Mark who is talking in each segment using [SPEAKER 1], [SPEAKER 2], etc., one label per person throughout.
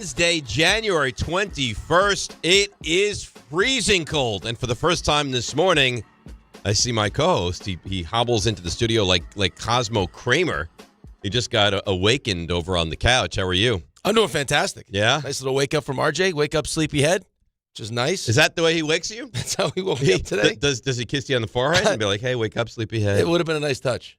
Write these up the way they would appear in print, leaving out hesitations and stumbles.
[SPEAKER 1] Wednesday, January 21st. It is freezing cold. And for the first time this morning, I see my co-host. He hobbles into the studio like Cosmo Kramer. He just got awakened over on the couch. How are you?
[SPEAKER 2] I'm doing fantastic.
[SPEAKER 1] Yeah?
[SPEAKER 2] Nice little wake up from RJ. Wake up, sleepyhead, which is nice.
[SPEAKER 1] Is that the way he wakes you?
[SPEAKER 2] That's how he woke me up today.
[SPEAKER 1] Does he kiss you on the forehead and be like, hey, wake up, sleepyhead?
[SPEAKER 2] It would have been a nice touch.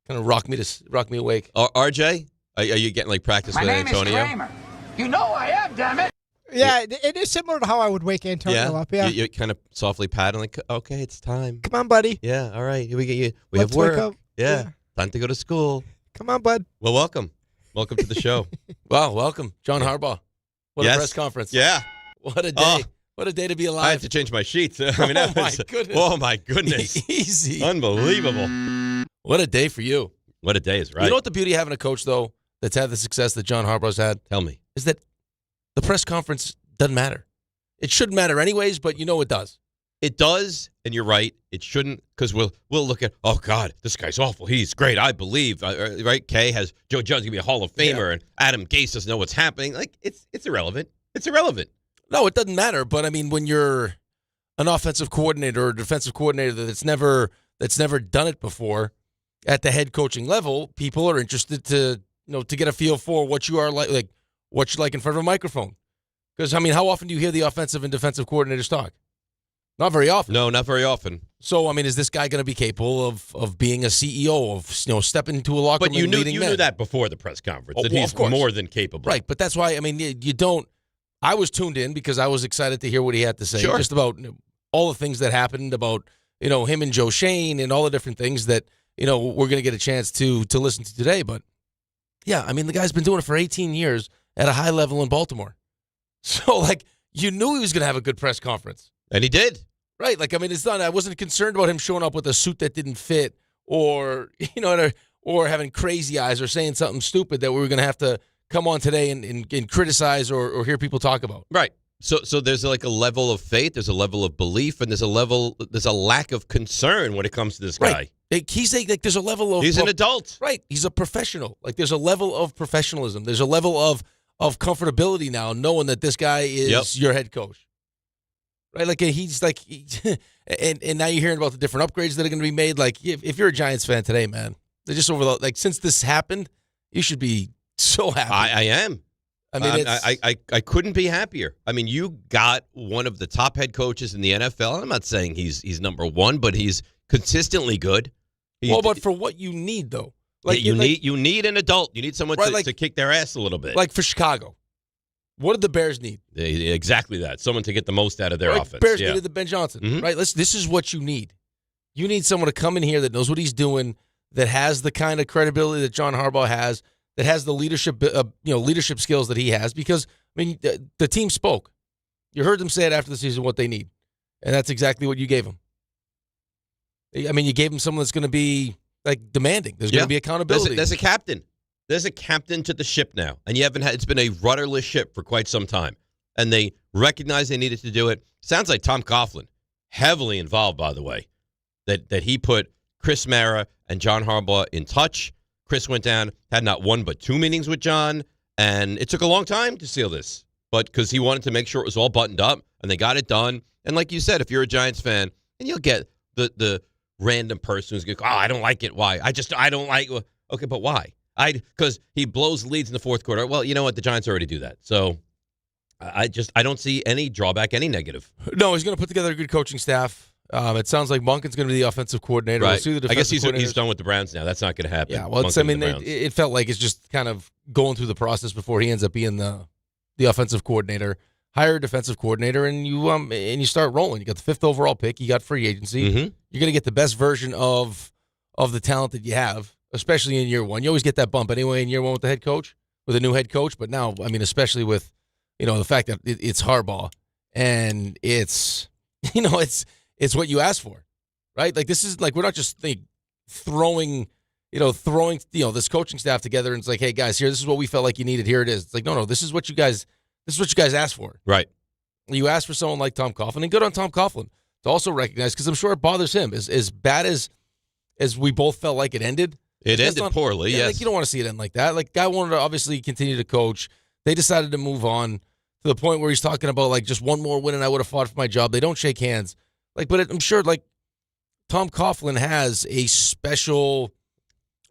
[SPEAKER 2] Kind of rock me awake.
[SPEAKER 1] RJ? Are you getting like practice with Antonio?
[SPEAKER 3] My name is Kramer. You know I am, damn it.
[SPEAKER 4] Yeah, it is similar to how I would wake Antonio up. Yeah,
[SPEAKER 1] you kind of softly pat him like, okay, it's time.
[SPEAKER 4] Come on, buddy.
[SPEAKER 1] Yeah, all right. Here we get you.
[SPEAKER 4] Let's
[SPEAKER 1] have work.
[SPEAKER 4] wake up.
[SPEAKER 1] Yeah, time to go to school.
[SPEAKER 4] Come on, bud.
[SPEAKER 1] Well, welcome to the show.
[SPEAKER 2] Wow, welcome, John Harbaugh. What a press conference.
[SPEAKER 1] Yeah.
[SPEAKER 2] What a day. What a day to be alive.
[SPEAKER 1] I had to change my sheets. I mean,
[SPEAKER 2] goodness.
[SPEAKER 1] Oh my goodness.
[SPEAKER 2] Easy.
[SPEAKER 1] Unbelievable.
[SPEAKER 2] What a day for you.
[SPEAKER 1] What a day is right.
[SPEAKER 2] You know what the beauty of having a coach though that's had the success that John Harbaugh's had?
[SPEAKER 1] Tell me.
[SPEAKER 2] Is that the press conference doesn't matter. It shouldn't matter anyways, but you know it does.
[SPEAKER 1] It does, and you're right. It shouldn't, because we'll look at, oh God, this guy's awful. He's great, I believe. Right? Kay has Joe Judge gonna be a Hall of Famer, and Adam Gase doesn't know what's happening. Like it's irrelevant. It's irrelevant.
[SPEAKER 2] No, it doesn't matter. But I mean, when you're an offensive coordinator or a defensive coordinator that's never done it before at the head coaching level, people are interested to get a feel for what you are like what you like in front of a microphone. Because I mean, how often do you hear the offensive and defensive coordinators talk? Not very often.
[SPEAKER 1] No, not very often.
[SPEAKER 2] So I mean, is this guy going to be capable of being a CEO, of stepping into a locker room?
[SPEAKER 1] But you knew that before the press conference, that he's more than capable.
[SPEAKER 2] Right, but that's why I mean, you don't. I was tuned in because I was excited to hear what he had to say, just about all the things that happened, about him and Joe Shane and all the different things that we're going to get a chance to listen to today. But yeah, I mean, the guy's been doing it for 18 years at a high level in Baltimore. So you knew he was going to have a good press conference.
[SPEAKER 1] And he did.
[SPEAKER 2] Right. I mean, it's not, I wasn't concerned about him showing up with a suit that didn't fit or, or having crazy eyes or saying something stupid that we were going to have to come on today and criticize or hear people talk about.
[SPEAKER 1] Right. So there's like a level of faith, there's a level of belief, and there's a lack of concern when it comes to this guy.
[SPEAKER 2] Right. He's there's a level of...
[SPEAKER 1] He's an adult.
[SPEAKER 2] Right. He's a professional. There's a level of professionalism. There's a level of comfortability now knowing that this guy is your head coach. Right? And now you're hearing about the different upgrades that are going to be made. If you're a Giants fan today, man, they're just over since this happened, you should be so happy.
[SPEAKER 1] I am.
[SPEAKER 2] I mean,
[SPEAKER 1] I couldn't be happier. I mean, you got one of the top head coaches in the NFL. I'm not saying he's number one, but he's consistently good.
[SPEAKER 2] But for what you need, though.
[SPEAKER 1] You need an adult. You need someone to kick their ass a little bit.
[SPEAKER 2] Like for Chicago. What did the Bears need?
[SPEAKER 1] Exactly that. Someone to get the most out of their offense.
[SPEAKER 2] Bears needed the Ben Johnson, right? This is what you need. You need someone to come in here that knows what he's doing, that has the kind of credibility that John Harbaugh has, that has the leadership skills that he has. Because I mean, the team spoke. You heard them say it after the season what they need, and that's exactly what you gave them. I mean, you gave them someone that's going to be demanding. There's going to be accountability.
[SPEAKER 1] There's a captain. There's a captain to the ship now, and it's been a rudderless ship for quite some time, and they recognized they needed to do it. Sounds like Tom Coughlin, heavily involved, by the way, that he put Chris Mara and John Harbaugh in touch. Chris went down, had not one but two meetings with John, and it took a long time to seal this, but because he wanted to make sure it was all buttoned up, and they got it done. And like you said, if you're a Giants fan, and you'll get the random person who's going to go, I don't like it. Why? I don't like it. Okay, but why? Because he blows leads in the fourth quarter. Well, you know what? The Giants already do that. So I don't see any drawback, any negative.
[SPEAKER 2] No, he's going to put together a good coaching staff. It sounds like Monken's going to be the offensive coordinator.
[SPEAKER 1] Right.
[SPEAKER 2] We'll see the
[SPEAKER 1] I guess he's done with the Browns now. That's not going to happen.
[SPEAKER 2] Yeah, well, it felt like it's just kind of going through the process before he ends up being the offensive coordinator. Hire a defensive coordinator, and you start rolling. You got the 5th overall pick. You got free agency. Mm-hmm. You're going to get the best version of the talent that you have, especially in year one. You always get that bump anyway in year one with the head coach, with a new head coach. But now, I mean, especially with the fact that it's Harbaugh and it's what you asked for, right? This is we're not just throwing this coaching staff together and it's like, hey guys, here, this is what we felt like you needed. Here it is. It's like, no, this is what you guys asked for.
[SPEAKER 1] Right.
[SPEAKER 2] You asked for someone like Tom Coughlin, and good on Tom Coughlin to also recognize, because I'm sure it bothers him as bad as we both felt like it ended.
[SPEAKER 1] It ended poorly.
[SPEAKER 2] Yeah,
[SPEAKER 1] yes.
[SPEAKER 2] You don't want to see it end like that. Guy wanted to obviously continue to coach. They decided to move on to the point where he's talking about, like, just one more win and I would have fought for my job. They don't shake hands. Like, but I'm sure, like, Tom Coughlin has a special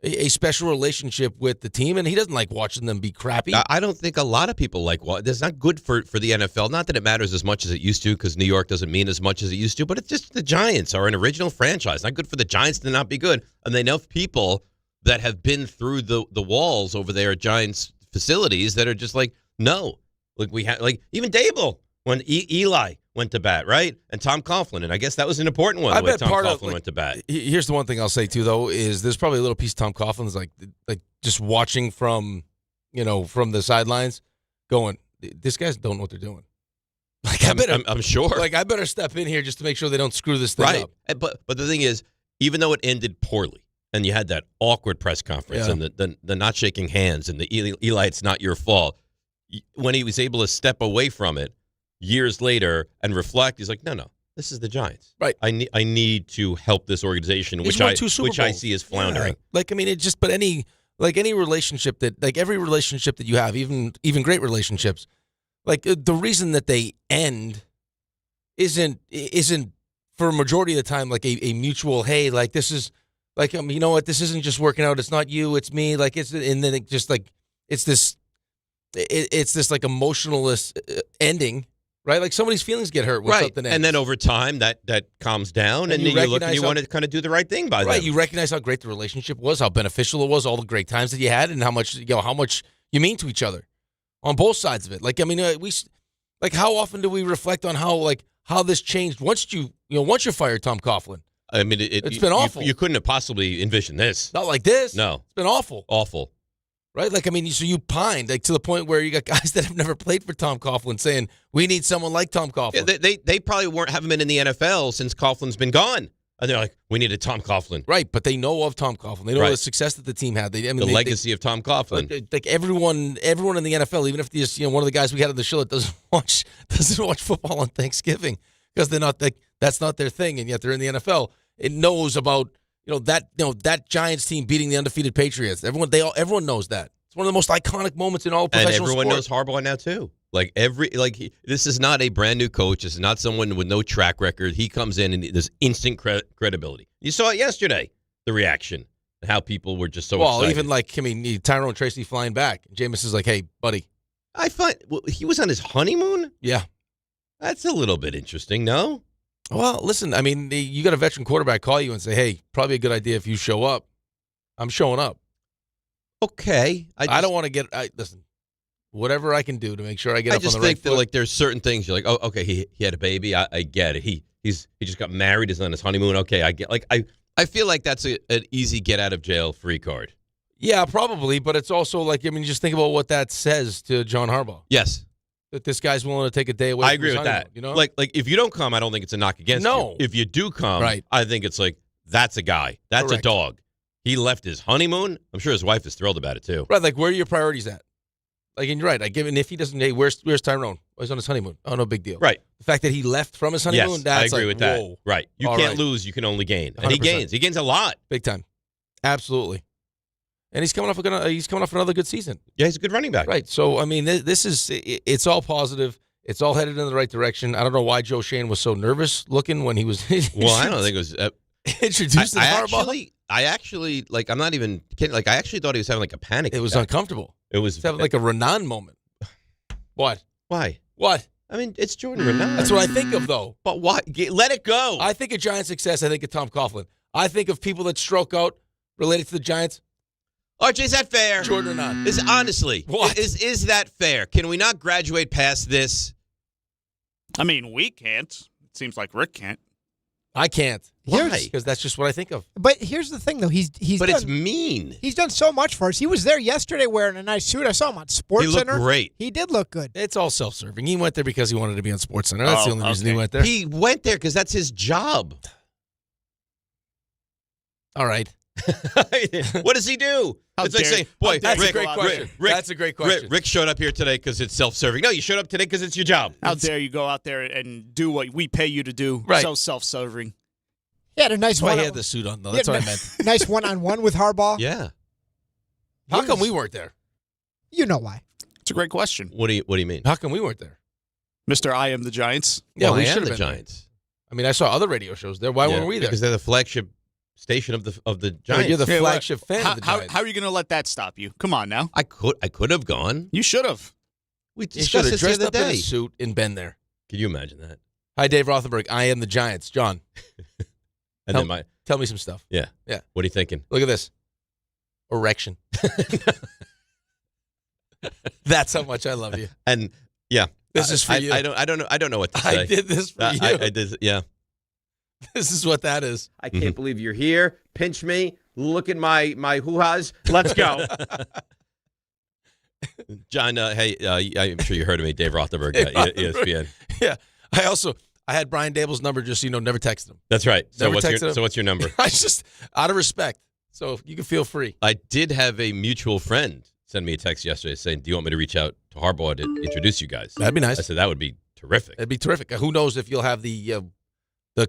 [SPEAKER 2] relationship with the team, and he doesn't like watching them be crappy.
[SPEAKER 1] I don't think a lot of people like It's not good for the NFL. Not that it matters as much as it used to, because New York doesn't mean as much as it used to, but it's just the Giants are an original franchise. Not good for the Giants to not be good. And they know people that have been through the walls over there at Giants facilities that are just like, no. Like we had, like, even Dable when Eli went to bat, right? And Tom Coughlin, and I guess that was an important one.
[SPEAKER 2] I bet
[SPEAKER 1] Tom
[SPEAKER 2] part
[SPEAKER 1] Coughlin
[SPEAKER 2] of, like,
[SPEAKER 1] went to bat.
[SPEAKER 2] Here's the one thing I'll say too, though, is there's probably a little piece of Tom Coughlin's like just watching from the sidelines, going, these guys don't know what they're doing. Like, I'm sure. Like, I better step in here just to make sure they don't screw this thing up.
[SPEAKER 1] But the thing is, even though it ended poorly, and you had that awkward press conference and the not shaking hands and the Eli, it's not your fault. When he was able to step away from it years later and reflect, he's like, no, this is the Giants.
[SPEAKER 2] Right.
[SPEAKER 1] I need to help this organization, which I see as floundering.
[SPEAKER 2] Yeah. Like, I mean, any relationship every relationship that you have, even great relationships, like, the reason that they end isn't for a majority of the time like a mutual, hey, like, this is like, you know what, this isn't just working out. It's not you, it's me. Like, and then it just like it's this like emotionless ending, right? Like, somebody's feelings get hurt when something ends.
[SPEAKER 1] And then over time that calms down, and then you look and you want to kind of do the right thing by them.
[SPEAKER 2] Right, you recognize how great the relationship was, how beneficial it was, all the great times that you had, and how much you mean to each other on both sides of it. Like, I mean, how often do we reflect on how this changed once you fired Tom Coughlin?
[SPEAKER 1] I mean,
[SPEAKER 2] it's been awful.
[SPEAKER 1] You couldn't have possibly envisioned this.
[SPEAKER 2] Not like this.
[SPEAKER 1] No.
[SPEAKER 2] It's been awful.
[SPEAKER 1] Awful.
[SPEAKER 2] Right? Like, I mean, so you pined, like, to the point where you got guys that have never played for Tom Coughlin saying, we need someone like Tom Coughlin.
[SPEAKER 1] Yeah, they probably haven't been in the NFL since Coughlin's been gone. And they're like, we need a Tom Coughlin.
[SPEAKER 2] Right, but they know of Tom Coughlin. They know the success that the team had. The
[SPEAKER 1] legacy of Tom Coughlin.
[SPEAKER 2] Like everyone in the NFL, even if there's one of the guys we had on the show that doesn't watch football on Thanksgiving because they're not that's not their thing, and yet they're in the NFL. It knows about that Giants team beating the undefeated Patriots. Everyone knows that. It's one of the most iconic moments in all professional
[SPEAKER 1] sport. And everyone
[SPEAKER 2] sport.
[SPEAKER 1] knows Harbaugh now too. This is not a brand new coach. This is not someone with no track record. He comes in and there's instant credibility. You saw it yesterday, the reaction, and how people were just so excited.
[SPEAKER 2] Even Tyrone Tracy flying back. Jameis is like, hey, buddy.
[SPEAKER 1] I find he was on his honeymoon?
[SPEAKER 2] Yeah.
[SPEAKER 1] That's a little bit interesting, no?
[SPEAKER 2] Well, listen, I mean, you got a veteran quarterback call you and say, hey, probably a good idea if you show up. I'm showing up.
[SPEAKER 1] Okay.
[SPEAKER 2] I don't want to listen, whatever I can do to make sure I get up on the right foot. I just think
[SPEAKER 1] that, there's certain things you're like, oh, okay, he had a baby. I get it. He just got married. He's on his honeymoon. Okay, I get. I feel like that's an easy get out of jail free card.
[SPEAKER 2] Yeah, probably, but it's also just think about what that says to John Harbaugh.
[SPEAKER 1] Yes.
[SPEAKER 2] That this guy's willing to take a day away.
[SPEAKER 1] I agree with that. Like if you don't come, I don't think it's a knock against you. If you do come,
[SPEAKER 2] right.
[SPEAKER 1] I think it's like that's a guy. That's
[SPEAKER 2] Correct.
[SPEAKER 1] A dog. He left his honeymoon. I'm sure his wife is thrilled about it too.
[SPEAKER 2] Right, like where are your priorities at? Like, and you're right. And if he doesn't, hey, where's Tyrone? Oh, he's on his honeymoon. Oh, no big deal.
[SPEAKER 1] Right.
[SPEAKER 2] The fact that he left from his honeymoon,
[SPEAKER 1] I agree with that.
[SPEAKER 2] Whoa.
[SPEAKER 1] Right. You can't lose. You can only gain. And
[SPEAKER 2] 100%.
[SPEAKER 1] He gains a lot.
[SPEAKER 2] Big time. Absolutely. And he's coming off another good season.
[SPEAKER 1] Yeah, he's a good running back.
[SPEAKER 2] Right. So I mean, it's all positive. It's all headed in the right direction. I don't know why Joe Shane was so nervous looking when he was.
[SPEAKER 1] Well, I don't think it was
[SPEAKER 2] introduced as Harbaugh.
[SPEAKER 1] I actually I'm not even kidding. I actually thought he was having a panic attack.
[SPEAKER 2] It was uncomfortable.
[SPEAKER 1] It was
[SPEAKER 2] having a Raanan moment. What?
[SPEAKER 1] Why?
[SPEAKER 2] What?
[SPEAKER 1] I mean, it's Jordan Raanan.
[SPEAKER 2] That's what I think of, though.
[SPEAKER 1] But why? Let it go.
[SPEAKER 2] I think of Giant success. I think of Tom Coughlin. I think of people that stroke out related to the Giants.
[SPEAKER 1] RJ, is that fair?
[SPEAKER 2] Jordan Raanan.
[SPEAKER 1] Honestly,
[SPEAKER 2] what?
[SPEAKER 1] Is that fair? Can we not graduate past this?
[SPEAKER 5] I mean, we can't. It seems like Rick can't.
[SPEAKER 2] I can't.
[SPEAKER 1] Why?
[SPEAKER 2] Because that's just what I think of.
[SPEAKER 4] But here's the thing, though.
[SPEAKER 1] It's mean.
[SPEAKER 4] He's done so much for us. He was there yesterday wearing a nice suit. I saw him on SportsCenter.
[SPEAKER 1] He looked great.
[SPEAKER 4] He did look good.
[SPEAKER 2] It's all self-serving. He went there because he wanted to be on SportsCenter. That's the only reason he went there.
[SPEAKER 1] He went there because that's his job.
[SPEAKER 2] All right.
[SPEAKER 1] What does he do?
[SPEAKER 5] It's like saying, boy,
[SPEAKER 2] that's
[SPEAKER 5] Rick,
[SPEAKER 2] a great question. That's a great question.
[SPEAKER 1] Rick showed up here today because it's self-serving. No, you showed up today because it's your job.
[SPEAKER 5] How dare you go out there and do what we pay you to do?
[SPEAKER 2] Right.
[SPEAKER 5] So self-serving.
[SPEAKER 4] He had a nice one.
[SPEAKER 2] He had the suit on, though. That's what I meant.
[SPEAKER 4] Nice one-on-one with Harbaugh.
[SPEAKER 1] Yeah.
[SPEAKER 2] How come we weren't there?
[SPEAKER 4] You know why.
[SPEAKER 5] It's a great question.
[SPEAKER 1] What do you mean?
[SPEAKER 2] How come we weren't there?
[SPEAKER 5] Mr. I am the Giants.
[SPEAKER 2] Yeah,
[SPEAKER 1] Well,
[SPEAKER 2] we
[SPEAKER 1] I am
[SPEAKER 2] should
[SPEAKER 1] the
[SPEAKER 2] have been there.
[SPEAKER 1] Giants.
[SPEAKER 2] I mean, I saw other radio shows there. Why weren't we there?
[SPEAKER 1] Because they're the flagship station of the
[SPEAKER 2] Yeah,
[SPEAKER 1] Giants.
[SPEAKER 2] you're the
[SPEAKER 5] Yeah,
[SPEAKER 2] flagship fan of the
[SPEAKER 5] How
[SPEAKER 2] Giants.
[SPEAKER 5] are you going to let that stop you? Come on now.
[SPEAKER 1] I could have gone.
[SPEAKER 5] You should have.
[SPEAKER 1] We
[SPEAKER 2] You should
[SPEAKER 1] discussed
[SPEAKER 2] have
[SPEAKER 1] this the
[SPEAKER 2] dressed
[SPEAKER 1] other
[SPEAKER 2] up in a
[SPEAKER 1] day.
[SPEAKER 2] suit and been there.
[SPEAKER 1] Can you imagine that?
[SPEAKER 2] Hi, Dave Rothenberg. I am the Giants. John,
[SPEAKER 1] And then
[SPEAKER 2] tell me some stuff.
[SPEAKER 1] yeah.
[SPEAKER 2] Yeah.
[SPEAKER 1] What are you thinking?
[SPEAKER 2] Look at this. Erection. That's how much I love you.
[SPEAKER 1] And yeah,
[SPEAKER 2] This is for you.
[SPEAKER 1] I don't know what to say.
[SPEAKER 2] I did this for you.
[SPEAKER 1] I did. Yeah.
[SPEAKER 2] This is what that is.
[SPEAKER 1] I can't believe you're here. Pinch me. Look at my hoo-has. Let's go. John, hey, I'm sure you heard of me, Dave Rothenberg, ESPN.
[SPEAKER 2] Yeah. I had Brian Dable's number just so you know, never text him.
[SPEAKER 1] That's right. So
[SPEAKER 2] Never texted him.
[SPEAKER 1] what's your number?
[SPEAKER 2] I just, out of respect. So you can feel free.
[SPEAKER 1] I did have a mutual friend send me a text yesterday saying, do you want me to reach out to Harbaugh to introduce you guys?
[SPEAKER 2] That'd be nice.
[SPEAKER 1] I said, that would be terrific.
[SPEAKER 2] That'd be terrific. Who knows if you'll have the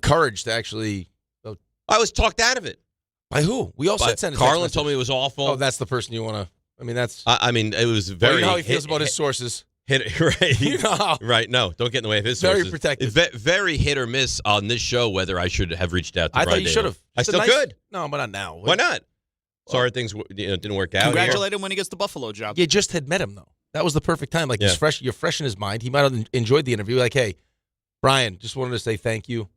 [SPEAKER 2] courage to actually.
[SPEAKER 1] I was talked out of it.
[SPEAKER 2] By who? We all said send a text
[SPEAKER 1] Carlin
[SPEAKER 2] message.
[SPEAKER 1] told me it was awful.
[SPEAKER 2] Oh, that's the person you want to. I mean, that's.
[SPEAKER 1] I mean, it was very.
[SPEAKER 2] You know how he feels about his sources.
[SPEAKER 1] Right.
[SPEAKER 2] You know how-
[SPEAKER 1] Right. No, don't get in the way of his
[SPEAKER 2] Very
[SPEAKER 1] sources.
[SPEAKER 2] protective.
[SPEAKER 1] Very hit or miss on this show whether I should have reached out to
[SPEAKER 2] I
[SPEAKER 1] Brian
[SPEAKER 2] thought you
[SPEAKER 1] Dable.
[SPEAKER 2] should have.
[SPEAKER 1] I still could.
[SPEAKER 2] No, but not now.
[SPEAKER 1] Why not? Sorry things didn't work out here.
[SPEAKER 5] Congratulate him when he gets the Buffalo job.
[SPEAKER 2] You just had met him though. That was the perfect time. Like
[SPEAKER 1] Yeah.
[SPEAKER 2] he's fresh. You're fresh in his mind. He might have enjoyed the interview. Like, hey, Brian, just wanted to say thank you.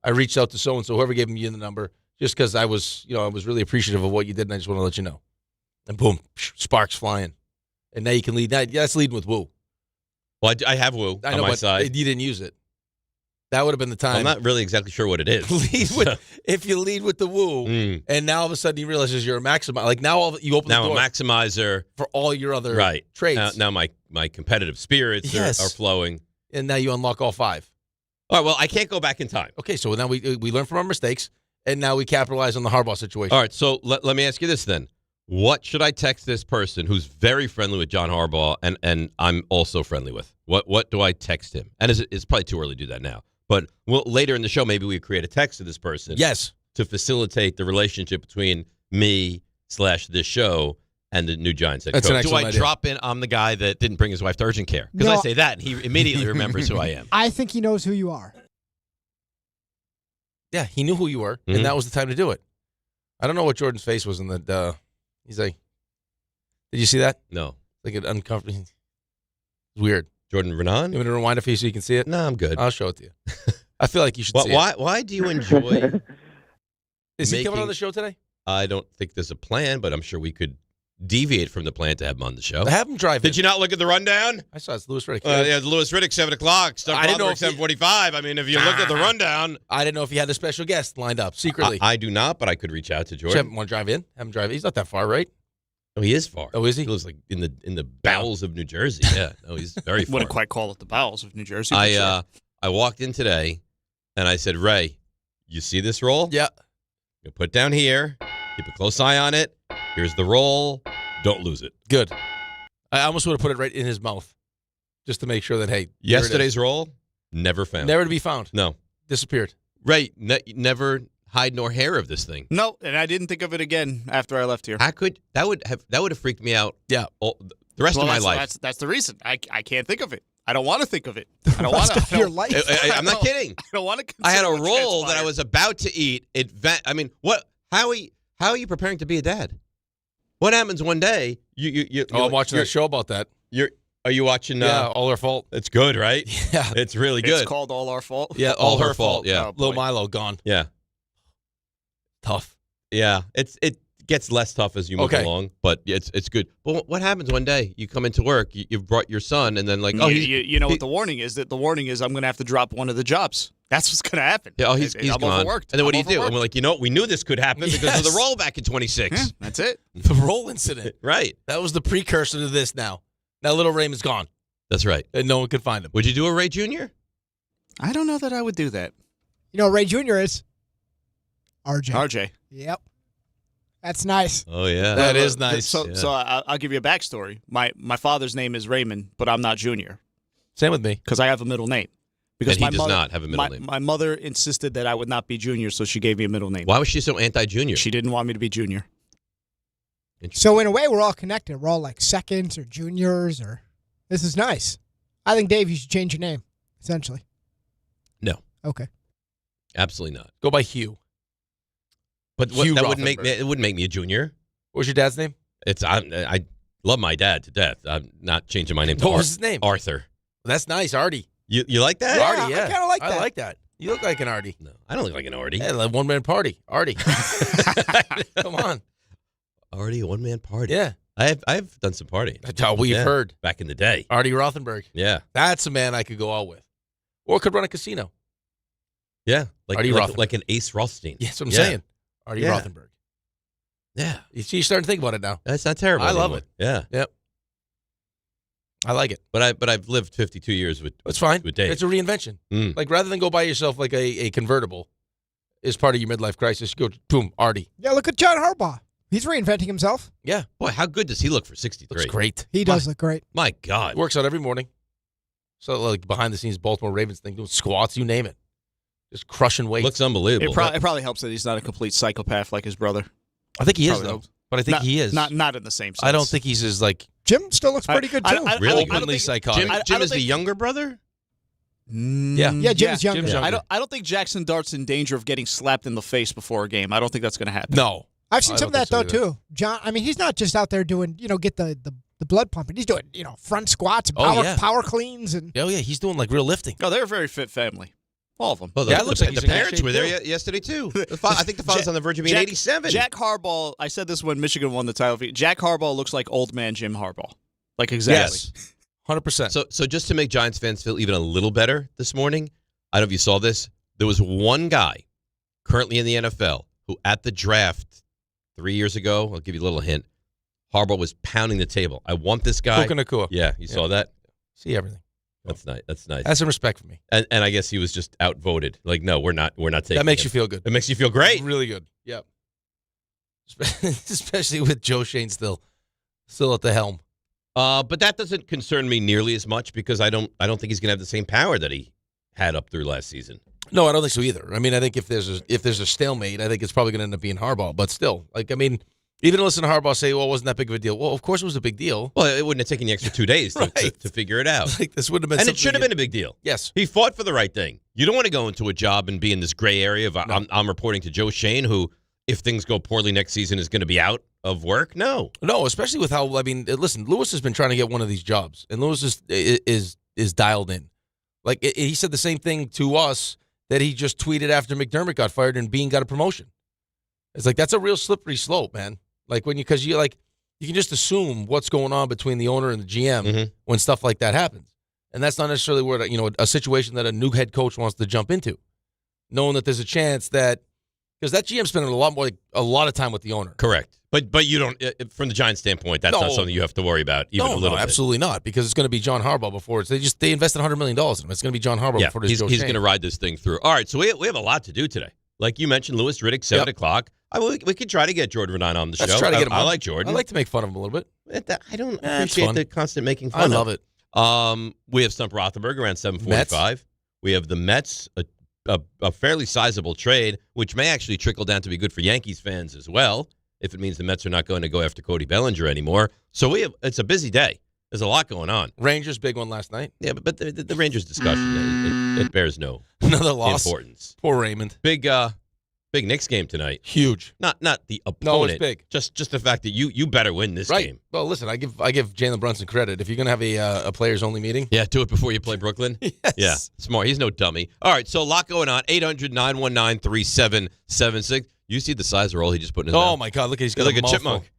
[SPEAKER 2] I reached out to so and so, whoever gave me the number, just because I was really appreciative of what you did, and I just want to let you know. And boom, sparks flying, and now you can lead. That's leading with woo.
[SPEAKER 1] Well, I have Woo
[SPEAKER 2] I
[SPEAKER 1] on
[SPEAKER 2] know,
[SPEAKER 1] my
[SPEAKER 2] but
[SPEAKER 1] side.
[SPEAKER 2] you didn't use it. That would have been the time.
[SPEAKER 1] I'm not really exactly sure what it is.
[SPEAKER 2] lead with, if you lead with the woo, and now all of a sudden you realize you're a maximizer. Like now, you open
[SPEAKER 1] Now
[SPEAKER 2] the
[SPEAKER 1] a
[SPEAKER 2] door
[SPEAKER 1] maximizer.
[SPEAKER 2] for all your other
[SPEAKER 1] Right.
[SPEAKER 2] traits.
[SPEAKER 1] Now my competitive spirits
[SPEAKER 2] Yes.
[SPEAKER 1] are flowing.
[SPEAKER 2] And now you unlock all 5.
[SPEAKER 1] All right, well, I can't go back in time.
[SPEAKER 2] Okay, so now we learn from our mistakes, and now we capitalize on the Harbaugh situation.
[SPEAKER 1] All right, so let me ask you this then. What should I text this person who's very friendly with John Harbaugh and I'm also friendly with? What do I text him? And it's probably too early to do that now. But later in the show, maybe we create a text to this person.
[SPEAKER 2] Yes.
[SPEAKER 1] To facilitate the relationship between me/this show and the new Giants head
[SPEAKER 2] That's
[SPEAKER 1] coach.
[SPEAKER 2] an
[SPEAKER 1] Do
[SPEAKER 2] excellent
[SPEAKER 1] I
[SPEAKER 2] idea.
[SPEAKER 1] drop in, I'm the guy that didn't bring his wife to urgent care? Because
[SPEAKER 4] No.
[SPEAKER 1] I say that, and he immediately remembers who I am.
[SPEAKER 4] I think he knows who you are.
[SPEAKER 2] Yeah, he knew who you were,
[SPEAKER 1] Mhm.
[SPEAKER 2] and that was the time to do it. I don't know what Jordan's face was in the. He's like, did you see that?
[SPEAKER 1] No.
[SPEAKER 2] Like an uncomfortable. It's weird.
[SPEAKER 1] Jordan
[SPEAKER 2] You
[SPEAKER 1] Raanan?
[SPEAKER 2] want me to rewind it for you so you can see it?
[SPEAKER 1] No, I'm good.
[SPEAKER 2] I'll show it to you. I feel like you should see it.
[SPEAKER 1] Why do you enjoy...
[SPEAKER 2] Is he coming
[SPEAKER 1] making-
[SPEAKER 2] on the show today?
[SPEAKER 1] I don't think there's a plan, but I'm sure we could deviate from the plan to have him on the show.
[SPEAKER 2] Have him drive in.
[SPEAKER 1] Did you not look at the rundown?
[SPEAKER 2] I saw it's Lewis Riddick.
[SPEAKER 1] Yeah, Lewis Riddick, 7 o'clock. Stump
[SPEAKER 2] I didn't know
[SPEAKER 1] Rothenberg,
[SPEAKER 2] if he-
[SPEAKER 1] 7:45. I mean, if you look at the rundown...
[SPEAKER 2] I didn't know if he had a special guest lined up secretly.
[SPEAKER 1] I do not, but I could reach out to
[SPEAKER 2] Should have
[SPEAKER 1] Jordan.
[SPEAKER 2] him want to drive in? Have him drive in. He's not that far, right?
[SPEAKER 1] Oh, he is far.
[SPEAKER 2] Oh, is he?
[SPEAKER 1] He lives like in the bowels of New Jersey. Yeah, no, he's very far.
[SPEAKER 5] Wouldn't quite call it the bowels of New Jersey. but sure.
[SPEAKER 1] I walked in today, and I said, Ray, you see this roll?
[SPEAKER 2] Yeah.
[SPEAKER 1] You put it down here. Keep a close eye on it. Here's the roll. Don't lose it.
[SPEAKER 2] Good. I almost would have put it right in his mouth just to make sure that, hey, there it is.
[SPEAKER 1] Yesterday's roll, never found.
[SPEAKER 2] Never to be found.
[SPEAKER 1] No.
[SPEAKER 2] Disappeared.
[SPEAKER 1] Ray, never hide nor hair of this thing.
[SPEAKER 5] No, and I didn't think of it again after I left here.
[SPEAKER 1] That would have freaked me out.
[SPEAKER 2] Yeah.
[SPEAKER 1] The rest of my life.
[SPEAKER 5] That's the reason. I can't think of it. I don't want to think of it. I don't want
[SPEAKER 4] Rest
[SPEAKER 5] to.
[SPEAKER 4] of your life.
[SPEAKER 1] I'm not kidding.
[SPEAKER 5] I don't want to.
[SPEAKER 1] I had a
[SPEAKER 5] consider what
[SPEAKER 1] roll that I
[SPEAKER 5] transpired.
[SPEAKER 1] was about to eat. I mean, what? How are you preparing to be a dad? What happens one day?
[SPEAKER 2] I'm watching that show about that.
[SPEAKER 1] Are you watching?
[SPEAKER 2] Yeah, all her fault.
[SPEAKER 1] It's good, right?
[SPEAKER 2] Yeah.
[SPEAKER 1] It's really good.
[SPEAKER 5] It's called All Our Fault.
[SPEAKER 2] Yeah,
[SPEAKER 1] all her fault. Yeah,
[SPEAKER 5] Oh,
[SPEAKER 2] Lil
[SPEAKER 5] boy.
[SPEAKER 2] Milo gone.
[SPEAKER 1] yeah,
[SPEAKER 2] Tough.
[SPEAKER 1] yeah. It gets less tough as you move
[SPEAKER 2] Okay.
[SPEAKER 1] along, but it's good. But what happens one day? You come into work, you've brought your son, and then like, oh,
[SPEAKER 5] you know what the warning is? That the warning is I'm going to have to drop one of the jobs. That's what's going to happen.
[SPEAKER 1] yeah, oh, he's
[SPEAKER 5] I'm
[SPEAKER 1] gone.
[SPEAKER 5] overworked.
[SPEAKER 1] And then what
[SPEAKER 5] I'm
[SPEAKER 1] do you do? And
[SPEAKER 5] overworked.
[SPEAKER 1] we're like, we knew this could happen because of
[SPEAKER 2] Yes.
[SPEAKER 1] the roll back in 26.
[SPEAKER 5] Yeah, that's it.
[SPEAKER 2] The roll incident.
[SPEAKER 1] Right.
[SPEAKER 2] That was the precursor to this now. Now little Raymond's gone,
[SPEAKER 1] That's right.
[SPEAKER 2] and no one could find him.
[SPEAKER 1] Would you do a Ray Jr.?
[SPEAKER 5] I don't know that I would do that.
[SPEAKER 4] You know, Ray Jr. is RJ.
[SPEAKER 5] RJ.
[SPEAKER 4] Yep. That's nice.
[SPEAKER 1] Oh yeah.
[SPEAKER 2] That is nice.
[SPEAKER 5] So,
[SPEAKER 1] Yeah.
[SPEAKER 5] so I'll give you a backstory. My father's name is Raymond, but I'm not Junior
[SPEAKER 2] Same with me.
[SPEAKER 5] because I have a middle name. Because
[SPEAKER 1] And he
[SPEAKER 5] my
[SPEAKER 1] does
[SPEAKER 5] mother,
[SPEAKER 1] not have a middle name.
[SPEAKER 5] My mother insisted that I would not be Junior, so she gave me a middle name.
[SPEAKER 1] Why was she so anti-junior?
[SPEAKER 5] She didn't want me to be Junior.
[SPEAKER 4] So in a way, we're all connected. We're all like seconds or juniors, or this is nice. I think, Dave, you should change your name, essentially.
[SPEAKER 1] No.
[SPEAKER 4] Okay.
[SPEAKER 1] Absolutely not.
[SPEAKER 2] Go by Hugh.
[SPEAKER 1] But
[SPEAKER 2] Hugh
[SPEAKER 1] that wouldn't
[SPEAKER 2] Rothenberg.
[SPEAKER 1] make me a junior.
[SPEAKER 2] What was your dad's name?
[SPEAKER 1] I love my dad to death. I'm not changing my name to
[SPEAKER 2] What was his name?
[SPEAKER 1] Arthur.
[SPEAKER 2] That's nice, Artie.
[SPEAKER 1] You like that?
[SPEAKER 4] Yeah,
[SPEAKER 2] Artie, yeah.
[SPEAKER 4] I kinda like that.
[SPEAKER 2] I like that. You look like an Artie.
[SPEAKER 1] No, I don't look like an Artie.
[SPEAKER 2] Yeah, like one-man party. Artie. Come on.
[SPEAKER 1] Artie, a one-man party.
[SPEAKER 2] Yeah.
[SPEAKER 1] I've done some partying.
[SPEAKER 2] That's how we've heard.
[SPEAKER 1] Back in the day.
[SPEAKER 2] Artie Rothenberg.
[SPEAKER 1] Yeah.
[SPEAKER 2] That's a man I could go out with. Or could run a casino.
[SPEAKER 1] Yeah. Like,
[SPEAKER 2] Artie Rothenberg.
[SPEAKER 1] like an Ace Rothstein.
[SPEAKER 2] Yeah, that's what I'm saying. Artie
[SPEAKER 1] Yeah.
[SPEAKER 2] Rothenberg.
[SPEAKER 1] Yeah.
[SPEAKER 2] You're starting to think about it now.
[SPEAKER 1] That's not terrible.
[SPEAKER 2] I love
[SPEAKER 1] anymore.
[SPEAKER 2] it.
[SPEAKER 1] Yeah.
[SPEAKER 2] Yep. I like it.
[SPEAKER 1] But I've lived 52 years with
[SPEAKER 2] It's fine.
[SPEAKER 1] with Dave.
[SPEAKER 2] It's a reinvention.
[SPEAKER 1] Mm.
[SPEAKER 2] Like, rather than go buy yourself like a convertible as part of your midlife crisis, you go, boom, Artie.
[SPEAKER 4] Yeah, look at John Harbaugh. He's reinventing himself.
[SPEAKER 2] Yeah.
[SPEAKER 1] Boy, how good does he look for 63?
[SPEAKER 2] Looks great.
[SPEAKER 4] He does look great.
[SPEAKER 1] My God.
[SPEAKER 2] Works out every morning. So, like, behind the scenes Baltimore Ravens thing, doing squats, you name it. Just crushing weight.
[SPEAKER 1] Looks unbelievable.
[SPEAKER 5] It probably helps that he's not a complete psychopath like his brother.
[SPEAKER 2] I think he is,
[SPEAKER 5] Probably
[SPEAKER 2] though.
[SPEAKER 5] helps.
[SPEAKER 2] But I think
[SPEAKER 5] Not-
[SPEAKER 2] he is.
[SPEAKER 5] Not in the same sense.
[SPEAKER 2] I don't think he's as, like,
[SPEAKER 4] Jim still looks pretty good, too.
[SPEAKER 1] Really?
[SPEAKER 2] openly psychotic.
[SPEAKER 1] Jim is the younger brother?
[SPEAKER 2] Yeah.
[SPEAKER 4] Yeah, Jim's younger.
[SPEAKER 2] Jim's younger.
[SPEAKER 5] I don't think Jaxson Dart's in danger of getting slapped in the face before a game. I don't think that's going to happen.
[SPEAKER 2] No.
[SPEAKER 4] I've seen
[SPEAKER 2] I
[SPEAKER 4] some of
[SPEAKER 2] don't
[SPEAKER 4] that, though,
[SPEAKER 2] think so either.
[SPEAKER 4] too. John, I mean, he's not just out there doing, get the blood pumping. He's doing, front squats, and
[SPEAKER 2] Oh, yeah.
[SPEAKER 4] power cleans. And
[SPEAKER 2] Oh, yeah, he's doing, like, real lifting.
[SPEAKER 5] No, they're a very fit family. All of them.
[SPEAKER 1] Well,
[SPEAKER 2] Yeah, it looks like he's
[SPEAKER 1] the
[SPEAKER 2] in good
[SPEAKER 1] parents
[SPEAKER 2] shape,
[SPEAKER 1] were there
[SPEAKER 2] too.
[SPEAKER 1] yesterday, too. I think the father's on the verge of being 87.
[SPEAKER 5] Jack Harbaugh, I said this when Michigan won the title. Jack Harbaugh looks like old man Jim Harbaugh. Like, exactly.
[SPEAKER 2] Yes. 100%.
[SPEAKER 1] So just to make Giants fans feel even a little better this morning, I don't know if you saw this. There was one guy currently in the NFL who at the draft 3 years ago, I'll give you a little hint, Harbaugh was pounding the table. I want this guy.
[SPEAKER 2] Puka Nacua.
[SPEAKER 1] Yeah, you saw that?
[SPEAKER 2] See everything.
[SPEAKER 1] That's nice. That's nice.
[SPEAKER 2] That's some respect for me.
[SPEAKER 1] And I guess he was just outvoted. Like, no, we're not taking
[SPEAKER 2] That makes
[SPEAKER 1] him.
[SPEAKER 2] you feel good.
[SPEAKER 1] It makes you feel great.
[SPEAKER 2] Really good. Yep. Especially with Joe Shane still at the helm.
[SPEAKER 1] But that doesn't concern me nearly as much because I don't think he's going to have the same power that he had up through last season.
[SPEAKER 2] No, I don't think so either. I mean, I think if there's a stalemate, I think it's probably going to end up being Harbaugh. But still, like, I mean, even to listen to Harbaugh say, well, it wasn't that big of a deal. Well, of course it was a big deal.
[SPEAKER 1] Well, it wouldn't have taken the extra 2 days
[SPEAKER 2] Right.
[SPEAKER 1] to figure it out.
[SPEAKER 2] Like, this wouldn't have been
[SPEAKER 1] And it
[SPEAKER 2] something
[SPEAKER 1] should have
[SPEAKER 2] you-
[SPEAKER 1] been a big deal.
[SPEAKER 2] Yes.
[SPEAKER 1] He fought for the right thing. You don't want to go into a job and be in this gray area of I'm reporting to Joe Shane, who, if things go poorly next season, is going to be out of work. No.
[SPEAKER 2] No, especially with how, I mean, listen, Lewis has been trying to get one of these jobs, and Lewis is dialed in. Like, he said the same thing to us that he just tweeted after McDermott got fired and Bean got a promotion. It's like, that's a real slippery slope, man. Like, because you can just assume what's going on between the owner and the GM when stuff like that happens. And that's not necessarily where, a situation that a new head coach wants to jump into, knowing that there's a chance that, because that GM spending a lot of time with the owner.
[SPEAKER 1] Correct. But you don't, from the Giants' standpoint, that's not something you have to worry about even a little bit.
[SPEAKER 2] Absolutely not, because it's going to be John Harbaugh before they invested $100 million in him. It's going to be John Harbaugh before
[SPEAKER 1] he's
[SPEAKER 2] Joe Shane.
[SPEAKER 1] going to ride this thing through. All right, so we have a lot to do today. Like you mentioned, Lewis Riddick, 7 o'clock. We could try to get Jordan Raanan on the show.
[SPEAKER 2] Let's try to get him
[SPEAKER 1] I
[SPEAKER 2] on.
[SPEAKER 1] like Jordan.
[SPEAKER 2] I like to make fun of him a little bit.
[SPEAKER 1] I don't
[SPEAKER 2] it's
[SPEAKER 1] appreciate
[SPEAKER 2] fun.
[SPEAKER 1] the constant making fun
[SPEAKER 2] I
[SPEAKER 1] of.
[SPEAKER 2] love it.
[SPEAKER 1] We have Stump Rothenberg around 7:45.
[SPEAKER 2] Mets.
[SPEAKER 1] We have the Mets, a fairly sizable trade, which may actually trickle down to be good for Yankees fans as well, if it means the Mets are not going to go after Cody Bellinger anymore. So it's a busy day. There's a lot going on.
[SPEAKER 2] Rangers, big one last night.
[SPEAKER 1] Yeah, but the Rangers discussion, it bears no
[SPEAKER 2] Another loss.
[SPEAKER 1] importance.
[SPEAKER 2] Poor Raymond.
[SPEAKER 1] Big Knicks game tonight.
[SPEAKER 2] Huge.
[SPEAKER 1] Not the opponent.
[SPEAKER 2] No, it's big.
[SPEAKER 1] Just the fact that you better win this
[SPEAKER 2] Right.
[SPEAKER 1] game.
[SPEAKER 2] Well, listen, I give Jalen Brunson credit. If you're going to have a players-only meeting.
[SPEAKER 1] Yeah, do it before you play Brooklyn.
[SPEAKER 2] Yes.
[SPEAKER 1] Yeah, smart. He's no dummy. All right, so a lot going on. 800-919-3776. You see the size of roll he just put in his mouth?
[SPEAKER 2] Oh, my God. Look, he's got
[SPEAKER 1] Like a
[SPEAKER 2] mouthful.
[SPEAKER 1] chipmunk.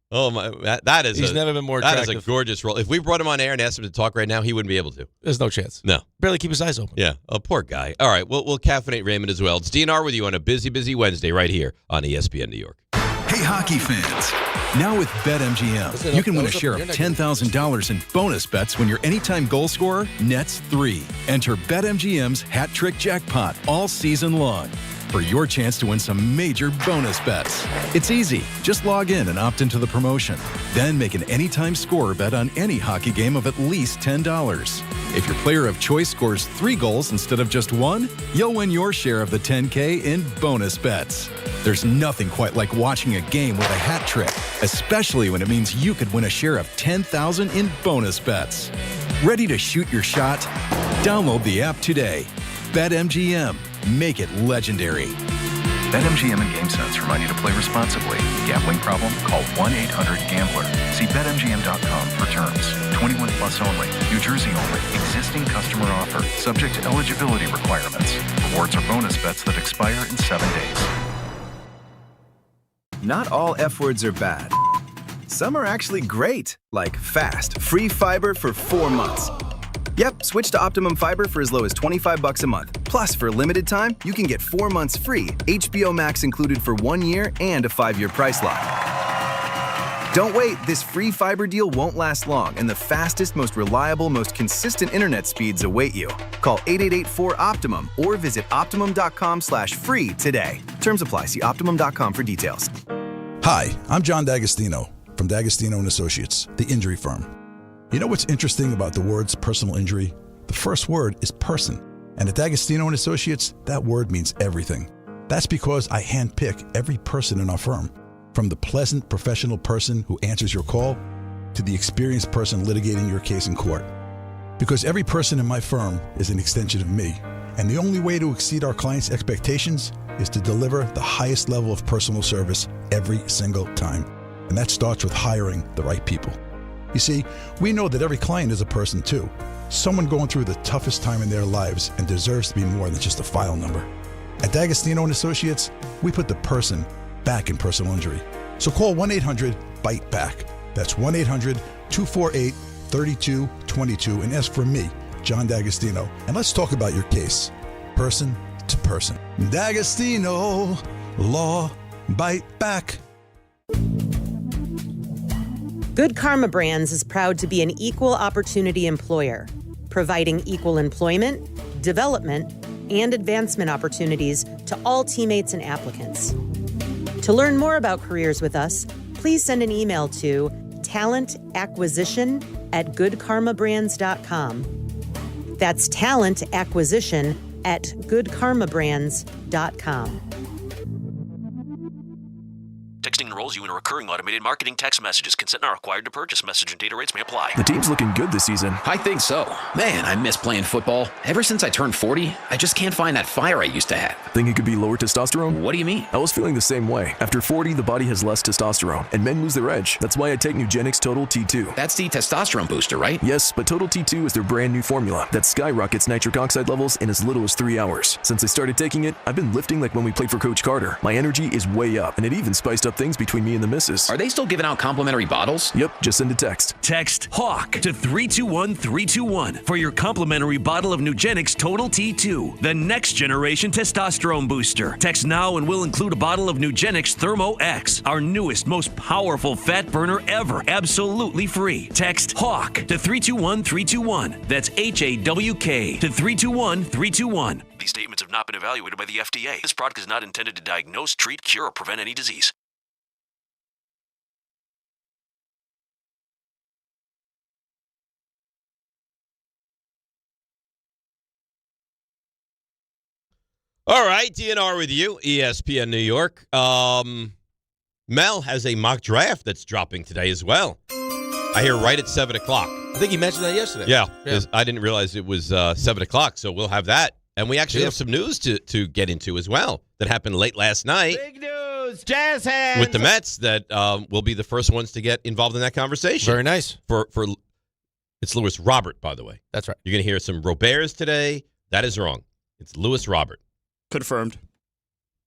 [SPEAKER 2] Oh,
[SPEAKER 1] my! That is.
[SPEAKER 2] he's never been more
[SPEAKER 1] That
[SPEAKER 2] attractive.
[SPEAKER 1] is a gorgeous roll. If we brought him on air and asked him to talk right now, he wouldn't be able to.
[SPEAKER 2] There's no chance.
[SPEAKER 1] No.
[SPEAKER 2] Barely keep his eyes open.
[SPEAKER 1] Yeah, a poor guy. All right, we'll caffeinate Raymond as well. It's DNR with you on a busy Wednesday right here on ESPN New York.
[SPEAKER 6] Hey, hockey fans. Now with BetMGM, you can win a share of $10,000 in bonus bets when your anytime goal scorer nets 3. Enter BetMGM's Hat Trick Jackpot all season long. for your chance to win some major bonus bets. It's easy. Just log in and opt into the promotion. Then make an anytime scorer bet on any hockey game of at least $10. If your player of choice scores 3 goals instead of just 1, you'll win your share of the $10K in bonus bets. There's nothing quite like watching a game with a hat trick, especially when it means you could win a share of $10,000 in bonus bets. Ready to shoot your shot? Download the app today. BetMGM. Make it legendary.
[SPEAKER 7] BetMGM and GameSense remind you to play responsibly. Gambling problem? Call 1-800-GAMBLER. See BetMGM.com for terms. 21 plus only. New Jersey only. Existing customer offer. Subject to eligibility requirements. Rewards are bonus bets that expire in 7 days.
[SPEAKER 8] Not all F words are bad. Some are actually great, like fast, free fiber for 4 months. Yep, switch to Optimum Fiber for as low as $25 a month. Plus, for a limited time, you can get 4 months free, HBO Max included for 1 year, and a 5-year price lock. Don't wait, this free fiber deal won't last long, and the fastest, most reliable, most consistent internet speeds await you. Call 888-4-OPTIMUM or visit Optimum.com/free today. Terms apply. See Optimum.com for details.
[SPEAKER 9] Hi, I'm John D'Agostino from D'Agostino & Associates, the injury firm. You know what's interesting about the words personal injury? The first word is person. And at D'Agostino & Associates, that word means everything. That's because I handpick every person in our firm, from the pleasant professional person who answers your call to the experienced person litigating your case in court. Because every person in my firm is an extension of me, and the only way to exceed our clients' expectations is to deliver the highest level of personal service every single time. And that starts with hiring the right people. You see, we know that every client is a person too. Someone going through the toughest time in their lives and deserves to be more than just a file number. At D'Agostino & Associates, we put the person back in personal injury. So call 1-800-BITE-BACK. That's 1-800-248-3222 and ask for me, John D'Agostino. And let's talk about your case, person to person. D'Agostino, law, bite back.
[SPEAKER 10] Good Karma Brands is proud to be an equal opportunity employer, providing equal employment, development, and advancement opportunities to all teammates and applicants. To learn more about careers with us, please send an email to talentacquisition@goodkarmabrands.com. That's talentacquisition@goodkarmabrands.com.
[SPEAKER 11] Texting enrolls you in a recurring automated marketing text messages. Consent not required to purchase. Message and data rates may apply.
[SPEAKER 12] The team's looking good this season.
[SPEAKER 13] I think so. Man, I miss playing football. Ever since I turned 40, I just can't find that fire I used to have.
[SPEAKER 12] Think it could be lower testosterone?
[SPEAKER 13] What do you mean?
[SPEAKER 12] I was feeling the same way. After 40, the body has less testosterone, and men lose their edge. That's why I take Nugenix Total T2.
[SPEAKER 13] That's the testosterone booster, right?
[SPEAKER 12] Yes, but Total T2 is their brand new formula that skyrockets nitric oxide levels in as little as 3 hours. Since I started taking it, I've been lifting like when we played for Coach Carter. My energy is way up, and it even spiced up things between me and the missus.
[SPEAKER 13] Are they still giving out complimentary bottles?
[SPEAKER 12] Yep, just send a text.
[SPEAKER 14] Text HAWK to 321-321 for your complimentary bottle of Nugenix Total T2, the next generation testosterone booster. Text now and we'll include a bottle of Nugenix Thermo X, our newest, most powerful fat burner ever, absolutely free. Text HAWK to 321-321. That's HAWK to 321-321.
[SPEAKER 11] These statements have not been evaluated by the FDA. This product is not intended to diagnose, treat, cure, or prevent any disease.
[SPEAKER 1] All right, DNR with you, ESPN New York. Mel has a mock draft that's dropping today as well. I hear right at 7 o'clock.
[SPEAKER 2] I think he mentioned that yesterday.
[SPEAKER 1] Yeah. I didn't realize it was 7 o'clock, so we'll have that. And we actually have some news to get into as well that happened late last night.
[SPEAKER 15] Big news, Jazz hands.
[SPEAKER 1] With the Mets that will be the first ones to get involved in that conversation.
[SPEAKER 2] Very nice.
[SPEAKER 1] It's Louis Robert, by the way.
[SPEAKER 2] That's right.
[SPEAKER 1] You're going to hear some Roberts today. That is wrong. It's Louis Robert.
[SPEAKER 5] Confirmed.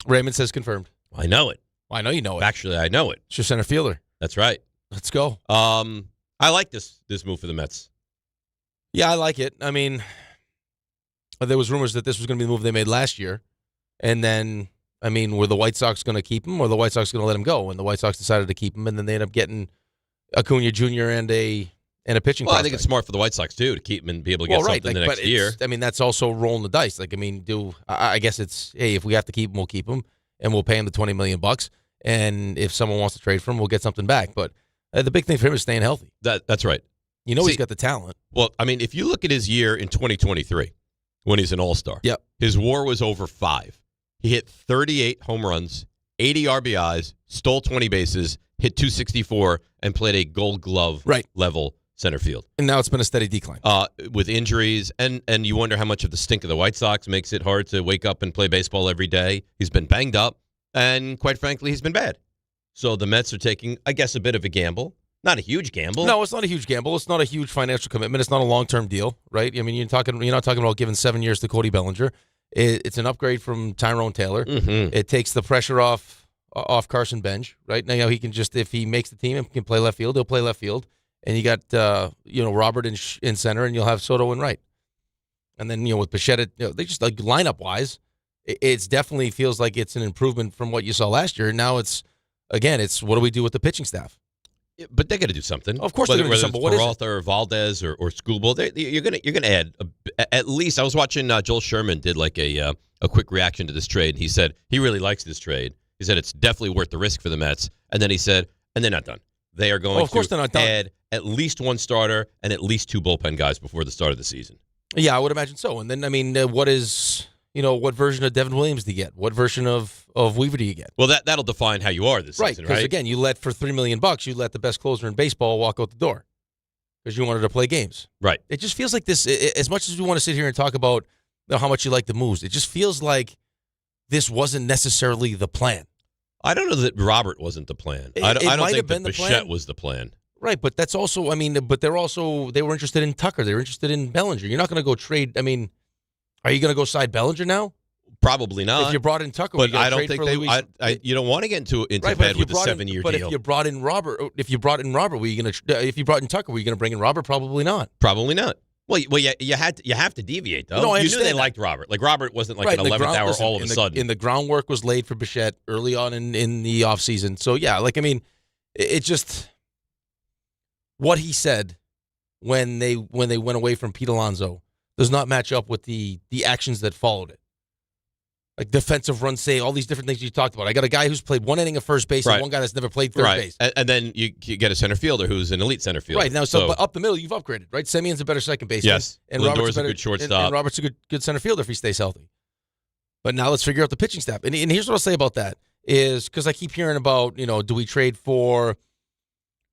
[SPEAKER 2] Raymond says confirmed.
[SPEAKER 1] I know it.
[SPEAKER 2] Well, I know you know it.
[SPEAKER 1] Actually, I know it.
[SPEAKER 2] It's your center fielder.
[SPEAKER 1] That's right.
[SPEAKER 2] Let's go.
[SPEAKER 1] I like this move for the Mets.
[SPEAKER 2] Yeah, I like it. I mean, there was rumors that this was going to be the move they made last year. And then, I mean, were the White Sox going to keep him or the White Sox going to let him go? And the White Sox decided to keep him, and then they ended up getting Acuna Jr. and a and a pitching
[SPEAKER 1] Well, I
[SPEAKER 2] prospect.
[SPEAKER 1] think it's smart for the White Sox, too, to keep him and be able to get something the next year.
[SPEAKER 2] I mean, that's also rolling the dice. Like, I mean, I guess it's, hey, if we have to keep him, we'll keep him, and we'll pay him the $20 million. And if someone wants to trade for him, we'll get something back. But the big thing for him is staying healthy.
[SPEAKER 1] That's right.
[SPEAKER 2] He's got the talent.
[SPEAKER 1] Well, I mean, if you look at his year in 2023, when he's an all-star,
[SPEAKER 2] yep,
[SPEAKER 1] his WAR was over 5. He hit 38 home runs, 80 RBIs, stole 20 bases, hit 264, and played a Gold Glove level center field.
[SPEAKER 2] And now it's been a steady decline.
[SPEAKER 1] With injuries, and you wonder how much of the stink of the White Sox makes it hard to wake up and play baseball every day. He's been banged up, and quite frankly, he's been bad. So the Mets are taking, I guess, a bit of a gamble. Not a huge gamble.
[SPEAKER 2] No, it's not a huge gamble. It's not a huge financial commitment. It's not a long-term deal, right? I mean, you're not talking about giving 7 years to Cody Bellinger. It's an upgrade from Tyrone Taylor.
[SPEAKER 1] Mm-hmm.
[SPEAKER 2] It takes the pressure off Carson Bench, right? Now he can just, if he makes the team and can play left field, he'll play left field. And you got Robert in center, and you'll have Soto in right. And then with Bichette, they just like lineup-wise, it's definitely feels like it's an improvement from what you saw last year. Now it's what do we do with the pitching staff?
[SPEAKER 1] But they got to do something.
[SPEAKER 2] Of course, they're going to do something. What is it?
[SPEAKER 1] Peralta or Valdez or Schoolball, you're gonna add at least. I was watching Joel Sherman did like a quick reaction to this trade. He said he really likes this trade. He said it's definitely worth the risk for the Mets. And then he said, and they're not done. They are going to add at least one starter and at least 2 bullpen guys before the start of the season.
[SPEAKER 2] Yeah, I would imagine so. And then, I mean, what version of Devin Williams do you get? What version of Weaver do you get?
[SPEAKER 1] Well, that'll define how you are this season, right?
[SPEAKER 2] Because, again, you let for $3 million, you let the best closer in baseball walk out the door because you wanted to play games.
[SPEAKER 1] Right.
[SPEAKER 2] It just feels like this, as much as we want to sit here and talk about how much you like the moves, it just feels like this wasn't necessarily the plan.
[SPEAKER 1] I don't know that Robert wasn't the plan. I don't think that Bichette was the plan.
[SPEAKER 2] Right, but that's also, I mean, but they were interested in Tucker. They were interested in Bellinger. You're not going to go trade, I mean, are you going to go side Bellinger now?
[SPEAKER 1] Probably not.
[SPEAKER 2] If you brought in Tucker,
[SPEAKER 1] but I don't think you don't want to get into bed with a 7-year deal.
[SPEAKER 2] But if you brought in Robert, if you brought in Tucker, were you going to bring in Robert? Probably not.
[SPEAKER 1] Probably not. Well, you have to deviate though.
[SPEAKER 2] No, I
[SPEAKER 1] you knew they
[SPEAKER 2] understand
[SPEAKER 1] liked Robert. Like Robert wasn't like an 11th hour all of a sudden.
[SPEAKER 2] And the groundwork was laid for Bichette early on in the offseason. So yeah, like I mean, it just what he said when they went away from Pete Alonso does not match up with the actions that followed it. Like defensive run save, all these different things you talked about. I got a guy who's played one inning of first base and one guy that's never played third base.
[SPEAKER 1] And then you get a center fielder who's an elite center fielder.
[SPEAKER 2] Right, now, so up the middle, you've upgraded, right? Semion's a better second baseman.
[SPEAKER 1] Yes,
[SPEAKER 2] and
[SPEAKER 1] Lindor's a good shortstop.
[SPEAKER 2] And Robert's a good center fielder if he stays healthy. But now let's figure out the pitching staff. And here's what I'll say about that is because I keep hearing about, do we trade for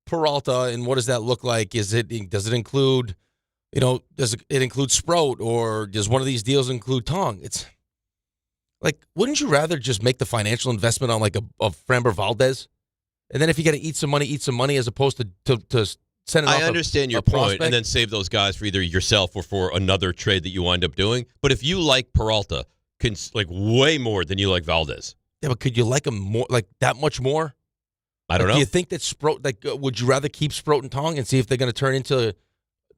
[SPEAKER 2] Peralta and what does that look like? Does it include, does it include Sprout or does one of these deals include Tong? It's like, wouldn't you rather just make the financial investment on like a Framber Valdez? And then if you got to eat some money as opposed to send it off.
[SPEAKER 1] I understand your point, and then save those guys for either yourself or for another trade that you wind up doing. But if you like Peralta, like way more than you like Valdez.
[SPEAKER 2] Yeah, but could you like him more, like that much more?
[SPEAKER 1] I don't know.
[SPEAKER 2] Do you think that Sprout, would you rather keep Sprout and Tong and see if they're going to turn into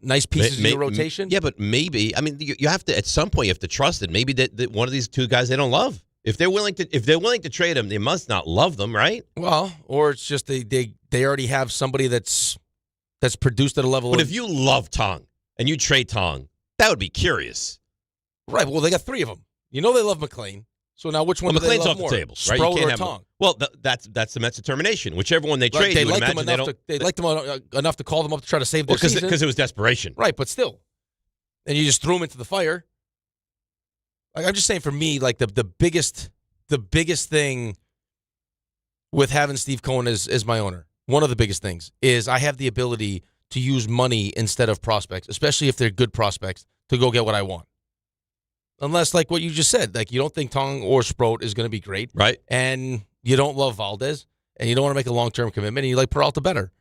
[SPEAKER 2] nice pieces in your rotation?
[SPEAKER 1] Yeah, but maybe. I mean, you have to at some point you have to trust it. Maybe that one of these two guys they don't love. If they're willing to trade them, they must not love them, right?
[SPEAKER 2] Well, or it's just they already have somebody that's produced at a level.
[SPEAKER 1] But if you love Tong and you trade Tong, that would be curious,
[SPEAKER 2] right? Well, they got 3 of them. They love McLean. So now, which one?
[SPEAKER 1] Well,
[SPEAKER 2] do they
[SPEAKER 1] McLean's
[SPEAKER 2] love
[SPEAKER 1] off
[SPEAKER 2] more?
[SPEAKER 1] the table, right?
[SPEAKER 2] Sprout
[SPEAKER 1] You can't
[SPEAKER 2] or
[SPEAKER 1] have
[SPEAKER 2] Tong?
[SPEAKER 1] Well, that's the Mets' determination. Whichever one they trade,
[SPEAKER 2] they
[SPEAKER 1] you would
[SPEAKER 2] liked
[SPEAKER 1] imagine
[SPEAKER 2] them they liked them enough to call them up to try to save their season
[SPEAKER 1] because it was desperation,
[SPEAKER 2] right? But still, and you just threw them into the fire. Like I'm just saying, for me, like the biggest thing with having Steve Cohen as my owner, one of the biggest things is I have the ability to use money instead of prospects, especially if they're good prospects, to go get what I want. Unless, like what you just said, like you don't think Tong or Sprout is going to be great.
[SPEAKER 1] Right.
[SPEAKER 2] And you don't love Valdez, and you don't want to make a long-term commitment, and you like Peralta better.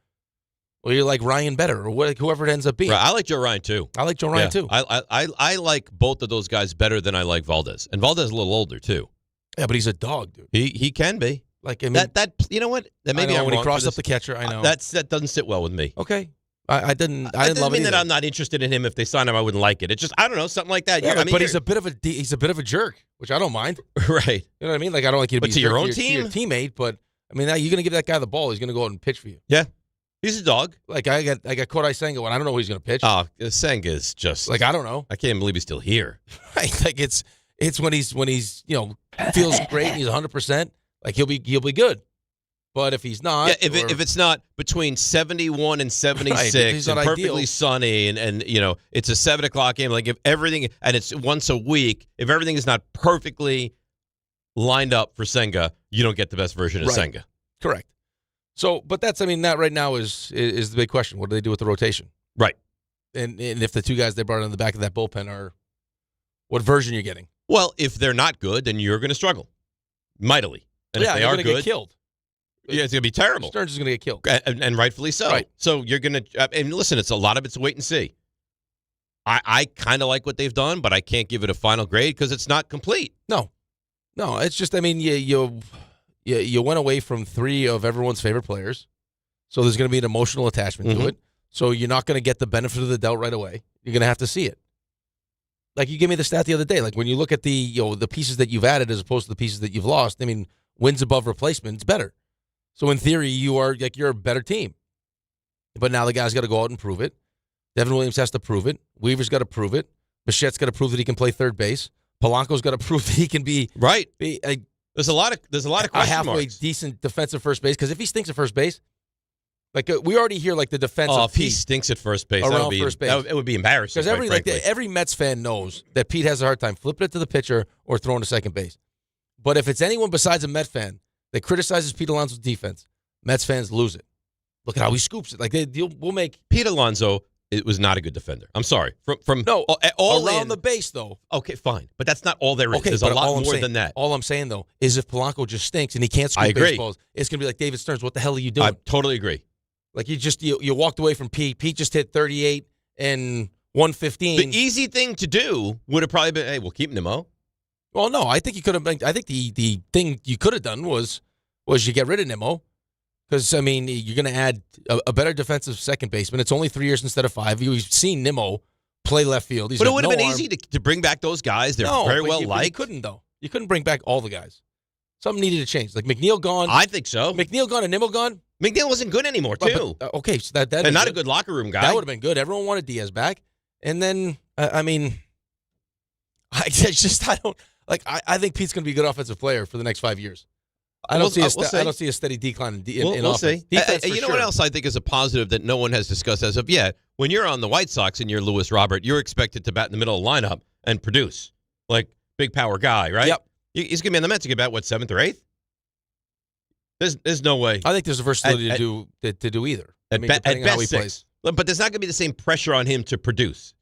[SPEAKER 2] Or you like Ryan better, or whoever it ends up being.
[SPEAKER 1] Right. I like Joe Ryan, too.
[SPEAKER 2] I like Joe Ryan, too.
[SPEAKER 1] I like both of those guys better than I like Valdez. And Valdez is a little older, too.
[SPEAKER 2] Yeah, but he's a dog, dude.
[SPEAKER 1] He can be.
[SPEAKER 2] Like, I mean,
[SPEAKER 1] that you know what? That maybe
[SPEAKER 2] when he crossed up the catcher, I know.
[SPEAKER 1] That doesn't sit well with me.
[SPEAKER 2] Okay. I didn't love it.
[SPEAKER 1] It doesn't mean that I'm not interested in him. If they sign him, I wouldn't like it. It's just, I don't know, something like that.
[SPEAKER 2] Yeah, but he's a bit of a jerk, which I don't mind.
[SPEAKER 1] Right.
[SPEAKER 2] You know what I mean? Like, I don't like you to be
[SPEAKER 1] to your own
[SPEAKER 2] team? To your teammate, but I mean, you're going to give that guy the ball, he's going to go out and pitch for you.
[SPEAKER 1] Yeah. He's a dog.
[SPEAKER 2] Like I got Kodai Senga when I don't know who he's going to pitch.
[SPEAKER 1] Oh, Senga is just
[SPEAKER 2] like I don't know.
[SPEAKER 1] I can't believe he's still here.
[SPEAKER 2] Right? Like it's when he's feels great and he's 100%. Like he'll be good. But if he's not,
[SPEAKER 1] if it's not between 71 and 76
[SPEAKER 2] right,
[SPEAKER 1] and perfectly
[SPEAKER 2] ideal.
[SPEAKER 1] sunny and it's a 7:00 game, like if everything and it's once a week, if everything is not perfectly lined up for Senga, you don't get the best version of Senga.
[SPEAKER 2] Correct. So, but that right now is the big question. What do they do with the rotation?
[SPEAKER 1] Right.
[SPEAKER 2] And if the two guys they brought in the back of that bullpen are, what version you're getting?
[SPEAKER 1] Well, if they're not good, then you're going to struggle mightily. And if they are good,
[SPEAKER 2] get killed.
[SPEAKER 1] Yeah, it's going to be terrible.
[SPEAKER 2] Stearns is going to get killed.
[SPEAKER 1] And rightfully so.
[SPEAKER 2] Right.
[SPEAKER 1] So you're going to and listen, a lot of it's wait and see. I kind of like what they've done, but I can't give it a final grade because it's not complete.
[SPEAKER 2] No, it's just, I mean, you went away from three of everyone's favorite players, so there's going to be an emotional attachment to it. So you're not going to get the benefit of the doubt right away. You're going to have to see it. Like you gave me the stat the other day. Like when you look at the pieces that you've added as opposed to the pieces that you've lost, I mean, wins above replacement, it's better. So in theory, you're a better team. But now the guy's got to go out and prove it. Devin Williams has to prove it. Weaver's got to prove it. Bichette's got to prove that he can play third base. Polanco's got to prove that he can be
[SPEAKER 1] right. There's a lot of question
[SPEAKER 2] halfway
[SPEAKER 1] marks.
[SPEAKER 2] Decent defensive first base. Because if he stinks at first base, like we already hear like the defensive.
[SPEAKER 1] Oh, if he stinks at first base, it would be embarrassing.
[SPEAKER 2] Because every Mets fan knows that Pete has a hard time flipping it to the pitcher or throwing to second base. But if it's anyone besides a Met fan that criticizes Pete Alonso's defense, Mets fans lose it. Look at how he scoops it. Like we'll make
[SPEAKER 1] Pete Alonso. It was not a good defender. I'm sorry. From all
[SPEAKER 2] around the base though.
[SPEAKER 1] Okay, fine, but that's not all there is.
[SPEAKER 2] Okay,
[SPEAKER 1] There's a lot more than that.
[SPEAKER 2] All I'm saying though is if Polanco just stinks and he can't scoop baseballs, it's gonna be like David Stearns. What the hell are you doing?
[SPEAKER 1] I totally agree.
[SPEAKER 2] Like you walked away from Pete. Pete just hit 38 and 115.
[SPEAKER 1] The easy thing to do would have probably been, hey, we'll keep Nimmo.
[SPEAKER 2] Well, no, I think you could have been. I think the thing you could have done was you get rid of Nimmo. Because, I mean, you're going to add a better defensive second baseman. It's only 3 years instead of 5. You've seen Nimmo play left field.
[SPEAKER 1] But it would have been easy to bring back those guys. They're very well liked.
[SPEAKER 2] You couldn't, though. You couldn't bring back all the guys. Something needed to change. Like McNeil gone.
[SPEAKER 1] I think so.
[SPEAKER 2] McNeil gone and Nimmo gone.
[SPEAKER 1] McNeil wasn't good anymore, too.
[SPEAKER 2] But, okay, so that
[SPEAKER 1] and not a good locker room guy.
[SPEAKER 2] That would have been good. Everyone wanted Diaz back. And then, I mean, I think Pete's going to be a good offensive player for the next 5 years. I don't see a steady decline in
[SPEAKER 1] we'll
[SPEAKER 2] offense.
[SPEAKER 1] See. You know what else I think is a positive that no one has discussed as of yet? When you're on the White Sox and you're Lewis Robert, you're expected to bat in the middle of the lineup and produce. Like, big power guy, right?
[SPEAKER 2] Yep.
[SPEAKER 1] He's going to be on the Mets. He can bat, 7th or 8th? There's no way.
[SPEAKER 2] I think there's a versatility to do either.
[SPEAKER 1] At best, 6. But there's not going to be the same pressure on him to produce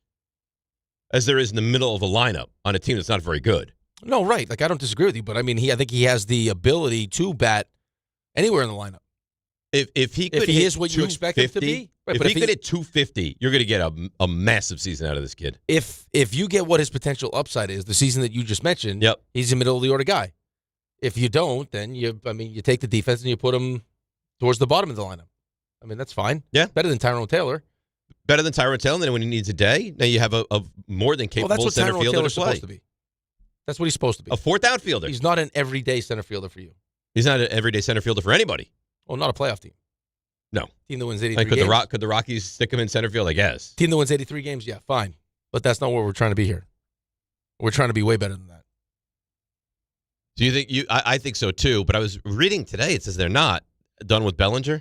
[SPEAKER 1] as there is in the middle of a lineup on a team that's not very good.
[SPEAKER 2] No, right. Like, I don't disagree with you, but I mean, I think he has the ability to bat anywhere in the lineup.
[SPEAKER 1] If he
[SPEAKER 2] is what you expect him to be,
[SPEAKER 1] right, if he could hit 250, you're going to get a massive season out of this kid.
[SPEAKER 2] If you get what his potential upside is, the season that you just mentioned,
[SPEAKER 1] yep,
[SPEAKER 2] he's a middle of the order guy. If you don't, then you take the defense and you put him towards the bottom of the lineup. I mean, that's fine.
[SPEAKER 1] Yeah,
[SPEAKER 2] better than Tyrone Taylor.
[SPEAKER 1] Better than Tyrone Taylor. And then when he needs a day, now you have a more than capable center fielder
[SPEAKER 2] Taylor's
[SPEAKER 1] to play.
[SPEAKER 2] Supposed to be. That's what he's supposed to be.
[SPEAKER 1] A 4th outfielder.
[SPEAKER 2] He's not an everyday center fielder for you.
[SPEAKER 1] He's not an everyday center fielder for anybody.
[SPEAKER 2] Oh, not a playoff team.
[SPEAKER 1] No.
[SPEAKER 2] Team that wins 83 games.
[SPEAKER 1] Could the Rockies stick him in center field? I guess.
[SPEAKER 2] Team that wins 83 games, yeah, fine. But that's not where we're trying to be here. We're trying to be way better than that.
[SPEAKER 1] Do you think I think so too, but I was reading today, it says they're not done with Bellinger.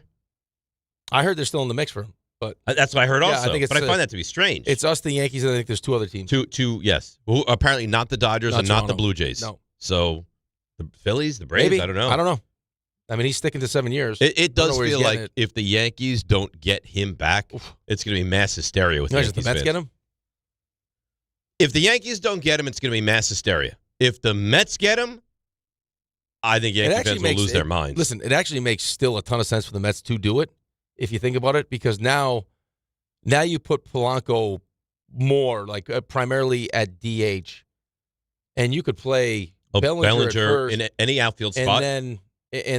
[SPEAKER 2] I heard they're still in the mix for him. But
[SPEAKER 1] that's what I heard also.
[SPEAKER 2] I
[SPEAKER 1] but I find that to be strange.
[SPEAKER 2] It's us, the Yankees, and I think there's 2 other teams.
[SPEAKER 1] Two, yes. Well, apparently not the Dodgers and not the Blue Jays.
[SPEAKER 2] No.
[SPEAKER 1] So the Phillies, the Braves,
[SPEAKER 2] maybe.
[SPEAKER 1] I don't know.
[SPEAKER 2] I don't know. I mean, he's sticking to 7 years.
[SPEAKER 1] It does feel like if the Yankees don't get him back, it's going to be mass hysteria with Yankees
[SPEAKER 2] the Mets
[SPEAKER 1] fans.
[SPEAKER 2] Get him?
[SPEAKER 1] If the Yankees don't get him, it's going to be mass hysteria. If the Mets get him, I think Yankee fans will lose their minds.
[SPEAKER 2] Listen, it actually makes still a ton of sense for the Mets to do it, if you think about it, because now you put Polanco more, like primarily at DH, and you could play Bellinger at first,
[SPEAKER 1] in any outfield spot,
[SPEAKER 2] and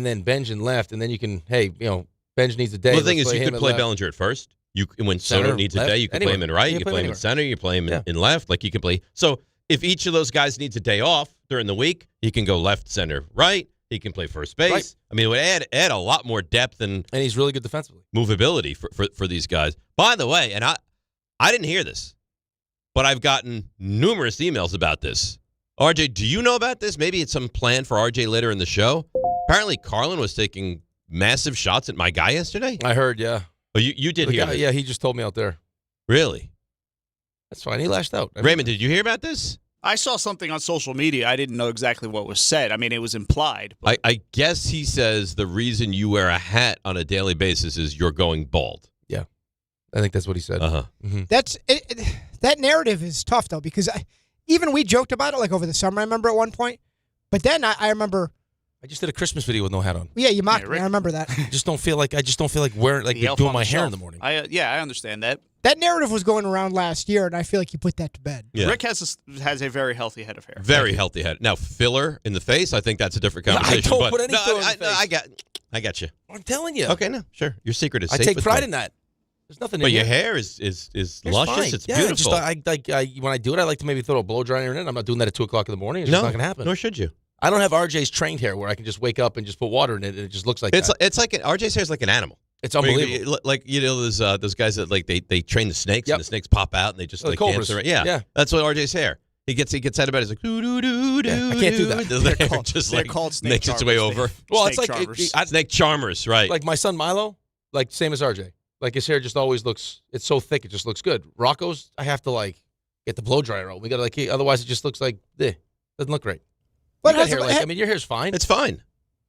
[SPEAKER 2] then Benj in left, and then you can, Benj needs a day.
[SPEAKER 1] Well, the thing is, you could play Bellinger at first. When Soto needs a day, you can play him in right, you can play him in center, you can play him in left. Like you can play. So if each of those guys needs a day off during the week, he can go left, center, right. He can play first base.
[SPEAKER 2] Right.
[SPEAKER 1] I mean, it would add a lot more depth and
[SPEAKER 2] he's really good defensively.
[SPEAKER 1] Movability for these guys. By the way, and I didn't hear this, but I've gotten numerous emails about this. RJ, do you know about this? Maybe it's some plan for RJ later in the show. Apparently, Carlin was taking massive shots at my guy yesterday.
[SPEAKER 2] I heard, yeah.
[SPEAKER 1] Oh, you did hear this?
[SPEAKER 2] Yeah, he just told me out there.
[SPEAKER 1] Really?
[SPEAKER 2] That's fine. He lashed out.
[SPEAKER 1] Raymond, did you hear about this?
[SPEAKER 5] I saw something on social media. I didn't know exactly what was said. I mean, it was implied. But
[SPEAKER 1] I guess he says the reason you wear a hat on a daily basis is you're going bald.
[SPEAKER 2] Yeah. I think that's what he said.
[SPEAKER 1] Uh-huh.
[SPEAKER 2] Mm-hmm.
[SPEAKER 4] That narrative is tough, though, because even we joked about it like over the summer, I remember at one point. But then I remember...
[SPEAKER 2] I just did a Christmas video with no hat on.
[SPEAKER 4] Yeah, you mocked me. I remember that.
[SPEAKER 2] I just don't feel like wearing doing my hair in the morning.
[SPEAKER 5] I understand that.
[SPEAKER 4] That narrative was going around last year, and I feel like you put that to bed.
[SPEAKER 1] Yeah.
[SPEAKER 5] Rick has a very healthy head of hair.
[SPEAKER 1] Very healthy head. Now, filler in the face, I think that's a different conversation.
[SPEAKER 2] I don't put any filler in the face.
[SPEAKER 1] I got you.
[SPEAKER 2] I'm telling you.
[SPEAKER 1] Okay, no, sure. Your secret is safe.
[SPEAKER 2] I take
[SPEAKER 1] with
[SPEAKER 2] pride
[SPEAKER 1] me.
[SPEAKER 2] in that. There's nothing
[SPEAKER 1] But
[SPEAKER 2] in
[SPEAKER 1] your
[SPEAKER 2] here.
[SPEAKER 1] hair is luscious.
[SPEAKER 2] Fine.
[SPEAKER 1] It's
[SPEAKER 2] yeah,
[SPEAKER 1] beautiful.
[SPEAKER 2] When I do it, I like to maybe throw a blow dryer in it. I'm not doing that at 2 o'clock in the morning. It's
[SPEAKER 1] no,
[SPEAKER 2] just not going to happen.
[SPEAKER 1] Nor should you.
[SPEAKER 2] I don't have RJ's trained hair where I can just wake up and just put water in it and it just looks like that.
[SPEAKER 1] It's like RJ's hair is like an animal.
[SPEAKER 2] It's unbelievable.
[SPEAKER 1] Like those guys that like they train the snakes and the snakes pop out and they just like
[SPEAKER 2] cobras.
[SPEAKER 1] dance around. Yeah, that's what RJ's hair. He gets out of bed. He's like doo doo doo doo.
[SPEAKER 2] I can't do that.
[SPEAKER 5] They're called snake
[SPEAKER 1] makes its way over.
[SPEAKER 2] Well, it's
[SPEAKER 5] like
[SPEAKER 1] snake charmers, right?
[SPEAKER 2] Like my son Milo, like same as RJ. Like his hair just always looks. It's so thick, it just looks good. Rocco's, I have to like get the blow dryer out. We got to like, otherwise it just looks like doesn't look great.
[SPEAKER 4] But
[SPEAKER 2] your hair's fine.
[SPEAKER 1] It's fine.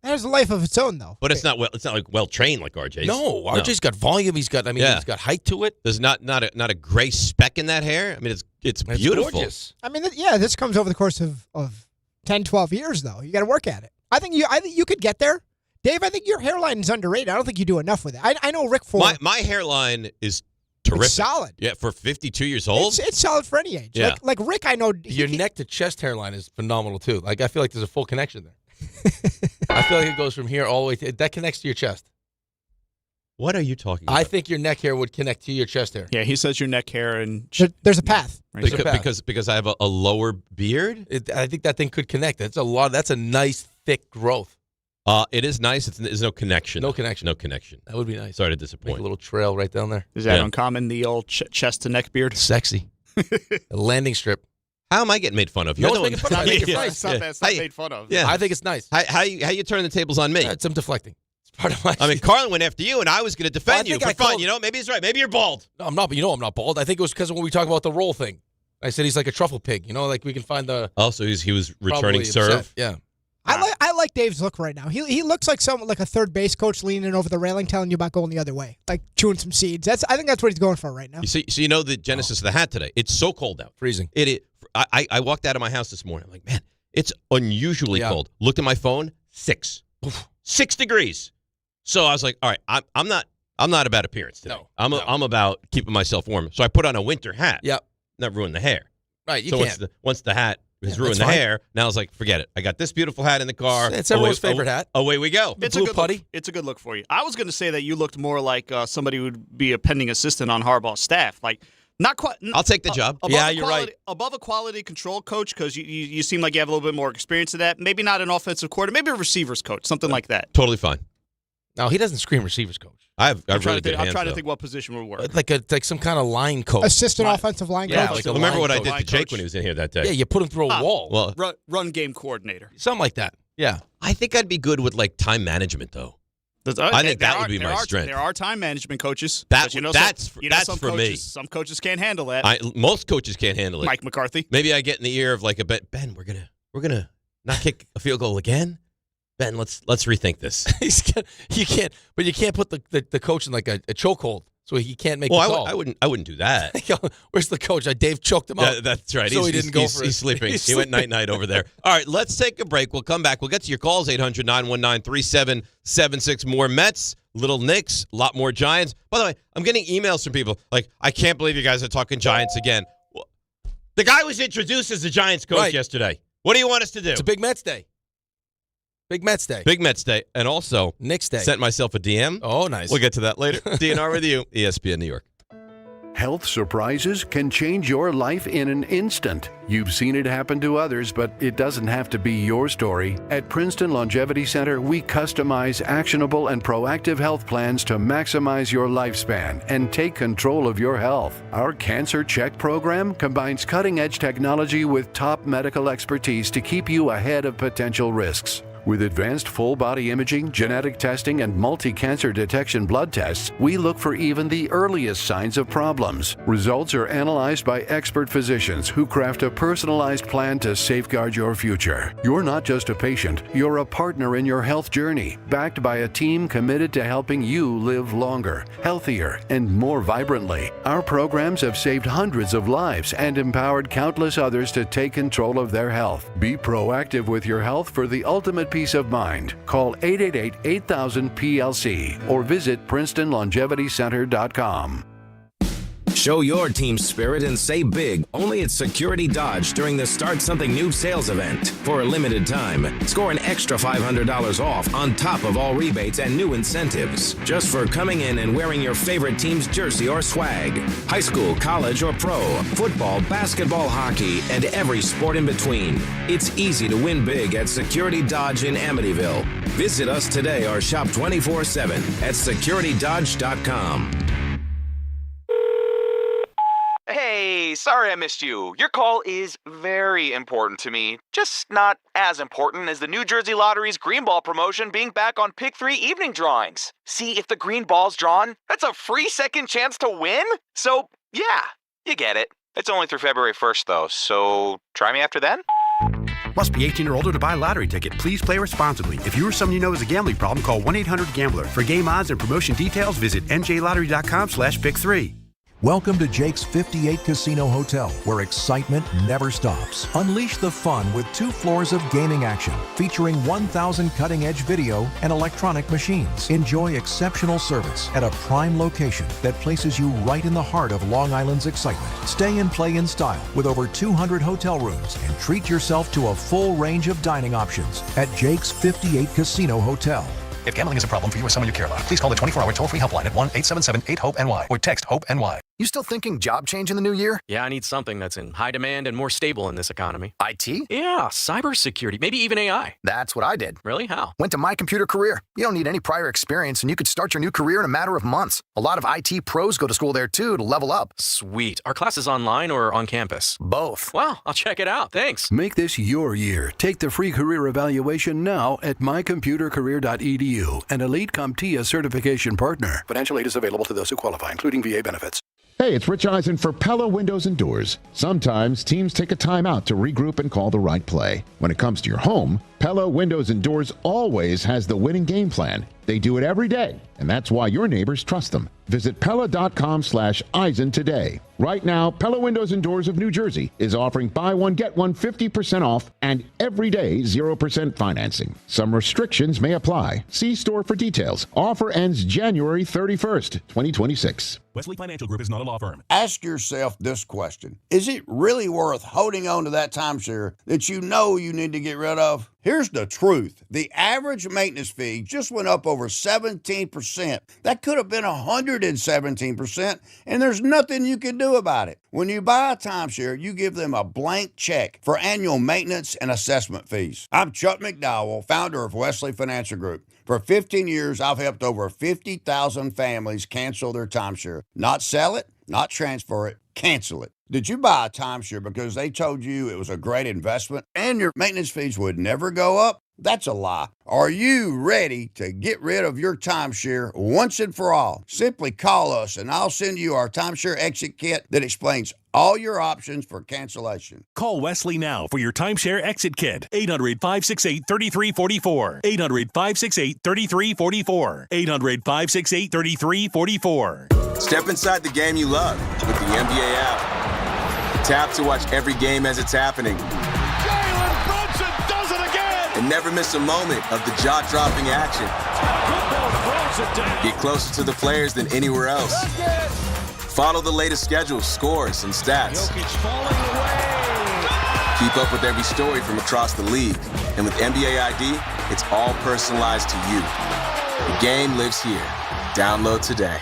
[SPEAKER 4] It has a life of its own, though.
[SPEAKER 1] But it's not like well trained like RJ's.
[SPEAKER 2] No, RJ's got volume. He's got got height to it.
[SPEAKER 1] There's not a gray speck in that hair. I mean, it's beautiful.
[SPEAKER 2] Gorgeous.
[SPEAKER 4] I mean, this comes over the course of 10, 12 years, though. You got to work at it. I think you could get there. Dave, I think your hairline is underrated. I don't think you do enough with it. I know Rick Ford.
[SPEAKER 1] My hairline is terrific.
[SPEAKER 4] It's solid.
[SPEAKER 1] Yeah, for 52 years old.
[SPEAKER 4] It's solid for any age.
[SPEAKER 1] Yeah.
[SPEAKER 4] Like Rick, I know.
[SPEAKER 2] Your neck to chest hairline is phenomenal, too. Like, I feel like there's a full connection there. I feel like it goes from here all the way that connects to your chest.
[SPEAKER 1] What are you talking about?
[SPEAKER 2] I think your neck hair would connect to your chest hair.
[SPEAKER 5] Yeah, he says your neck hair and
[SPEAKER 4] there's a path.
[SPEAKER 1] Because I have a lower beard.
[SPEAKER 2] I think that thing could connect. That's a nice thick growth.
[SPEAKER 1] It is nice. There's no connection.
[SPEAKER 2] No connection.
[SPEAKER 1] No connection.
[SPEAKER 2] That would be nice.
[SPEAKER 1] Sorry to disappoint.
[SPEAKER 2] Make a little trail right down there.
[SPEAKER 5] Is that uncommon? The old chest to neck beard.
[SPEAKER 2] Sexy. A landing strip.
[SPEAKER 1] How am I getting made fun of?
[SPEAKER 2] No one's making fun of me. I think it's nice.
[SPEAKER 5] It's not made fun of.
[SPEAKER 1] Yeah.
[SPEAKER 2] I think it's nice.
[SPEAKER 1] How you turning the tables on me?
[SPEAKER 2] It's some deflecting. It's part of my.
[SPEAKER 1] I mean, Carlin went after you, and I was going to defend you for fun. Maybe he's right. Maybe you're bald.
[SPEAKER 2] No, I'm not. But I'm not bald. I think it was because when we talk about the roll thing, I said he's like a truffle pig. Like we can find the.
[SPEAKER 1] Oh, so he was returning serve.
[SPEAKER 2] Upset. Yeah.
[SPEAKER 4] I like Dave's look right now. He looks like someone like a third base coach leaning over the railing, telling you about going the other way, like chewing some seeds. I think that's what he's going for right now.
[SPEAKER 1] You see, so you know the genesis of the hat today. It's so cold out,
[SPEAKER 2] freezing.
[SPEAKER 1] I walked out of my house this morning. I'm like, man, it's unusually cold. Looked at my phone, 6 degrees. So I was like, all right, I'm not about appearance today.
[SPEAKER 2] No,
[SPEAKER 1] I'm about keeping myself warm. So I put on a winter hat.
[SPEAKER 2] Yep.
[SPEAKER 1] Not ruin the hair.
[SPEAKER 2] Right. You
[SPEAKER 1] so
[SPEAKER 2] can't.
[SPEAKER 1] Once the hat has ruined the hair, now I was like, forget it. I got this beautiful hat in the car.
[SPEAKER 2] It's everyone's favorite hat.
[SPEAKER 1] Away we go.
[SPEAKER 5] It's
[SPEAKER 2] blue
[SPEAKER 5] a good
[SPEAKER 2] putty.
[SPEAKER 5] Look. It's a good look for you. I was going to say that you looked more like somebody who would be a pending assistant on Harbaugh's staff. Like, not quite.
[SPEAKER 1] I'll take the job.
[SPEAKER 2] Yeah, you're right.
[SPEAKER 5] Above a quality control coach, because you seem like you have a little bit more experience in that. Maybe not an offensive coordinator, maybe a receivers coach, something like that.
[SPEAKER 1] Totally fine.
[SPEAKER 2] No, he doesn't scream receivers coach.
[SPEAKER 1] I'm
[SPEAKER 5] trying to think what position would work.
[SPEAKER 2] Like some kind of line coach.
[SPEAKER 4] Assistant offensive line coach.
[SPEAKER 2] Like
[SPEAKER 1] remember what I did to Jake when he was in here that day?
[SPEAKER 2] Yeah, you put him through a wall.
[SPEAKER 1] Well,
[SPEAKER 5] run game coordinator.
[SPEAKER 2] Something like that. Yeah.
[SPEAKER 1] I think I'd be good with like time management though. I think that would be my strength.
[SPEAKER 5] There are time management coaches.
[SPEAKER 1] That's
[SPEAKER 5] some
[SPEAKER 1] for
[SPEAKER 5] coaches,
[SPEAKER 1] me.
[SPEAKER 5] Some coaches can't handle that.
[SPEAKER 1] Most coaches can't handle it.
[SPEAKER 5] Mike McCarthy.
[SPEAKER 1] Maybe I get in the ear of like Ben, we're gonna not kick a field goal again. Ben, let's rethink this.
[SPEAKER 2] You can't put the coach in like a chokehold, so he can't make the call.
[SPEAKER 1] I wouldn't do that.
[SPEAKER 2] Where's the coach? Dave choked him out.
[SPEAKER 1] That's right.
[SPEAKER 2] So he didn't go for it.
[SPEAKER 1] He's sleeping. He went night over there. All right, let's take a break. We'll come back. We'll get to your calls, 800-919-3776. More Mets, little Knicks, a lot more Giants. By the way, I'm getting emails from people like, I can't believe you guys are talking Giants again. Well, the guy was introduced as the Giants coach yesterday. What do you want us to do?
[SPEAKER 2] It's a big Mets day. Big Mets day.
[SPEAKER 1] Big Mets day. And also,
[SPEAKER 2] Knicks day.
[SPEAKER 1] Sent myself a DM.
[SPEAKER 2] Oh, nice.
[SPEAKER 1] We'll get to that later. DNR with you, ESPN New York.
[SPEAKER 16] Health surprises can change your life in an instant. You've seen it happen to others, but it doesn't have to be your story. At Princeton Longevity Center, we customize actionable and proactive health plans to maximize your lifespan and take control of your health. Our Cancer Check program combines cutting-edge technology with top medical expertise to keep you ahead of potential risks. With advanced full-body imaging, genetic testing, and multi-cancer detection blood tests, we look for even the earliest signs of problems. Results are analyzed by expert physicians who craft a personalized plan to safeguard your future. You're not just a patient, you're a partner in your health journey, backed by a team committed to helping you live longer, healthier, and more vibrantly. Our programs have saved hundreds of lives and empowered countless others to take control of their health. Be proactive with your health for the ultimate peace of mind. Call 888-8000-PLC or visit PrincetonLongevityCenter.com.
[SPEAKER 17] Show your team spirit and say big only at Security Dodge during the Start Something New sales event. For a limited time, score an extra $500 off on top of all rebates and new incentives, just for coming in and wearing your favorite team's jersey or swag. High school, college, or pro, football, basketball, hockey, and every sport in between. It's easy to win big at Security Dodge in Amityville. Visit us today or shop 24/7 at securitydodge.com.
[SPEAKER 18] Hey, sorry I missed you. Your call is very important to me. Just not as important as the New Jersey Lottery's Green Ball promotion being back on Pick 3 evening drawings. See, if the green ball's drawn, that's a free second chance to win? So, yeah, you get it. It's only through February 1st, though, so try me after then?
[SPEAKER 19] Must be 18 or older to buy a lottery ticket. Please play responsibly. If you or someone you know has a gambling problem, call 1-800-GAMBLER. For game odds and promotion details, visit njlottery.com/pick3.
[SPEAKER 20] Welcome to Jake's 58 Casino Hotel, where excitement never stops. Unleash the fun with 2 floors of gaming action, featuring 1,000 cutting-edge video and electronic machines. Enjoy exceptional service at a prime location that places you right in the heart of Long Island's excitement. Stay and play in style with over 200 hotel rooms and treat yourself to a full range of dining options at Jake's 58 Casino Hotel.
[SPEAKER 21] If gambling is a problem for you or someone you care about, please call the 24-hour toll-free helpline at 1-877-8-HOPE-NY or text HOPE-NY.
[SPEAKER 22] You still thinking job change in the new year?
[SPEAKER 23] Yeah, I need something that's in high demand and more stable in this economy.
[SPEAKER 22] IT?
[SPEAKER 23] Yeah, cybersecurity, maybe even AI.
[SPEAKER 22] That's what I did.
[SPEAKER 23] Really? How?
[SPEAKER 22] Went to My Computer Career. You don't need any prior experience, and you could start your new career in a matter of months. A lot of IT pros go to school there, too, to level up.
[SPEAKER 23] Sweet. Are classes online or on campus?
[SPEAKER 22] Both.
[SPEAKER 23] Wow, I'll check it out. Thanks.
[SPEAKER 16] Make this your year. Take the free career evaluation now at mycomputercareer.edu, an Elite CompTIA certification partner.
[SPEAKER 19] Financial aid is available to those who qualify, including VA benefits.
[SPEAKER 24] Hey, it's Rich Eisen for Pella Windows and Doors. Sometimes teams take a timeout to regroup and call the right play. When it comes to your home, Pella Windows and Doors always has the winning game plan. They do it every day, and that's why your neighbors trust them. Visit Pella.com/Eisen today. Right now, Pella Windows and Doors of New Jersey is offering buy one, get one 50% off and every day 0% financing. Some restrictions may apply. See store for details. Offer ends January 31st, 2026.
[SPEAKER 25] Wesley Financial Group is not a law firm.
[SPEAKER 26] Ask yourself this question. Is it really worth holding on to that timeshare that you know you need to get rid of? Here's the truth. The average maintenance fee just went up over 17%. That could have been 117%, and there's nothing you can do about it. When you buy a timeshare, you give them a blank check for annual maintenance and assessment fees. I'm Chuck McDowell, founder of Wesley Financial Group. For 15 years, I've helped over 50,000 families cancel their timeshare. Not sell it, not transfer it, cancel it. Did you buy a timeshare because they told you it was a great investment and your maintenance fees would never go up? That's a lie. Are you ready to get rid of your timeshare once and for all? Simply call us and I'll send you our timeshare exit kit that explains all your options for cancellation.
[SPEAKER 25] Call Wesley now for your timeshare exit kit. 800-568-3344. 800-568-3344. 800-568-3344.
[SPEAKER 27] Step inside the game you love with the NBA app. Tap to watch every game as it's happening.
[SPEAKER 3] Jalen Brunson does it again!
[SPEAKER 27] And never miss a moment of the jaw-dropping action. Get closer to the players than anywhere else. Follow the latest schedules, scores, and stats. Keep up with every story from across the league. And with NBA ID, it's all personalized to you. The game lives here. Download today.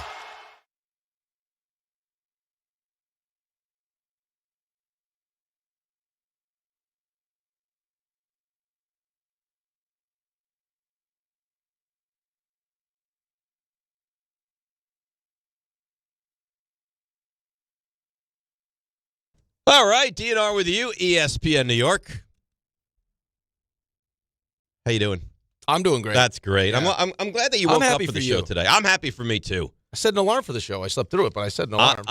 [SPEAKER 1] All right, DNR with you, ESPN New York. How you doing?
[SPEAKER 2] I'm doing great.
[SPEAKER 1] That's great.
[SPEAKER 2] Yeah.
[SPEAKER 1] I'm glad that you woke up for the show today. I'm happy for me too.
[SPEAKER 2] I set an alarm for the show. I slept through it, but I set an alarm.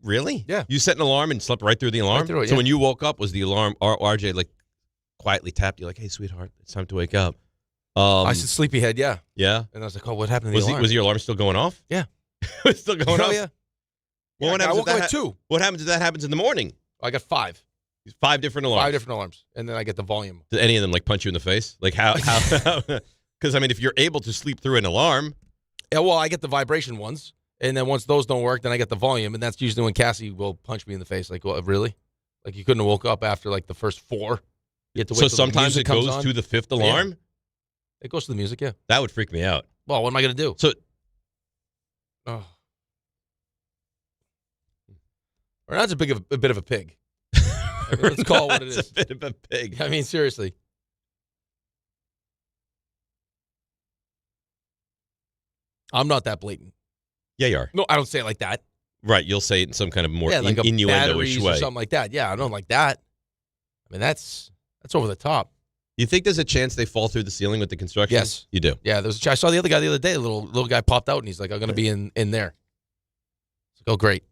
[SPEAKER 1] Really?
[SPEAKER 2] Yeah.
[SPEAKER 1] You set an alarm and slept right through the alarm?
[SPEAKER 2] Right through it,
[SPEAKER 1] So
[SPEAKER 2] yeah.
[SPEAKER 1] when you woke up, was the alarm, RJ, like, quietly tapped you like, hey, sweetheart, it's time to wake up?
[SPEAKER 2] I said sleepyhead, yeah.
[SPEAKER 1] Yeah?
[SPEAKER 2] And I was like, oh, what happened to the alarm?
[SPEAKER 1] Was your alarm still going off?
[SPEAKER 2] Yeah.
[SPEAKER 1] It's still going off?
[SPEAKER 2] Yeah.
[SPEAKER 1] Well,
[SPEAKER 2] I woke up at 2.
[SPEAKER 1] What happens if that happens in the morning?
[SPEAKER 2] I got 5.
[SPEAKER 1] 5 different alarms?
[SPEAKER 2] 5 different alarms. And then I get the volume.
[SPEAKER 1] Did any of them, like, punch you in the face? Like, how? Because, I mean, if you're able to sleep through an alarm.
[SPEAKER 2] Yeah, well, I get the vibration ones. And then once those don't work, then I get the volume. And that's usually when Cassie will punch me in the face. Like, well, really? Like, you couldn't have woke up after, like, the first 4. You have to wait
[SPEAKER 1] So
[SPEAKER 2] till
[SPEAKER 1] sometimes
[SPEAKER 2] the
[SPEAKER 1] it
[SPEAKER 2] music
[SPEAKER 1] goes
[SPEAKER 2] comes
[SPEAKER 1] to
[SPEAKER 2] on.
[SPEAKER 1] the 5th alarm?
[SPEAKER 2] Yeah. It goes to the music, yeah.
[SPEAKER 1] That would freak me out.
[SPEAKER 2] Well, what am I going to do?
[SPEAKER 1] So,
[SPEAKER 2] Raanan's a bit of a pig. I mean, let's call it what it is.
[SPEAKER 1] That's a bit of a pig.
[SPEAKER 2] I mean, seriously. I'm not that blatant.
[SPEAKER 1] Yeah, you are.
[SPEAKER 2] No, I don't say it like that.
[SPEAKER 1] Right, you'll say it in some kind of more
[SPEAKER 2] like a
[SPEAKER 1] innuendo-ish
[SPEAKER 2] batteries
[SPEAKER 1] way.
[SPEAKER 2] or something like that. Yeah, I don't like that. I mean, that's over the top.
[SPEAKER 1] You think there's a chance they fall through the ceiling with the construction?
[SPEAKER 2] Yes.
[SPEAKER 1] You do?
[SPEAKER 2] Yeah, I saw the other guy the other day. The little guy popped out, and he's like, I'm going to be in there. It's like, oh, great.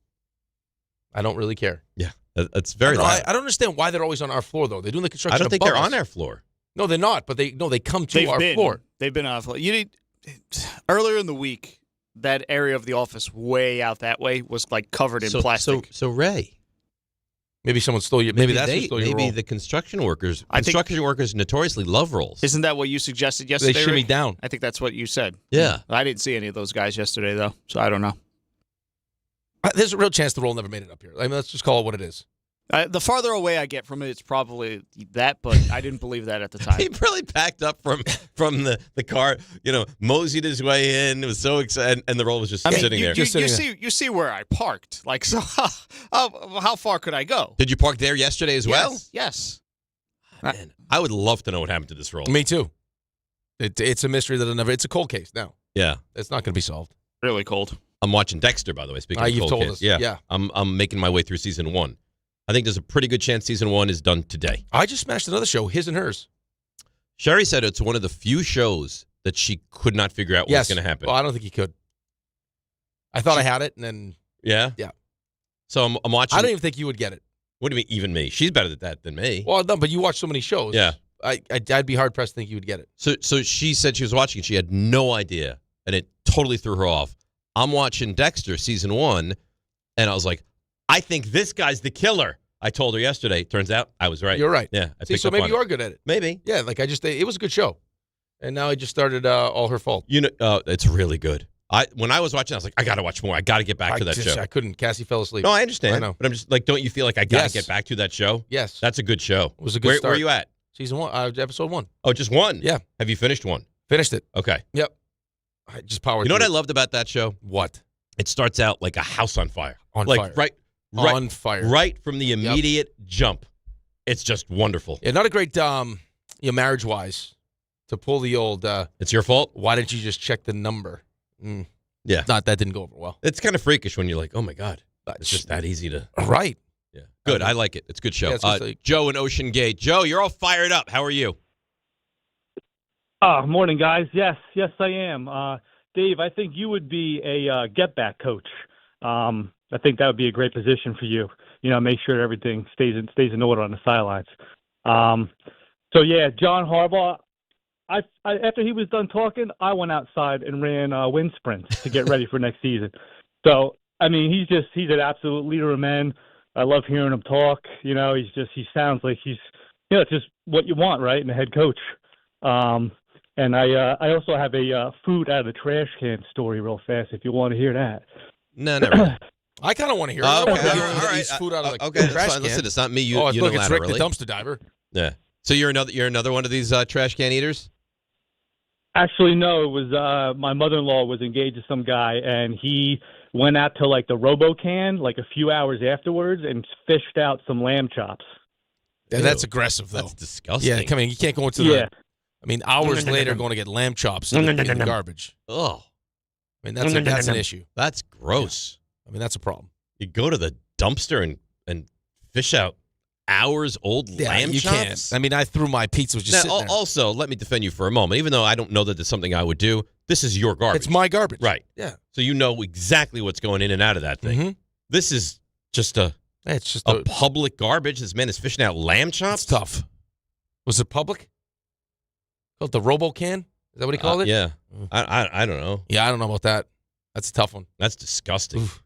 [SPEAKER 2] I don't really care.
[SPEAKER 1] Yeah, that's very
[SPEAKER 2] I don't understand why they're always on our floor, though. They're doing the construction
[SPEAKER 1] I don't think
[SPEAKER 2] above
[SPEAKER 1] they're
[SPEAKER 2] us.
[SPEAKER 1] on our floor.
[SPEAKER 2] No, they're not, but they come to our floor.
[SPEAKER 5] They've been on our floor. Earlier in the week, that area of the office way out that way was like covered in plastic.
[SPEAKER 1] So Ray,
[SPEAKER 2] maybe someone stole you. Maybe that's
[SPEAKER 1] maybe the construction workers. Construction workers notoriously love rolls.
[SPEAKER 5] Isn't that what you suggested yesterday?
[SPEAKER 2] They shimmy
[SPEAKER 5] Rick?
[SPEAKER 2] down.
[SPEAKER 5] I think that's what you said.
[SPEAKER 1] Yeah.
[SPEAKER 5] I didn't see any of those guys yesterday though, so I don't know.
[SPEAKER 2] There's a real chance the roll never made it up here. I mean, let's just call it what it is.
[SPEAKER 5] The farther away I get from it, it's probably that, but I didn't believe that at the time.
[SPEAKER 1] He really packed up from the car, moseyed his way in. It was so excited, and the roll was just sitting there.
[SPEAKER 5] You see where I parked. Like, so how far could I go?
[SPEAKER 1] Did you park there yesterday as well?
[SPEAKER 5] Yes.
[SPEAKER 1] Man, I would love to know what happened to this roll.
[SPEAKER 2] Me too. It's a mystery that it's a cold case now.
[SPEAKER 1] Yeah.
[SPEAKER 2] It's not going to be solved.
[SPEAKER 5] Really cold.
[SPEAKER 1] I'm watching Dexter, by the way, speaking of
[SPEAKER 2] you've
[SPEAKER 1] cold
[SPEAKER 2] told
[SPEAKER 1] case.
[SPEAKER 2] us.
[SPEAKER 1] Yeah.
[SPEAKER 2] Yeah.
[SPEAKER 1] I'm making my way through season 1. I think there's a pretty good chance season 1 is done today.
[SPEAKER 2] I just smashed another show, His and Hers.
[SPEAKER 1] Sherry said it's one of the few shows that she could not figure out what was going to happen.
[SPEAKER 2] Well, I don't think he could. I thought I had it, and then...
[SPEAKER 1] Yeah?
[SPEAKER 2] Yeah.
[SPEAKER 1] So I'm watching...
[SPEAKER 2] I don't even think you would get it.
[SPEAKER 1] What do you mean, even me? She's better at that than me.
[SPEAKER 2] Well, no, but you watch so many shows.
[SPEAKER 1] Yeah.
[SPEAKER 2] I'd be hard-pressed to think you would get it.
[SPEAKER 1] So she said she was watching, and she had no idea, and it totally threw her off. I'm watching Dexter season 1, and I was like, I think this guy's the killer. I told her yesterday. Turns out I was right.
[SPEAKER 2] You're right.
[SPEAKER 1] Yeah.
[SPEAKER 2] So maybe you are good at it.
[SPEAKER 1] Maybe.
[SPEAKER 2] Yeah, like it was a good show. And now I just started All Her Fault.
[SPEAKER 1] It's really good. When I was watching, I was like, I got to watch more. I got to get back to that show.
[SPEAKER 2] I couldn't. Cassie fell asleep.
[SPEAKER 1] No, I understand.
[SPEAKER 2] I know.
[SPEAKER 1] But I'm just like, don't you feel like I got to
[SPEAKER 2] Yes.
[SPEAKER 1] get back to that show?
[SPEAKER 2] Yes.
[SPEAKER 1] That's a good show.
[SPEAKER 2] It was a good start.
[SPEAKER 1] Where are you at?
[SPEAKER 2] Season 1, episode 1.
[SPEAKER 1] Oh, just 1?
[SPEAKER 2] Yeah.
[SPEAKER 1] Have you finished 1?
[SPEAKER 2] Finished it.
[SPEAKER 1] Okay.
[SPEAKER 2] Yep. I just powered
[SPEAKER 1] You know what
[SPEAKER 2] through
[SPEAKER 1] I loved about that show?
[SPEAKER 2] What?
[SPEAKER 1] It starts out like a house on fire.
[SPEAKER 2] On
[SPEAKER 1] like,
[SPEAKER 2] fire.
[SPEAKER 1] Right
[SPEAKER 2] on fire.
[SPEAKER 1] Right from the immediate jump. It's just wonderful.
[SPEAKER 2] Yeah, not a great marriage-wise to pull the old
[SPEAKER 1] it's your fault.
[SPEAKER 2] Why didn't you just check the number?
[SPEAKER 1] Yeah.
[SPEAKER 2] That didn't go over well.
[SPEAKER 1] It's kind of freakish when you're like, oh my God. It's just that easy to
[SPEAKER 2] Right.
[SPEAKER 1] Yeah. Good. I like it. It's a good show.
[SPEAKER 2] Yeah,
[SPEAKER 1] Joe in Ocean Gate. Joe, you're all fired up. How are you?
[SPEAKER 6] Morning, guys. Yes, I am. Dave, I think you would be a get-back coach. I think that would be a great position for you. Make sure everything stays in order on the sidelines. So yeah, John Harbaugh. I after he was done talking, I went outside and ran wind sprints to get ready for next season. So I mean, he's an absolute leader of men. I love hearing him talk. He sounds like he's just what you want, right, in a head coach. And I also have a food out of the trash can story real fast if you want to hear that.
[SPEAKER 1] No, never.
[SPEAKER 2] I kind of want to hear it.
[SPEAKER 1] Okay,
[SPEAKER 2] all
[SPEAKER 1] right.
[SPEAKER 2] Food out of the
[SPEAKER 1] okay,
[SPEAKER 2] trash
[SPEAKER 1] fine.
[SPEAKER 2] can.
[SPEAKER 1] Listen, it's not me.
[SPEAKER 2] Look, it's Rick,
[SPEAKER 1] Unilaterally.
[SPEAKER 2] the dumpster diver.
[SPEAKER 1] Yeah. So you're another one of these trash can eaters?
[SPEAKER 6] Actually, no. It was my mother-in-law was engaged to some guy, and he went out to like the RoboCan like a few hours afterwards and fished out some lamb chops.
[SPEAKER 2] Yeah, that's aggressive, though.
[SPEAKER 1] That's disgusting.
[SPEAKER 2] Yeah, come in. You can't go into the. I mean, hours later, going to get lamb chops in the garbage.
[SPEAKER 1] Oh,
[SPEAKER 2] I mean, that's an issue.
[SPEAKER 1] That's gross.
[SPEAKER 2] I mean, that's a problem.
[SPEAKER 1] You go to the dumpster and fish out hours-old lamb
[SPEAKER 2] you
[SPEAKER 1] chops?
[SPEAKER 2] can't. I mean, I threw my pizza was just
[SPEAKER 1] Now,
[SPEAKER 2] sitting there.
[SPEAKER 1] also, let me defend you for a moment. Even though I don't know that it's something I would do, this is your garbage.
[SPEAKER 2] It's my garbage.
[SPEAKER 1] Right.
[SPEAKER 2] Yeah.
[SPEAKER 1] So you know exactly what's going in and out of that thing.
[SPEAKER 2] Mm-hmm.
[SPEAKER 1] This is just a public garbage. This man is fishing out lamb chops?
[SPEAKER 2] It's tough. Was it public? Called the Robo-Can? Is that what he called it?
[SPEAKER 1] Yeah. I don't know.
[SPEAKER 2] Yeah, I don't know about that. That's a tough one.
[SPEAKER 1] That's disgusting.
[SPEAKER 2] Oof.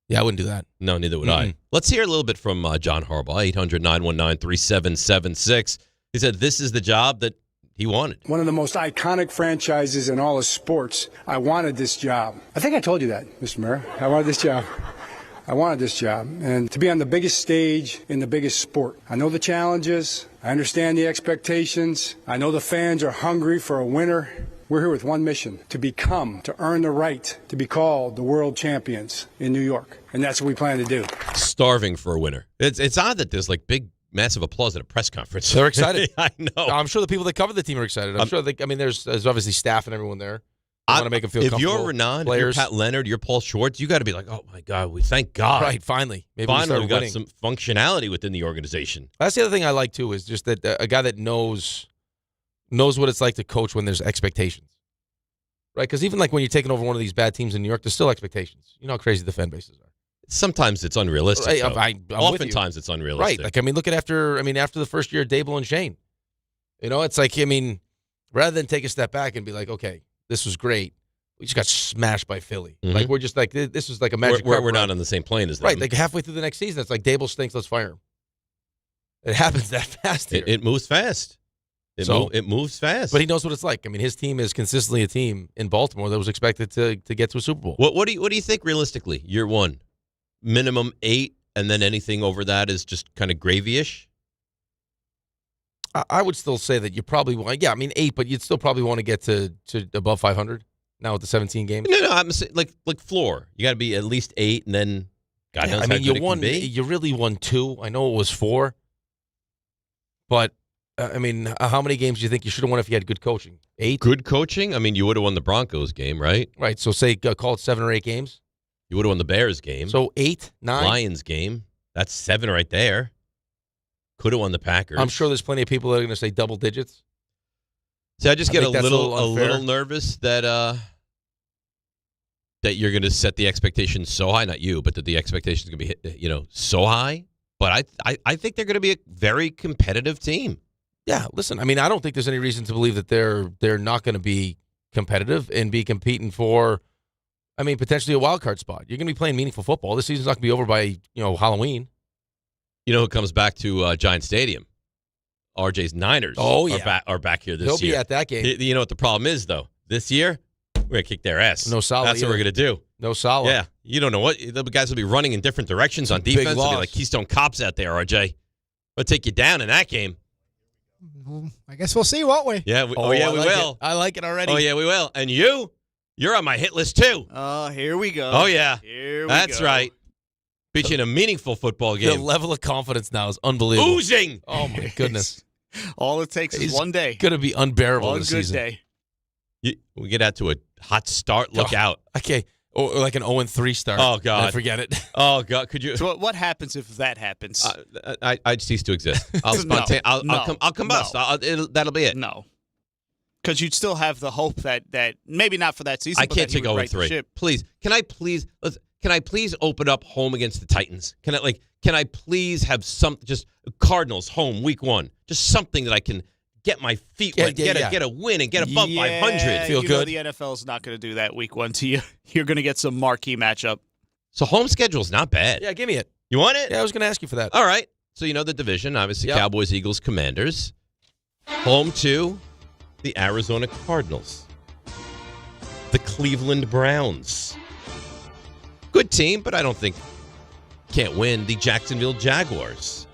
[SPEAKER 2] Yeah, I wouldn't do that.
[SPEAKER 1] No, neither would I. Let's hear a little bit from John Harbaugh, 800-919-3776. He said this is the job that he wanted.
[SPEAKER 7] One of the most iconic franchises in all of sports. I wanted this job. I think I told you that, Mr. Mayor. I wanted this job. I wanted this job. And to be on the biggest stage in the biggest sport. I know the challenges. I understand the expectations. I know the fans are hungry for a winner. We're here with one mission, to earn the right to be called the world champions in New York. And that's what we plan to do.
[SPEAKER 1] Starving for a winner. It's odd that there's like big, massive applause at a press conference.
[SPEAKER 2] They're excited.
[SPEAKER 1] I know.
[SPEAKER 2] I'm sure the people that cover the team are excited. I'm sure there's obviously staff and everyone there. I want to make them feel comfortable.
[SPEAKER 1] If you're Raanan,
[SPEAKER 2] players.
[SPEAKER 1] if you're Pat Leonard, you're Paul Schwartz, you got to be like, oh my God, we thank God.
[SPEAKER 2] Right, finally. Maybe
[SPEAKER 1] finally
[SPEAKER 2] we
[SPEAKER 1] got
[SPEAKER 2] winning.
[SPEAKER 1] some functionality within the organization.
[SPEAKER 2] That's the other thing I like too, is just that a guy that knows what it's like to coach when there's expectations. Right? Because even like when you're taking over one of these bad teams in New York, there's still expectations. You know how crazy the fan bases are.
[SPEAKER 1] Sometimes it's unrealistic.
[SPEAKER 2] I'm
[SPEAKER 1] Oftentimes it's unrealistic.
[SPEAKER 2] Right. Like, I mean, look at after the first year, Dable and Shane. You know, it's like, I mean, rather than take a step back and be like, okay, this was great. We just got smashed by Philly.
[SPEAKER 1] Mm-hmm.
[SPEAKER 2] Like, we're just like, this was like a magic
[SPEAKER 1] We're not on the same plane as them.
[SPEAKER 2] Right. Like halfway through the next season, it's like Dable stinks, let's fire him. It happens that fast here.
[SPEAKER 1] It moves fast. It moves fast.
[SPEAKER 2] But he knows what it's like. I mean, his team is consistently a team in Baltimore that was expected to get to a Super Bowl.
[SPEAKER 1] What do you think realistically? Year one, minimum 8, and then anything over that is just kind of gravy-ish?
[SPEAKER 2] I would still say that you probably want, 8, but you'd still probably want to get to above 500 now with the 17 games.
[SPEAKER 1] No, I'm saying like floor. You got to be at least 8, and then God knows how good it can be.
[SPEAKER 2] You really won 2. I know it was 4, but. I mean, how many games do you think you should have won if you had good coaching? 8?
[SPEAKER 1] Good coaching? I mean, you would have won the Broncos game, right?
[SPEAKER 2] Right. So say call it 7 or 8 games.
[SPEAKER 1] You would have won the Bears game.
[SPEAKER 2] So 8, 9?
[SPEAKER 1] Lions game. That's 7 right there. Could have won the Packers.
[SPEAKER 2] I'm sure there's plenty of people that are going to say double digits.
[SPEAKER 1] So I just get a little nervous that you're going to set the expectations so high. Not you, but that the expectations are going to be so high. But I think they're going to be a very competitive team.
[SPEAKER 2] Yeah, listen, I mean, I don't think there's any reason to believe that they're not going to be competitive and be competing for, I mean, potentially a wild card spot. You're going to be playing meaningful football. This season's not going to be over by, Halloween.
[SPEAKER 1] You know who comes back to Giant Stadium? RJ's Niners.
[SPEAKER 2] Oh, yeah.
[SPEAKER 1] Are back here this year.
[SPEAKER 2] He'll be at that game.
[SPEAKER 1] You know what the problem is, though? This year, we're going to kick their ass.
[SPEAKER 2] No Salah.
[SPEAKER 1] That's what we're going to do.
[SPEAKER 2] No Salah.
[SPEAKER 1] Yeah. You don't know what. The guys will be running in different directions on defense. They'll be like Keystone Cops out there, RJ. We'll take you down in that game.
[SPEAKER 4] I guess we'll see, won't we?
[SPEAKER 1] Yeah. We will.
[SPEAKER 2] I like it already.
[SPEAKER 1] Oh, yeah, we will. And you're on my hit list, too.
[SPEAKER 5] Oh, here we go.
[SPEAKER 1] Oh, yeah.
[SPEAKER 5] Here we
[SPEAKER 1] That's
[SPEAKER 5] go.
[SPEAKER 1] right. Beat you in a meaningful football game.
[SPEAKER 2] The level of confidence now is unbelievable.
[SPEAKER 1] Oozing.
[SPEAKER 2] Oh, my goodness.
[SPEAKER 5] All it takes is one day.
[SPEAKER 2] It's going to be unbearable
[SPEAKER 5] one
[SPEAKER 2] this
[SPEAKER 5] good
[SPEAKER 2] season.
[SPEAKER 5] day.
[SPEAKER 1] We get out to a hot start. Look out.
[SPEAKER 2] Okay. Or like an 0-3 start.
[SPEAKER 1] Oh, God.
[SPEAKER 2] Then forget it.
[SPEAKER 1] Oh, God. Could you?
[SPEAKER 5] So what happens if that happens?
[SPEAKER 1] I'd cease to exist. I'll combust. That'll be it.
[SPEAKER 5] No. Because you'd still have the hope that maybe not for that season.
[SPEAKER 1] I can't take 0-3. Please. Can I please open up home against the Titans? Can I please have just Cardinals home week 1? Just something that I can get my feet wet, get a win and get above 500.
[SPEAKER 5] Feel good. The NFL's not going to do that week 1 to you. You're going to get some marquee matchup.
[SPEAKER 1] So home schedule's not bad.
[SPEAKER 2] Yeah, give me it.
[SPEAKER 1] You want it?
[SPEAKER 2] Yeah, I was going to ask you for that.
[SPEAKER 1] All right. So you know the division, obviously Cowboys, Eagles, Commanders. Home to the Arizona Cardinals. The Cleveland Browns. Good team, but I don't think can't win. The Jacksonville Jaguars.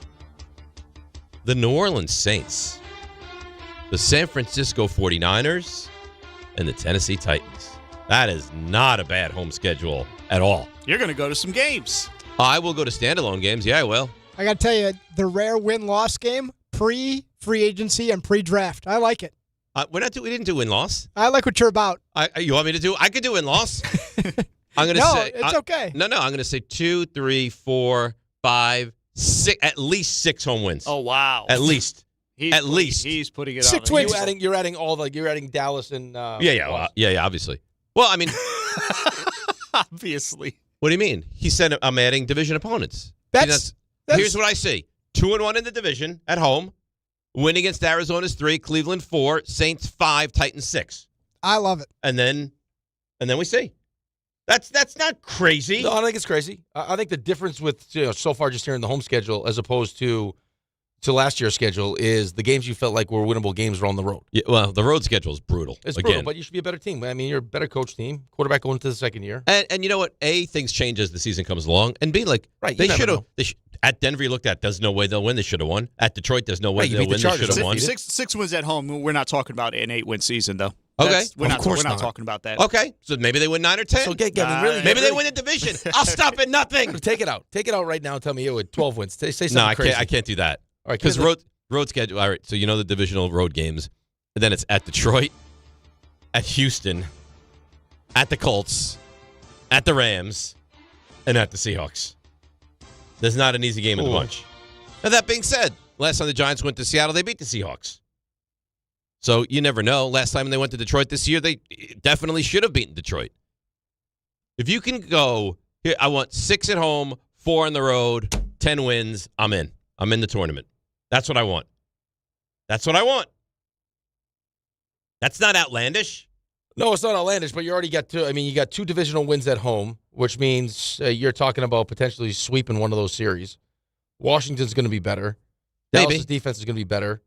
[SPEAKER 1] The New Orleans Saints. The San Francisco 49ers. And the Tennessee Titans. That is not a bad home schedule at all.
[SPEAKER 5] You're going to go to some games.
[SPEAKER 1] I will go to standalone games. Yeah, I will.
[SPEAKER 4] I got to tell you, the rare win-loss game, pre-free agency and pre-draft. I like it.
[SPEAKER 1] We didn't do win-loss.
[SPEAKER 4] I like what you're about.
[SPEAKER 1] You want me to do? I could do win-loss. I'm going to
[SPEAKER 4] no,
[SPEAKER 1] say
[SPEAKER 4] it's okay.
[SPEAKER 1] No. I'm going to say 2, 3, 4, 5, at least 6 home wins.
[SPEAKER 5] Oh, wow.
[SPEAKER 1] At least.
[SPEAKER 5] He's putting it
[SPEAKER 4] 6
[SPEAKER 5] on.
[SPEAKER 4] wins.
[SPEAKER 2] You're adding you're adding Dallas and
[SPEAKER 1] Yeah, obviously. Well, I mean,
[SPEAKER 5] obviously.
[SPEAKER 1] What do you mean? He said I'm adding division opponents.
[SPEAKER 4] That's
[SPEAKER 1] here's what I see: 2-1 in the division at home. Win against Arizona's 3, Cleveland 4, Saints 5, Titans 6.
[SPEAKER 4] I love it.
[SPEAKER 1] And then we see. That's not crazy.
[SPEAKER 2] No, I don't think it's crazy. I think the difference with so far just here in the home schedule as opposed to last year's schedule is the games you felt like were winnable games were on the road.
[SPEAKER 1] Yeah, well, the road schedule is brutal.
[SPEAKER 2] It's brutal, but you should be a better team. I mean, you're a better coach team. Quarterback going into the second year.
[SPEAKER 1] And you know what? A, things change as the season comes along. And B, like,
[SPEAKER 2] right,
[SPEAKER 1] they should have. At Denver, you looked at, there's no way they'll win. They should have won. At Detroit, there's no way they'll win. They should have won.
[SPEAKER 5] Six wins at home. We're not talking about an 8-win season, though.
[SPEAKER 1] Okay.
[SPEAKER 5] We're not talking about that.
[SPEAKER 1] Okay. So maybe they win 9 or 10.
[SPEAKER 2] So maybe
[SPEAKER 1] they win a division. I'll stop at nothing.
[SPEAKER 2] Take it out. Take it out right now and tell me you had 12 wins. Say something crazy.
[SPEAKER 1] I can't do that.
[SPEAKER 2] All right,
[SPEAKER 1] because road schedule. All right, so you know the divisional road games. And then it's at Detroit, at Houston, at the Colts, at the Rams, and at the Seahawks. There's not an easy game in the bunch. Now, that being said, last time the Giants went to Seattle, they beat the Seahawks. So you never know. Last time they went to Detroit this year, they definitely should have beaten Detroit. If you can go, here, I want 6 at home, 4 on the road, 10 wins, I'm in. I'm in the tournament. That's what I want. That's what I want. That's not outlandish.
[SPEAKER 2] No, it's not outlandish, but you already got 2. I mean, you got 2 divisional wins at home, which means you're talking about potentially sweeping one of those series. Washington's going to be better. Dallas' defense is going to be better.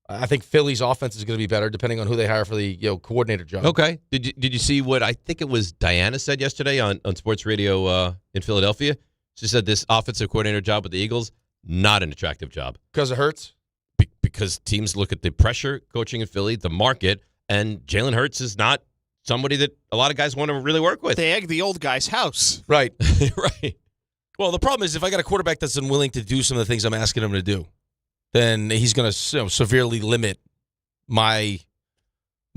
[SPEAKER 2] I think Philly's offense is going to be better, depending on who they hire for the coordinator job.
[SPEAKER 1] Okay. Did you see what I think it was Diana said yesterday on sports radio in Philadelphia? She said this offensive coordinator job with the Eagles, not an attractive job.
[SPEAKER 2] Because it hurts?
[SPEAKER 1] Because teams look at the pressure coaching in Philly, the market, and Jalen Hurts is not somebody that a lot of guys want to really work with.
[SPEAKER 5] They egg the old guy's house.
[SPEAKER 2] Right.
[SPEAKER 1] Right.
[SPEAKER 2] Well, the problem is if I got a quarterback that's unwilling to do some of the things I'm asking him to do, then he's going to severely limit my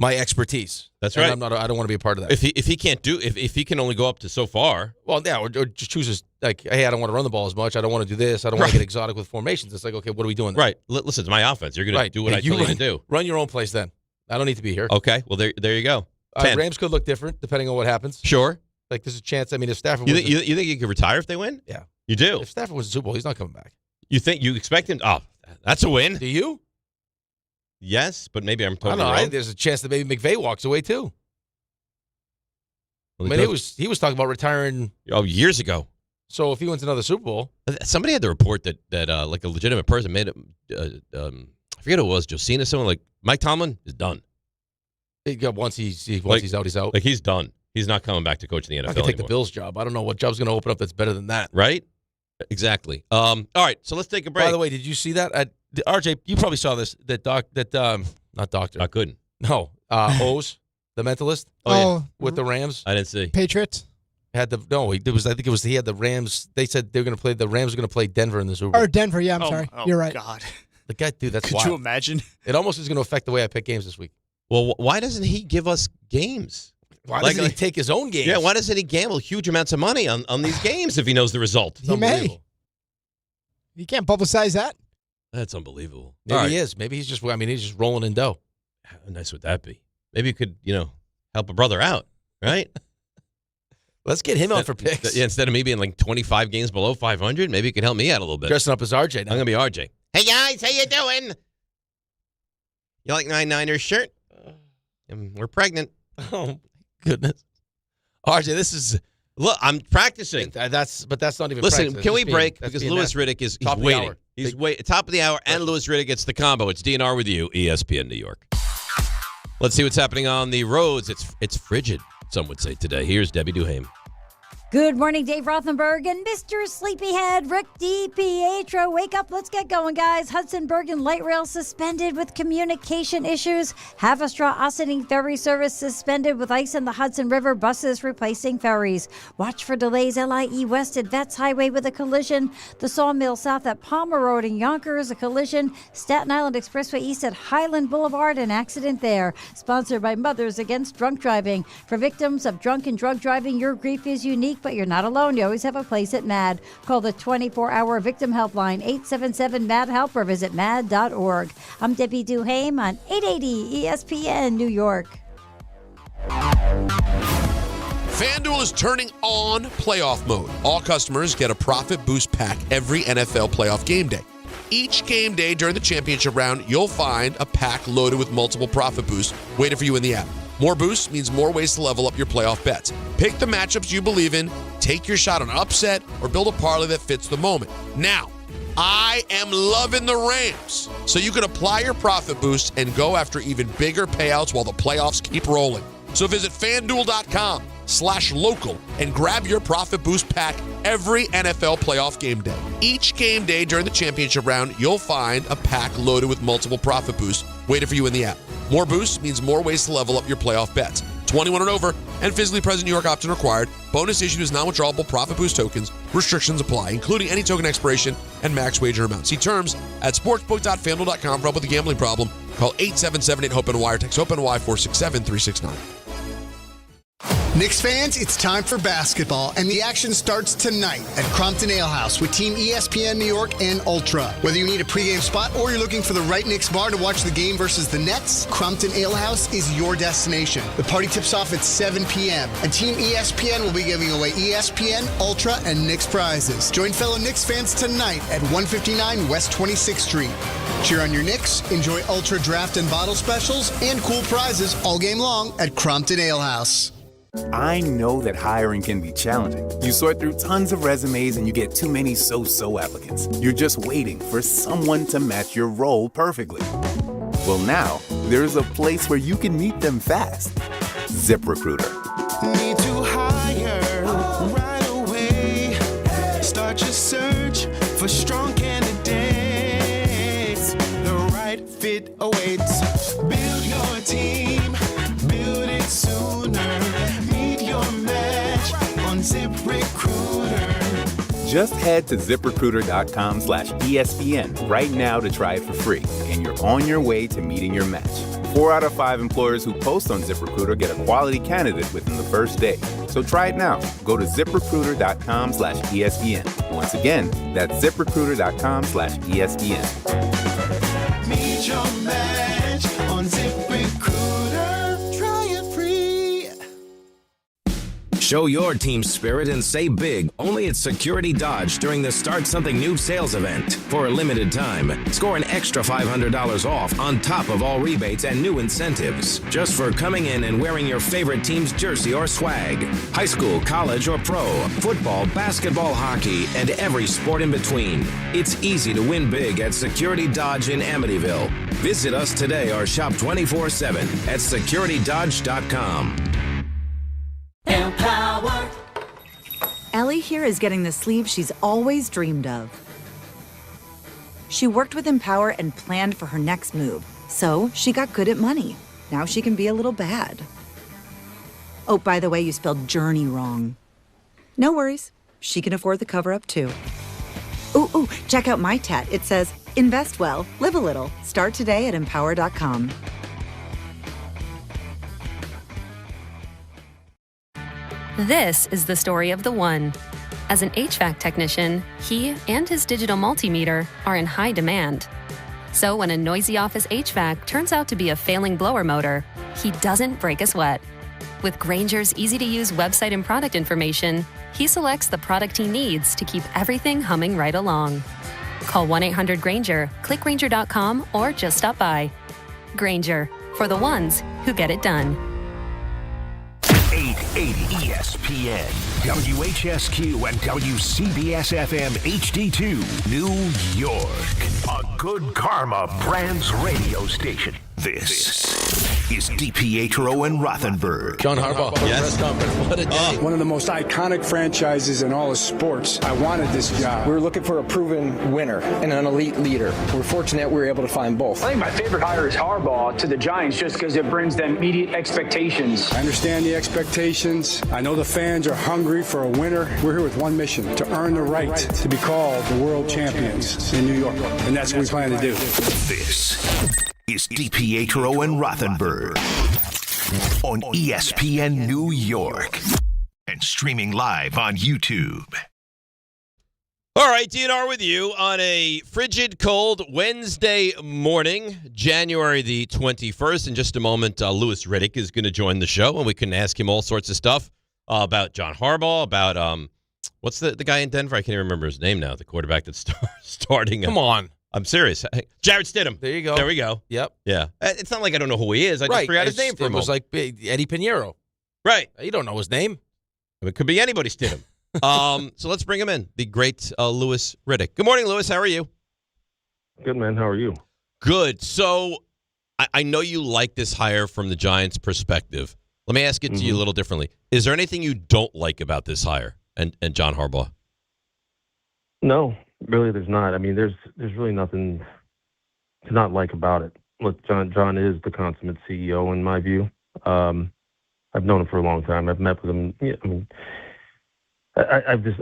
[SPEAKER 2] expertise.
[SPEAKER 1] That's right.
[SPEAKER 2] And I don't want to be a part of that.
[SPEAKER 1] If he can't if he can only go up to so far.
[SPEAKER 2] Well, yeah, or just chooses like, hey, I don't want to run the ball as much. I don't want to do this. I don't want to get exotic with formations. It's like, okay, what are we doing then?
[SPEAKER 1] Right. Listen, it's my offense. You're going to do what I tell you to do.
[SPEAKER 2] Run your own place then. I don't need to be here.
[SPEAKER 1] Okay. Well, there you go.
[SPEAKER 2] Rams could look different depending on what happens.
[SPEAKER 1] Sure.
[SPEAKER 2] Like there's a chance. I mean, if Stafford
[SPEAKER 1] you think he could retire if they win?
[SPEAKER 2] Yeah.
[SPEAKER 1] You do.
[SPEAKER 2] If Stafford wins the Super Bowl, he's not coming back.
[SPEAKER 1] You expect him? Oh, that's a win.
[SPEAKER 2] Do you?
[SPEAKER 1] Yes, but maybe I'm totally
[SPEAKER 2] I don't know.
[SPEAKER 1] wrong.
[SPEAKER 2] There's a chance that maybe McVay walks away too.
[SPEAKER 1] Well,
[SPEAKER 2] I mean, he was talking about retiring.
[SPEAKER 1] Years ago.
[SPEAKER 2] So if he wins another Super Bowl,
[SPEAKER 1] somebody had the report that like a legitimate person made it. I forget who it was, Josina, someone like Mike Tomlin is done.
[SPEAKER 2] Once he's out, he's out.
[SPEAKER 1] Like he's done. He's not coming back to coach in the NFL.
[SPEAKER 2] I could take
[SPEAKER 1] anymore.
[SPEAKER 2] the Bills job. I don't know what job's going to open up that's better than that.
[SPEAKER 1] Right? Exactly. All right, so let's take a break.
[SPEAKER 2] By the way, did you see that? RJ, you probably saw this. Not doctor.
[SPEAKER 1] I couldn't.
[SPEAKER 2] No, Oz, the mentalist.
[SPEAKER 4] Yeah.
[SPEAKER 2] With the Rams.
[SPEAKER 1] I didn't see.
[SPEAKER 4] Patriots.
[SPEAKER 2] He had the Rams. They said they were going to play. The Rams were going to play Denver in the Super Bowl.
[SPEAKER 4] Or Denver. Yeah, I'm sorry. You're right.
[SPEAKER 5] God.
[SPEAKER 2] The guy, dude, that's
[SPEAKER 5] Could
[SPEAKER 2] wild.
[SPEAKER 5] you imagine?
[SPEAKER 2] It almost is going to affect the way I pick games this week.
[SPEAKER 1] Well, why doesn't he give us games?
[SPEAKER 2] Why doesn't he take his own games?
[SPEAKER 1] Yeah, why doesn't he gamble huge amounts of money on these games if he knows the result?
[SPEAKER 4] He may. You can't publicize that.
[SPEAKER 1] That's unbelievable.
[SPEAKER 2] Maybe he is. Maybe he's just rolling in dough.
[SPEAKER 1] How nice would that be? Maybe you could, help a brother out, right?
[SPEAKER 2] Let's get him out for picks.
[SPEAKER 1] Yeah, instead of me being like 25 games below 500, maybe you could help me out a little bit.
[SPEAKER 2] Dressing up as RJ now.
[SPEAKER 1] I'm going to be RJ. Hey, guys, how you doing? You like my Niners shirt? We're pregnant.
[SPEAKER 2] Oh, goodness. RJ, this is...
[SPEAKER 1] Look, I'm practicing.
[SPEAKER 2] That's not even
[SPEAKER 1] Listen,
[SPEAKER 2] practice.
[SPEAKER 1] can we break? Because Louis Riddick is waiting. He's top of the hour, and Louis Riddick gets the combo. It's DNR with you, ESPN New York. Let's see what's happening on the roads. It's frigid, some would say today. Here's Debbie Duhame.
[SPEAKER 8] Good morning, Dave Rothenberg and Mr. Sleepyhead, Rick DiPietro. Wake up, let's get going, guys. Hudson Bergen Light Rail suspended with communication issues. Haverstraw-Ossining ferry service suspended with ice in the Hudson River. Buses replacing ferries. Watch for delays. LIE West at Vets Highway with a collision. The Sawmill South at Palmer Road in Yonkers, a collision. Staten Island Expressway East at Highland Boulevard, an accident there. Sponsored by Mothers Against Drunk Driving. For victims of drunk and drug driving, your grief is unique. week, but you're not alone. You always have a place at MAD. Call the 24-hour victim helpline, 877-MAD-HELP, or visit mad.org. I'm Debbie Duhaime on 880 ESPN New York.
[SPEAKER 9] FanDuel is turning on playoff mode. All customers get a profit boost pack every NFL playoff game day. Each game day during the championship round, you'll find a pack loaded with multiple profit boosts waiting for you in the app. More boosts means more ways to level up your playoff bets. Pick the matchups you believe in, take your shot on an upset, or build a parlay that fits the moment. Now, I am loving the Rams, so you can apply your profit boost and go after even bigger payouts while the playoffs keep rolling. So visit FanDuel.com/local and grab your profit boost pack every NFL playoff game day. Each game day during the championship round, you'll find a pack loaded with multiple profit boosts waiting for you in the app. More boosts means more ways to level up your playoff bets. 21 and over and physically present New York option required. Bonus issued is non-withdrawable profit boost tokens. Restrictions apply, including any token expiration and max wager amount. See terms at sportsbook.fanduel.com for help with a gambling problem. Call 877-8-HOPE-NY or text HOPE-NY 467-369.
[SPEAKER 10] Knicks fans, it's time for basketball, and the action starts tonight at Crompton Ale House with Team ESPN New York and Ultra. Whether you need a pregame spot or you're looking for the right Knicks bar to watch the game versus the Nets, Crompton Ale House is your destination. The party tips off at 7 p.m., and Team ESPN will be giving away ESPN, Ultra, and Knicks prizes. Join fellow Knicks fans tonight at 159 West 26th Street. Cheer on your Knicks, enjoy Ultra draft and bottle specials, and cool prizes all game long at Crompton Ale House.
[SPEAKER 11] I know that hiring can be challenging. You sort through tons of resumes and you get too many so-so applicants. You're just waiting for someone to match your role perfectly. Well, now, there's a place where you can meet them fast. ZipRecruiter.
[SPEAKER 12] Need to hire right away. Start your search for strong candidates. The right fit awaits. Build your team. Build it sooner. ZipRecruiter.
[SPEAKER 11] Just head to ZipRecruiter.com/ESPN right now to try it for free, and you're on your way to meeting your match. 4 out of 5 employers who post on ZipRecruiter get a quality candidate within the first day. So try it now. Go to ZipRecruiter.com/ESPN. Once again, that's ZipRecruiter.com/ESPN.
[SPEAKER 12] Meet your match on ZipRecruiter. Try it free.
[SPEAKER 17] Show your team spirit and say big only at Security Dodge during the Start Something New sales event. For a limited time, score an extra $500 off on top of all rebates and new incentives, just for coming in and wearing your favorite team's jersey or swag. High school, college, or pro, football, basketball, hockey, and every sport in between. It's easy to win big at Security Dodge in Amityville. Visit us today or shop 24/7 at securitydodge.com.
[SPEAKER 13] Empower. Ellie here is getting the sleeve she's always dreamed of. She worked with Empower and planned for her next move, so she got good at money. Now she can be a little bad. Oh, by the way, you spelled journey wrong. No worries. She can afford the cover-up, too. Ooh, check out my tat. It says, invest well, live a little. Start today at empower.com.
[SPEAKER 14] This is the story of the one. As an HVAC technician, he and his digital multimeter are in high demand. So when a noisy office HVAC turns out to be a failing blower motor, he doesn't break a sweat. With Grainger's easy-to-use website and product information, he selects the product he needs to keep everything humming right along. Call 1-800-GRAINGER, click Grainger.com, or just stop by. Grainger, for the ones who get it done.
[SPEAKER 15] 880 ESPN, WHSQ, and WCBS-FM HD2, New York. A Good Karma Brands radio station. This is DiPietro and Rothenberg.
[SPEAKER 2] John Harbaugh, press conference. What a day.
[SPEAKER 7] One of the most iconic franchises in all of sports. I wanted this job.
[SPEAKER 28] We were looking for a proven winner and an elite leader. We're fortunate we were able to find both.
[SPEAKER 29] I think my favorite hire is Harbaugh to the Giants just because it brings them immediate expectations.
[SPEAKER 7] I understand the expectations. I know the fans are hungry for a winner. We're here with one mission, to earn the right to be called the world champions in New York. And that's what we plan to do.
[SPEAKER 15] This is DiPietro and Rothenberg on ESPN New York. and streaming live on YouTube.
[SPEAKER 1] All right, DNR with you on a frigid, cold Wednesday morning, January the 21st. In just a moment, Louis Riddick is going to join the show, and we can ask him all sorts of stuff about John Harbaugh, about what's the guy in Denver? I can't even remember his name now, the quarterback that's starting.
[SPEAKER 2] Come on.
[SPEAKER 1] I'm serious. Jared Stidham.
[SPEAKER 2] There you go.
[SPEAKER 1] There we go.
[SPEAKER 2] Yep.
[SPEAKER 1] Yeah. It's not like I don't know who he is. I just forgot his name for a moment.
[SPEAKER 2] It was like Eddie Pinheiro.
[SPEAKER 1] Right.
[SPEAKER 2] You don't know his name.
[SPEAKER 1] It could be anybody, Stidham. So let's bring him in, the great Louis Riddick. Good morning, Louis. How are you?
[SPEAKER 16] Good, man. How are you?
[SPEAKER 1] Good. So I know you like this hire from the Giants' perspective. Let me ask it to you a little differently. Is there anything you don't like about this hire and John Harbaugh?
[SPEAKER 16] No, really, there's not. I mean, there's really nothing to not like about it. Look, John is the consummate CEO in my view. I've known him for a long time. I've met with him. Yeah, I mean,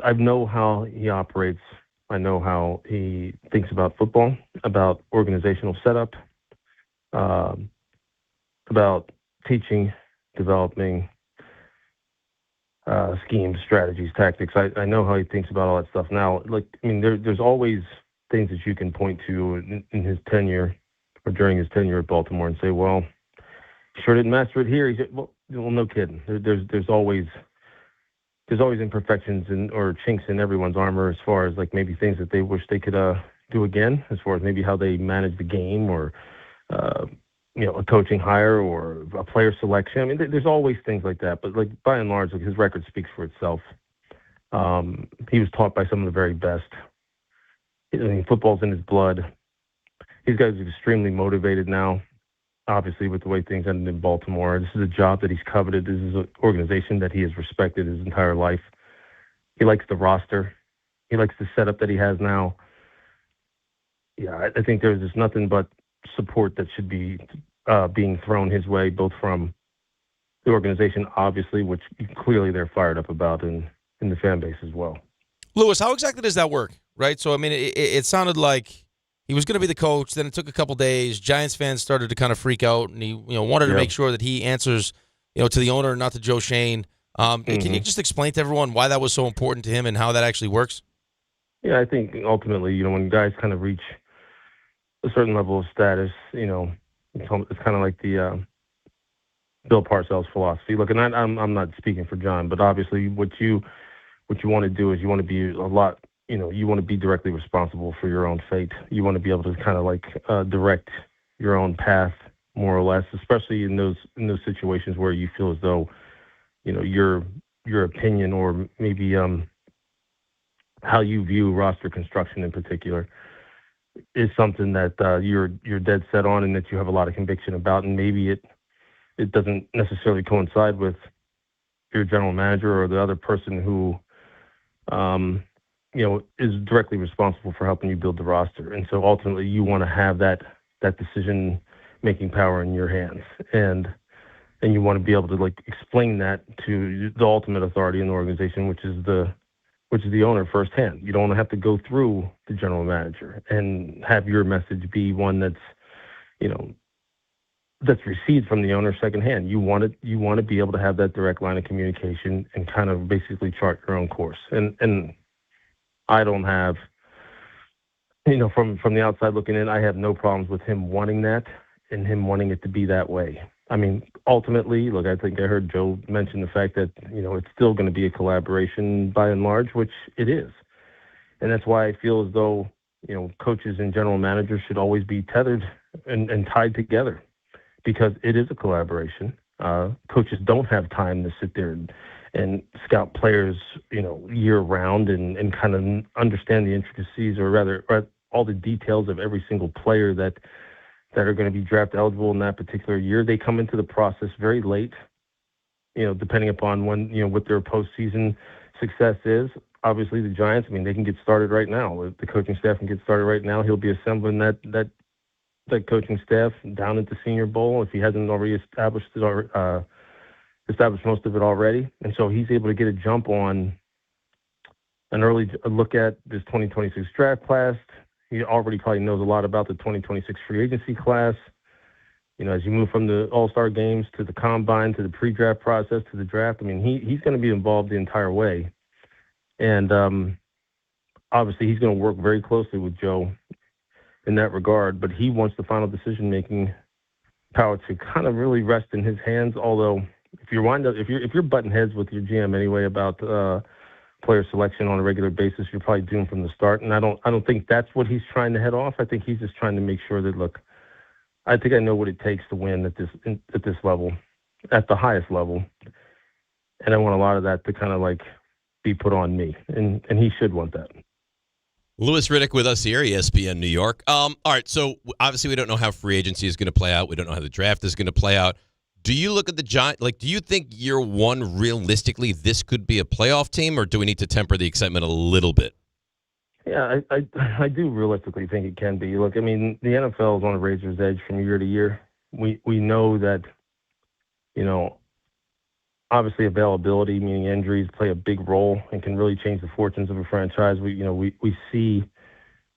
[SPEAKER 16] I know how he operates. I know how he thinks about football, about organizational setup, about teaching, developing schemes, strategies, tactics. I know how he thinks about all that stuff. Now, like, I mean, there's always things that you can point to in his tenure or during his tenure at Baltimore and say, well, sure didn't master it here. He said, well, no kidding. There's always imperfections or chinks in everyone's armor as far as like maybe things that they wish they could do again, as far as maybe how they manage the game or a coaching hire or a player selection. I mean, there's always things like that. But like by and large, like his record speaks for itself. He was taught by some of the very best. I mean, football's in his blood. These guys are extremely motivated now. Obviously, with the way things ended in Baltimore, this is a job that he's coveted. This is an organization that he has respected his entire life. He likes the roster. He likes the setup that he has now. Yeah, I think there's just nothing but support that should be being thrown his way, both from the organization, obviously, which clearly they're fired up about, and in the fan base as well.
[SPEAKER 2] Louis, how exactly does that work, right? So, I mean, it sounded like he was going to be the coach. Then it took a couple days. Giants fans started to kind of freak out, and he wanted to make sure that he answers to the owner, not to Joe Shane. Can you just explain to everyone why that was so important to him and how that actually works?
[SPEAKER 16] Yeah, I think ultimately, when guys kind of reach a certain level of status, it's kind of like the Bill Parcells philosophy. Look, and I'm not speaking for John, but obviously what you want to do is you want to be a lot. You want to be directly responsible for your own fate. You want to be able to kind of like direct your own path, more or less, especially in those situations where you feel as though, your opinion or maybe how you view roster construction in particular is something that you're dead set on and that you have a lot of conviction about, and maybe it doesn't necessarily coincide with your general manager or the other person who is directly responsible for helping you build the roster. And so ultimately you want to have that decision-making power in your hands. And you want to be able to like explain that to the ultimate authority in the organization, which is the owner firsthand. You don't want to have to go through the general manager and have your message be one that's received from the owner secondhand. You want to be able to have that direct line of communication and kind of basically chart your own course. And I don't have, from the outside looking in, I have no problems with him wanting that and him wanting it to be that way. I mean, ultimately, look, I think I heard Joe mention the fact that, it's still going to be a collaboration by and large, which it is. And that's why I feel as though, coaches and general managers should always be tethered and tied together, because it is a collaboration. Coaches don't have time to sit there and scout players, year round and kind of understand the intricacies or rather all the details of every single player that are going to be draft eligible in that particular year. They come into the process very late, depending upon when, what their postseason success is. Obviously the Giants, they can get started right now. The coaching staff can get started right now. He'll be assembling that coaching staff down at the Senior Bowl if he hasn't already established most of it already. And so he's able to get a jump on an early look at this 2026 draft class. He already probably knows a lot about the 2026 free agency class. as you move from the All-Star games to the combine to the pre-draft process to the draft, I mean, he's going to be involved the entire way. And obviously he's going to work very closely with Joe in that regard, but he wants the final decision-making power to kind of really rest in his hands. Although if you're butting heads with your GM anyway about player selection on a regular basis, you're probably doomed from the start. And I don't think that's what he's trying to head off. I think he's just trying to make sure that, look, I think I know what it takes to win at this level, at the highest level, and I want a lot of that to kind of like be put on me, and he should want that.
[SPEAKER 1] Louis Riddick with us here, ESPN New York. All right, so obviously we don't know how free agency is going to play out. We don't know how the draft is going to play out. Do you look at the Giants, do you think year one, realistically, this could be a playoff team, or do we need to temper the excitement a little bit?
[SPEAKER 16] Yeah, I do realistically think it can be. Look, I mean, the NFL is on a razor's edge from year to year. We know that, obviously availability, meaning injuries, play a big role and can really change the fortunes of a franchise. We see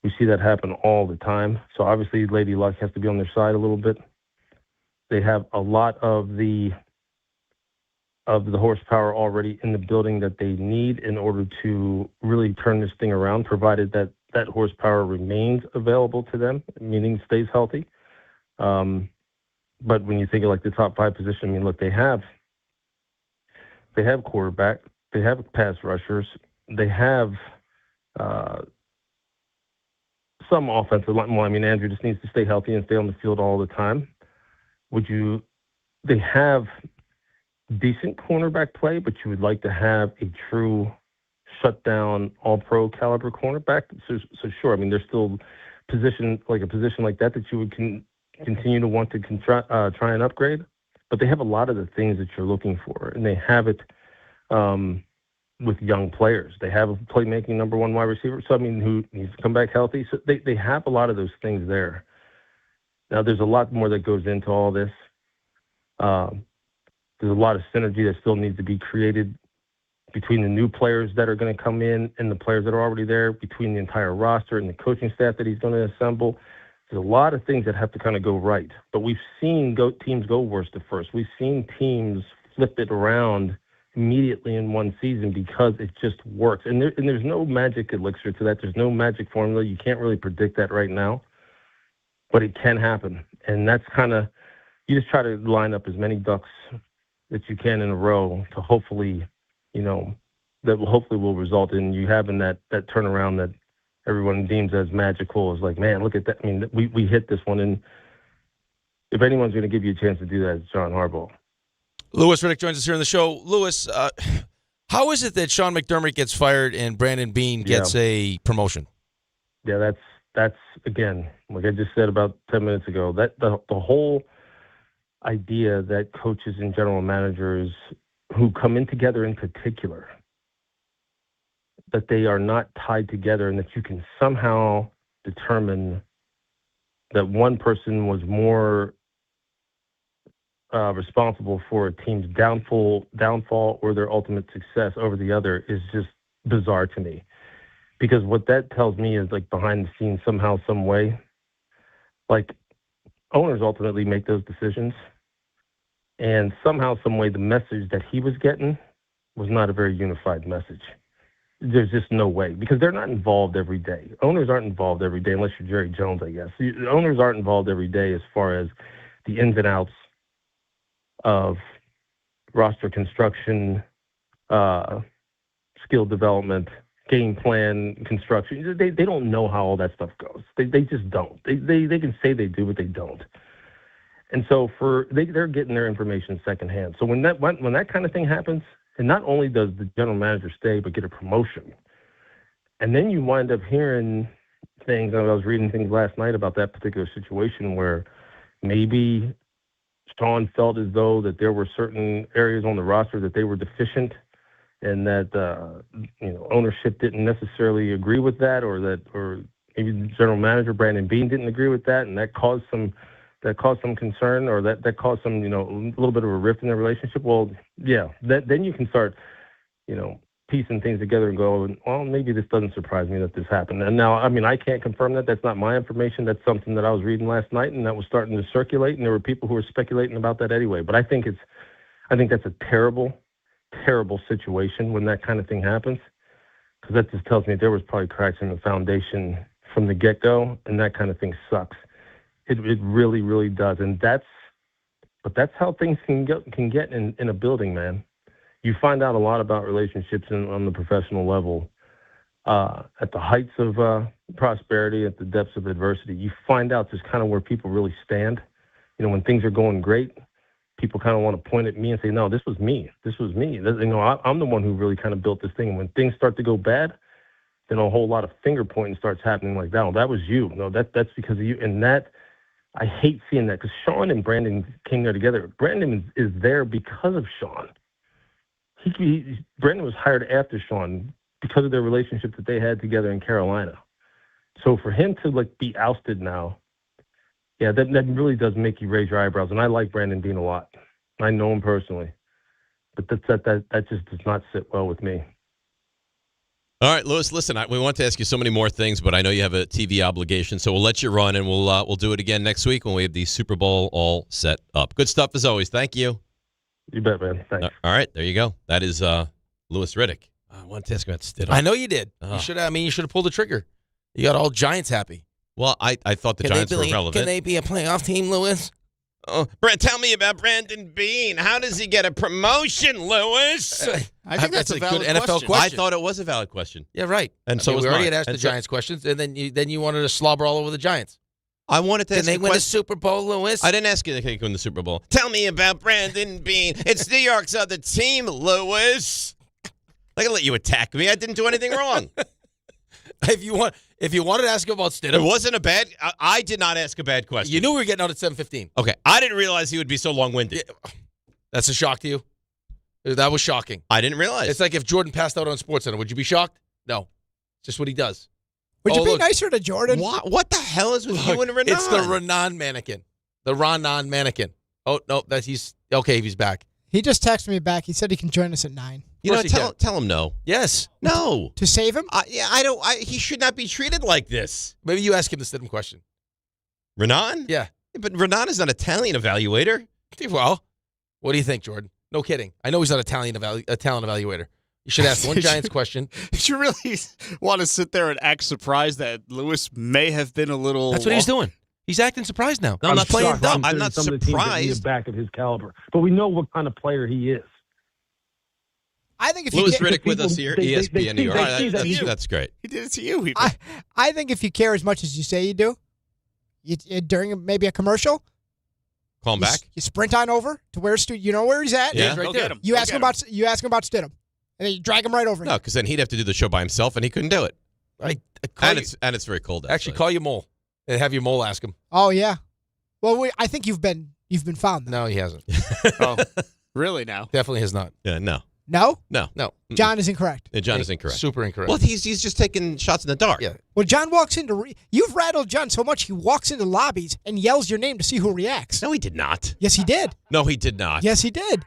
[SPEAKER 16] that happen all the time. So obviously Lady Luck has to be on their side a little bit. They have a lot of the horsepower already in the building that they need in order to really turn this thing around, provided that horsepower remains available to them, meaning stays healthy. But when you think of the top 5 position, I mean, look, they have quarterback, they have pass rushers, they have some offensive line. Well, I mean, Andrew just needs to stay healthy and stay on the field all the time. They have decent cornerback play, but you would like to have a true shutdown all-pro caliber cornerback. So sure, I mean, there's still a position like that you would continue to want to try and upgrade, but they have a lot of the things that you're looking for, and they have it with young players. They have a playmaking number 1 wide receiver, so I mean, who needs to come back healthy. So they have a lot of those things there. Now, there's a lot more that goes into all this. There's a lot of synergy that still needs to be created between the new players that are going to come in and the players that are already there, between the entire roster and the coaching staff that he's going to assemble. There's a lot of things that have to kind of go right. But we've seen teams go worst to first. We've seen teams flip it around immediately in one season because it just works. And there's no magic elixir to that. There's no magic formula. You can't really predict that right now. But it can happen. And that's kind of, you just try to line up as many ducks that you can in a row to hopefully, that will result in you having that turnaround that everyone deems as magical. Is like, man, look at that. I mean, we hit this one. And if anyone's going to give you a chance to do that, it's John Harbaugh.
[SPEAKER 2] Louis Riddick joins us here on the show. Louis, how is it that Sean McDermott gets fired and Brandon Beane gets a promotion?
[SPEAKER 16] Yeah, that's again, like I just said about 10 minutes ago, that the whole idea that coaches and general managers who come in together in particular, that they are not tied together and that you can somehow determine that one person was more responsible for a team's downfall or their ultimate success over the other is just bizarre to me. Because what that tells me is, like, behind the scenes, somehow, some way, like, owners ultimately make those decisions. And somehow, some way, the message that he was getting was not a very unified message. There's just no way, because they're not involved every day. Owners aren't involved every day, unless you're Jerry Jones, I guess. Owners aren't involved every day as far as the ins and outs of roster construction, skill development, game plan construction. They don't know how all that stuff goes. They just don't. They can say they do, but they don't. And so they're getting their information secondhand. So when that kind of thing happens, and not only does the general manager stay, but get a promotion, and then you wind up hearing things. I was reading things last night about that particular situation where maybe Sean felt as though that there were certain areas on the roster that they were deficient, and that ownership didn't necessarily agree with that, or maybe the general manager Brandon Beane didn't agree with that, and that caused some concern, or that caused some a little bit of a rift in their relationship. Well, yeah, then you can start piecing things together and going, well, maybe this doesn't surprise me that this happened. And now, I mean, I can't confirm that. That's not my information. That's something that I was reading last night, and that was starting to circulate, and there were people who were speculating about that anyway. But I think that's a terrible, terrible situation when that kind of thing happens, because that just tells me there was probably cracks in the foundation from the get-go, and that kind of thing sucks. It really, really does. And that's how things can get in a building, man. You find out a lot about relationships on the professional level at the heights of prosperity, at the depths of adversity. You find out just kind of where people really stand. You know, when things are going great, people kind of want to point at me and say, no, this was me. This was me. You know, I'm the one who really kind of built this thing. And when things start to go bad, then a whole lot of finger pointing starts happening like that. Oh, that was you. No, that's because of you. And that, I hate seeing that, because Sean and Brandon came there together. Brandon is there because of Sean. Brandon was hired after Sean because of their relationship that they had together in Carolina. So for him to be ousted now, yeah, that really does make you raise your eyebrows. And I like Brandon Bean a lot. I know him personally, but that just does not sit well with me.
[SPEAKER 1] All right, Lewis, listen, we want to ask you so many more things, but I know you have a TV obligation, so we'll let you run, and we'll do it again next week when we have the Super Bowl all set up. Good stuff as always. Thank you.
[SPEAKER 16] You bet, man. Thanks.
[SPEAKER 1] All right, there you go. That is Louis Riddick. I wanted to ask about Stidham.
[SPEAKER 2] I know you did. You should have pulled the trigger. You got all Giants happy.
[SPEAKER 1] Well, I thought the Giants were relevant.
[SPEAKER 2] Can they be a playoff team, Lewis?
[SPEAKER 1] Oh, Brent, tell me about Brandon Bean. How does he get a promotion, Lewis?
[SPEAKER 5] I think that's a valid
[SPEAKER 2] good NFL question.
[SPEAKER 1] I thought it was a valid question.
[SPEAKER 2] Yeah, right.
[SPEAKER 1] And so
[SPEAKER 2] we already had asked the Giants questions, and then you wanted to slobber all over the Giants.
[SPEAKER 1] I wanted to ask
[SPEAKER 2] Can they win the Super Bowl, Lewis?
[SPEAKER 1] I didn't ask you if they could win the Super Bowl. Tell me about Brandon Bean. It's New York's other team, Lewis. I can let you attack me. I didn't do anything wrong.
[SPEAKER 2] If you wanted to ask him about Stidham.
[SPEAKER 1] It wasn't a bad – I did not ask a bad question.
[SPEAKER 2] You knew we were getting out at 7:15.
[SPEAKER 1] Okay. I didn't realize he would be so long-winded.
[SPEAKER 2] Yeah. That's a shock to you? That was shocking.
[SPEAKER 1] I didn't realize.
[SPEAKER 2] It's like if Jordan passed out on SportsCenter. Would you be shocked? No. It's just what he does.
[SPEAKER 4] Would you be nicer to Jordan?
[SPEAKER 1] What the hell is with you and Raanan?
[SPEAKER 2] It's the Raanan mannequin. The Raanan mannequin. Oh, no, he's back.
[SPEAKER 4] He just texted me back. He said he can join us at 9.
[SPEAKER 1] You know, tell him no.
[SPEAKER 2] Yes.
[SPEAKER 1] No.
[SPEAKER 4] To save him?
[SPEAKER 1] He should not be treated like this.
[SPEAKER 2] Maybe you ask him the Stidham question.
[SPEAKER 1] Raanan?
[SPEAKER 2] Yeah.
[SPEAKER 1] But Raanan is not a talent evaluator.
[SPEAKER 2] Well, what do you think, Jordan? No kidding. I know he's not a talent evaluator. You should ask one Giants question.
[SPEAKER 5] Did you really want to sit there and act surprised that Lewis may have been a little...
[SPEAKER 2] That's what he's doing. He's acting surprised now.
[SPEAKER 1] No, I'm not playing dumb. I'm not
[SPEAKER 16] some of the teams that need a back of his caliber. But we know what kind of player he is.
[SPEAKER 4] I think if
[SPEAKER 1] Louis
[SPEAKER 4] you
[SPEAKER 1] Riddick with us here, ESPN New York. That's great.
[SPEAKER 5] He did it to you.
[SPEAKER 4] I think if you care as much as you say you do, during maybe a commercial,
[SPEAKER 1] call him back.
[SPEAKER 4] You sprint on over to where you know where he's at.
[SPEAKER 1] Yeah,
[SPEAKER 2] right there.
[SPEAKER 4] You ask him about Stidham, and then you drag him right over.
[SPEAKER 1] No, because then he'd have to do the show by himself, and he couldn't do it. And it's very cold.
[SPEAKER 2] Actually, call your mole and have your mole ask him.
[SPEAKER 4] Oh yeah. Well, I think you've been found. Then.
[SPEAKER 2] No, he hasn't.
[SPEAKER 5] Oh, really? Now,
[SPEAKER 2] definitely has not.
[SPEAKER 1] Yeah, no.
[SPEAKER 4] No?
[SPEAKER 1] No.
[SPEAKER 4] John is incorrect.
[SPEAKER 1] John is incorrect.
[SPEAKER 2] Super incorrect.
[SPEAKER 1] Well, he's just taking shots in the dark.
[SPEAKER 2] Yeah.
[SPEAKER 4] Well, John walks into... You've rattled John so much he walks into lobbies and yells your name to see who reacts.
[SPEAKER 1] No, he did not.
[SPEAKER 4] Yes, he did.
[SPEAKER 1] No, he did not.
[SPEAKER 4] Yes, he did.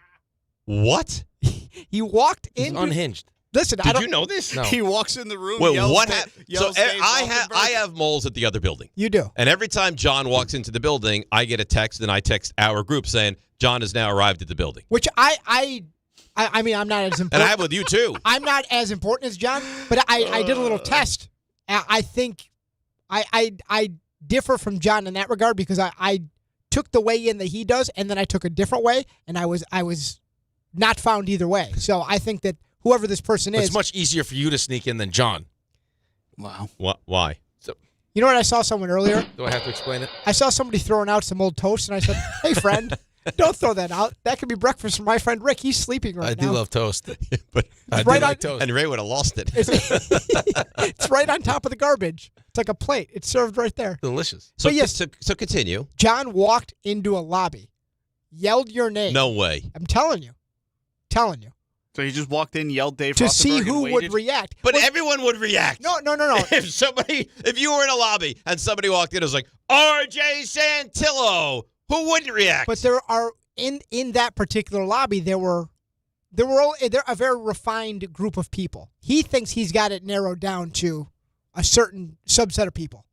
[SPEAKER 1] What?
[SPEAKER 4] He walked in...
[SPEAKER 2] He's unhinged.
[SPEAKER 4] Listen,
[SPEAKER 1] did you know this?
[SPEAKER 2] No.
[SPEAKER 5] He walks in the room.
[SPEAKER 1] Well,
[SPEAKER 5] yells
[SPEAKER 1] what happened? So
[SPEAKER 5] Dave
[SPEAKER 1] I have moles at the other building.
[SPEAKER 4] You do.
[SPEAKER 1] And every time John walks into the building, I get a text, and I text our group saying John has now arrived at the building.
[SPEAKER 4] Which I mean, I'm not as important.
[SPEAKER 1] And I have with you, too.
[SPEAKER 4] I'm not as important as John, but I did a little test. I think I differ from John in that regard because I took the way in that he does, and then I took a different way, and I was not found either way. So I think that whoever this person is...
[SPEAKER 2] It's much easier for you to sneak in than John.
[SPEAKER 5] Wow.
[SPEAKER 1] Why?
[SPEAKER 2] So,
[SPEAKER 4] you know what? I saw someone earlier.
[SPEAKER 2] Do I have to explain it?
[SPEAKER 4] I saw somebody throwing out some old toast, and I said, hey, friend... Don't throw that out. That could be breakfast for my friend Rick. He's sleeping right now.
[SPEAKER 2] I do love toast.
[SPEAKER 1] But
[SPEAKER 2] I do like toast.
[SPEAKER 1] And Ray would have lost it.
[SPEAKER 4] It's right on top of the garbage. It's like a plate. It's served right there.
[SPEAKER 2] Delicious.
[SPEAKER 1] So,
[SPEAKER 4] but yes,
[SPEAKER 1] so continue.
[SPEAKER 4] John walked into a lobby, yelled your name.
[SPEAKER 1] No way.
[SPEAKER 4] I'm telling you.
[SPEAKER 5] So he just walked in, yelled Dave
[SPEAKER 4] to
[SPEAKER 5] Rothenberg
[SPEAKER 4] see
[SPEAKER 5] and
[SPEAKER 4] who
[SPEAKER 5] waited?
[SPEAKER 4] would react.
[SPEAKER 1] But everyone would react.
[SPEAKER 4] No.
[SPEAKER 1] If you were in a lobby and somebody walked in, it was like, R.J. Santillo, who wouldn't react?
[SPEAKER 4] But there are... In that particular lobby, there were they're a very refined group of people. He thinks he's got it narrowed down to a certain subset of people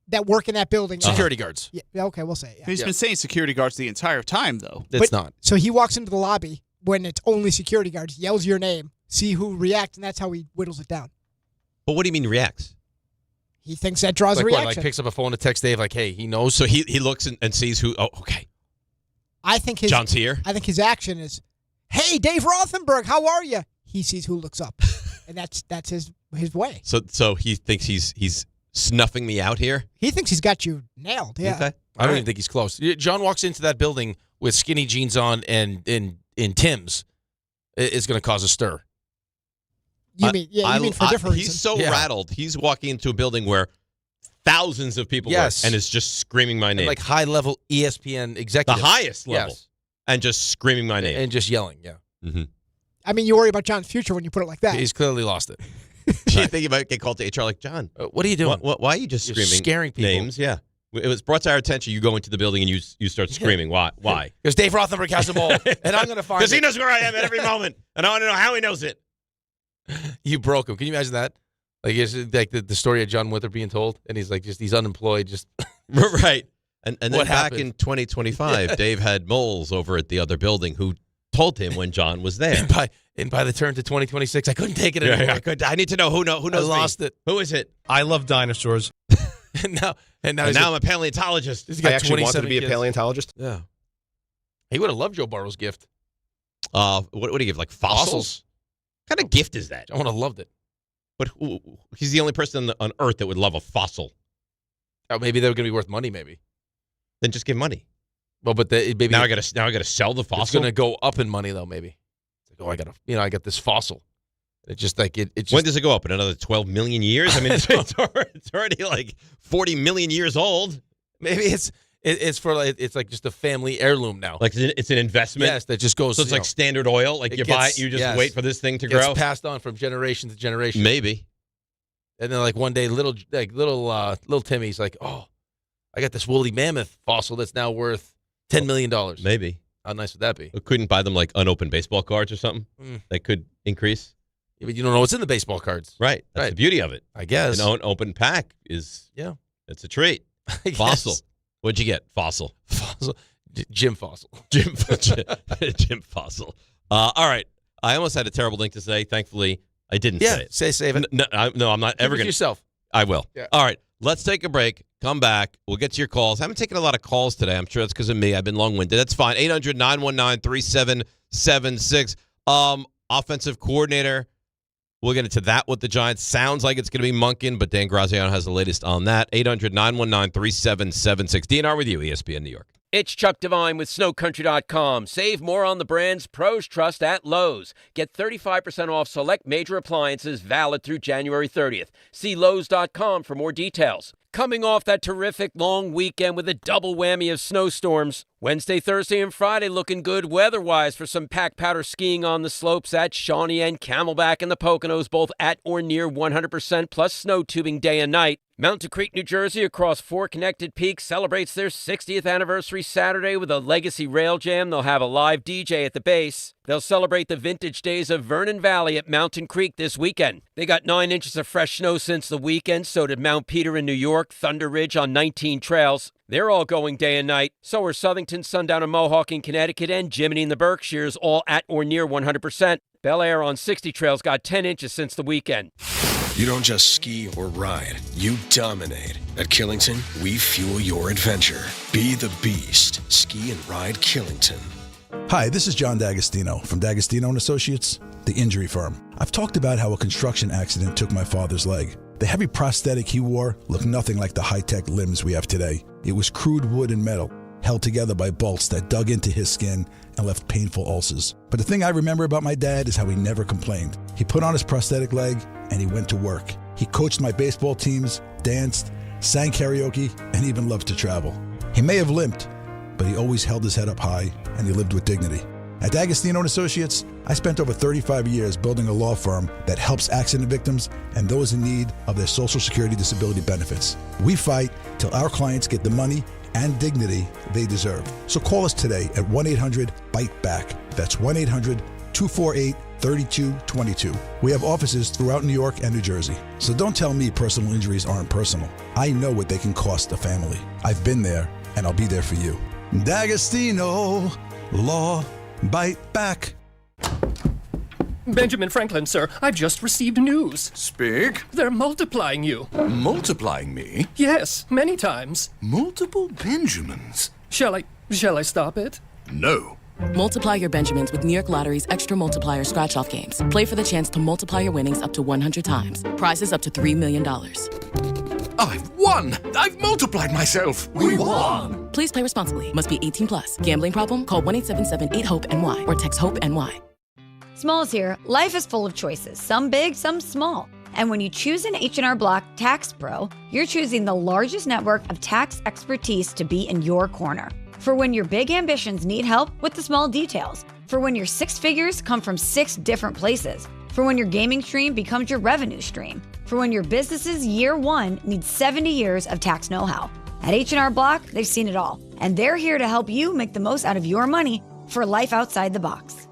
[SPEAKER 4] that work in that building.
[SPEAKER 2] Security guards.
[SPEAKER 4] Yeah, okay, we'll say. Yeah.
[SPEAKER 5] He's been saying security guards the entire time, though.
[SPEAKER 2] It's not.
[SPEAKER 4] So he walks into the lobby when it's only security guards, yells your name, see who reacts, and that's how he whittles it down.
[SPEAKER 1] But what do you mean reacts?
[SPEAKER 4] He thinks that draws a reaction.
[SPEAKER 2] Like picks up a phone to text Dave, like, hey, he knows.
[SPEAKER 1] So he looks and sees who. Oh, okay.
[SPEAKER 4] I think
[SPEAKER 1] John's here.
[SPEAKER 4] I think his action is, hey, Dave Rothenberg, how are you? He sees who looks up, and that's his way.
[SPEAKER 1] So he thinks he's snuffing me out here.
[SPEAKER 4] He thinks he's got you nailed. Yeah.
[SPEAKER 1] Okay.
[SPEAKER 2] I don't even think he's close. John walks into that building with skinny jeans on and in Tim's. It's going to cause a stir.
[SPEAKER 4] You mean for different reasons.
[SPEAKER 1] He's so rattled. He's walking into a building where thousands of people work and is just screaming my name.
[SPEAKER 2] And like high-level ESPN executives.
[SPEAKER 1] The highest level. Yes. And just screaming my name.
[SPEAKER 2] And just yelling, yeah.
[SPEAKER 1] Mm-hmm.
[SPEAKER 4] I mean, you worry about John's future when you put it like that.
[SPEAKER 2] He's clearly lost it.
[SPEAKER 1] Do you think you might get called to HR like, John,
[SPEAKER 2] what are you doing?
[SPEAKER 1] Why are you just screaming?
[SPEAKER 2] Scaring people.
[SPEAKER 1] Names, yeah. It was brought to our attention. You go into the building and you start screaming. Why?
[SPEAKER 2] Because Dave Rothenberg has the ball, and I'm going to find it.
[SPEAKER 1] Because he knows where I am at every moment, and I want to know how he knows it.
[SPEAKER 2] You broke him. Can you imagine that? Like, it's like the story of John Winthrop being told, and he's like, he's unemployed. Just
[SPEAKER 1] right. And then
[SPEAKER 2] what
[SPEAKER 1] back
[SPEAKER 2] happened?
[SPEAKER 1] in 2025, Dave had moles over at the other building who told him when John was there.
[SPEAKER 2] And by the turn to 2026, I couldn't take it anymore.
[SPEAKER 1] I need to know who knows.
[SPEAKER 2] I lost it.
[SPEAKER 1] Who is it?
[SPEAKER 18] I love dinosaurs.
[SPEAKER 2] and now
[SPEAKER 1] I'm a paleontologist.
[SPEAKER 18] I actually wanted to be a paleontologist.
[SPEAKER 2] Yeah. He would have loved Joe Burrow's gift.
[SPEAKER 1] What would he give? Like fossils? What kind of gift is that?
[SPEAKER 2] I would have loved it.
[SPEAKER 1] But he's the only person on Earth that would love a fossil.
[SPEAKER 2] Oh, maybe they were going to be worth money. Maybe.
[SPEAKER 1] Then just give money.
[SPEAKER 2] Well, but maybe
[SPEAKER 1] now I got to sell the fossil.
[SPEAKER 2] It's going to go up in money though. Maybe. It's like, I got this fossil. It's just like it.
[SPEAKER 1] When does it go up? In another 12 million years? I mean, it's already like 40 million years old.
[SPEAKER 2] Maybe it's like just a family heirloom now.
[SPEAKER 1] Like it's an investment.
[SPEAKER 2] Yes, that just goes.
[SPEAKER 1] So it's like Standard Oil. Like you buy it, you just wait for this thing to grow.
[SPEAKER 2] It's passed on from generation to generation.
[SPEAKER 1] Maybe.
[SPEAKER 2] And then like one day, little Timmy's like, oh, I got this woolly mammoth fossil that's now worth $10 million.
[SPEAKER 1] Maybe.
[SPEAKER 2] How nice would that be?
[SPEAKER 1] We couldn't buy them like unopened baseball cards or something that could increase.
[SPEAKER 2] Yeah, but you don't know what's in the baseball cards.
[SPEAKER 1] Right. That's the beauty of it.
[SPEAKER 2] I guess.
[SPEAKER 1] An open pack is it's a treat. Fossil. What'd you get? Fossil.
[SPEAKER 2] Jim Fossil.
[SPEAKER 1] Jim Fossil. All right. I almost had a terrible thing to say. Thankfully, I didn't say it.
[SPEAKER 2] Save it.
[SPEAKER 1] No, I'm not ever going to.
[SPEAKER 2] yourself.
[SPEAKER 1] I will.
[SPEAKER 2] Yeah.
[SPEAKER 1] All right. Let's take a break. Come back. We'll get to your calls. I haven't taken a lot of calls today. I'm sure that's because of me. I've been long-winded. That's fine. 800-919-3776. Offensive coordinator. We'll get into that with the Giants. Sounds like it's going to be Monken, but Dan Graziano has the latest on that. 800-919-3776. DNR with you, ESPN New York.
[SPEAKER 19] It's Chuck Devine with SnowCountry.com. Save more on the brands pros trust at Lowe's. Get 35% off select major appliances valid through January 30th. See Lowe's.com for more details. Coming off that terrific long weekend with a double whammy of snowstorms. Wednesday, Thursday, and Friday looking good weather-wise for some pack powder skiing on the slopes at Shawnee and Camelback and the Poconos, both at or near 100%, plus snow tubing day and night. Mountain Creek, New Jersey, across 4 connected peaks, celebrates their 60th anniversary Saturday with a legacy rail jam. They'll have a live DJ at the base. They'll celebrate the vintage days of Vernon Valley at Mountain Creek this weekend. They got 9 inches of fresh snow since the weekend, so did Mount Peter in New York, Thunder Ridge on 19 trails. They're all going day and night. So are Southington, Sundown, and Mohawk in Connecticut, and Jiminy in the Berkshires, all at or near 100%. Bel Air on 60 trails got 10 inches since the weekend.
[SPEAKER 20] You don't just ski or ride, you dominate. At Killington, we fuel your adventure. Be the beast. Ski and ride Killington.
[SPEAKER 21] Hi, this is John D'Agostino from D'Agostino & Associates, the injury firm. I've talked about how a construction accident took my father's leg. The heavy prosthetic he wore looked nothing like the high-tech limbs we have today. It was crude wood and metal, held together by bolts that dug into his skin and left painful ulcers. But the thing I remember about my dad is how he never complained. He put on his prosthetic leg and he went to work. He coached my baseball teams, danced, sang karaoke, and even loved to travel. He may have limped, but he always held his head up high and he lived with dignity. At D'Agostino & Associates, I spent over 35 years building a law firm that helps accident victims and those in need of their Social Security disability benefits. We fight till our clients get the money and dignity they deserve. So call us today at 1-800-BITE-BACK. That's 1-800-2 248-3222. We have offices throughout New York and New Jersey. So don't tell me personal injuries aren't personal. I know what they can cost a family. I've been there, and I'll be there for you. D'Agostino, Law, Bite Back.
[SPEAKER 3] Benjamin Franklin, sir, I've just received news.
[SPEAKER 6] Speak.
[SPEAKER 3] They're multiplying you.
[SPEAKER 6] Multiplying me?
[SPEAKER 3] Yes, many times.
[SPEAKER 6] Multiple Benjamins?
[SPEAKER 3] Shall I stop it?
[SPEAKER 6] No.
[SPEAKER 8] Multiply your Benjamins with New York Lottery's Extra Multiplier Scratch-Off games. Play for the chance to multiply your winnings up to 100 times. Prizes up to $3 million.
[SPEAKER 6] I've won! I've multiplied myself! We won!
[SPEAKER 8] Please play responsibly. Must be 18 plus. Gambling problem? Call 1-877-8-HOPE-NY or text HOPE-NY.
[SPEAKER 22] Smalls here. Life is full of choices, some big, some small. And when you choose an H&R Block Tax Pro, you're choosing the largest network of tax expertise to be in your corner. For when your big ambitions need help with the small details. For when your six figures come from 6 different places. For when your gaming stream becomes your revenue stream. For when your business's year 1 needs 70 years of tax know-how. At H&R Block, they've seen it all. And they're here to help you make the most out of your money for life outside the box.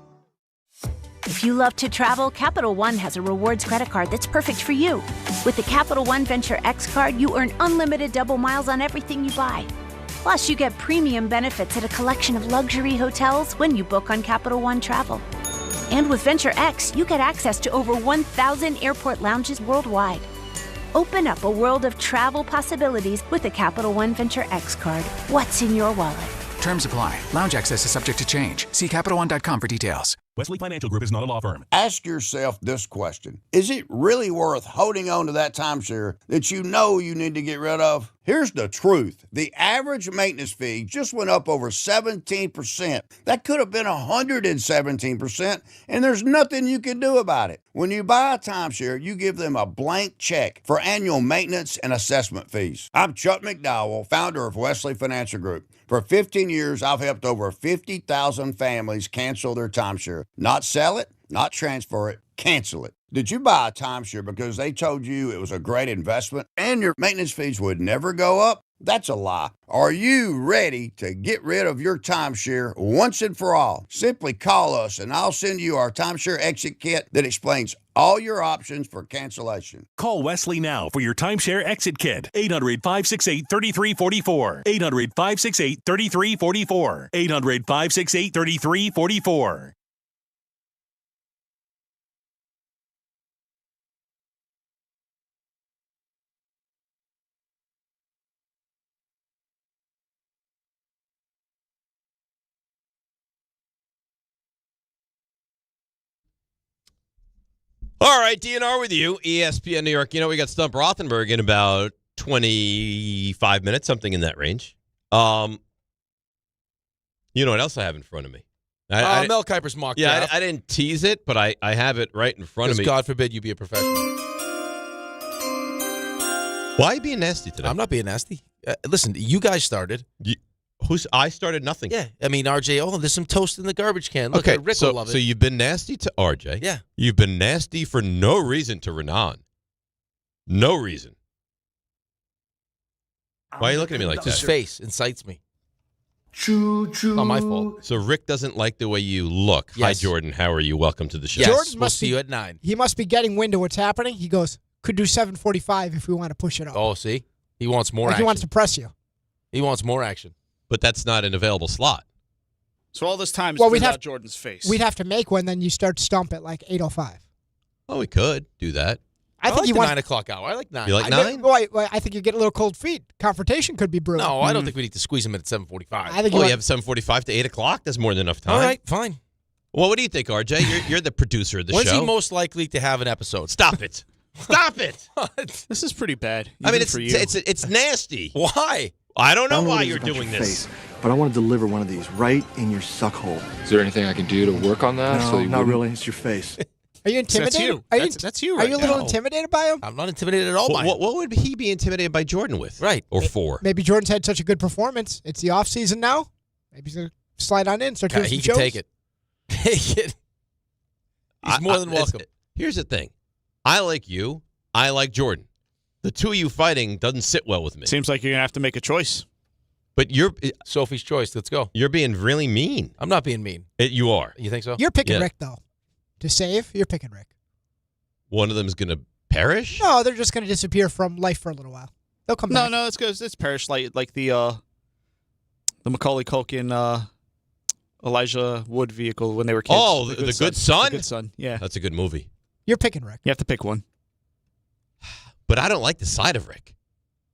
[SPEAKER 23] If you love to travel, Capital One has a rewards credit card that's perfect for you. With the Capital One Venture X card, you earn unlimited double miles on everything you buy. Plus, you get premium benefits at a collection of luxury hotels when you book on Capital One Travel. And with Venture X, you get access to over 1,000 airport lounges worldwide. Open up a world of travel possibilities with the Capital One Venture X card. What's in your wallet?
[SPEAKER 24] Terms apply. Lounge access is subject to change. See CapitalOne.com for details.
[SPEAKER 25] Wesley Financial Group is not a law firm.
[SPEAKER 26] Ask yourself this question. Is it really worth holding on to that timeshare that you know you need to get rid of? Here's the truth. The average maintenance fee just went up over 17%. That could have been 117%, and there's nothing you can do about it. When you buy a timeshare, you give them a blank check for annual maintenance and assessment fees. I'm Chuck McDowell, founder of Wesley Financial Group. For 15 years, I've helped over 50,000 families cancel their timeshare. Not sell it, not transfer it, cancel it. Did you buy a timeshare because they told you it was a great investment and your maintenance fees would never go up? That's a lie. Are you ready to get rid of your timeshare once and for all? Simply call us and I'll send you our timeshare exit kit that explains all your options for cancellation.
[SPEAKER 25] Call Wesley now for your timeshare exit kit. 800-568-3344. 800-568-3344. 800-568-3344.
[SPEAKER 1] All right, DNR with you, ESPN New York. You know, we got Stump Rothenberg in about 25 minutes, something in that range. You know what else I have in front of me?
[SPEAKER 2] Mel Kiper's mock draft.
[SPEAKER 1] I didn't tease it, but I have it right in front of me.
[SPEAKER 2] God forbid you be a professional.
[SPEAKER 1] Why are you being nasty today?
[SPEAKER 2] I'm not being nasty. Listen, you guys started.
[SPEAKER 1] I started nothing.
[SPEAKER 2] Yeah, I mean, RJ, there's some toast in the garbage can. Look,
[SPEAKER 1] okay,
[SPEAKER 2] Rick will love it.
[SPEAKER 1] So you've been nasty to RJ.
[SPEAKER 2] Yeah.
[SPEAKER 1] You've been nasty for no reason to Raanan. No reason. Why are you looking at me like that?
[SPEAKER 2] His face incites me.
[SPEAKER 1] Choo-choo.
[SPEAKER 2] Not my fault.
[SPEAKER 1] So Rick doesn't like the way you look.
[SPEAKER 2] Yes.
[SPEAKER 1] Hi, Jordan. How are you? Welcome to the show.
[SPEAKER 2] Yes, we'll see you at 9.
[SPEAKER 4] He must be getting wind of what's happening. He goes, could do 7:45 if we want to push it up.
[SPEAKER 2] Oh, see? He wants more action.
[SPEAKER 4] He wants to press you.
[SPEAKER 2] He wants more action.
[SPEAKER 1] But that's not an available slot.
[SPEAKER 5] So all this time is without Jordan's face.
[SPEAKER 4] We'd have to make one, then you start Stump at like 8:05.
[SPEAKER 1] Well, we could do that.
[SPEAKER 2] I think like the 9 o'clock hour. I like 9.
[SPEAKER 1] You like 9?
[SPEAKER 4] I think you get a little cold feet. Confrontation could be brewing.
[SPEAKER 2] No, I don't think we need to squeeze him in at 7:45.
[SPEAKER 4] I think
[SPEAKER 1] you have 7:45 to 8 o'clock. That's more than enough time.
[SPEAKER 2] All right, fine.
[SPEAKER 1] Well, what do you think, RJ? You're the producer of the
[SPEAKER 2] When's
[SPEAKER 1] show.
[SPEAKER 2] he most likely to have an episode?
[SPEAKER 1] Stop it. Stop it.
[SPEAKER 5] This is pretty bad.
[SPEAKER 1] I mean, it's nasty.
[SPEAKER 2] Why?
[SPEAKER 1] I don't know why you're doing this.
[SPEAKER 27] But I want to deliver one of these right in your suck hole.
[SPEAKER 30] Is there anything I can do to work on that?
[SPEAKER 27] No, not really. It's your face.
[SPEAKER 4] Are you intimidated?
[SPEAKER 5] That's you.
[SPEAKER 4] Are you a little intimidated by him?
[SPEAKER 2] I'm not intimidated at all by him.
[SPEAKER 1] What would he be intimidated by Jordan with?
[SPEAKER 2] Right.
[SPEAKER 1] Or for?
[SPEAKER 4] Maybe Jordan's had such a good performance. It's the off season now. Maybe he's going to slide on in. Start doing some
[SPEAKER 2] he
[SPEAKER 4] shows.
[SPEAKER 2] can take it. Take it. He's more than welcome.
[SPEAKER 1] Here's the thing. I like you. I like Jordan. The two of you fighting doesn't sit well with me.
[SPEAKER 5] Seems like you're going to have to make a choice.
[SPEAKER 1] But you're
[SPEAKER 2] Sophie's choice. Let's go.
[SPEAKER 1] You're being really mean.
[SPEAKER 2] I'm not being mean.
[SPEAKER 1] You are.
[SPEAKER 2] You think so?
[SPEAKER 4] You're picking Rick, though. to save, you're picking Rick.
[SPEAKER 1] One of them is going to perish?
[SPEAKER 4] No, they're just going to disappear from life for a little while. They'll come back.
[SPEAKER 5] No, it's good. It's Parrish, like the Macaulay Culkin, Elijah Wood vehicle when they were kids.
[SPEAKER 1] Oh, the Good Son?
[SPEAKER 5] The Good Son, yeah.
[SPEAKER 1] That's a good movie.
[SPEAKER 4] You're picking Rick.
[SPEAKER 5] You have to pick one.
[SPEAKER 1] But I don't like the side of Rick.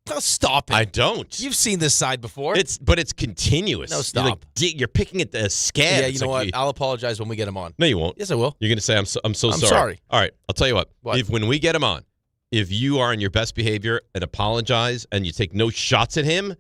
[SPEAKER 2] No, stop it.
[SPEAKER 1] I don't.
[SPEAKER 2] You've seen this side before.
[SPEAKER 1] But it's continuous.
[SPEAKER 2] No, stop.
[SPEAKER 1] You're picking at the scab.
[SPEAKER 2] Yeah, you know what? I'll apologize when we get him on.
[SPEAKER 1] No, you won't.
[SPEAKER 2] Yes, I will.
[SPEAKER 1] You're going to say, I'm so sorry.
[SPEAKER 2] Sorry.
[SPEAKER 1] All right, I'll tell you what.
[SPEAKER 2] What?
[SPEAKER 1] If when we get him on, if you are in your best behavior and apologize and you take no shots at him,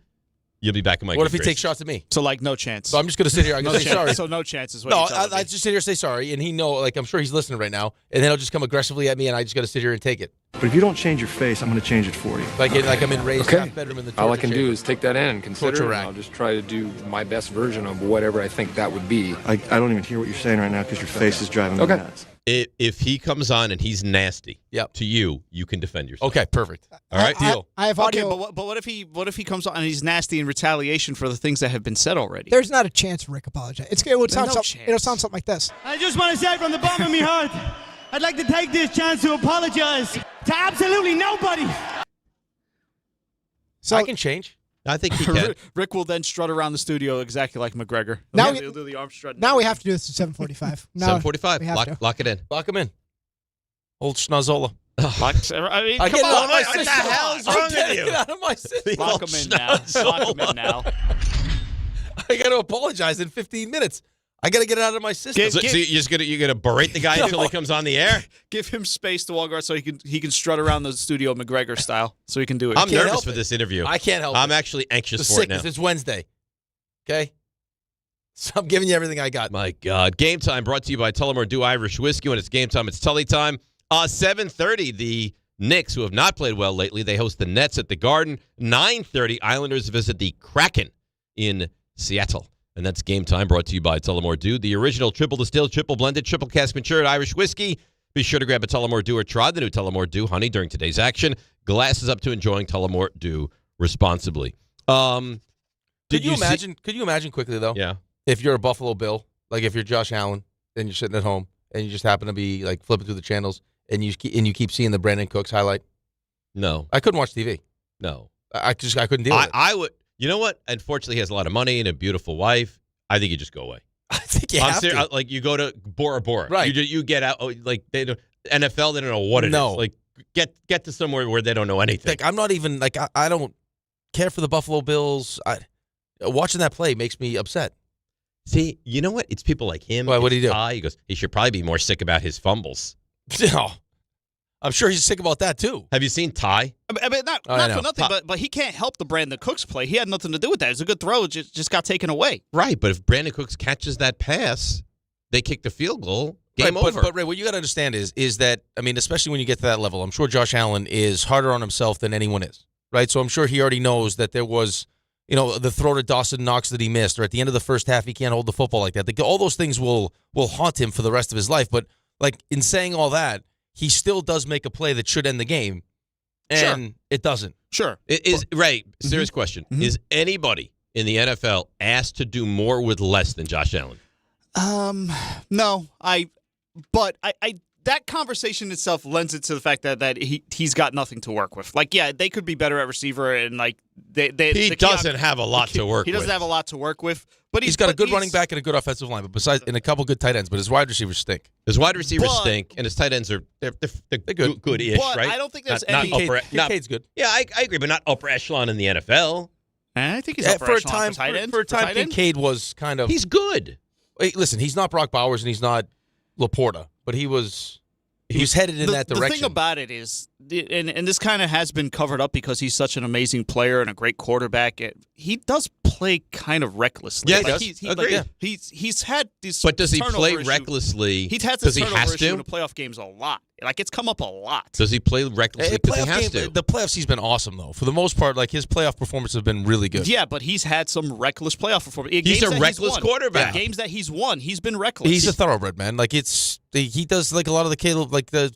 [SPEAKER 1] you'll be back in my
[SPEAKER 2] What
[SPEAKER 1] good
[SPEAKER 2] if he
[SPEAKER 1] graces.
[SPEAKER 2] takes shots at me?
[SPEAKER 5] So, like, no chance.
[SPEAKER 2] So I'm just going to sit here. I'm going to say sorry.
[SPEAKER 5] So no chance is what
[SPEAKER 2] No,
[SPEAKER 5] you're telling me.
[SPEAKER 2] I just sit here and say sorry, and he know, like, I'm sure he's listening right now, and then he'll just come aggressively at me, and I just got to sit here and take it.
[SPEAKER 27] But if you don't change your face, I'm going to change it for you.
[SPEAKER 2] Like I'm in Ray's half bedroom in the
[SPEAKER 30] All I
[SPEAKER 2] torture
[SPEAKER 30] can do
[SPEAKER 2] chamber.
[SPEAKER 30] is take that in and consider
[SPEAKER 2] Torture
[SPEAKER 30] it.
[SPEAKER 2] rack.
[SPEAKER 30] I'll just try to do my best version of whatever I think that would be.
[SPEAKER 27] I don't even hear what you're saying right now because your face is driving me nuts.
[SPEAKER 1] If he comes on and he's nasty to you, you can defend yourself.
[SPEAKER 2] Okay, perfect.
[SPEAKER 1] All right,
[SPEAKER 2] deal.
[SPEAKER 4] I have audio.
[SPEAKER 5] Okay, but what if he comes on and he's nasty in retaliation for the things that have been said already?
[SPEAKER 4] There's not a chance Rick apologizes. It'll sound something like this.
[SPEAKER 7] I just want to say from the bottom of my heart, I'd like to take this chance to apologize to absolutely nobody.
[SPEAKER 4] So
[SPEAKER 2] I can change.
[SPEAKER 1] I think he can.
[SPEAKER 5] Rick will then strut around the studio exactly like McGregor.
[SPEAKER 4] Now
[SPEAKER 5] He'll do the arm strut.
[SPEAKER 4] Now we have to do this at 7:45.
[SPEAKER 1] 7:45. Lock it in.
[SPEAKER 2] Lock him in. Old Schnazzola.
[SPEAKER 5] I mean,
[SPEAKER 2] I
[SPEAKER 5] come
[SPEAKER 2] get
[SPEAKER 5] on.
[SPEAKER 2] out of my
[SPEAKER 5] What the
[SPEAKER 2] system.
[SPEAKER 5] hell is
[SPEAKER 2] I'm
[SPEAKER 5] wrong with
[SPEAKER 2] getting
[SPEAKER 5] you?
[SPEAKER 2] it out of my system.
[SPEAKER 5] Lock him in now. Lock him in now.
[SPEAKER 2] I got to apologize in 15 minutes. I got to get it out of my system.
[SPEAKER 1] So you're gonna berate the guy until he comes on the air?
[SPEAKER 5] Give him space to walk around so he can strut around the studio McGregor style so he can do it.
[SPEAKER 1] I'm nervous for this interview.
[SPEAKER 2] I can't help
[SPEAKER 1] I'm
[SPEAKER 2] it.
[SPEAKER 1] actually anxious
[SPEAKER 2] It's
[SPEAKER 1] for
[SPEAKER 2] sick
[SPEAKER 1] it now.
[SPEAKER 2] 'cause it's Wednesday. Okay? So I'm giving you everything I got.
[SPEAKER 1] My God. Game Time brought to you by Tullamore Dew Irish Whiskey. When it's game time, it's Tully time. 7:30, the Knicks, who have not played well lately, they host the Nets at the Garden. 9:30, Islanders visit the Kraken in Seattle. And that's Game Time brought to you by Tullamore Dew, the original triple distilled, triple blended, triple cask matured Irish whiskey. Be sure to grab a Tullamore Dew or try the new Tullamore Dew honey during today's action. Glasses up to enjoying Tullamore Dew responsibly.
[SPEAKER 2] Could you imagine quickly, though?
[SPEAKER 1] Yeah.
[SPEAKER 2] If you're a Buffalo Bill, like if you're Josh Allen, and you're sitting at home, and you just happen to be like flipping through the channels, and you keep seeing the Brandon Cooks highlight?
[SPEAKER 1] No.
[SPEAKER 2] I couldn't watch TV.
[SPEAKER 1] No.
[SPEAKER 2] I couldn't deal with it.
[SPEAKER 1] I would. You know what? Unfortunately, he has a lot of money and a beautiful wife. I think you just go away.
[SPEAKER 2] I think you have to.
[SPEAKER 1] Like you go to Bora Bora.
[SPEAKER 2] Right.
[SPEAKER 1] You get out. Like they don't, NFL, they don't know what it is. Like get to somewhere where they don't know anything.
[SPEAKER 2] Like I'm not even like I don't care for the Buffalo Bills. Watching that play makes me upset.
[SPEAKER 1] See, you know what? It's people like him.
[SPEAKER 2] Why, what do you do?
[SPEAKER 1] He goes, he should probably be more sick about his fumbles.
[SPEAKER 2] No. I'm sure he's sick about that, too.
[SPEAKER 1] Have you seen Ty?
[SPEAKER 5] I mean, not for nothing, but he can't help the Brandon Cooks play. He had nothing to do with that. It was a good throw. It just got taken away.
[SPEAKER 1] Right, but if Brandon Cooks catches that pass, they kick the field goal, game over.
[SPEAKER 2] But Ray, what you got to understand is that, I mean, especially when you get to that level, I'm sure Josh Allen is harder on himself than anyone is, right? So I'm sure he already knows that there was, the throw to Dawson Knox that he missed, or at the end of the first half, he can't hold the football like that. All those things will haunt him for the rest of his life. But, like, in saying all that, he still does make a play that should end the game, and it doesn't.
[SPEAKER 5] Sure.
[SPEAKER 1] Ray, serious question.
[SPEAKER 5] Mm-hmm.
[SPEAKER 1] Is anybody in the NFL asked to do more with less than Josh Allen?
[SPEAKER 5] No. But that conversation itself lends it to the fact that he's got nothing to work with. Like, yeah, they could be better at receiver, and like
[SPEAKER 1] he doesn't have a lot to work with.
[SPEAKER 5] He doesn't have a lot to work with, but
[SPEAKER 2] he's got a good running back and a good offensive line, and a couple good tight ends. But his wide receivers stink.
[SPEAKER 1] His wide receivers stink, and his tight ends are they're good-ish,
[SPEAKER 5] but
[SPEAKER 1] right?
[SPEAKER 5] I don't think there's
[SPEAKER 1] not
[SPEAKER 5] any.
[SPEAKER 2] Kincaid's good.
[SPEAKER 1] Yeah, I agree, but not upper echelon in the NFL.
[SPEAKER 5] I think he's upper echelon for tight end.
[SPEAKER 2] For a time, Kincaid was kind of.
[SPEAKER 1] He's good.
[SPEAKER 2] Wait, listen, he's not Brock Bowers and he's not Laporta, but he was headed in that direction.
[SPEAKER 5] The thing about it is, and this kind of has been covered up because he's such an amazing player and a great quarterback. He does play kind of recklessly.
[SPEAKER 1] Yeah,
[SPEAKER 5] like
[SPEAKER 1] he does.
[SPEAKER 5] He's had these.
[SPEAKER 1] But does he play
[SPEAKER 5] turnover
[SPEAKER 1] recklessly?
[SPEAKER 5] He's had this turnover issue in the playoff games a lot. Like, it's come up a lot.
[SPEAKER 1] Does he play recklessly because he has to?
[SPEAKER 2] The playoffs, he's been awesome, though. For the most part, like, his playoff performances have been really good.
[SPEAKER 5] Yeah, but he's had some reckless playoff performance.
[SPEAKER 1] He's a reckless quarterback.
[SPEAKER 5] Yeah, games that he's won, he's been reckless.
[SPEAKER 2] He's a thoroughbred, man. Like, he does, like, a lot of the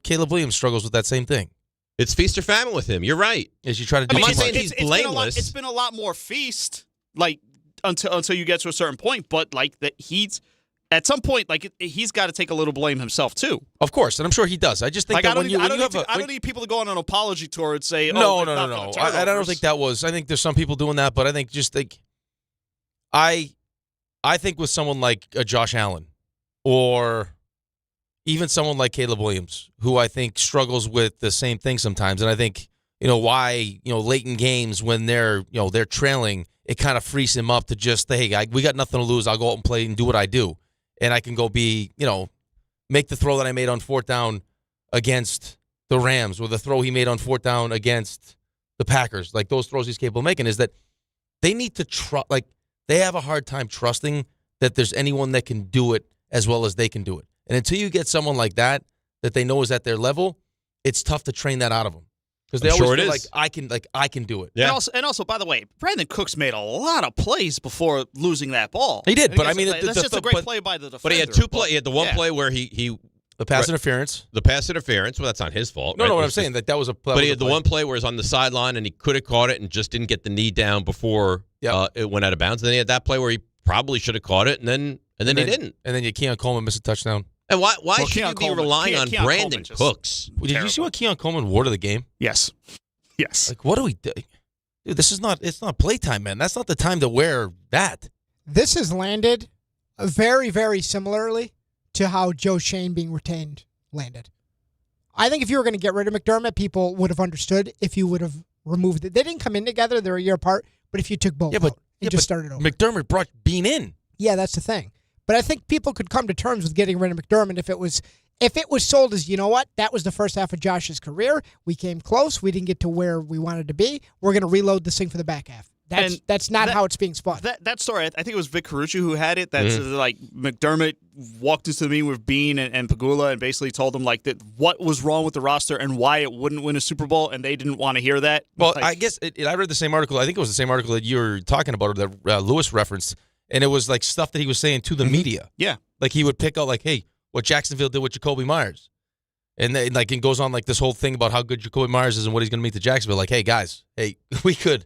[SPEAKER 2] Caleb Williams struggles with that same thing.
[SPEAKER 1] It's feast or famine with him. You're right.
[SPEAKER 2] As you try to do
[SPEAKER 1] I'm not saying he's blameless.
[SPEAKER 5] It's been a lot more feast, like, until you get to a certain point, but, like, that he's at some point, like he's got to take a little blame himself too.
[SPEAKER 2] Of course, and I'm sure he does. I just think that
[SPEAKER 5] I don't need people to go on an apology tour and say,
[SPEAKER 2] no. I don't think that was. I think there's some people doing that, but I think I think with someone like Josh Allen or even someone like Caleb Williams, who I think struggles with the same thing sometimes, and I think why late in games when they're trailing, it kind of frees him up to just hey, we got nothing to lose. I'll go out and play and do what I do. And I can go make the throw that I made on fourth down against the Rams or the throw he made on fourth down against the Packers. Like those throws he's capable of making is that they need to trust. Like they have a hard time trusting that there's anyone that can do it as well as they can do it. And until you get someone like that they know is at their level, it's tough to train that out of them. Because they always feel I can do it.
[SPEAKER 5] Yeah. And also, by the way, Brandon Cooks made a lot of plays before losing that ball.
[SPEAKER 2] He did, but I mean,
[SPEAKER 5] that's just a great play by the defender.
[SPEAKER 1] But he had two plays. He had the one play where he
[SPEAKER 2] the pass interference.
[SPEAKER 1] The pass interference. Well, that's not his fault.
[SPEAKER 2] No,
[SPEAKER 1] right?
[SPEAKER 2] no. What I'm saying that was a play.
[SPEAKER 1] But he had the one play where he was on the sideline and he could have caught it and just didn't get the knee down before it went out of bounds. And then he had that play where he probably should have caught it and then he didn't.
[SPEAKER 2] And then Keon Coleman missed a touchdown.
[SPEAKER 1] And why should you be relying on Brandon Cooks?
[SPEAKER 2] Did you see what Keon Coleman wore to the game?
[SPEAKER 5] Yes. Yes.
[SPEAKER 2] Like, what do we do? Dude, it's not playtime, man. That's not the time to wear that.
[SPEAKER 4] This has landed very, very similarly to how Joe Shane being retained landed. I think if you were going to get rid of McDermott, people would have understood if you would have removed it. They didn't come in together. They're a year apart. But if you took both out and just started over.
[SPEAKER 2] McDermott brought Bean in.
[SPEAKER 4] Yeah, that's the thing. But I think people could come to terms with getting rid of McDermott if it was sold as, that was the first half of Josh's career. We came close. We didn't get to where we wanted to be. We're going to reload this thing for the back half. That's not how it's being spun.
[SPEAKER 5] That story, I think it was Vic Carucci who had it. That's like McDermott walked into the meeting with Bean and Pagula and basically told them like that what was wrong with the roster and why it wouldn't win a Super Bowl, and they didn't want to hear that.
[SPEAKER 2] Well, I guess I read the same article. I think it was the same article that you were talking about that Lewis referenced, and it was like stuff that he was saying to the media.
[SPEAKER 5] Yeah,
[SPEAKER 2] like he would pick out like, hey, what Jacksonville did with Jacoby Myers. And then, it goes on like this whole thing about how good Jacoby Myers is and what he's going to mean to Jacksonville. Like, hey guys, we could,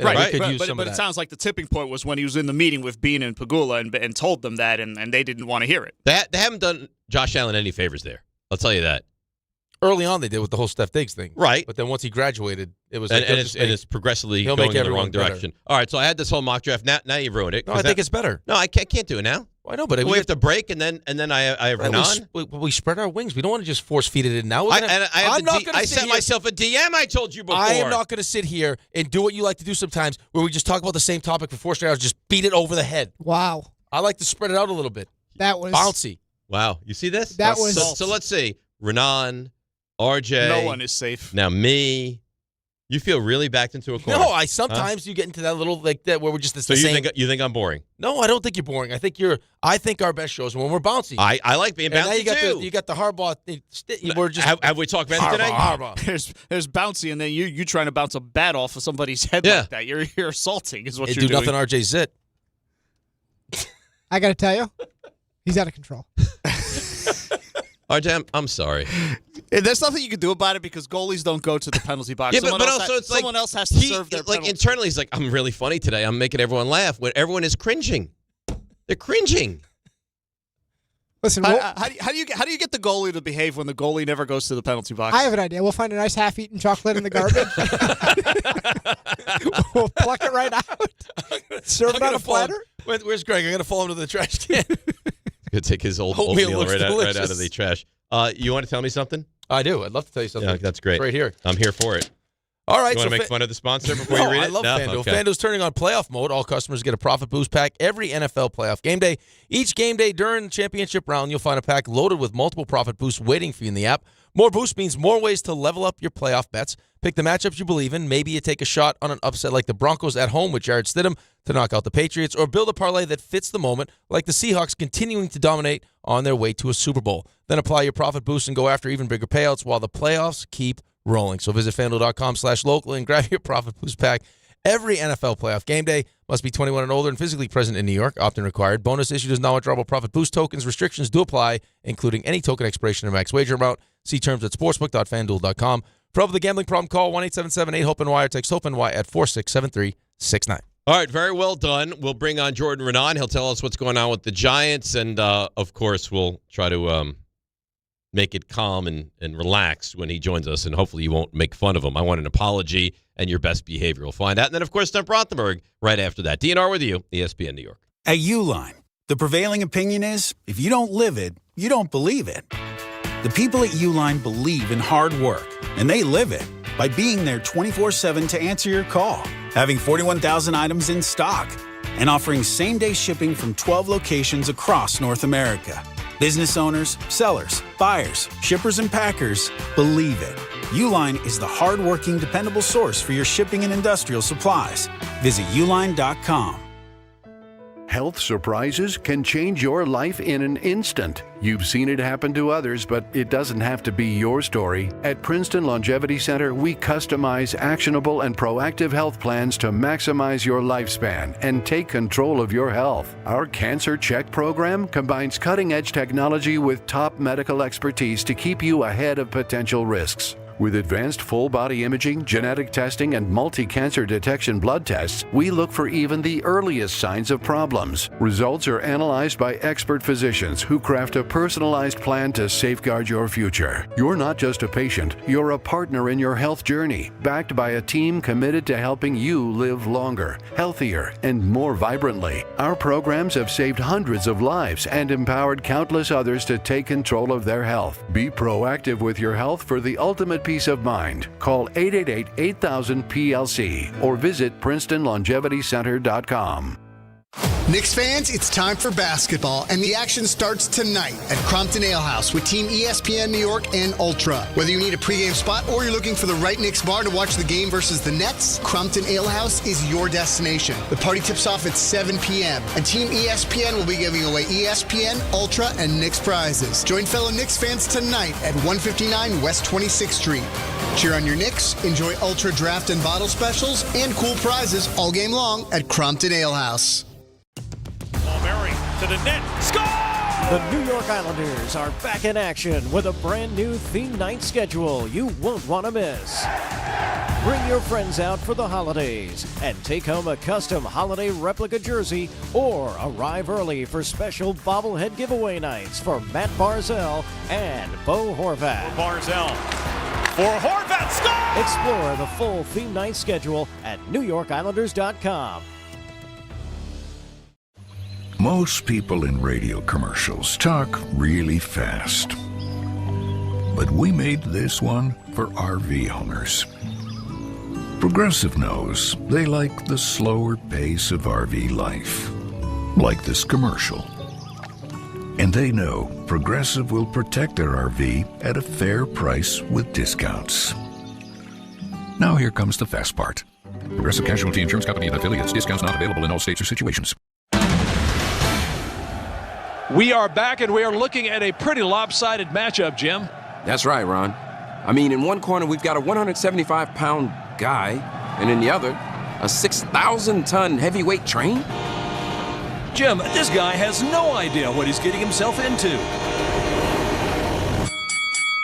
[SPEAKER 5] right?
[SPEAKER 2] We could use some
[SPEAKER 5] but
[SPEAKER 2] of that.
[SPEAKER 5] It sounds like the tipping point was when he was in the meeting with Bean and Pagula and told them that, and they didn't want to hear it.
[SPEAKER 1] They haven't done Josh Allen any favors there. I'll tell you that.
[SPEAKER 2] Early on, they did with the whole Steph Diggs thing,
[SPEAKER 1] right?
[SPEAKER 2] But then once he graduated, it was
[SPEAKER 1] and it's progressively going in the wrong direction. All right, so I had this whole mock draft. Now you've ruined it.
[SPEAKER 2] No, I think it's better.
[SPEAKER 1] No, I can't do it now.
[SPEAKER 2] I know, but
[SPEAKER 1] we have to break, and then I have Raanan.
[SPEAKER 2] We spread our wings. We don't want to just force feed it in now.
[SPEAKER 1] I set myself a DM. I told you before.
[SPEAKER 2] I am not going to sit here and do what you like to do sometimes, where we just talk about the same topic for 4 straight hours, just beat it over the head.
[SPEAKER 4] Wow.
[SPEAKER 2] I like to spread it out a little bit.
[SPEAKER 4] That was
[SPEAKER 2] bouncy.
[SPEAKER 1] Wow, you see this?
[SPEAKER 4] That was
[SPEAKER 1] so. Let's see, Raanan, RJ.
[SPEAKER 5] No one is safe.
[SPEAKER 1] Now me. You feel really backed into a corner.
[SPEAKER 2] No, sometimes you get into that little like that where we're just the same.
[SPEAKER 1] You think I'm boring?
[SPEAKER 2] No, I don't think you're boring. I think our best shows are when we're bouncy.
[SPEAKER 1] I like being bouncy
[SPEAKER 2] you got the Harbaugh. We're just
[SPEAKER 1] have we talked about it today?
[SPEAKER 2] Harbaugh.
[SPEAKER 5] There's bouncy, and then you trying to bounce a bat off of somebody's head like that. You're assaulting is what you're doing.
[SPEAKER 2] Do nothing, RJ Zit.
[SPEAKER 4] I got to tell you, he's out of control.
[SPEAKER 1] RJ, I'm sorry.
[SPEAKER 5] There's nothing you can do about it because goalies don't go to the penalty box.
[SPEAKER 1] Yeah, but also it's
[SPEAKER 5] someone else has to serve their penalty.
[SPEAKER 1] Internally, he's like, I'm really funny today. I'm making everyone laugh. When everyone is cringing, they're cringing.
[SPEAKER 4] Listen,
[SPEAKER 5] how do you get the goalie to behave when the goalie never goes to the penalty box?
[SPEAKER 4] I have an idea. We'll find a nice half-eaten chocolate in the garbage. We'll pluck it right out. Serve it on a platter.
[SPEAKER 2] Where's Greg? I'm gonna fall into the trash can.
[SPEAKER 1] Could take his oatmeal right out of the trash. You want to tell me something?
[SPEAKER 2] I do. I'd love to tell you something.
[SPEAKER 1] Yeah, that's great.
[SPEAKER 2] It's right here.
[SPEAKER 1] I'm here for it.
[SPEAKER 2] All right.
[SPEAKER 1] You want to make fun of the sponsor before you read it?
[SPEAKER 2] I love FanDuel. Okay. FanDuel's turning on playoff mode. All customers get a profit boost pack every NFL playoff game day. Each game day during the championship round, you'll find a pack loaded with multiple profit boosts waiting for you in the app. More boosts means more ways to level up your playoff bets. Pick the matchups you believe in. Maybe you take a shot on an upset like the Broncos at home with Jarrett Stidham to knock out the Patriots, or build a parlay that fits the moment like the Seahawks continuing to dominate on their way to a Super Bowl. Then apply your profit boost and go after even bigger payouts while the playoffs keep rolling. So visit FanDuel.com/local and grab your profit boost pack every NFL playoff game day. Must be 21 and older and physically present in New York. Opt-in required. Bonus issued as non-withdrawable profit boost tokens. Restrictions do apply, including any token expiration or max wager amount. See terms at sportsbook.fanduel.com. For help with a gambling problem, call 1-877-8-HOPE-NY or text HOPE-NY at 467369.
[SPEAKER 1] All right, very well done. We'll bring on Jordan Raanan. He'll tell us what's going on with the Giants, and of course, we'll try to make it calm and relaxed when he joins us, and hopefully you won't make fun of him. I want an apology and your best behavior. We'll find out. And then, of course, Stump Rothenberg right after that. DNR with you, ESPN New York.
[SPEAKER 9] At Uline, the prevailing opinion is, if you don't live it, you don't believe it. The people at Uline believe in hard work, and they live it by being there 24/7 to answer your call, having 41,000 items in stock, and offering same-day shipping from 12 locations across North America. Business owners, sellers, buyers, shippers, and packers believe it. Uline is the hard-working, dependable source for your shipping and industrial supplies. Visit uline.com.
[SPEAKER 10] Health surprises can change your life in an instant. You've seen it happen to others, but it doesn't have to be your story. At Princeton Longevity Center, we customize actionable and proactive health plans to maximize your lifespan and take control of your health. Our Cancer Check program combines cutting-edge technology with top medical expertise to keep you ahead of potential risks. With advanced full-body imaging, genetic testing, and multi-cancer detection blood tests, we look for even the earliest signs of problems. Results are analyzed by expert physicians who craft a personalized plan to safeguard your future. You're not just a patient, you're a partner in your health journey, backed by a team committed to helping you live longer, healthier, and more vibrantly. Our programs have saved hundreds of lives and empowered countless others to take control of their health. Be proactive with your health for the ultimate peace of mind. Call 888-8000-PLC or visit PrincetonLongevityCenter.com.
[SPEAKER 11] Knicks fans, it's time for basketball, and the action starts tonight at Crompton Ale House with Team ESPN New York and Ultra. Whether you need a pregame spot or you're looking for the right Knicks bar to watch the game versus the Nets, Crompton Ale House is your destination. The party tips off at 7 p.m., and Team ESPN will be giving away ESPN, Ultra, and Knicks prizes. Join fellow Knicks fans tonight at 159 West 26th Street. Cheer on your Knicks, enjoy Ultra draft and bottle specials, and cool prizes all game long at Crompton Ale House.
[SPEAKER 12] To the net. Score!
[SPEAKER 13] The New York Islanders are back in action with a brand new theme night schedule you won't want to miss. Bring your friends out for the holidays and take home a custom holiday replica jersey or arrive early for special bobblehead giveaway nights for Matt Barzell and Bo Horvat.
[SPEAKER 12] Barzell for Horvat. Score!
[SPEAKER 13] Explore the full theme night schedule at NewYorkIslanders.com.
[SPEAKER 14] Most people in radio commercials talk really fast. But we made this one for RV owners. Progressive knows they like the slower pace of RV life, like this commercial. And they know Progressive will protect their RV at a fair price with discounts. Now here comes the fast part. Progressive Casualty Insurance Company and affiliates. Discounts not available in all states or situations.
[SPEAKER 15] We are back, and we are looking at a pretty lopsided matchup, Jim.
[SPEAKER 17] That's right, Ron. I mean, in one corner, we've got a 175-pound guy, and in the other, a 6,000-ton heavyweight train.
[SPEAKER 15] Jim, this guy has no idea what he's getting himself into.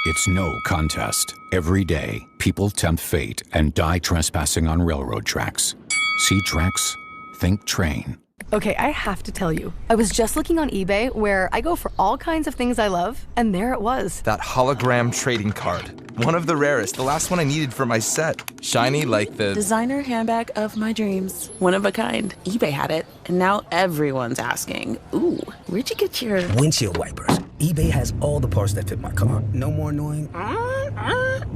[SPEAKER 28] It's no contest. Every day, people tempt fate and die trespassing on railroad tracks. See tracks? Think train.
[SPEAKER 29] Okay, I have to tell you. I was just looking on eBay where I go for all kinds of things I love, and there it was.
[SPEAKER 31] That hologram trading card. One of the rarest, the last one I needed for my set. Shiny like the...
[SPEAKER 32] designer handbag of my dreams. One of a kind. eBay had it, and now everyone's asking, ooh, where'd you get your...
[SPEAKER 33] windshield wipers. eBay has all the parts that fit my car. No more annoying...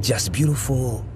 [SPEAKER 33] just beautiful.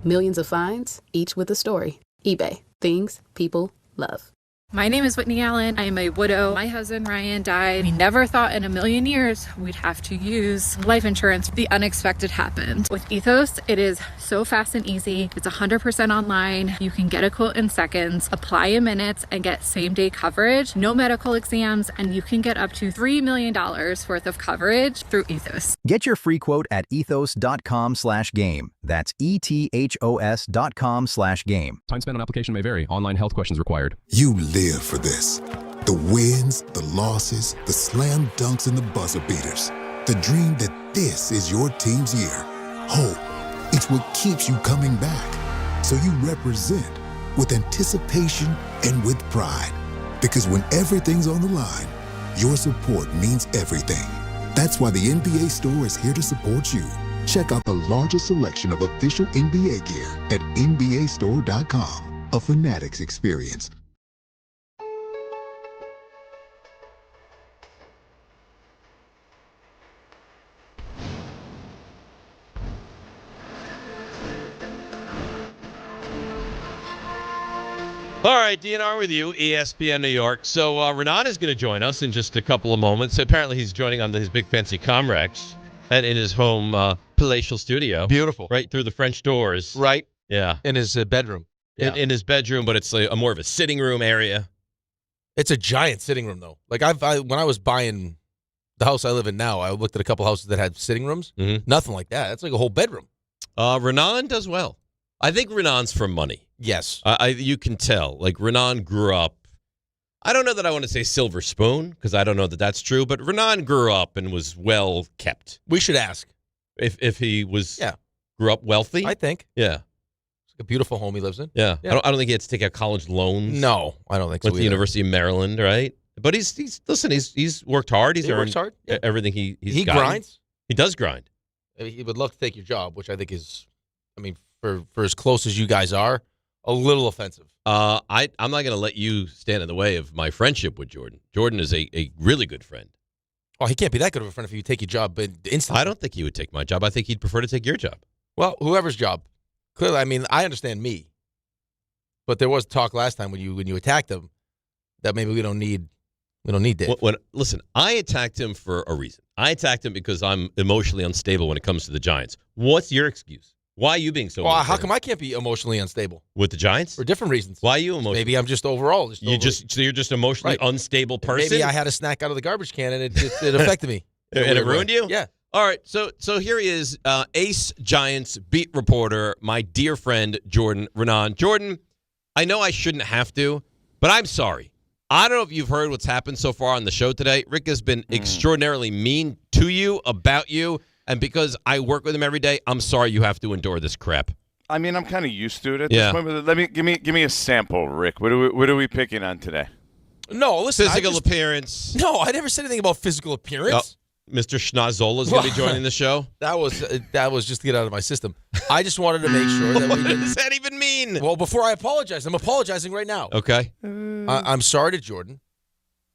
[SPEAKER 32] Millions of finds, each with a story. eBay. Things people love.
[SPEAKER 34] My name is Whitney Allen. I am a widow. My husband, Ryan, died. We never thought in a million years we'd have to use life insurance. The unexpected happened. With Ethos, it is so fast and easy. It's 100% online. You can get a quote in seconds, apply in minutes, and get same-day coverage. No medical exams, and you can get up to $3 million worth of coverage through Ethos.
[SPEAKER 35] Get your free quote at ethos.com/game. That's ETHOS.com/game.
[SPEAKER 36] Time spent on application may vary. Online health questions required.
[SPEAKER 37] You live for this. The wins, the losses, the slam dunks, and the buzzer beaters. The dream that this is your team's year. Hope. It's what keeps you coming back. So you represent, with anticipation and with pride. Because when everything's on the line, your support means everything. That's why the NBA Store is here to support you. Check out the largest selection of official NBA gear at NBAstore.com. A Fanatics experience.
[SPEAKER 1] All right, DNR with you, ESPN New York. So Raanan is going to join us in just a couple of moments. Apparently, he's joining on his big fancy Comrex and in his home palatial studio.
[SPEAKER 2] Beautiful.
[SPEAKER 1] Right through the French doors.
[SPEAKER 2] Right.
[SPEAKER 1] Yeah.
[SPEAKER 2] In his bedroom. Yeah.
[SPEAKER 1] In his bedroom, but it's like a more of a sitting room area.
[SPEAKER 2] It's a giant sitting room, though. Like when I was buying the house I live in now, I looked at a couple houses that had sitting rooms.
[SPEAKER 1] Mm-hmm.
[SPEAKER 2] Nothing like that. It's like a whole bedroom.
[SPEAKER 1] Raanan does well. I think Rannan's from money.
[SPEAKER 2] Yes.
[SPEAKER 1] You can tell. Like, Raanan grew up, I don't know that I want to say silver spoon, because I don't know that that's true, but Raanan grew up and was well kept.
[SPEAKER 2] We should ask.
[SPEAKER 1] If he grew up wealthy.
[SPEAKER 2] I think.
[SPEAKER 1] Yeah.
[SPEAKER 2] It's a beautiful home he lives in.
[SPEAKER 1] Yeah. I don't think he had to take out college loans.
[SPEAKER 2] No, I don't think so.
[SPEAKER 1] With the University of Maryland, right? But he's worked hard. He's earned hard. Yeah. Everything he
[SPEAKER 2] grinds.
[SPEAKER 1] He does grind.
[SPEAKER 2] He would love to take your job, which I think is, for as close as you guys are, a little offensive.
[SPEAKER 1] I'm not going to let you stand in the way of my friendship with Jordan. Jordan is a really good friend.
[SPEAKER 2] Oh, he can't be that good of a friend if you take your job instantly.
[SPEAKER 1] I don't think he would take my job. I think he'd prefer to take your job.
[SPEAKER 2] Well, whoever's job. Clearly, I understand me, but there was talk last time when you attacked him that maybe we don't need Dave.
[SPEAKER 1] Listen, I attacked him for a reason. I attacked him because I'm emotionally unstable when it comes to the Giants. What's your excuse? Why are you being so?
[SPEAKER 2] Well, how come I can't be emotionally unstable
[SPEAKER 1] with the Giants
[SPEAKER 2] for different reasons?
[SPEAKER 1] Why are you emotional?
[SPEAKER 2] Maybe I'm just overall.
[SPEAKER 1] You're just emotionally unstable person.
[SPEAKER 2] Maybe I had a snack out of the garbage can and it affected me.
[SPEAKER 1] And it ruined you?
[SPEAKER 2] Yeah.
[SPEAKER 1] All right. So here he is, Ace Giants beat reporter, my dear friend Jordan Raanan. Jordan, I know I shouldn't have to, but I'm sorry. I don't know if you've heard what's happened so far on the show today. Rick has been extraordinarily mean to you, about you. And because I work with him every day, I'm sorry you have to endure this crap.
[SPEAKER 3] I mean, I'm kind of used to it at this point. But give me a sample, Rick. What are we picking on today?
[SPEAKER 2] No, listen.
[SPEAKER 1] Physical appearance.
[SPEAKER 2] No, I never said anything about physical appearance.
[SPEAKER 1] Mr. Schnozola is going to be joining the show.
[SPEAKER 2] That was just to get out of my system. I just wanted to make sure that we didn't.
[SPEAKER 1] What does that even mean?
[SPEAKER 2] Well, before I apologize, I'm apologizing right now.
[SPEAKER 1] Okay.
[SPEAKER 2] I'm sorry to Jordan.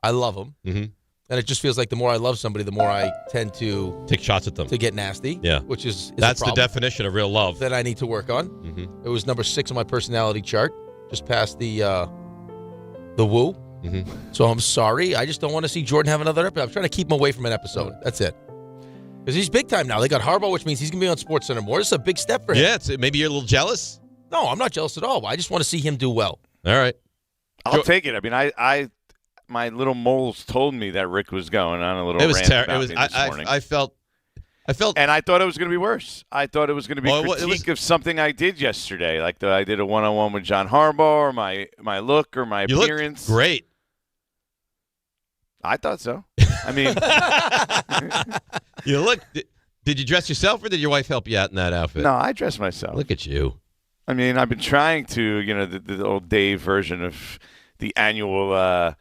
[SPEAKER 2] I love him.
[SPEAKER 1] Mm-hmm.
[SPEAKER 2] And it just feels like the more I love somebody, the more I tend to
[SPEAKER 1] take shots at them,
[SPEAKER 2] to get nasty.
[SPEAKER 1] Yeah,
[SPEAKER 2] which is
[SPEAKER 1] that's the definition of real love
[SPEAKER 2] that I need to work on.
[SPEAKER 1] Mm-hmm.
[SPEAKER 2] It was number 6 on my personality chart, just past the woo.
[SPEAKER 1] Mm-hmm.
[SPEAKER 2] So I'm sorry. I just don't want to see Jordan have another episode. I'm trying to keep him away from an episode. That's it. Because he's big time now. They got Harbaugh, which means he's going to be on SportsCenter more. This is a big step for him.
[SPEAKER 1] Yeah, maybe you're a little jealous.
[SPEAKER 2] No, I'm not jealous at all. I just want to see him do well.
[SPEAKER 1] All right.
[SPEAKER 3] I'll take it. I mean, my little moles told me that Rick was going on a little rant about me this morning.
[SPEAKER 1] I felt,
[SPEAKER 3] and I thought it was going to be worse. I thought it was going to be critique of something I did yesterday, like I did a one-on-one with John Harbaugh, or my look, or my appearance.
[SPEAKER 1] Looked great.
[SPEAKER 3] I thought so. I mean,
[SPEAKER 1] you look. Did you dress yourself, or did your wife help you out in that outfit?
[SPEAKER 3] No, I dressed myself.
[SPEAKER 1] Look at you.
[SPEAKER 3] I mean, I've been trying to, the old Dave version of the annual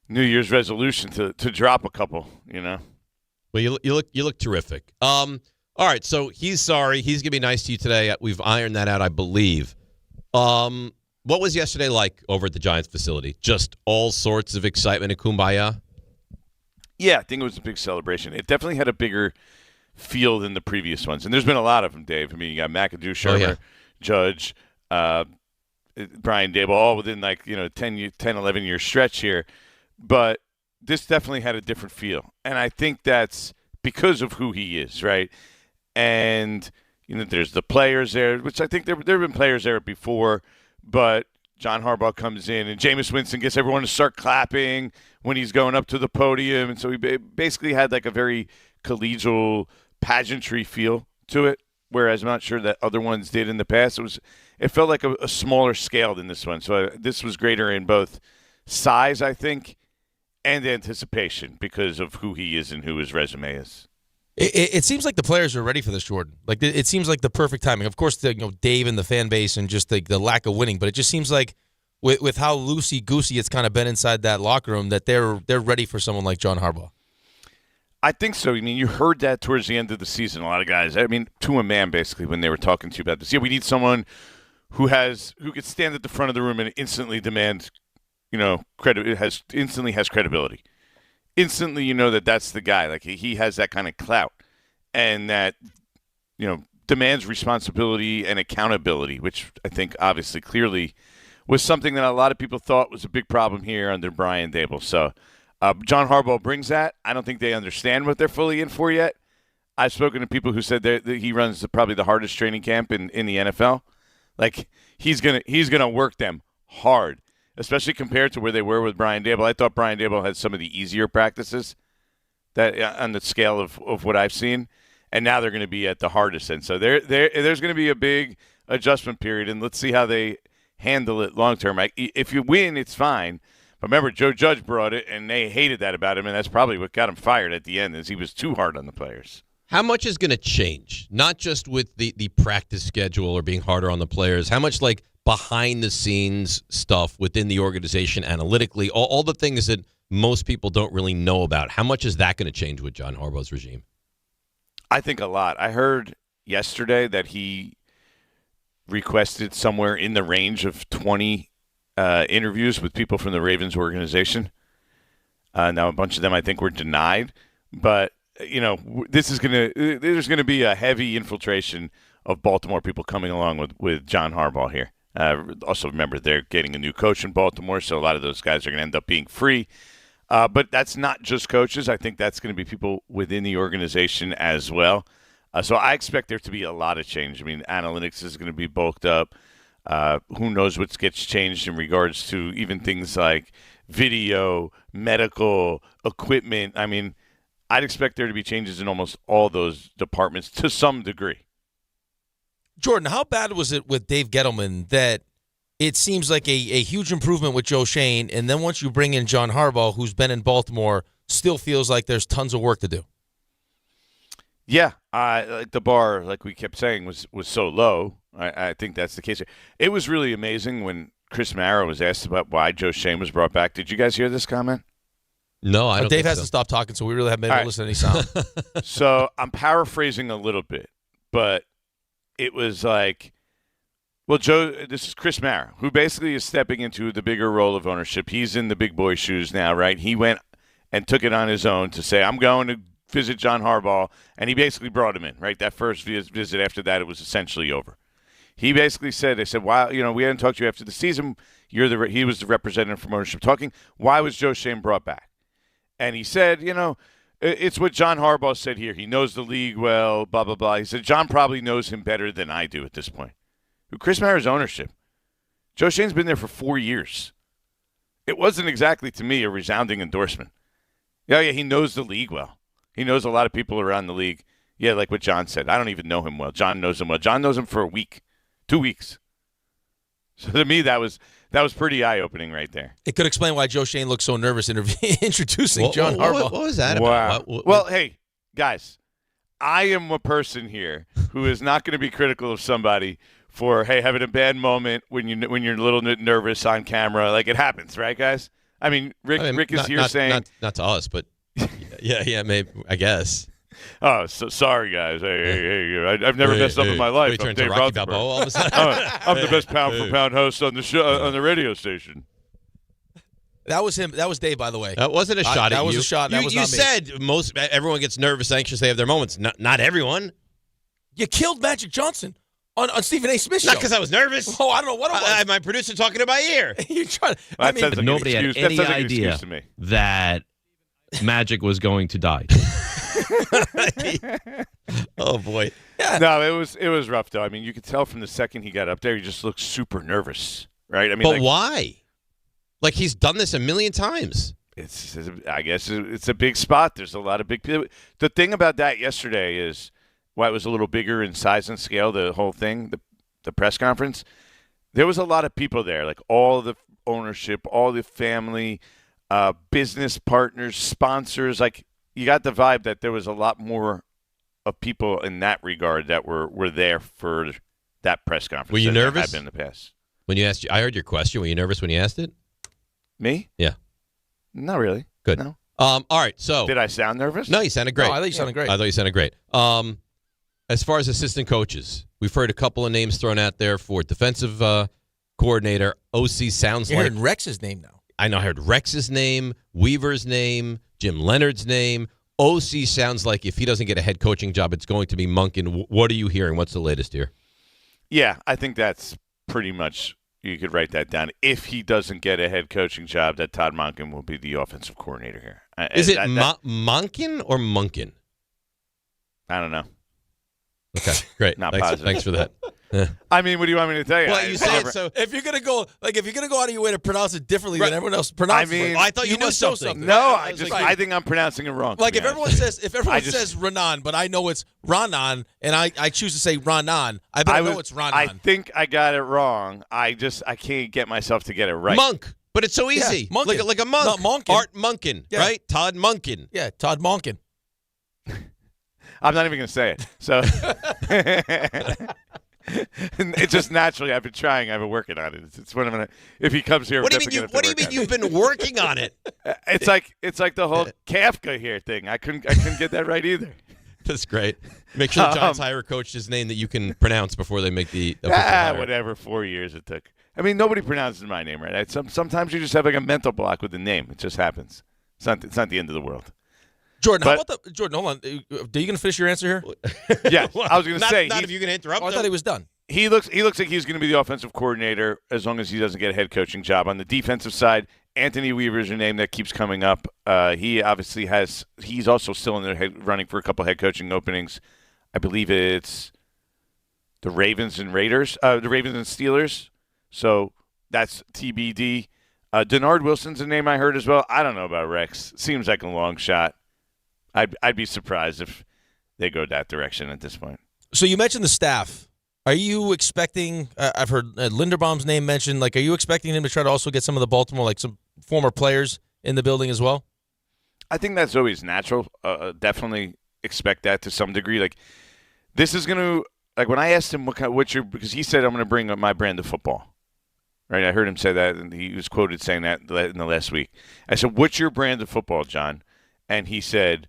[SPEAKER 3] New Year's resolution to drop a couple,
[SPEAKER 1] Well, you look terrific. All right, so he's sorry. He's gonna be nice to you today. We've ironed that out, I believe. What was yesterday like over at the Giants facility? Just all sorts of excitement and kumbaya?
[SPEAKER 3] Yeah, I think it was a big celebration. It definitely had a bigger feel than the previous ones, and there's been a lot of them, Dave. I mean, you got McAdoo, Shermer, Judge, Brian Daboll, all within 10, 11-year stretch here. But this definitely had a different feel. And I think that's because of who he is, right? And, there's the players there, which I think there have been players there before. But John Harbaugh comes in, and Jameis Winston gets everyone to start clapping when he's going up to the podium. And so he basically had a very collegial pageantry feel to it, whereas I'm not sure that other ones did in the past. It felt like a smaller scale than this one. So this was greater in both size, I think, and anticipation because of who he is and who his resume is.
[SPEAKER 2] It seems like the players are ready for this, Jordan. Like it seems like the perfect timing. Of course, Dave and the fan base and just the lack of winning, but it just seems like with how loosey-goosey it's kind of been inside that locker room that they're ready for someone like John Harbaugh.
[SPEAKER 3] I think so. I mean, you heard that towards the end of the season. A lot of guys, I mean, to a man, basically, when they were talking to you about this. Yeah, we need someone who could stand at the front of the room and instantly demand, instantly has credibility. Instantly, you know that's the guy. Like he has that kind of clout, and that demands responsibility and accountability, which I think obviously clearly was something that a lot of people thought was a big problem here under Brian Daboll. So John Harbaugh brings that. I don't think they understand what they're fully in for yet. I've spoken to people who said that he runs probably the hardest training camp in the NFL. Like he's gonna work them hard, especially compared to where they were with Brian Daboll. I thought Brian Daboll had some of the easier practices that on the scale of what I've seen, and now they're going to be at the hardest end. So there's going to be a big adjustment period, and let's see how they handle it long term. If you win, it's fine. But remember, Joe Judge brought it, and they hated that about him, and that's probably what got him fired at the end, is he was too hard on the players.
[SPEAKER 1] How much is going to change? Not just with the practice schedule or being harder on the players. How much behind-the-scenes stuff within the organization analytically, all the things that most people don't really know about. How much is that going to change with John Harbaugh's regime?
[SPEAKER 3] I think a lot. I heard yesterday that he requested somewhere in the range of 20 interviews with people from the Ravens organization. Now, a bunch of them I think were denied. But, there's going to be a heavy infiltration of Baltimore people coming along with John Harbaugh here. Also, remember, they're getting a new coach in Baltimore, so a lot of those guys are going to end up being free. But that's not just coaches. I think that's going to be people within the organization as well. So I expect there to be a lot of change. I mean, analytics is going to be bulked up. Who knows what gets changed in regards to even things like video, medical, equipment. I mean, I'd expect there to be changes in almost all those departments to some degree.
[SPEAKER 2] Jordan, how bad was it with Dave Gettleman that it seems like a huge improvement with Joe Schoen, and then once you bring in John Harbaugh, who's been in Baltimore, still feels like there's tons of work to do?
[SPEAKER 3] Yeah, the bar, like we kept saying, was so low. I think that's the case. It was really amazing when Chris Mara was asked about why Joe Schoen was brought back. Did you guys hear this comment?
[SPEAKER 1] No, I don't.
[SPEAKER 2] Dave hasn't stopped talking, so we really haven't been able to listen to any sound.
[SPEAKER 3] So I'm paraphrasing a little bit, but it was like, well, Joe, this is Chris Mara, who basically is stepping into the bigger role of ownership. He's in the big boy shoes now, right? He went and took it on his own to say, I'm going to visit John Harbaugh, and he basically brought him in, right? That first visit after that, it was essentially over. He basically said, they said, why, we hadn't talked to you after the season. He was the representative from ownership talking. Why was Joe Schoen brought back? And he said, it's what John Harbaugh said here. He knows the league well, blah, blah, blah. He said, John probably knows him better than I do at this point. Chris Mara's ownership. Joe Schoen's been there for 4 years. It wasn't exactly, to me, a resounding endorsement. Yeah, he knows the league well. He knows a lot of people around the league. Yeah, like what John said. I don't even know him well. John knows him well. John knows him for a week, 2 weeks. So to me, that was pretty eye-opening right there.
[SPEAKER 2] It could explain why Joe Schoen looked so nervous introducing John Harbaugh.
[SPEAKER 1] What was that
[SPEAKER 3] about?
[SPEAKER 1] Wow.
[SPEAKER 3] Well, hey, guys, I am a person here who is not going to be critical of somebody for, hey, having a bad moment when you're a little bit nervous on camera. Like, it happens, right, guys? I mean, Rick is here saying...
[SPEAKER 1] Not to us, but yeah, maybe, I guess.
[SPEAKER 3] Oh, so sorry, guys. Hey, I've never messed up in my life. I'm Dave Rothenberg.
[SPEAKER 1] All of a sudden.
[SPEAKER 3] I'm the best pound-for-pound host on the show on the radio station.
[SPEAKER 2] That was him. That was Dave, by the way.
[SPEAKER 1] That wasn't a shot at you.
[SPEAKER 2] That was a shot. That was not me.
[SPEAKER 1] You said everyone gets nervous, anxious. They have their moments. Not everyone.
[SPEAKER 2] You killed Magic Johnson on Stephen A. Smith's show.
[SPEAKER 1] Not because I was nervous.
[SPEAKER 2] Oh, I don't know what it was.
[SPEAKER 1] I had my producer talking in my ear.
[SPEAKER 2] You're trying.
[SPEAKER 3] But
[SPEAKER 4] nobody had any idea that Magic was going to die.
[SPEAKER 1] Oh boy.
[SPEAKER 3] Yeah. No, it was rough though. I mean, you could tell from the second he got up there, he just looked super nervous, right? I mean,
[SPEAKER 1] but why? Like, he's done this a million times.
[SPEAKER 3] I guess it's a big spot. There's a lot of big people. The thing about that yesterday is why it was a little bigger in size and scale. The whole thing, the press conference, there was a lot of people there, like all the ownership, all the family, business partners, sponsors. Like, you got the vibe that there was a lot more of people in that regard that were there for that press conference.
[SPEAKER 1] Were you nervous?
[SPEAKER 3] I've been in the past.
[SPEAKER 1] When you asked, I heard your question. Were you nervous when you asked it?
[SPEAKER 3] Me?
[SPEAKER 1] Yeah.
[SPEAKER 3] Not really.
[SPEAKER 1] Good.
[SPEAKER 3] No.
[SPEAKER 1] All right. So
[SPEAKER 3] did I sound nervous?
[SPEAKER 1] No, you sounded great.
[SPEAKER 2] No, I thought you sounded great.
[SPEAKER 1] I thought you sounded great. As far as assistant coaches, we've heard a couple of names thrown out there for defensive coordinator. OC sounds
[SPEAKER 2] You're
[SPEAKER 1] like
[SPEAKER 2] hearing Rex's name now.
[SPEAKER 1] I know. I heard Rex's name, Weaver's name, Jim Leonard's name. OC sounds like if he doesn't get a head coaching job, it's going to be Monken. What are you hearing? What's the latest here?
[SPEAKER 3] Yeah, I think that's pretty much, you could write that down. If he doesn't get a head coaching job, that Todd Monken will be the offensive coordinator here.
[SPEAKER 1] Is it Monken or Munkin?
[SPEAKER 3] I don't know.
[SPEAKER 1] Okay, great.
[SPEAKER 3] Not
[SPEAKER 1] Thanks,
[SPEAKER 3] positive.
[SPEAKER 1] Thanks for that.
[SPEAKER 3] I mean, what do you want me to tell you?
[SPEAKER 1] Well, you say it so.
[SPEAKER 2] If you're gonna go out of your way to pronounce it differently than everyone else pronounces
[SPEAKER 3] I mean,
[SPEAKER 2] it,
[SPEAKER 1] I thought you knew
[SPEAKER 2] must know
[SPEAKER 1] something.
[SPEAKER 3] No, I think I'm pronouncing it wrong.
[SPEAKER 2] Like if everyone says Raanan, but I know it's Raanan, and I choose to say Raanan, I better know it's Raanan.
[SPEAKER 3] I think I got it wrong. I can't get myself to get it right.
[SPEAKER 1] Monk, but it's so easy.
[SPEAKER 2] Yeah,
[SPEAKER 1] like a monk.
[SPEAKER 2] Not Monken.
[SPEAKER 1] Art Monken,
[SPEAKER 2] Yeah.
[SPEAKER 1] right? Todd Monken.
[SPEAKER 2] Yeah, Todd Monken.
[SPEAKER 3] I'm not even going to say it. So it's just naturally. I've been trying. I've been working on it. It's when I'm gonna. If he comes here,
[SPEAKER 1] What do you mean? You've been working on it?
[SPEAKER 3] It's like the whole Kafka here thing. I couldn't get that right either.
[SPEAKER 1] That's great. Make sure the Giants hire a coach his name that you can pronounce before they make the official hire.
[SPEAKER 3] Whatever. 4 years it took. I mean, nobody pronounces my name right. Sometimes you just have like a mental block with the name. It just happens. It's not the end of the world.
[SPEAKER 2] Jordan, how about Jordan? Hold on. Are you going to finish your answer here?
[SPEAKER 3] Yeah, I was going to say.
[SPEAKER 1] Not if you're going to interrupt.
[SPEAKER 2] I thought he was done.
[SPEAKER 3] He looks like he's going to be the offensive coordinator as long as he doesn't get a head coaching job. On the defensive side, Anthony Weaver is a name that keeps coming up. He obviously he's also still in the running for a couple head coaching openings. I believe it's the Ravens and Raiders, the Ravens and Steelers. So that's TBD. Denard Wilson's a name I heard as well. I don't know about Rex. Seems like a long shot. I'd be surprised if they go that direction at this point.
[SPEAKER 2] So you mentioned the staff. Are you expecting? I've heard Linderbaum's name mentioned. Like, are you expecting him to try to also get some of the Baltimore, like some former players in the building as well?
[SPEAKER 3] I think that's always natural. Definitely expect that to some degree. Like, this is going to, like, when I asked him because he said I'm going to bring up my brand of football. Right, I heard him say that, and he was quoted saying that in the last week. I said, "What's your brand of football, John?" And he said,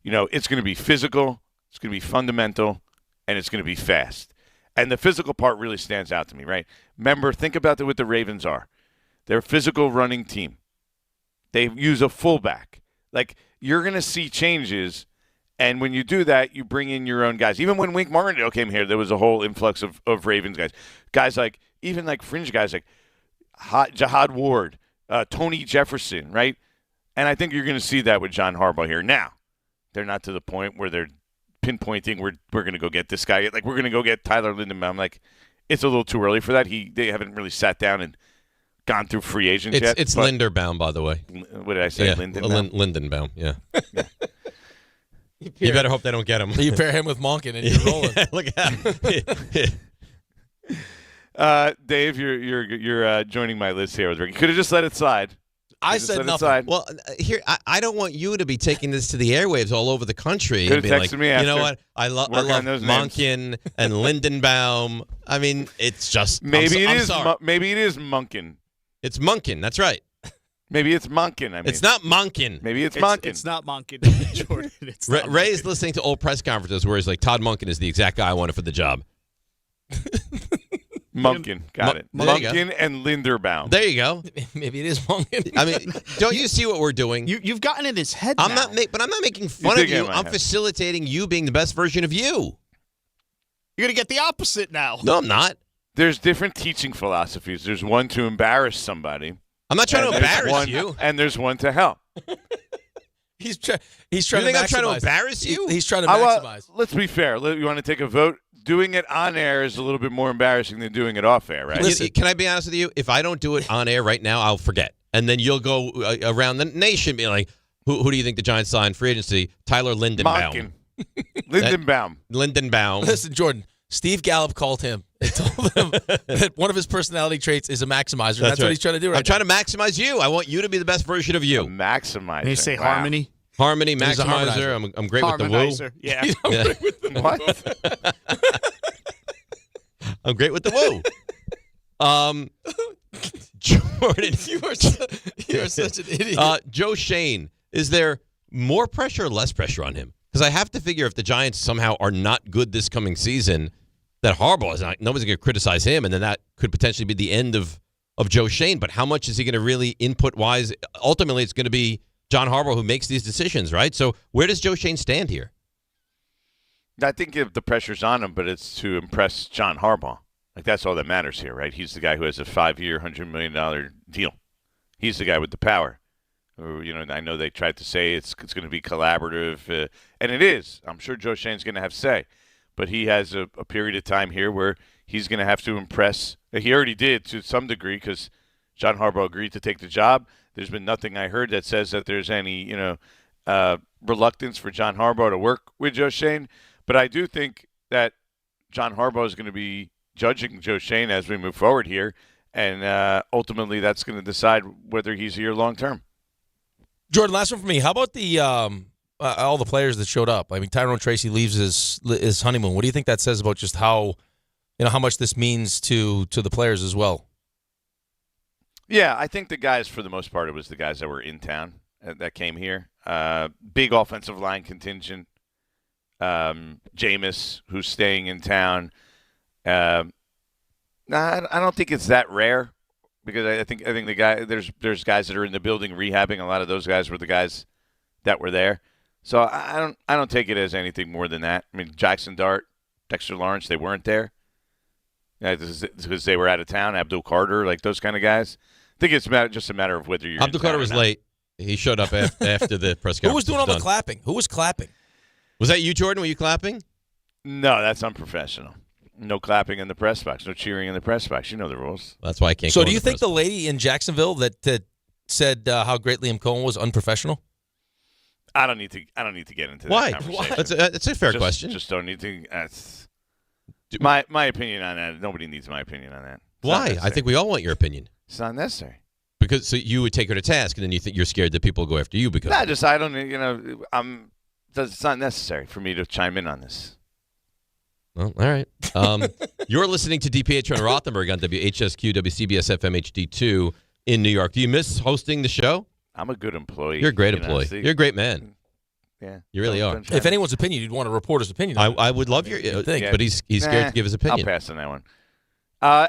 [SPEAKER 3] it's going to be physical, it's going to be fundamental, and it's going to be fast. And the physical part really stands out to me, right? Remember, think about what the Ravens are. They're a physical running team. They use a fullback. Like, you're going to see changes, and when you do that, you bring in your own guys. Even when Wink Martindale came here, there was a whole influx of Ravens guys. Guys like, even like fringe guys like Jahad Ward, Tony Jefferson, right? And I think you're going to see that with John Harbaugh here. Now, they're not to the point where they're pinpointing we're going to go get this guy. Like, we're going to go get Tyler Linderbaum. Like, it's a little too early for that. They haven't really sat down and gone through free agents yet.
[SPEAKER 1] It's Linderbaum, by the way.
[SPEAKER 3] What did I say?
[SPEAKER 1] Yeah,
[SPEAKER 3] Lindenbaum?
[SPEAKER 1] Lindenbaum, yeah. You better hope they don't get him.
[SPEAKER 2] You pair him with Monken and you're rolling.
[SPEAKER 1] Look at
[SPEAKER 3] that. Dave, you're joining my list here with Ricky. Could have just let it slide.
[SPEAKER 2] I said nothing.
[SPEAKER 1] Well, here I don't want you to be taking this to the airwaves all over the country.
[SPEAKER 3] Could have texted
[SPEAKER 1] like,
[SPEAKER 3] me after.
[SPEAKER 1] You know what? I love Monken and Lindenbaum. I mean, it's just
[SPEAKER 3] maybe
[SPEAKER 1] I'm
[SPEAKER 3] it is.
[SPEAKER 1] sorry.
[SPEAKER 3] Maybe it is Monken.
[SPEAKER 1] It's Monken. That's right.
[SPEAKER 3] Maybe it's Monken. I mean,
[SPEAKER 1] it's not Monken.
[SPEAKER 3] Maybe it's Monken.
[SPEAKER 5] It's not Monken, Jordan. It's
[SPEAKER 1] Ray is listening to old press conferences where he's like, Todd Monken is the exact guy I wanted for the job.
[SPEAKER 3] Monken, got it. Monken and Linderbaum.
[SPEAKER 1] There you go.
[SPEAKER 2] Maybe it is Monken.
[SPEAKER 1] I mean, don't you see what we're doing?
[SPEAKER 5] You've gotten in his head.
[SPEAKER 1] I'm not making fun of you. I'm facilitating you being the best version of you.
[SPEAKER 5] You're gonna get the opposite now.
[SPEAKER 1] No, I'm not.
[SPEAKER 3] There's different teaching philosophies. There's one to embarrass somebody.
[SPEAKER 1] I'm not trying to embarrass you.
[SPEAKER 3] And there's one to help.
[SPEAKER 2] He's trying.
[SPEAKER 1] You think I'm trying to embarrass you?
[SPEAKER 2] He's trying to maximize.
[SPEAKER 3] Let's be fair. You want to take a vote? Doing it on air is a little bit more embarrassing than doing it off air, right?
[SPEAKER 1] Listen, can I be honest with you? If I don't do it on air right now, I'll forget. And then you'll go around the nation being like, who do you think the Giants signed free agency? Tyler Lindenbaum. Lindenbaum.
[SPEAKER 2] Listen, Jordan, Steve Gallup called him and told him that one of his personality traits is a maximizer. That's right. What he's trying to do right now.
[SPEAKER 1] I'm trying to maximize you. I want you to be the best version of you.
[SPEAKER 3] Maximizer.
[SPEAKER 5] And you say harmony?
[SPEAKER 1] Harmony
[SPEAKER 2] He's a
[SPEAKER 1] maximizer. I'm great with the woo.
[SPEAKER 5] Harmonizer, yeah.
[SPEAKER 3] What?
[SPEAKER 1] I'm great with the woo. Jordan,
[SPEAKER 2] you are such an idiot.
[SPEAKER 1] Joe Shane, is there more pressure or less pressure on him? Because I have to figure if the Giants somehow are not good this coming season, that Harbaugh is not. Nobody's going to criticize him, and then that could potentially be the end of Joe Shane. But how much is he going to really input wise? Ultimately, it's going to be John Harbaugh who makes these decisions, right? So where does Joe Shane stand here?
[SPEAKER 3] I think if the pressure's on him, but it's to impress John Harbaugh. Like, that's all that matters here, right? He's the guy who has a 5-year, $100 million deal. He's the guy with the power. I know they tried to say it's going to be collaborative, and it is. I'm sure Joe Shane's going to have say. But he has a period of time here where he's going to have to impress. He already did to some degree because John Harbaugh agreed to take the job. There's been nothing I heard that says that there's any, reluctance for John Harbaugh to work with Joe Shane. But I do think that John Harbaugh is going to be judging Joe Shane as we move forward here, and ultimately that's going to decide whether he's here long term.
[SPEAKER 2] Jordan, last one for me. How about the all the players that showed up? I mean, Tyrone Tracy leaves his honeymoon. What do you think that says about just how much this means to the players as well?
[SPEAKER 3] Yeah, I think the guys, for the most part, it was the guys that were in town that came here. Big offensive line contingent. Jameis, who's staying in town. I don't think it's that rare because I think the guy there's guys that are in the building rehabbing. A lot of those guys were the guys that were there. So I don't take it as anything more than that. I mean, Jaxson Dart, Dexter Lawrence, they weren't there because they were out of town. Abdul Carter, like those kind of guys. I think it's just a matter of whether you're.
[SPEAKER 1] Abdul Carter was late. He showed up after the press conference.
[SPEAKER 2] Who was doing all the clapping? Who was clapping?
[SPEAKER 1] Was that you, Jordan? Were you clapping?
[SPEAKER 3] No, that's unprofessional. No clapping in the press box. No cheering in the press box. You know the rules.
[SPEAKER 1] That's why I can't.
[SPEAKER 2] So, do you think the lady in Jacksonville that said how great Liam Cohen was unprofessional?
[SPEAKER 3] I don't need to get into
[SPEAKER 1] why?
[SPEAKER 3] That conversation.
[SPEAKER 1] That's a fair question.
[SPEAKER 3] Just don't need to. My opinion on that. Nobody needs my opinion on that.
[SPEAKER 1] Why? I think we all want your opinion.
[SPEAKER 3] It's not necessary.
[SPEAKER 1] Because so you would take her to task, and then you think you're scared that people will go after you because.
[SPEAKER 3] I don't. It's not necessary for me to chime in on this.
[SPEAKER 1] Well, all right. You're listening to DiPietro and Rothenberg on WHSQ, WCBS FM HD2 in New York. Do you miss hosting the show?
[SPEAKER 3] I'm a good employee.
[SPEAKER 1] You're a great employee. You're a great man.
[SPEAKER 3] Yeah.
[SPEAKER 1] You really are.
[SPEAKER 2] If anyone's opinion, you'd want a reporter's opinion.
[SPEAKER 1] I would love your thing, but he's scared to give his opinion.
[SPEAKER 3] I'll pass on that one.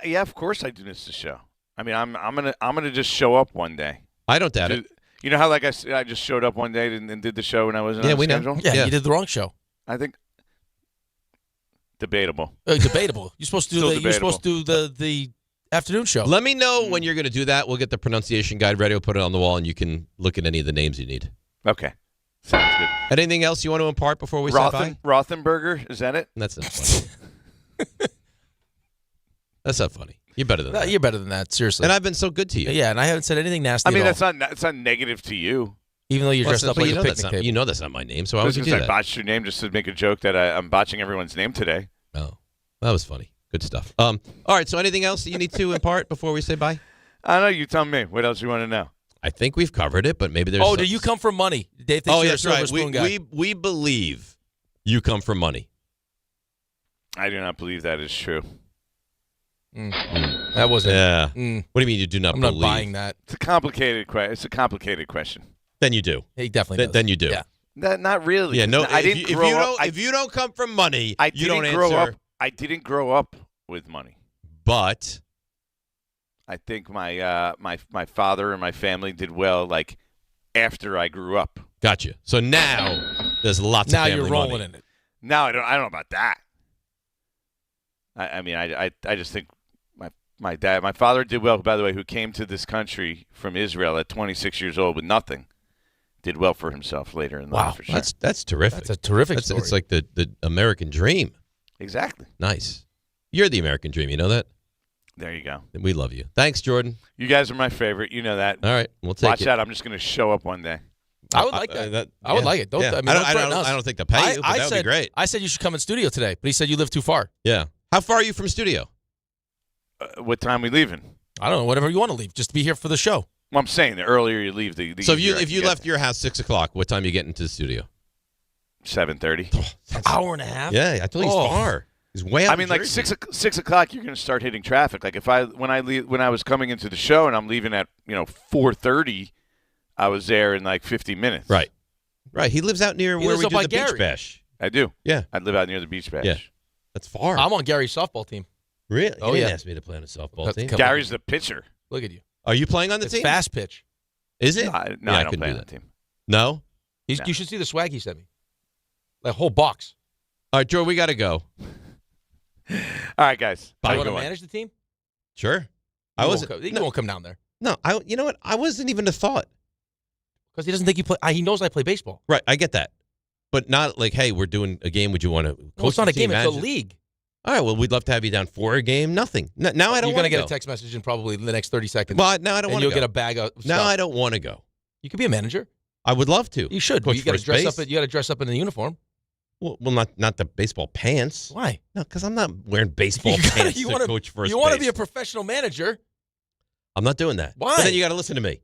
[SPEAKER 3] Yeah, of course I do miss the show. I mean, I'm gonna just show up one day.
[SPEAKER 1] I don't doubt it.
[SPEAKER 3] You know how I just showed up one day and did the show when I wasn't on schedule?
[SPEAKER 2] Know. Yeah, you did the wrong show.
[SPEAKER 3] I think debatable.
[SPEAKER 2] Debatable. You're supposed to do the afternoon show.
[SPEAKER 1] Let me know when you're going to do that. We'll get the pronunciation guide ready. We'll put it on the wall, and you can look at any of the names you need.
[SPEAKER 3] Okay. Sounds good.
[SPEAKER 1] Anything else you want to impart before we say bye?
[SPEAKER 3] Rothenberger, is that it?
[SPEAKER 1] That's not funny. That's not funny. You're better than that.
[SPEAKER 2] You're better than that, seriously.
[SPEAKER 1] And I've been so good to you.
[SPEAKER 2] Yeah, and I haven't said anything nasty at all.
[SPEAKER 3] That's not negative to you.
[SPEAKER 2] Even though you're dressed up like a picnic table.
[SPEAKER 1] You know that's not my name, so why would you do that?
[SPEAKER 3] I botched your name just to make a joke that I'm botching everyone's name today.
[SPEAKER 1] Oh, that was funny. Good stuff. All right, so anything else that you need to impart before we say bye?
[SPEAKER 3] I don't know. You tell me. What else you want to know?
[SPEAKER 1] I think we've covered it, but maybe there's...
[SPEAKER 2] Oh, do you come from money? Dave thinks you're a silver spoon guy.
[SPEAKER 1] We believe you come from money.
[SPEAKER 3] I do not believe that is true.
[SPEAKER 2] That wasn't...
[SPEAKER 1] Yeah. What do you mean you do not believe?
[SPEAKER 2] I'm not buying that.
[SPEAKER 3] It's a complicated question.
[SPEAKER 1] Then you do.
[SPEAKER 2] He definitely does.
[SPEAKER 1] Then you do.
[SPEAKER 2] Yeah.
[SPEAKER 3] Not really.
[SPEAKER 1] Yeah, no.
[SPEAKER 3] If
[SPEAKER 1] you don't come from money, you don't
[SPEAKER 3] answer. I didn't grow up with money.
[SPEAKER 1] But
[SPEAKER 3] I think my father and my family did well. Like after I grew up.
[SPEAKER 1] Gotcha. So now there's lots of family money.
[SPEAKER 2] Now you're rolling in it.
[SPEAKER 3] Now I don't know about that. I just think my father did well. By the way, who came to this country from Israel at 26 years old with nothing, did well for himself later in life. For sure.
[SPEAKER 1] That's terrific.
[SPEAKER 2] That's a terrific story.
[SPEAKER 1] It's like the American dream.
[SPEAKER 3] Exactly.
[SPEAKER 1] Nice. You're the American dream. You know that?
[SPEAKER 3] There you go.
[SPEAKER 1] We love you. Thanks, Jordan.
[SPEAKER 3] You guys are my favorite. You know that.
[SPEAKER 1] All right. We'll take it.
[SPEAKER 3] Watch out. I'm just going to show up one day.
[SPEAKER 2] I would like that. I would like it.
[SPEAKER 1] I don't think they'll pay you, but that would be great.
[SPEAKER 2] I said you should come in studio today, but he said you live too far.
[SPEAKER 1] Yeah. How far are you from studio?
[SPEAKER 3] What time we leaving?
[SPEAKER 2] I don't know. Whatever you want to leave. Just to be here for the show.
[SPEAKER 3] Well, I'm saying the earlier you leave, the
[SPEAKER 1] So if you left your house 6 o'clock, what time you get into the studio?
[SPEAKER 3] 7:30.
[SPEAKER 2] An hour and a half?
[SPEAKER 1] Yeah, I told you he's far. He's way out.
[SPEAKER 3] I mean, like 6 o'clock, you're going to start hitting traffic. Like when I was coming into the show and I'm leaving at 4:30, I was there in like 50 minutes.
[SPEAKER 1] Right. He lives out near where we do the beach bash.
[SPEAKER 3] I do.
[SPEAKER 1] Yeah,
[SPEAKER 3] I live out near the beach bash.
[SPEAKER 1] Yeah, that's far.
[SPEAKER 2] I'm on Gary's softball team.
[SPEAKER 1] Really?
[SPEAKER 2] Oh,
[SPEAKER 1] you didn't
[SPEAKER 2] yeah.
[SPEAKER 1] ask me to play on a softball team.
[SPEAKER 3] Gary's the pitcher.
[SPEAKER 2] Look at you.
[SPEAKER 1] Are you playing on the
[SPEAKER 2] It's
[SPEAKER 1] team?
[SPEAKER 2] fast pitch.
[SPEAKER 1] Is it?
[SPEAKER 3] No, I don't play on the team.
[SPEAKER 1] No?
[SPEAKER 2] You should see the swag he sent me. Like a whole box.
[SPEAKER 1] All right, Joe, we got to go.
[SPEAKER 3] All right, guys.
[SPEAKER 2] You want to manage the team?
[SPEAKER 1] Sure.
[SPEAKER 2] You won't come down there.
[SPEAKER 1] No, you know what? I wasn't even a thought.
[SPEAKER 2] Because he doesn't think you play. He knows I play baseball.
[SPEAKER 1] Right, I get that. But not like, hey, we're doing a game. Would you want to coach
[SPEAKER 2] No, it's not
[SPEAKER 1] the
[SPEAKER 2] a game.
[SPEAKER 1] team,
[SPEAKER 2] It's a
[SPEAKER 1] manage it?
[SPEAKER 2] league.
[SPEAKER 1] All right, well, we'd love to have you down for a game. Nothing. Now I don't want to go.
[SPEAKER 2] You're going to get a text message in probably the next 30 seconds.
[SPEAKER 1] Well, now I don't want to go.
[SPEAKER 2] And you'll get a bag of stuff.
[SPEAKER 1] No, I don't want to go.
[SPEAKER 2] You could be a manager.
[SPEAKER 1] I would love to.
[SPEAKER 2] You should.
[SPEAKER 1] Coach
[SPEAKER 2] You got to
[SPEAKER 1] first
[SPEAKER 2] dress
[SPEAKER 1] base.
[SPEAKER 2] up. You got to dress up in the uniform.
[SPEAKER 1] Well, not the baseball pants.
[SPEAKER 2] Why?
[SPEAKER 1] No, because I'm not wearing baseball pants to coach first base.
[SPEAKER 2] You want to be a professional manager.
[SPEAKER 1] I'm not doing that.
[SPEAKER 2] Why?
[SPEAKER 1] But then you got to listen to me.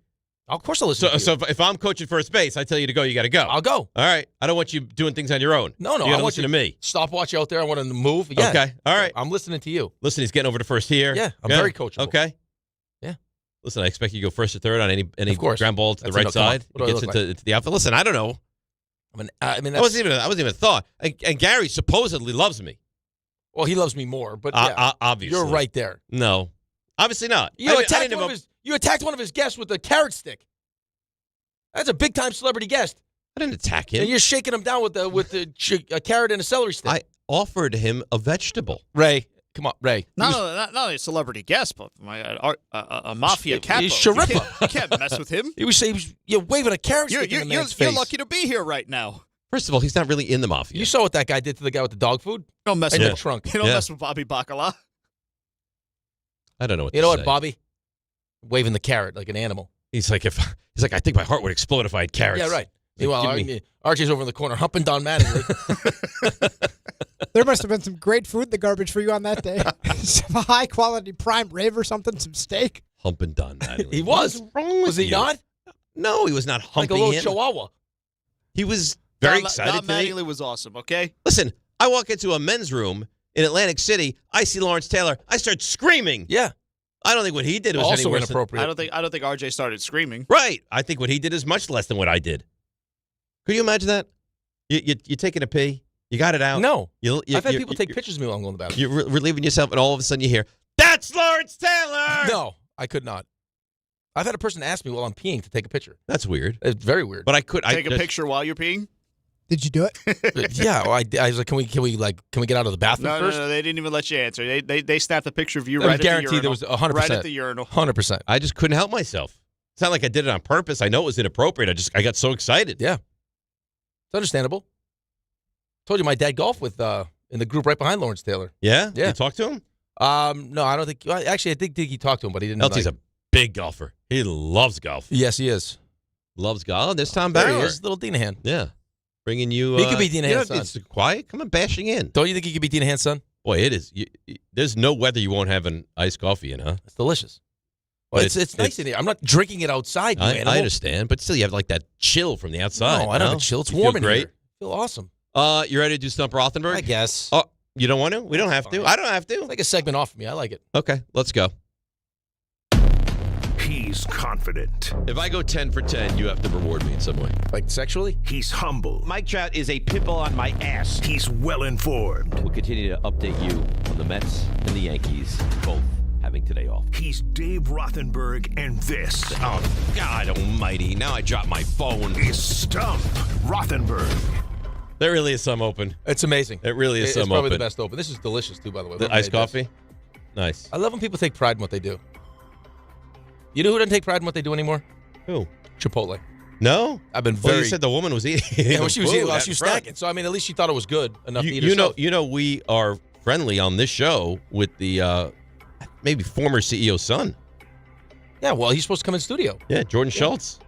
[SPEAKER 2] Of course I'll listen to you.
[SPEAKER 1] So if I'm coaching first base, I tell you to go, you got to go.
[SPEAKER 2] I'll go.
[SPEAKER 1] All right. I don't want you doing things on your own.
[SPEAKER 2] No.
[SPEAKER 1] You got to listen to me.
[SPEAKER 2] Stopwatch out there. I want to move. Yeah.
[SPEAKER 1] Okay. All right.
[SPEAKER 2] I'm listening to you.
[SPEAKER 1] Listen, he's getting over to first here.
[SPEAKER 2] Yeah. I'm very coachable.
[SPEAKER 1] Okay.
[SPEAKER 2] Yeah.
[SPEAKER 1] Listen, I expect you to go first or third on any
[SPEAKER 2] Of course.
[SPEAKER 1] ground ball to the
[SPEAKER 2] That's
[SPEAKER 1] right
[SPEAKER 2] enough. Come on.
[SPEAKER 1] side.
[SPEAKER 2] What do I
[SPEAKER 1] Gets
[SPEAKER 2] look
[SPEAKER 1] into the outfield. Listen, I don't know.
[SPEAKER 2] I mean,
[SPEAKER 1] that wasn't even a thought. And Gary supposedly loves me.
[SPEAKER 2] Well, he loves me more, but yeah,
[SPEAKER 1] obviously
[SPEAKER 2] you're right there.
[SPEAKER 1] No, obviously not.
[SPEAKER 2] You attacked one of his guests with a carrot stick. That's a big time celebrity guest.
[SPEAKER 1] I didn't attack him.
[SPEAKER 2] And you're shaking him down with a carrot and a celery stick.
[SPEAKER 1] I offered him a vegetable.
[SPEAKER 2] Ray, come on, Ray.
[SPEAKER 5] Not only a celebrity guest, but a mafia capo.
[SPEAKER 2] He's Shariffa.
[SPEAKER 5] You can't mess with him.
[SPEAKER 2] He was you're waving a carrot stick in the man's face.
[SPEAKER 5] You're lucky to be here right now.
[SPEAKER 1] First of all, he's not really in the mafia.
[SPEAKER 2] You saw what that guy did to the guy with the dog food?
[SPEAKER 5] Don't mess
[SPEAKER 2] in
[SPEAKER 5] with
[SPEAKER 2] the trunk.
[SPEAKER 5] You don't mess with Bobby Bacala.
[SPEAKER 1] I don't know what
[SPEAKER 2] you
[SPEAKER 1] to
[SPEAKER 2] know
[SPEAKER 1] say.
[SPEAKER 2] what, Bobby? Waving the carrot like an animal.
[SPEAKER 1] He's like, I think my heart would explode if I had carrots.
[SPEAKER 2] Yeah, right.
[SPEAKER 1] Like,
[SPEAKER 2] Meanwhile, Archie's over in the corner humping Don Mattingly.
[SPEAKER 6] There must have been some great food in the garbage for you on that day. Some high-quality prime rib or something, some steak.
[SPEAKER 1] Humping Don Mattingly.
[SPEAKER 2] He was.
[SPEAKER 1] What's wrong with
[SPEAKER 2] Was he
[SPEAKER 1] you?
[SPEAKER 2] not?
[SPEAKER 1] No, he was not humping
[SPEAKER 2] Like a little
[SPEAKER 1] him.
[SPEAKER 2] chihuahua.
[SPEAKER 1] He was very
[SPEAKER 5] Don
[SPEAKER 1] excited.
[SPEAKER 5] Mattingly was awesome, okay?
[SPEAKER 1] Listen, I walk into a men's room in Atlantic City. I see Lawrence Taylor. I start screaming.
[SPEAKER 2] Yeah.
[SPEAKER 1] I don't think what he did was
[SPEAKER 2] Also
[SPEAKER 1] any worse
[SPEAKER 2] inappropriate.
[SPEAKER 5] I don't think RJ started screaming.
[SPEAKER 1] Right. I think what he did is much less than what I did. Could you imagine that? You're taking a pee. You got it out.
[SPEAKER 2] No. I've had people take pictures of me while I'm going to the bathroom.
[SPEAKER 1] You're relieving yourself, and all of a sudden you hear, "That's Lawrence Taylor!"
[SPEAKER 2] No, I could not. I've had a person ask me while I'm peeing to take a picture.
[SPEAKER 1] That's weird.
[SPEAKER 2] It's very weird.
[SPEAKER 1] But I could
[SPEAKER 5] Take a picture while you're peeing?
[SPEAKER 6] Did you do it?
[SPEAKER 2] Yeah, well, I was like, can we get out of the bathroom first?
[SPEAKER 5] No, they didn't even let you answer. They snapped a picture of you
[SPEAKER 2] I
[SPEAKER 5] right
[SPEAKER 2] guarantee
[SPEAKER 5] at the urinal.
[SPEAKER 2] there was 100%.
[SPEAKER 5] Right at the urinal.
[SPEAKER 2] 100%.
[SPEAKER 1] I just couldn't help myself. It's not like I did it on purpose. I know it was inappropriate. I got so excited.
[SPEAKER 2] Yeah. It's understandable. Told you my dad golfed with in the group right behind Lawrence Taylor.
[SPEAKER 1] Yeah?
[SPEAKER 2] Yeah.
[SPEAKER 1] You talk to him?
[SPEAKER 2] No, I don't think. Actually, I think he talked to him, but he didn't.
[SPEAKER 1] LT's a big golfer. He loves golf.
[SPEAKER 2] Yes, he is.
[SPEAKER 1] Loves golf. Oh, there's Tom
[SPEAKER 2] There
[SPEAKER 1] Barrow.
[SPEAKER 2] he is, little Dinahan.
[SPEAKER 1] Yeah. Bringing you.
[SPEAKER 2] He could be Dinahan's son.
[SPEAKER 1] It's quiet. Come on, bashing in.
[SPEAKER 2] Don't you think he could be Dinahan's son?
[SPEAKER 1] Boy, it is. There's no weather you won't have an iced coffee in, huh?
[SPEAKER 2] It's delicious. Well, it's nice in here. I'm not drinking it outside, you animal.
[SPEAKER 1] I understand, but still, you have like that chill from the outside.
[SPEAKER 2] No, I don't have a chill. It's warm in
[SPEAKER 1] great.
[SPEAKER 2] here. I feel awesome.
[SPEAKER 1] You ready to do Stump Rothenberg?
[SPEAKER 2] I guess.
[SPEAKER 1] Oh, you don't want to? We don't have to. I don't have to.
[SPEAKER 2] It's like a segment off of me. I like it.
[SPEAKER 1] Okay, let's go.
[SPEAKER 14] He's confident.
[SPEAKER 1] If I go 10 for 10, you have to reward me in some way.
[SPEAKER 2] Like sexually?
[SPEAKER 14] He's humble.
[SPEAKER 12] Mike Trout is a pitbull on my ass.
[SPEAKER 14] He's well informed.
[SPEAKER 7] We'll continue to update you on the Mets and the Yankees, both having today off.
[SPEAKER 14] He's Dave Rothenberg, and this.
[SPEAKER 1] Oh, God almighty. Now I dropped my phone.
[SPEAKER 14] Is Stump Rothenberg.
[SPEAKER 1] There really is some open.
[SPEAKER 2] It's amazing.
[SPEAKER 1] It really is some
[SPEAKER 2] It's probably
[SPEAKER 1] open.
[SPEAKER 2] the best open. This is delicious, too, by the way.
[SPEAKER 1] The iced coffee? Nice.
[SPEAKER 2] I love when people take pride in what they do. You know who doesn't take pride in what they do anymore?
[SPEAKER 1] Who?
[SPEAKER 2] Chipotle.
[SPEAKER 1] No?
[SPEAKER 2] I've been
[SPEAKER 1] Well,
[SPEAKER 2] very...
[SPEAKER 1] you said the woman was eating.
[SPEAKER 2] Yeah, well, she was
[SPEAKER 1] food
[SPEAKER 2] eating while
[SPEAKER 1] out
[SPEAKER 2] she was
[SPEAKER 1] in front.
[SPEAKER 2] snacking. So, I mean, at least she thought it was good enough to eat herself.
[SPEAKER 1] You know, we are friendly on this show with the maybe former CEO's son.
[SPEAKER 2] Yeah, well, he's supposed to come in studio.
[SPEAKER 1] Yeah, Jordan Schultz.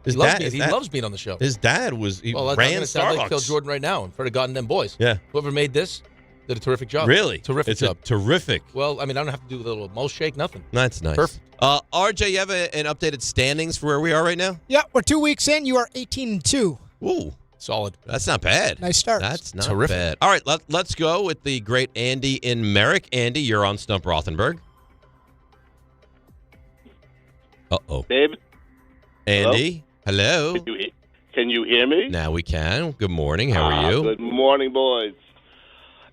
[SPEAKER 2] He loves being on the show.
[SPEAKER 1] His dad was
[SPEAKER 2] Well,
[SPEAKER 1] ran
[SPEAKER 2] I'm gonna
[SPEAKER 1] Starbucks.
[SPEAKER 2] kill Jordan right now in front of God and them boys.
[SPEAKER 1] Yeah.
[SPEAKER 2] Whoever made this, Did a terrific job.
[SPEAKER 1] Really?
[SPEAKER 2] Terrific job.
[SPEAKER 1] Terrific.
[SPEAKER 2] Well, I mean, I don't have to do a little mouth shake, nothing.
[SPEAKER 1] That's nice.
[SPEAKER 2] Perfect.
[SPEAKER 1] RJ, you have an updated standings for where we are right now?
[SPEAKER 6] Yeah, we're 2 weeks in. You are 18-2.
[SPEAKER 1] Ooh.
[SPEAKER 2] Solid.
[SPEAKER 1] That's not bad.
[SPEAKER 6] Nice start.
[SPEAKER 1] That's not
[SPEAKER 2] Terrific.
[SPEAKER 1] bad. All right, let's go with the great Andy in Merrick. Andy, you're on Stump Rothenberg. Uh-oh.
[SPEAKER 8] Babe?
[SPEAKER 1] Andy? Hello?
[SPEAKER 8] Can you hear me?
[SPEAKER 1] Now we can. Good morning. How are you?
[SPEAKER 8] Good morning, boys.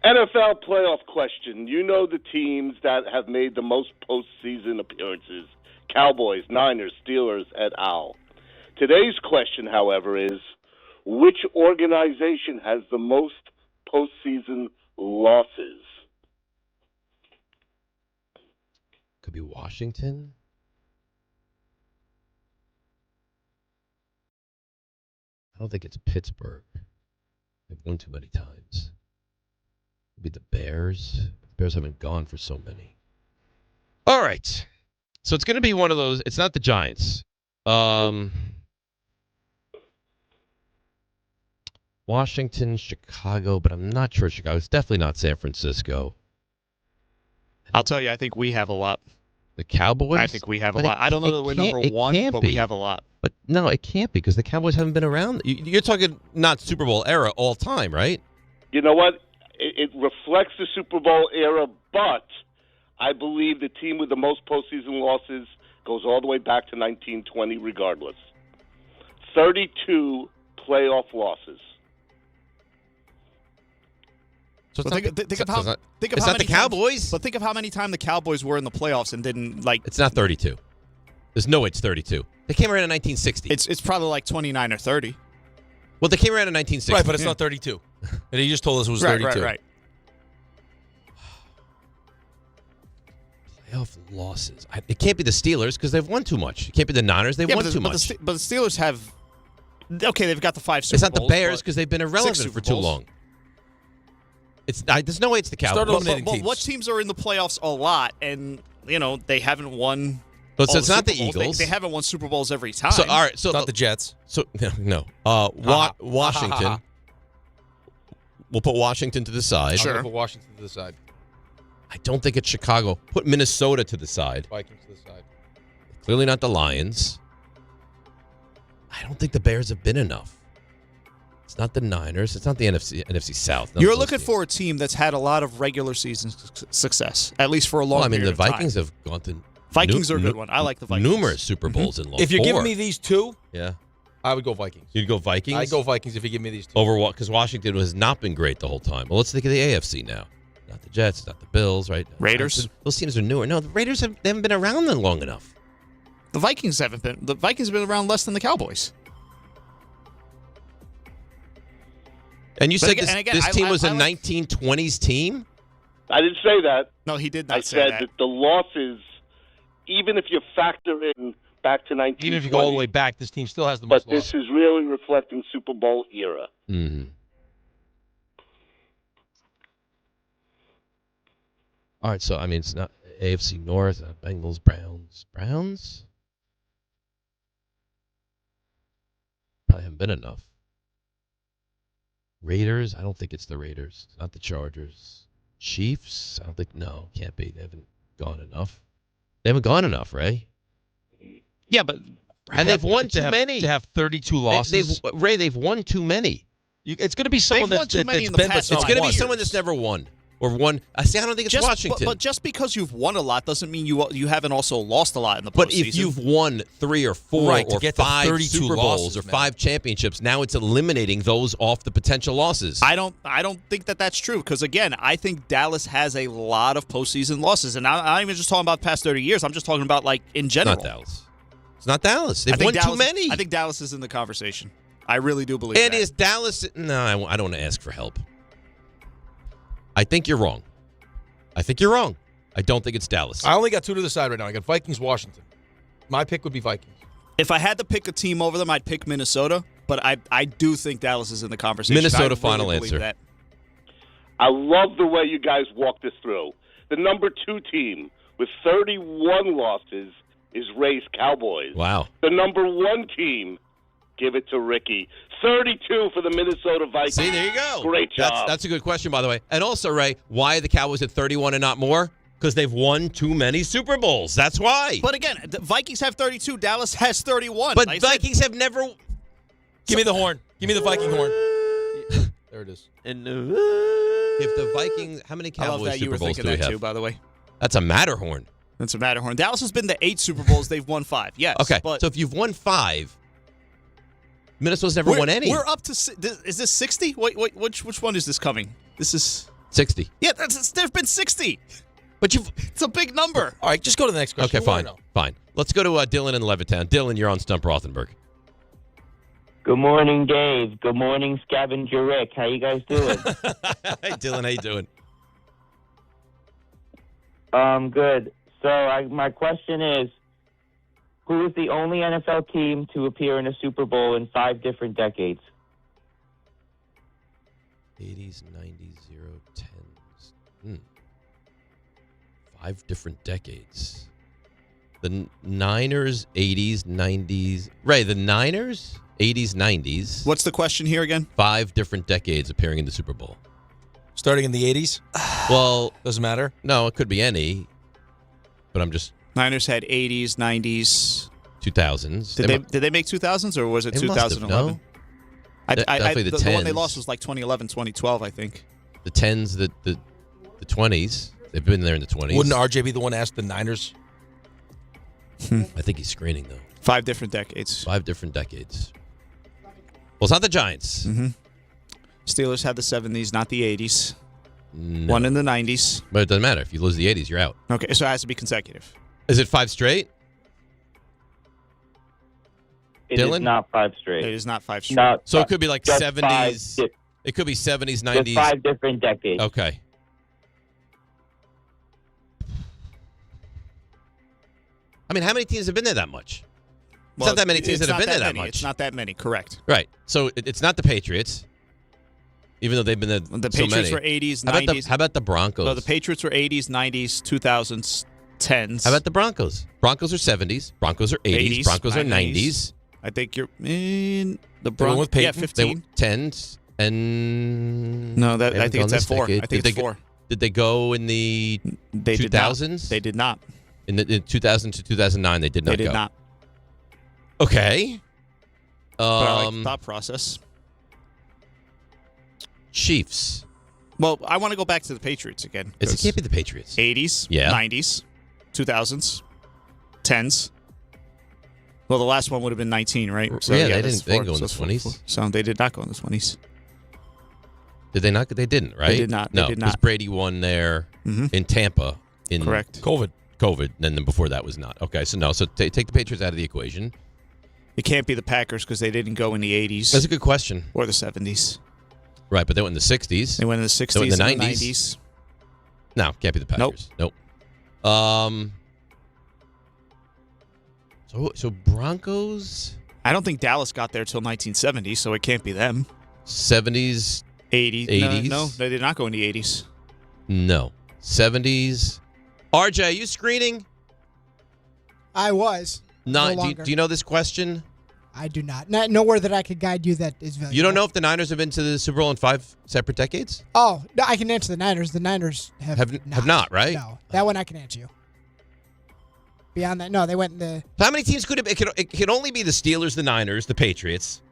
[SPEAKER 8] NFL playoff question. You know the teams that have made the most postseason appearances. Cowboys, Niners, Steelers, et al. Today's question, however, is which organization has the most postseason losses?
[SPEAKER 1] Could be Washington. I don't think it's Pittsburgh. They've won too many times. It'd be the Bears. The Bears haven't gone for so many. All right. So it's going to be one of those. It's not the Giants. Washington, Chicago, but I'm not sure Chicago. It's definitely not San Francisco.
[SPEAKER 5] I'll tell you, I think we have a lot.
[SPEAKER 1] The Cowboys?
[SPEAKER 5] I think we have a lot. I don't know that we're number one, but we have a lot.
[SPEAKER 1] But no, it can't be because the Cowboys haven't been around. You're talking not Super Bowl era all time, right?
[SPEAKER 8] You know what? It reflects the Super Bowl era, but I believe the team with the most postseason losses goes all the way back to 1920 regardless. 32 playoff losses.
[SPEAKER 1] So
[SPEAKER 5] think of how
[SPEAKER 1] it's
[SPEAKER 5] many
[SPEAKER 1] not the Cowboys.
[SPEAKER 5] But think of how many times the Cowboys were in the playoffs and didn't like.
[SPEAKER 1] It's not 32. There's no way it's 32. They came around in 1960.
[SPEAKER 5] It's probably like 29 or 30.
[SPEAKER 1] Well, they came around in 1960.
[SPEAKER 2] Right, but it's not 32. And he just told us it was 32.
[SPEAKER 5] Right.
[SPEAKER 1] Playoff losses. It can't be the Steelers because they've won too much. It can't be the Niners. They've won too much.
[SPEAKER 5] But the Steelers have. Okay, they've got the 5 Super Bowls.
[SPEAKER 1] It's not the Bears because they've been irrelevant for too long. There's no way it's the Cowboys.
[SPEAKER 5] But what teams are in the playoffs a lot, and they haven't won.
[SPEAKER 1] But so it's not the Eagles.
[SPEAKER 5] They haven't won Super Bowls every time.
[SPEAKER 1] So all right, so
[SPEAKER 2] it's not the Jets.
[SPEAKER 1] So no. Washington. We'll put Washington to the side.
[SPEAKER 2] Sure. Put Washington to the side.
[SPEAKER 1] I don't think it's Chicago. Put Minnesota to the side.
[SPEAKER 2] Vikings to the side.
[SPEAKER 1] Clearly not the Lions. I don't think the Bears have been enough. It's not the Niners. It's not the NFC South.
[SPEAKER 5] You're looking for a team that's had a lot of regular season success, at least for a long period of time.
[SPEAKER 1] The Vikings have gone to
[SPEAKER 5] Vikings are a good one. I like the Vikings.
[SPEAKER 1] Numerous Super Bowls in long.
[SPEAKER 2] If you're giving me these two,
[SPEAKER 1] yeah,
[SPEAKER 2] I would go Vikings.
[SPEAKER 1] You'd go Vikings?
[SPEAKER 2] I'd go Vikings if you give me these two.
[SPEAKER 1] Over what? Because Washington has not been great the whole time. Well, let's think of the AFC now. Not the Jets, not the Bills, right?
[SPEAKER 5] Raiders.
[SPEAKER 1] Those teams are newer. No, the Raiders they haven't been around long enough.
[SPEAKER 5] The Vikings haven't been. The Vikings have been around less than the Cowboys.
[SPEAKER 1] And you said this team was a 1920s team?
[SPEAKER 8] I didn't say that.
[SPEAKER 5] No, he did not
[SPEAKER 8] say that. I said that the losses, even if you factor in back to 1920.
[SPEAKER 2] Even if you go all the way back, this team still has the most losses.
[SPEAKER 8] But this is really reflecting Super Bowl era.
[SPEAKER 1] Mm-hmm. All right, so, I mean, it's not AFC North, Bengals, Browns. Browns? Probably haven't been enough. Raiders? I don't think it's the Raiders. It's not the Chargers. Chiefs? I don't think, no, can't be. They haven't gone enough. They haven't gone enough, Ray.
[SPEAKER 5] Yeah, but...
[SPEAKER 1] And they've won too many.
[SPEAKER 2] To have 32 losses.
[SPEAKER 1] They've won too many.
[SPEAKER 2] It's going to be someone that's been,
[SPEAKER 1] it's going to be someone that's never won. Or won. I don't think it's Washington.
[SPEAKER 5] But just because you've won a lot doesn't mean you haven't also lost a lot in the postseason.
[SPEAKER 1] But if you've won 3 or 4 or 5 Super Bowls or 5 championships, now it's eliminating those off the potential losses.
[SPEAKER 5] I don't think that's true because, again, I think Dallas has a lot of postseason losses. And I'm not even just talking about the past 30 years. I'm just talking about, like, in general.
[SPEAKER 1] It's not Dallas. It's not Dallas. They've won too many.
[SPEAKER 5] I think Dallas is in the conversation. I really do believe
[SPEAKER 1] that.
[SPEAKER 5] And
[SPEAKER 1] is Dallas... No, I don't want to ask for help. I think you're wrong. I don't think it's Dallas.
[SPEAKER 2] I only got 2 to the side right now. I got Vikings, Washington. My pick would be Vikings.
[SPEAKER 5] If I had to pick a team over them, I'd pick Minnesota. But I do think Dallas is in the conversation.
[SPEAKER 1] Minnesota, final answer.
[SPEAKER 5] That.
[SPEAKER 8] I love the way you guys walked this through. The number 2 team with 31 losses is Ray's Cowboys.
[SPEAKER 1] Wow.
[SPEAKER 8] The number 1 team, Give it to Ricky. 32 for the Minnesota Vikings.
[SPEAKER 1] See, there you go.
[SPEAKER 8] Great job.
[SPEAKER 1] That's a good question, by the way. And also, Ray, why are the Cowboys at 31 and not more? Because they've won too many Super Bowls. That's why.
[SPEAKER 5] But again, the Vikings have 32. Dallas has 31.
[SPEAKER 1] But Vikings have never.
[SPEAKER 2] Give me the horn. Give me the Viking horn. There it is.
[SPEAKER 1] And if the Vikings, how many
[SPEAKER 5] I love
[SPEAKER 1] Cowboys
[SPEAKER 5] that you
[SPEAKER 1] Super
[SPEAKER 5] were
[SPEAKER 1] Bowls
[SPEAKER 5] thinking
[SPEAKER 1] do we
[SPEAKER 5] that
[SPEAKER 1] have?
[SPEAKER 5] too, by the way.
[SPEAKER 1] That's a Matterhorn.
[SPEAKER 5] That's a Matterhorn. Dallas has been to 8 Super Bowls. They've won 5. Yes.
[SPEAKER 1] Okay.
[SPEAKER 5] But
[SPEAKER 1] So if you've won 5, Minnesota's never won any.
[SPEAKER 5] We're up to. Is this 60? Wait. Which one is this coming? This is
[SPEAKER 1] 60.
[SPEAKER 5] Yeah, there've been 60.
[SPEAKER 1] But
[SPEAKER 5] it's a big number.
[SPEAKER 2] All right, just go to the next question.
[SPEAKER 1] Okay, fine. Let's go to Dylan in Levittown. Dylan, you're on Stump Rothenberg.
[SPEAKER 9] Good morning, Dave. Good morning, Scavenger Rick. How you guys doing?
[SPEAKER 1] Hey, Dylan, how you doing?
[SPEAKER 9] Good. So my question is, who is the only NFL team to appear in a Super Bowl in 5 different decades?
[SPEAKER 1] 80s, 90s, 0, 10s. 5 different decades. The Niners, 80s, 90s. Ray, the Niners, 80s, 90s.
[SPEAKER 5] What's the question here again?
[SPEAKER 1] 5 different decades appearing in the Super Bowl.
[SPEAKER 2] Starting in the 80s?
[SPEAKER 1] Well,
[SPEAKER 2] doesn't matter.
[SPEAKER 1] No, it could be any. But I'm just.
[SPEAKER 5] Niners had 80s, 90s,
[SPEAKER 1] 2000s.
[SPEAKER 5] Did they make 2000s or was it 2011?
[SPEAKER 1] Definitely the 10s.
[SPEAKER 5] The one they lost was like 2011, 2012, I think.
[SPEAKER 1] The 10s, the 20s. They've been there in the 20s.
[SPEAKER 2] Wouldn't RJ be the one to ask the Niners?
[SPEAKER 1] I think he's screening, though.
[SPEAKER 5] 5 different decades.
[SPEAKER 1] 5 different decades. Well, it's not the Giants.
[SPEAKER 5] Mm-hmm. Steelers had the 70s, not the 80s.
[SPEAKER 1] No.
[SPEAKER 5] One in the 90s.
[SPEAKER 1] But it doesn't matter. If you lose the 80s, you're out.
[SPEAKER 5] Okay, so it has to be consecutive.
[SPEAKER 1] Is it 5 straight?
[SPEAKER 9] It
[SPEAKER 1] Dylan?
[SPEAKER 9] is not 5 straight.
[SPEAKER 5] It is not 5 straight.
[SPEAKER 9] Not
[SPEAKER 1] So it could be like
[SPEAKER 9] just
[SPEAKER 1] 70s. It could be 70s, 90s.
[SPEAKER 9] Just 5 different decades.
[SPEAKER 1] Okay. I mean, how many teams have been there that much? It's not that many teams that have been there that much.
[SPEAKER 5] It's not that many, correct.
[SPEAKER 1] Right. So it's not the Patriots, even though they've been there
[SPEAKER 5] The
[SPEAKER 1] so
[SPEAKER 5] Patriots
[SPEAKER 1] many.
[SPEAKER 5] were 80s,
[SPEAKER 1] How
[SPEAKER 5] 90s.
[SPEAKER 1] how about the Broncos?
[SPEAKER 5] No, the Patriots were 80s, 90s, 2000s, 10s.
[SPEAKER 1] How about the Broncos? Broncos are 70s. Broncos are 80s. Broncos are 90s.
[SPEAKER 5] I think you're in the
[SPEAKER 1] They went
[SPEAKER 5] Broncos.
[SPEAKER 1] with Peyton.
[SPEAKER 5] Yeah, 15.
[SPEAKER 1] 10s and
[SPEAKER 5] No,
[SPEAKER 1] they
[SPEAKER 5] I
[SPEAKER 1] haven't
[SPEAKER 5] think
[SPEAKER 1] gone
[SPEAKER 5] it's at
[SPEAKER 1] this
[SPEAKER 5] 4.
[SPEAKER 1] decade.
[SPEAKER 5] I think
[SPEAKER 1] Did
[SPEAKER 5] it's
[SPEAKER 1] they
[SPEAKER 5] 4.
[SPEAKER 1] Did they go in the
[SPEAKER 5] They
[SPEAKER 1] 2000s?
[SPEAKER 5] They did not.
[SPEAKER 1] In 2000 to 2009, they did not
[SPEAKER 5] They did
[SPEAKER 1] go.
[SPEAKER 5] not.
[SPEAKER 1] Okay.
[SPEAKER 5] But I like the thought process.
[SPEAKER 1] Chiefs.
[SPEAKER 5] Well, I want to go back to the Patriots again.
[SPEAKER 1] It can't be the Patriots.
[SPEAKER 5] 80s,
[SPEAKER 1] Yeah.
[SPEAKER 5] 90s, 2000s, 10s. Well, the last one would have been 19, right?
[SPEAKER 1] Yeah, they
[SPEAKER 5] that's
[SPEAKER 1] didn't- they didn't
[SPEAKER 5] 4.
[SPEAKER 1] go in the
[SPEAKER 5] it's
[SPEAKER 1] 20s.
[SPEAKER 5] So they did not go in the 20s.
[SPEAKER 1] Did they not? They didn't, right?
[SPEAKER 5] They did not. They
[SPEAKER 1] No,
[SPEAKER 5] did
[SPEAKER 1] because
[SPEAKER 5] not.
[SPEAKER 1] Brady won there in Tampa. In
[SPEAKER 5] Correct.
[SPEAKER 1] COVID. And then before that was not. Okay, so no. So take the Patriots out of the equation.
[SPEAKER 5] It can't be the Packers because they didn't go in the 80s.
[SPEAKER 1] That's a good question.
[SPEAKER 5] Or the 70s.
[SPEAKER 1] Right, but they went in the 60s.
[SPEAKER 5] They went in the 60s
[SPEAKER 1] They went in the
[SPEAKER 5] and
[SPEAKER 1] 90s.
[SPEAKER 5] the 90s.
[SPEAKER 1] No, can't be the Packers. Nope. So Broncos.
[SPEAKER 5] I don't think Dallas got there till 1970, so it can't be them.
[SPEAKER 1] 70s.
[SPEAKER 5] 80s.
[SPEAKER 1] 80s.
[SPEAKER 5] No, they did not go in the 80s.
[SPEAKER 1] No. 70s. RJ, are you screening?
[SPEAKER 6] I was.
[SPEAKER 1] No.
[SPEAKER 6] No
[SPEAKER 1] Do
[SPEAKER 6] longer.
[SPEAKER 1] you know this question?
[SPEAKER 6] I do not. Nowhere that I could guide you that is valuable.
[SPEAKER 1] You don't know if the Niners have been to the Super Bowl in 5 separate decades?
[SPEAKER 6] Oh, no, I can answer the Niners. The Niners have
[SPEAKER 1] not, right?
[SPEAKER 6] No, that one I can answer you. Beyond that, no, they went in the.
[SPEAKER 1] How many teams could it? It could only be the Steelers, the Niners, the Patriots,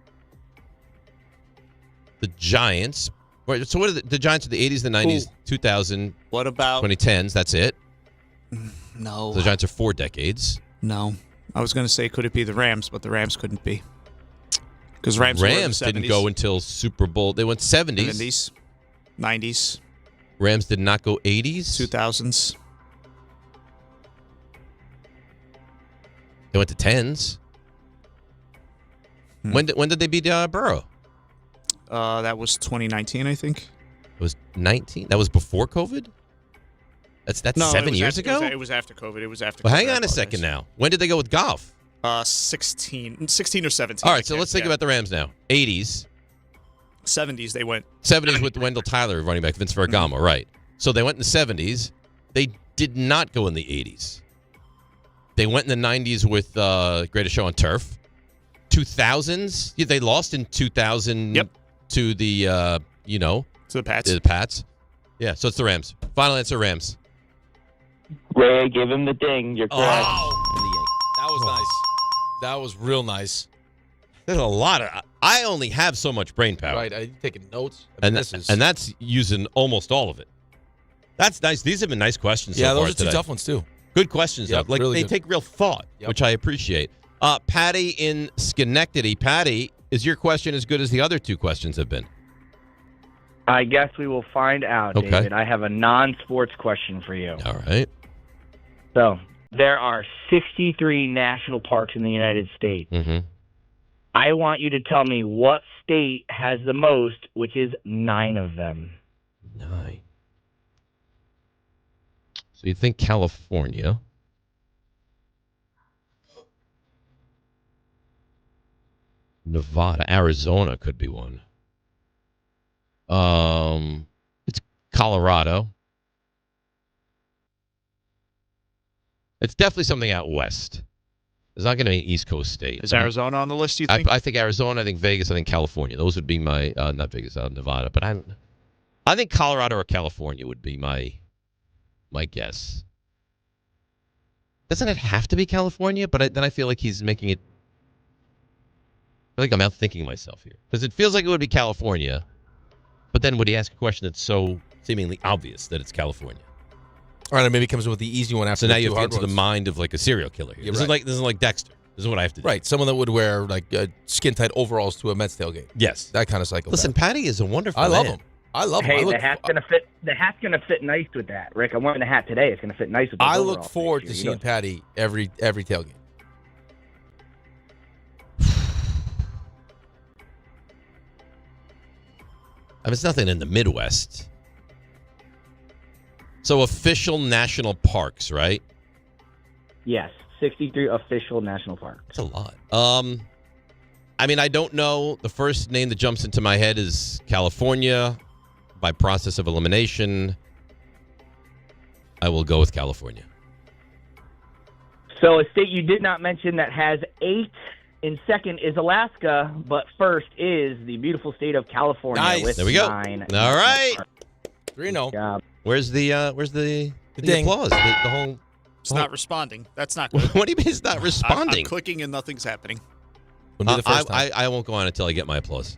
[SPEAKER 1] the Giants. So what are the Giants of the 80s, the 90s, 2000?
[SPEAKER 5] What about
[SPEAKER 1] 2010s? That's it.
[SPEAKER 5] No.
[SPEAKER 1] So the Giants are 4 decades.
[SPEAKER 5] No. I was going to say, could it be the Rams, but the Rams couldn't be. Because Rams were in the 70s.
[SPEAKER 1] Didn't go until Super Bowl. They went 70s.
[SPEAKER 5] 70s, 90s.
[SPEAKER 1] Rams did not go 80s.
[SPEAKER 5] 2000s.
[SPEAKER 1] They went to 10s. When did they beat Burrow?
[SPEAKER 5] That was 2019, I think.
[SPEAKER 1] It was 19. That was before COVID. That's
[SPEAKER 5] No,
[SPEAKER 1] 7 years
[SPEAKER 5] after,
[SPEAKER 1] ago.
[SPEAKER 5] It was after COVID. It was after.
[SPEAKER 1] Well,
[SPEAKER 5] COVID.
[SPEAKER 1] hang
[SPEAKER 5] I
[SPEAKER 1] on a
[SPEAKER 5] apologize.
[SPEAKER 1] second now. When did they go with golf?
[SPEAKER 5] 16 or 17.
[SPEAKER 1] All right, so let's think about the Rams now. 80s.
[SPEAKER 5] 70s, they went.
[SPEAKER 1] 70s with Wendell Tyler running back, Vince Ferragamo, right. So they went in the 70s. They did not go in the 80s. They went in the 90s with Greatest Show on Turf. 2000s. Yeah, they lost in 2000 to the,
[SPEAKER 5] to the Pats.
[SPEAKER 1] The Pats. Yeah, so it's the Rams. Final answer, Rams.
[SPEAKER 9] Ray, give him the ding. You're correct.
[SPEAKER 2] That was nice. That was real nice.
[SPEAKER 1] There's a lot of. I only have so much brain power.
[SPEAKER 2] Right, I'm taking notes.
[SPEAKER 1] And that's using almost all of it. That's nice. These have been nice questions.
[SPEAKER 2] Yeah,
[SPEAKER 1] so
[SPEAKER 2] those
[SPEAKER 1] far
[SPEAKER 2] are two
[SPEAKER 1] today.
[SPEAKER 2] tough ones too.
[SPEAKER 1] Good questions, though. Like
[SPEAKER 2] really
[SPEAKER 1] they
[SPEAKER 2] good.
[SPEAKER 1] take real thought, which I appreciate. Patty in Schenectady. Patty, is your question as good as the other two questions have been?
[SPEAKER 10] I guess we will find out,
[SPEAKER 1] Okay.
[SPEAKER 10] David. I have a non-sports question for you.
[SPEAKER 1] All right.
[SPEAKER 10] So, there are 63 national parks in the United States.
[SPEAKER 1] Mm-hmm.
[SPEAKER 10] I want you to tell me what state has the most, which is 9 of them.
[SPEAKER 1] 9. So you think California. Nevada, Arizona could be one. It's Colorado. It's definitely something out west. It's not going to be an East Coast state.
[SPEAKER 5] Is Arizona on the list, you think?
[SPEAKER 1] I think Arizona, I think Vegas, I think California. Those would be my, not Vegas, Nevada. But I think Colorado or California would be my guess. Doesn't it have to be California? But then I feel like he's making it. I feel like I'm outthinking myself here. Because it feels like it would be California. But then would he ask a question that's so seemingly obvious that it's California?
[SPEAKER 2] All right, maybe it comes with the easy one after.
[SPEAKER 1] So now
[SPEAKER 2] the
[SPEAKER 1] you
[SPEAKER 2] two
[SPEAKER 1] have to
[SPEAKER 2] hard
[SPEAKER 1] get to the
[SPEAKER 2] ones.
[SPEAKER 1] mind of like a serial killer here.
[SPEAKER 2] Yeah,
[SPEAKER 1] This is like Dexter. This is what I have to do.
[SPEAKER 2] Right, someone that would wear like skin tight overalls to a Mets tailgate.
[SPEAKER 1] Yes,
[SPEAKER 2] that kind of cycle.
[SPEAKER 1] Listen, Patty is a wonderful.
[SPEAKER 2] I love
[SPEAKER 1] man.
[SPEAKER 2] him. I love him.
[SPEAKER 10] Hey,
[SPEAKER 2] I look,
[SPEAKER 10] the hat's gonna fit. The hat's gonna fit nice with that, Rick. I'm wearing the hat today. It's gonna fit nice with.
[SPEAKER 2] I
[SPEAKER 10] those
[SPEAKER 2] look
[SPEAKER 10] overalls
[SPEAKER 2] forward
[SPEAKER 10] next
[SPEAKER 2] to
[SPEAKER 10] year.
[SPEAKER 2] seeing Patty every tailgate.
[SPEAKER 1] I mean, it's nothing in the Midwest. So official national parks, right?
[SPEAKER 10] Yes, 63 official national parks.
[SPEAKER 1] That's a lot. I mean, I don't know. The first name that jumps into my head is California. By process of elimination, I will go with California.
[SPEAKER 10] So a state you did not mention that has 8 in second is Alaska, but first is the beautiful state of California.
[SPEAKER 1] Nice.
[SPEAKER 10] With
[SPEAKER 1] There we go.
[SPEAKER 10] 9.
[SPEAKER 1] All right.
[SPEAKER 2] 3-0.
[SPEAKER 1] Where's the
[SPEAKER 2] ding.
[SPEAKER 1] applause? The whole.
[SPEAKER 5] It's not responding. That's not good.
[SPEAKER 1] What do you mean it's not responding?
[SPEAKER 5] I'm clicking and nothing's happening.
[SPEAKER 1] I won't go on until I get my applause.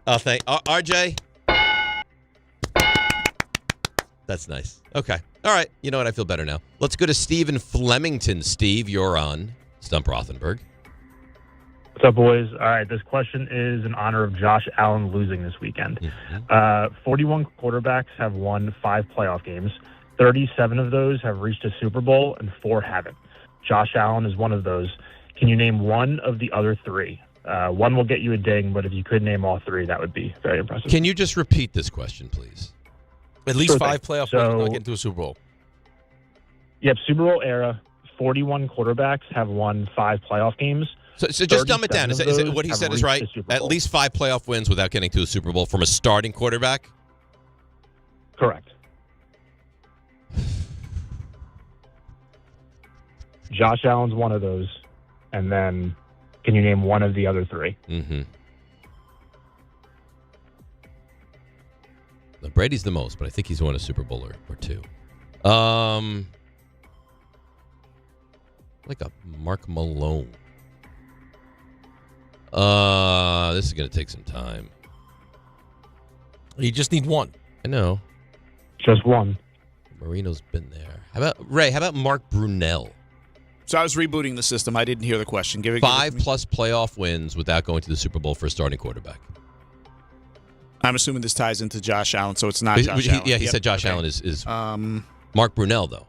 [SPEAKER 1] Oh, thank RJ. That's nice. Okay. All right. You know what? I feel better now. Let's go to Steve in Flemington. Steve, you're on Stump Rothenberg.
[SPEAKER 11] What's up, boys? All right, this question is in honor of Josh Allen losing this weekend. 41 quarterbacks have won 5 playoff games. 37 of those have reached a Super Bowl, and 4 haven't. Josh Allen is one of those. Can you name one of the other 3? One will get you a ding, but if you could name all 3, that would be very impressive.
[SPEAKER 1] Can you just repeat this question, please?
[SPEAKER 2] At least
[SPEAKER 11] Sure
[SPEAKER 2] 5
[SPEAKER 11] thing.
[SPEAKER 2] playoff
[SPEAKER 11] So-
[SPEAKER 2] wins not getting to a Super Bowl.
[SPEAKER 11] Yep, Super Bowl era, 41 quarterbacks have won 5 playoff games.
[SPEAKER 1] So just dumb it down. Is
[SPEAKER 11] 37
[SPEAKER 1] it
[SPEAKER 11] of
[SPEAKER 1] what he
[SPEAKER 11] those
[SPEAKER 1] said
[SPEAKER 11] have
[SPEAKER 1] is right?
[SPEAKER 11] reached the Super
[SPEAKER 1] At
[SPEAKER 11] Bowl.
[SPEAKER 1] least 5 playoff wins without getting to a Super Bowl from a starting quarterback?
[SPEAKER 11] Correct. Josh Allen's one of those. And then can you name one of the other 3?
[SPEAKER 1] Mm-hmm. Now, Brady's the most, but I think he's won a Super Bowl or 2. Like a Mark Malone. This is going to take some time.
[SPEAKER 2] You just need one.
[SPEAKER 1] I know.
[SPEAKER 11] Just one.
[SPEAKER 1] Marino's been there. How about Ray? How about Mark Brunell?
[SPEAKER 5] So I was rebooting the system. I didn't hear the question. Give it
[SPEAKER 1] 5
[SPEAKER 5] to me.
[SPEAKER 1] plus playoff wins without going to the Super Bowl for a starting quarterback.
[SPEAKER 5] I'm assuming this ties into Josh Allen, so it's not Josh Allen.
[SPEAKER 1] Yeah, he
[SPEAKER 5] Yep,
[SPEAKER 1] said Josh
[SPEAKER 5] okay.
[SPEAKER 1] Allen is Mark Brunell, though.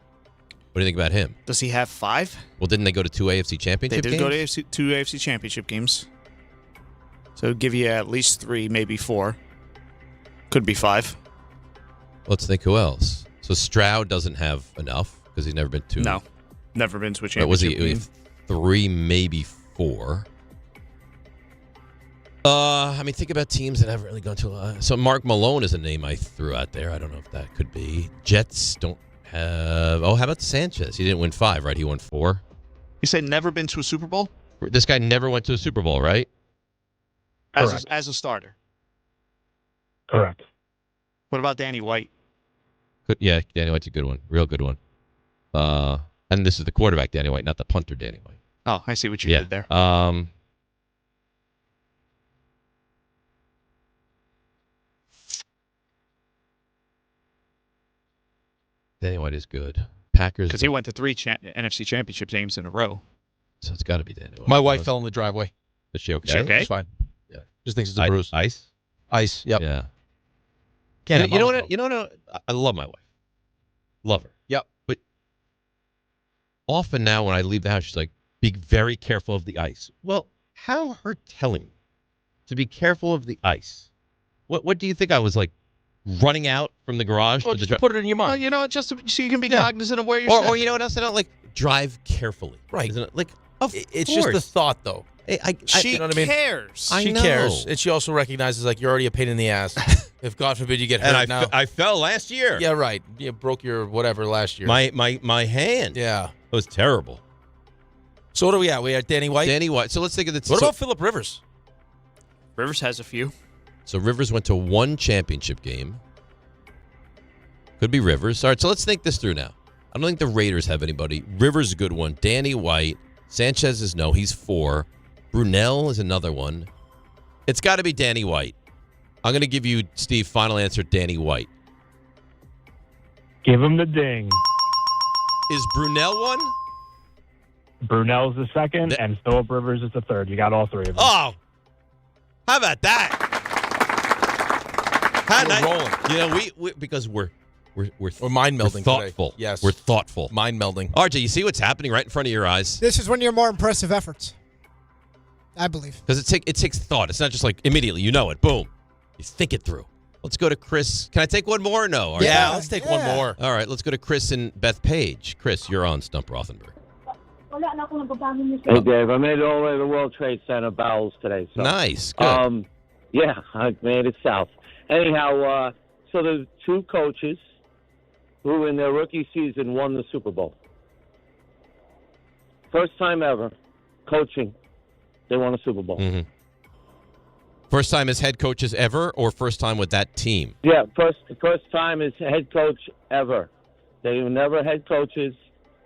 [SPEAKER 1] What do you think about him?
[SPEAKER 5] Does he have 5?
[SPEAKER 1] Well, didn't they go to 2 AFC championship
[SPEAKER 5] They did
[SPEAKER 1] games?
[SPEAKER 5] go to two AFC championship games. So it'd give you at least 3, maybe 4. Could be 5.
[SPEAKER 1] Let's think who else. So Stroud doesn't have enough because he's never been to.
[SPEAKER 5] No, never been to a
[SPEAKER 1] But was
[SPEAKER 5] championship
[SPEAKER 1] he
[SPEAKER 5] game.
[SPEAKER 1] 3, maybe 4? I mean, think about teams that haven't really gone to. So Mark Malone is a name I threw out there. I don't know if that could be. Jets don't have. Oh, how about Sanchez? He didn't win 5, right? He won 4.
[SPEAKER 5] You say never been to a Super Bowl?
[SPEAKER 1] This guy never went to a Super Bowl, right?
[SPEAKER 5] As a starter.
[SPEAKER 11] Correct.
[SPEAKER 5] What about Danny White?
[SPEAKER 1] Good, yeah, Danny White's a good one. Real good one. And this is the quarterback, Danny White, not the punter, Danny White.
[SPEAKER 5] Oh, I see what you did there.
[SPEAKER 1] Danny White is good. Packers.
[SPEAKER 5] Because he went to 3 NFC Championship games in a row.
[SPEAKER 1] So it's got to be Danny White.
[SPEAKER 2] My wife fell in the driveway.
[SPEAKER 1] Is she okay?
[SPEAKER 5] Is she okay?
[SPEAKER 2] She's fine. Yeah. Just thinks it's a bruise.
[SPEAKER 1] Ice?
[SPEAKER 2] Ice, yep.
[SPEAKER 1] Yeah.
[SPEAKER 2] Can't
[SPEAKER 1] You know what? I love my wife. Love her.
[SPEAKER 2] Yep.
[SPEAKER 1] But often now when I leave the house, she's like, be very careful of the ice. Well, how her telling me to be careful of the ice? What do you think I was like running out from the garage?
[SPEAKER 2] Well, just put it in your mind.
[SPEAKER 5] Well, you know, just so you can be cognizant of where you're
[SPEAKER 1] or you know what else I don't like? Drive carefully.
[SPEAKER 2] Right.
[SPEAKER 1] Isn't it? Like, of
[SPEAKER 2] It's
[SPEAKER 1] course.
[SPEAKER 2] just the thought, though.
[SPEAKER 5] She
[SPEAKER 2] you know what I mean?
[SPEAKER 5] cares.
[SPEAKER 2] She cares. And she also recognizes, like, you're already a pain in the ass. If, God forbid, you get hurt
[SPEAKER 1] And
[SPEAKER 2] now.
[SPEAKER 1] I fell last year.
[SPEAKER 2] Yeah, right. You broke your whatever last year.
[SPEAKER 1] My hand.
[SPEAKER 2] Yeah.
[SPEAKER 1] It was terrible.
[SPEAKER 2] So what are we at? We at Danny White?
[SPEAKER 1] Danny White. So let's think of the...
[SPEAKER 2] What about Phillip Rivers?
[SPEAKER 5] Rivers has a few.
[SPEAKER 1] So Rivers went to 1 championship game. Could be Rivers. All right, so let's think this through now. I don't think the Raiders have anybody. Rivers is a good one. Danny White. Sanchez is no. He's 4. Brunell is another one. It's got to be Danny White. I'm going to give you, Steve, final answer, Danny White.
[SPEAKER 11] Give him the ding.
[SPEAKER 1] Is Brunell one?
[SPEAKER 11] Brunell's the second, and Phillip Rivers is the third. You got all 3 of them.
[SPEAKER 1] Oh, how about that?
[SPEAKER 2] We're rolling.
[SPEAKER 1] You know, we because we're
[SPEAKER 2] mind melding.
[SPEAKER 1] Thoughtful.
[SPEAKER 2] Today. Yes,
[SPEAKER 1] we're thoughtful.
[SPEAKER 2] Mind melding.
[SPEAKER 1] RJ, you see what's happening right in front of your eyes?
[SPEAKER 6] This is one of your more impressive efforts, I believe.
[SPEAKER 1] Because it takes thought. It's not just like immediately you know it. Boom, you think it through. Let's go to Chris. Can I take one more or no?
[SPEAKER 2] Yeah, let's take one more.
[SPEAKER 1] All right, let's go to Chris and Beth Page. Chris, you're on Stump Rothenberg.
[SPEAKER 13] Hey, Dave, I made it all the way to the World Trade Center bowels today. So.
[SPEAKER 1] Nice. Good.
[SPEAKER 13] Yeah, I made it south. Anyhow, so the 2 coaches who in their rookie season won the Super Bowl. First time ever coaching, they won a Super Bowl.
[SPEAKER 1] Mm-hmm. First time as head coaches ever, or first time with that team?
[SPEAKER 13] Yeah, first time as head coach ever. They were never head coaches.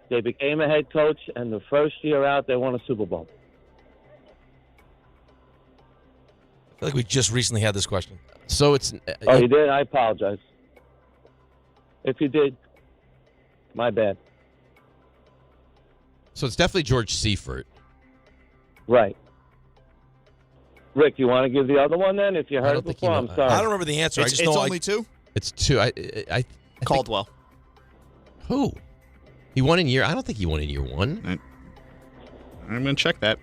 [SPEAKER 13] They became a head coach, and the first year out, they won a Super Bowl.
[SPEAKER 2] I feel like we just recently had this question.
[SPEAKER 1] So it's...
[SPEAKER 13] Oh, you did? I apologize. If you did, my bad.
[SPEAKER 1] So it's definitely George Seifert.
[SPEAKER 13] Right. Rick, you want to give the other one then? If you heard it before, I'm sorry.
[SPEAKER 2] I don't remember the answer. I just know
[SPEAKER 5] it's only 2?
[SPEAKER 1] It's 2. I
[SPEAKER 5] Caldwell.
[SPEAKER 1] Who? He won in year... I don't think he won in year 1.
[SPEAKER 5] I'm going to check that.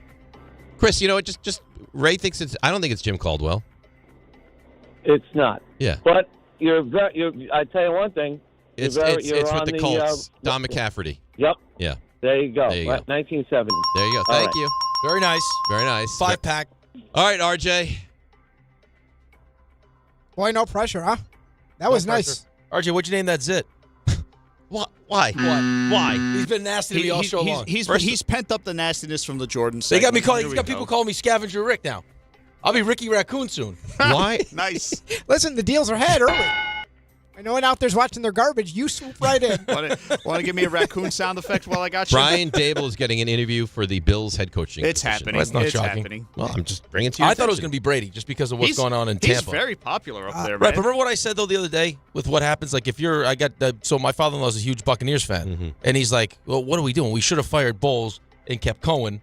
[SPEAKER 1] Chris, you know what? Just Ray thinks it's... I don't think it's Jim Caldwell.
[SPEAKER 13] It's not.
[SPEAKER 1] Yeah.
[SPEAKER 13] But I tell you one thing.
[SPEAKER 1] It's with the Colts. Don McCafferty.
[SPEAKER 13] Yep.
[SPEAKER 1] Yeah.
[SPEAKER 13] There you go.
[SPEAKER 1] There you go.
[SPEAKER 13] 1970.
[SPEAKER 1] There you go.
[SPEAKER 13] All
[SPEAKER 1] Thank
[SPEAKER 13] right.
[SPEAKER 1] you.
[SPEAKER 2] Very nice.
[SPEAKER 1] Very nice.
[SPEAKER 2] 5-pack.
[SPEAKER 1] All right, RJ.
[SPEAKER 6] Boy, no pressure, huh? That was nice.
[SPEAKER 2] RJ, what'd you name that zit?
[SPEAKER 1] What? Why? Why?
[SPEAKER 2] He's been nasty to me all show long.
[SPEAKER 5] He's pent up the nastiness from the Jordan
[SPEAKER 2] They
[SPEAKER 5] segment.
[SPEAKER 2] got me calling.
[SPEAKER 5] Here
[SPEAKER 2] He's
[SPEAKER 5] we
[SPEAKER 2] got
[SPEAKER 5] go.
[SPEAKER 2] people calling me Scavenger Rick now. I'll be Ricky Raccoon soon.
[SPEAKER 1] Why?
[SPEAKER 5] Nice.
[SPEAKER 6] Listen, the deals are had early. I know one out there's watching their garbage. You swoop right in.
[SPEAKER 5] Want to give me a raccoon sound effect while I got you?
[SPEAKER 1] Brian Dable is getting an interview for the Bills head coaching
[SPEAKER 5] It's
[SPEAKER 1] position.
[SPEAKER 5] happening.
[SPEAKER 2] That's not
[SPEAKER 5] it's
[SPEAKER 2] shocking.
[SPEAKER 5] happening.
[SPEAKER 1] Well, I'm just bringing it to you.
[SPEAKER 2] I thought it was going to be Brady just because of what's going on in Tampa.
[SPEAKER 5] He's very popular up there, man.
[SPEAKER 2] Right, but remember what I said, though, the other day with what happens? Like, if you're, so my father-in-law's a huge Buccaneers fan, and he's like, well, what are we doing? We should have fired Bowles and kept Cohen.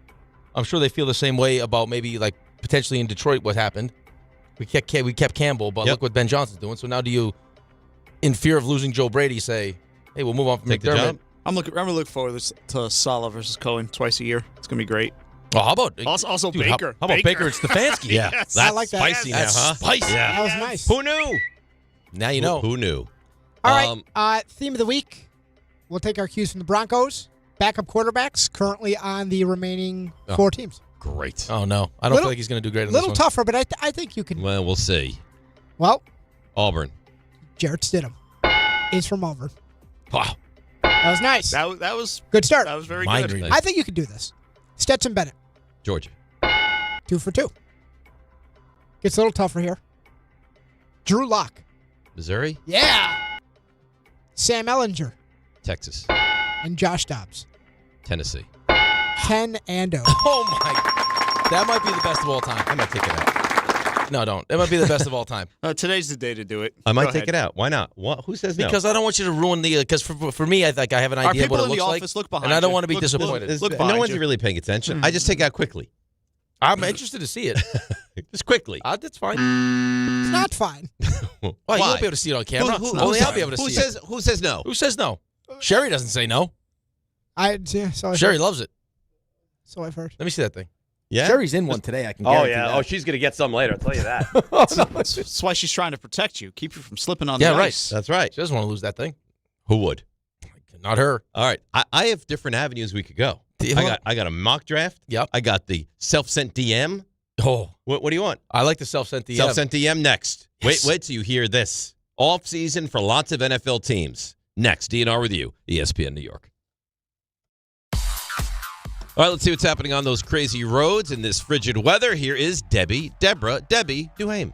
[SPEAKER 2] I'm sure they feel the same way about maybe, like, potentially in Detroit what happened. We kept Campbell, but look what Ben Johnson's doing. So now do you, in fear of losing Joe Brady, say, hey, we'll move on from McDermott?
[SPEAKER 5] I'm gonna look forward to Saleh versus Cohen twice a year. It's gonna be great.
[SPEAKER 2] Oh, how about
[SPEAKER 5] also
[SPEAKER 2] dude,
[SPEAKER 5] Baker?
[SPEAKER 2] How about Baker and Stefanski?
[SPEAKER 1] Yeah,
[SPEAKER 5] Yes.
[SPEAKER 1] that's
[SPEAKER 6] I like that.
[SPEAKER 1] spicy
[SPEAKER 2] That's
[SPEAKER 1] now, huh?
[SPEAKER 2] spicy.
[SPEAKER 1] Yeah.
[SPEAKER 6] That was nice.
[SPEAKER 1] Who knew?
[SPEAKER 2] Now you know.
[SPEAKER 1] Who knew?
[SPEAKER 6] All right, theme of the week. We'll take our cues from the Broncos. Backup quarterbacks currently on the remaining 4 teams.
[SPEAKER 1] Great.
[SPEAKER 2] Oh, no. I don't feel like he's going to do great in
[SPEAKER 6] A
[SPEAKER 2] this
[SPEAKER 6] little
[SPEAKER 2] one.
[SPEAKER 6] tougher, but I think you can.
[SPEAKER 1] Well, we'll see.
[SPEAKER 6] Well,
[SPEAKER 1] Auburn.
[SPEAKER 6] Jarrett Stidham is from Auburn.
[SPEAKER 2] Wow.
[SPEAKER 6] That was nice.
[SPEAKER 5] That was
[SPEAKER 6] good start.
[SPEAKER 5] That was very
[SPEAKER 2] Mind
[SPEAKER 5] good.
[SPEAKER 2] reading.
[SPEAKER 6] I think you can do this. Stetson Bennett.
[SPEAKER 1] Georgia.
[SPEAKER 6] 2 for 2. Gets a little tougher here. Drew Lock.
[SPEAKER 1] Missouri.
[SPEAKER 6] Yeah. Sam Ellinger.
[SPEAKER 1] Texas.
[SPEAKER 6] And Josh Dobbs.
[SPEAKER 1] Tennessee.
[SPEAKER 6] Ken Ando.
[SPEAKER 2] Oh, my. That might be the best of all time. I might take it out. No, don't. It might be the best of all time.
[SPEAKER 5] Today's the day to do it.
[SPEAKER 1] I might take it out. Why not? What? Who says no?
[SPEAKER 2] Because I don't want you to ruin the. Because for me, I think I have an idea of what it looks like.
[SPEAKER 5] Look behind
[SPEAKER 2] and I don't
[SPEAKER 5] you.
[SPEAKER 2] want to be disappointed.
[SPEAKER 5] Look
[SPEAKER 1] no
[SPEAKER 5] behind
[SPEAKER 1] one's
[SPEAKER 5] you.
[SPEAKER 1] really paying attention. I just take out quickly.
[SPEAKER 2] I'm interested to see it.
[SPEAKER 1] Just quickly.
[SPEAKER 2] That's fine.
[SPEAKER 6] It's not fine.
[SPEAKER 2] Well, you won't be able to see it on camera. Only I'll be able to see it.
[SPEAKER 1] Who says no?
[SPEAKER 2] Who says no? Sherry doesn't say no.
[SPEAKER 6] Sherry
[SPEAKER 2] loves it.
[SPEAKER 6] So I've heard.
[SPEAKER 2] Let me see that thing.
[SPEAKER 1] Yeah?
[SPEAKER 2] Sherry's in one today. I can
[SPEAKER 1] Oh,
[SPEAKER 2] guarantee
[SPEAKER 1] yeah.
[SPEAKER 2] that.
[SPEAKER 1] Oh, she's going to get some later. I'll tell you that.
[SPEAKER 5] That's why she's trying to protect you, keep you from slipping on the
[SPEAKER 2] right.
[SPEAKER 5] ice.
[SPEAKER 1] That's right.
[SPEAKER 2] She doesn't want to lose that thing.
[SPEAKER 1] Who would?
[SPEAKER 2] Not her.
[SPEAKER 1] All right. I have different avenues we could go. I got a mock draft.
[SPEAKER 2] Yep.
[SPEAKER 1] I got the self-sent DM.
[SPEAKER 2] Oh.
[SPEAKER 1] What do you want?
[SPEAKER 2] I like the self-sent DM.
[SPEAKER 1] Self-sent DM next.
[SPEAKER 2] Yes.
[SPEAKER 1] Wait till you hear this. Off season for lots of NFL teams. Next, DNR with you, ESPN New York. All right, let's see what's happening on those crazy roads in this frigid weather. Here is Debbie Duhame.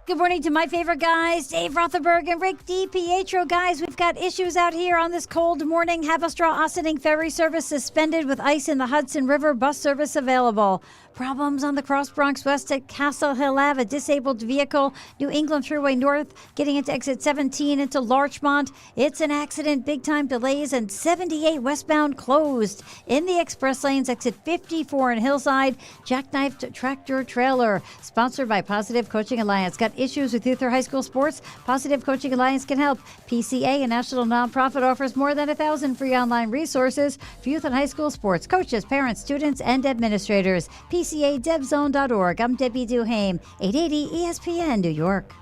[SPEAKER 15] Good morning to my favorite guys, Dave Rothenberg and Rick DiPietro. Guys, we've got issues out here on this cold morning. Haverstraw-Ossining ferry service suspended with ice in the Hudson River. Bus service available. Problems on the Cross Bronx West at Castle Hill Ave. A disabled vehicle, New England Thruway North, getting into exit 17 into Larchmont. It's an accident, big time delays, and 78 westbound closed. In the express lanes, exit 54 in Hillside. Jackknifed tractor trailer. Sponsored by Positive Coaching Alliance. Got issues with youth or high school sports? Positive Coaching Alliance can help. PCA, a national nonprofit, offers more than 1,000 free online resources for youth and high school sports, coaches, parents, students, and administrators. PCADebZone.org. I'm Debbie Duhame, 880 ESPN, New York.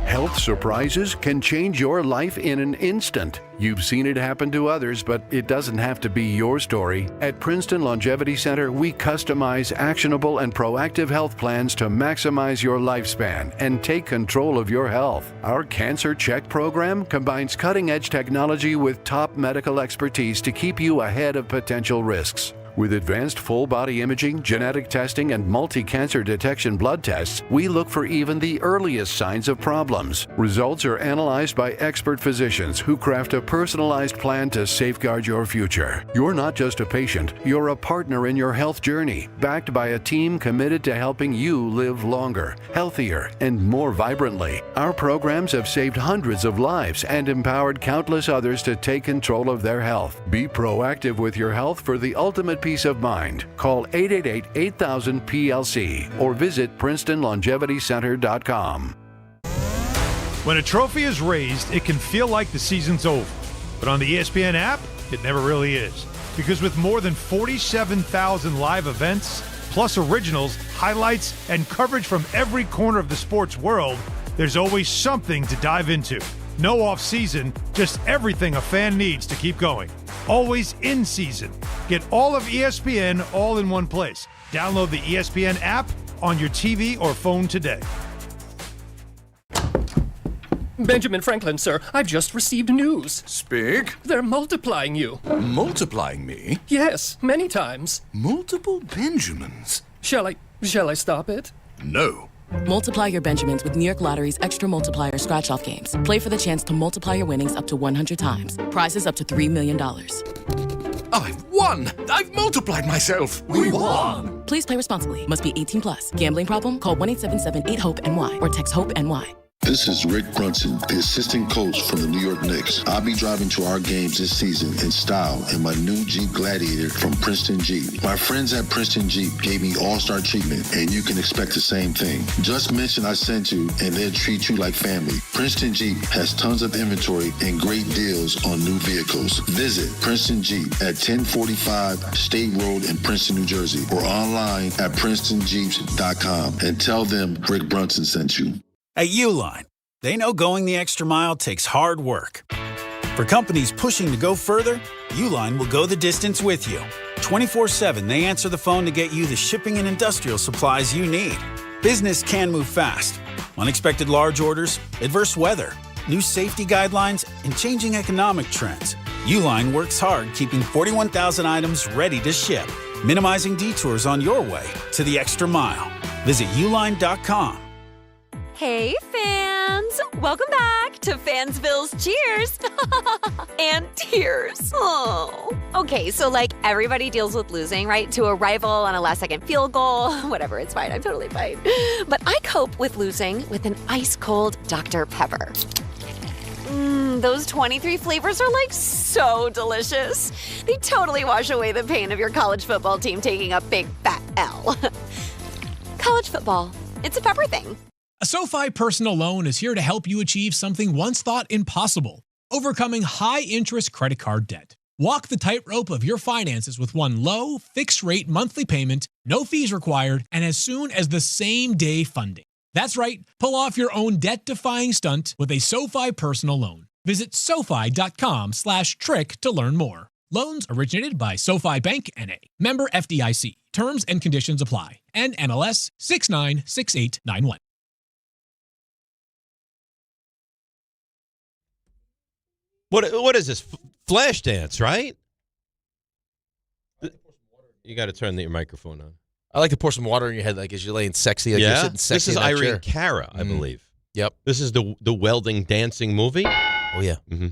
[SPEAKER 16] Health surprises can change your life in an instant. You've seen it happen to others, but it doesn't have to be your story. At Princeton Longevity Center, we customize actionable and proactive health plans to maximize your lifespan and take control of your health. Our Cancer Check program combines cutting-edge technology with top medical expertise to keep you ahead of potential risks. With advanced full-body imaging, genetic testing, and multi-cancer detection blood tests, we look for even the earliest signs of problems. Results are analyzed by expert physicians who craft a personalized plan to safeguard your future. You're not just a patient, you're a partner in your health journey, backed by a team committed to helping you live longer, healthier, and more vibrantly. Our programs have saved hundreds of lives and empowered countless others to take control of their health. Be proactive with your health for the ultimate peace of mind. Call 888-8000-PLC or visit PrincetonLongevityCenter.com.
[SPEAKER 17] When a trophy is raised, it can feel like the season's over. But on the ESPN app, it never really is. Because with more than 47,000 live events, plus originals, highlights, and coverage from every corner of the sports world, there's always something to dive into. No off-season, just everything a fan needs to keep going. Always in season. Get all of ESPN all in one place. Download the ESPN app on your TV or phone today.
[SPEAKER 18] Benjamin Franklin, sir, I've just received news.
[SPEAKER 19] Speak.
[SPEAKER 18] They're multiplying you.
[SPEAKER 19] Multiplying me?
[SPEAKER 18] Yes, many times.
[SPEAKER 19] Multiple Benjamins?
[SPEAKER 18] Shall I stop it?
[SPEAKER 19] No.
[SPEAKER 20] Multiply your Benjamins with New York Lottery's Extra Multiplier Scratch-Off games. Play for the chance to multiply your winnings up to 100 times. Prizes up to $3 million.
[SPEAKER 19] I've won! I've multiplied myself! We won!
[SPEAKER 20] Please play responsibly. Must be 18 plus. Gambling problem? Call 1-877-8-HOPE-NY or text HOPE-NY.
[SPEAKER 21] This is Rick Brunson, the assistant coach from the New York Knicks. I'll be driving to our games this season in style in my new Jeep Gladiator from Princeton Jeep. My friends at Princeton Jeep gave me all-star treatment, and you can expect the same thing. Just mention I sent you, and they'll treat you like family. Princeton Jeep has tons of inventory and great deals on new vehicles. Visit Princeton Jeep at 1045 State Road in Princeton, New Jersey, or online at PrincetonJeeps.com and tell them Rick Brunson sent you.
[SPEAKER 22] At Uline, they know going the extra mile takes hard work. For companies pushing to go further, Uline will go the distance with you. 24/7, they answer the phone to get you the shipping and industrial supplies you need. Business can move fast. Unexpected large orders, adverse weather, new safety guidelines, and changing economic trends. Uline works hard keeping 41,000 items ready to ship, minimizing detours on your way to the extra mile. Visit uline.com.
[SPEAKER 3] Hey, fans! Welcome back to Fansville's Cheers and Tears. Oh. Okay, so everybody deals with losing, right? To a rival on a last-second field goal. Whatever, it's fine. I'm totally fine. But I cope with losing with an ice-cold Dr. Pepper. Those 23 flavors are so delicious. They totally wash away the pain of your college football team taking a big fat L. College football, it's a pepper thing.
[SPEAKER 4] A SoFi personal loan is here to help you achieve something once thought impossible, overcoming high-interest credit card debt. Walk the tightrope of your finances with one low, fixed-rate monthly payment, no fees required, and as soon as the same-day funding. That's right, pull off your own debt-defying stunt with a SoFi personal loan. Visit SoFi.com/trick to learn more. Loans originated by SoFi Bank N.A. Member FDIC. Terms and conditions apply. NMLS 696891.
[SPEAKER 1] What is this? Flash dance, right? You got to turn your microphone on.
[SPEAKER 2] I like to pour some water in your head as you're laying sexy. You're sitting sexy.
[SPEAKER 1] This is Irene Cara, I believe.
[SPEAKER 2] Yep.
[SPEAKER 1] This is the welding dancing movie.
[SPEAKER 2] Oh, yeah.
[SPEAKER 1] Mm-hmm.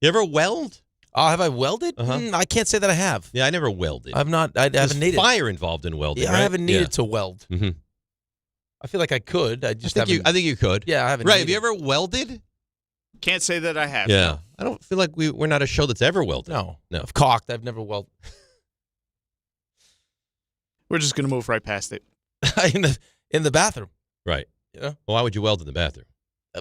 [SPEAKER 1] You ever weld?
[SPEAKER 2] Oh, have I welded?
[SPEAKER 1] Uh-huh.
[SPEAKER 2] I can't say that I have.
[SPEAKER 1] Yeah, I never welded.
[SPEAKER 2] I've not. I haven't needed.
[SPEAKER 1] Fire involved in welding.
[SPEAKER 2] Yeah,
[SPEAKER 1] right?
[SPEAKER 2] I haven't needed to weld.
[SPEAKER 1] Mm-hmm.
[SPEAKER 2] I feel like I could. I think
[SPEAKER 1] you could.
[SPEAKER 2] Yeah, I haven't.
[SPEAKER 1] Right? Have you ever welded?
[SPEAKER 5] Can't say that I have.
[SPEAKER 1] Yeah,
[SPEAKER 5] No.
[SPEAKER 1] I don't feel like we're not a show that's ever welded.
[SPEAKER 2] No.
[SPEAKER 1] No.
[SPEAKER 2] I've caulked. I've never welded.
[SPEAKER 5] We're just gonna move right past it.
[SPEAKER 2] in the bathroom.
[SPEAKER 1] Right.
[SPEAKER 2] You know?
[SPEAKER 1] Well, why would you weld in the bathroom?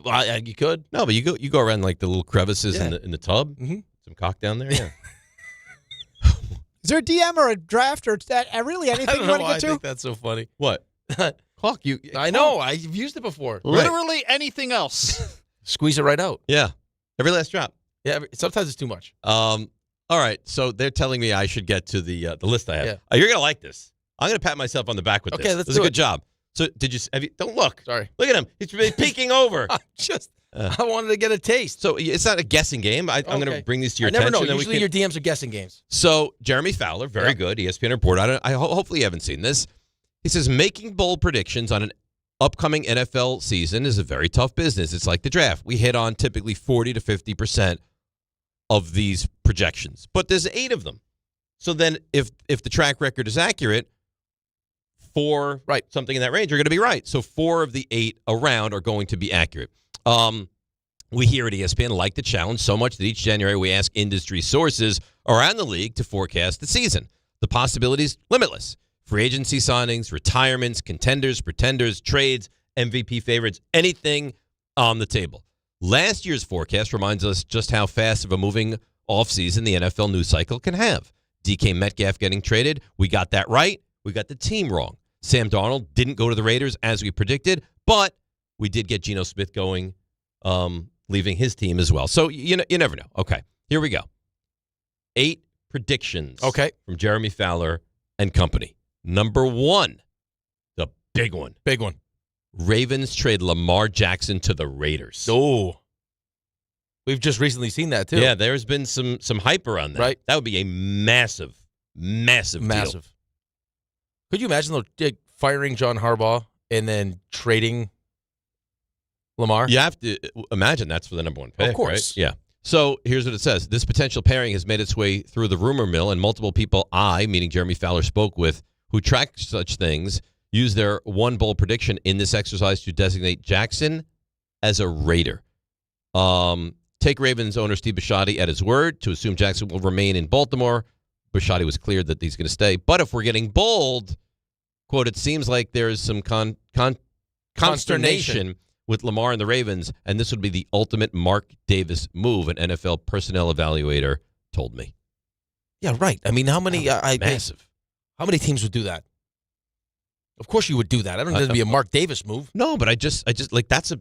[SPEAKER 2] Well, you could.
[SPEAKER 1] No, but you go around the little crevices in the tub.
[SPEAKER 2] Mm-hmm.
[SPEAKER 1] Some cock down there. Yeah.
[SPEAKER 6] Is there a DM or a draft or really anything you want to get
[SPEAKER 2] I
[SPEAKER 6] to?
[SPEAKER 2] think that's so funny.
[SPEAKER 1] What? Caulk.
[SPEAKER 2] I know. I've used it before.
[SPEAKER 5] Literally anything else.
[SPEAKER 2] Squeeze it right out.
[SPEAKER 1] Yeah. Every last drop.
[SPEAKER 2] Yeah. Sometimes it's too much.
[SPEAKER 1] All right. So they're telling me I should get to the list I have.
[SPEAKER 2] Yeah.
[SPEAKER 1] You're gonna like this. I'm gonna pat myself on the back with this.
[SPEAKER 2] Okay, let's
[SPEAKER 1] This
[SPEAKER 2] do
[SPEAKER 1] is a
[SPEAKER 2] it.
[SPEAKER 1] good job. So have you? Don't look.
[SPEAKER 2] Sorry.
[SPEAKER 1] Look at him. He's really peeking over.
[SPEAKER 2] I wanted to get a taste.
[SPEAKER 1] So it's not a guessing game. I'm going to bring these to your
[SPEAKER 2] I never
[SPEAKER 1] attention.
[SPEAKER 2] know. Usually your DMs are guessing games.
[SPEAKER 1] So Jeremy Fowler, very good. ESPN report on it. Hopefully you haven't seen this. He says making bold predictions on an upcoming NFL season is a very tough business. It's like the draft. We hit on typically 40 to 50% of these projections, but there's 8 of them. So then if the track record is accurate, 4 something in that range are going to be right. So 4 of the 8 around are going to be accurate. We here at ESPN like the challenge so much that each January we ask industry sources around the league to forecast the season. The possibilities, limitless. Free agency signings, retirements, contenders, pretenders, trades, MVP favorites, anything on the table. Last year's forecast reminds us just how fast of a moving offseason the NFL news cycle can have. DK Metcalf getting traded, we got that right. We got the team wrong. Sam Darnold didn't go to the Raiders as we predicted, but we did get Geno Smith going, leaving his team as well. So you never know. Okay, here we go. 8 predictions.
[SPEAKER 2] Okay.
[SPEAKER 1] From Jeremy Fowler and company. Number 1, the big one.
[SPEAKER 2] Big one.
[SPEAKER 1] Ravens trade Lamar Jackson to the Raiders.
[SPEAKER 2] Oh. We've just recently seen that, too.
[SPEAKER 1] Yeah, there's been some hype around that.
[SPEAKER 2] Right.
[SPEAKER 1] That would be a massive deal.
[SPEAKER 2] Could you imagine though, firing John Harbaugh and then trading Lamar?
[SPEAKER 1] You have to imagine that's for the number 1 pick,
[SPEAKER 2] Of course.
[SPEAKER 1] right? Yeah. So here's what it says. This potential pairing has made its way through the rumor mill, and multiple people meaning Jeremy Fowler, spoke with who track such things, use their one bold prediction in this exercise to designate Jackson as a Raider. Take Ravens owner Steve Bisciotti at his word to assume Jackson will remain in Baltimore. Bisciotti was clear that he's going to stay. But if we're getting bold, quote, it seems like there is some consternation with Lamar and the Ravens, and this would be the ultimate Mark Davis move, an NFL personnel evaluator told me.
[SPEAKER 2] Yeah, right. I mean, how many?
[SPEAKER 1] Massive.
[SPEAKER 2] How many teams would do that? Of course you would do that. I don't know if it'd be a Mark Davis move.
[SPEAKER 1] No, but I just like that's a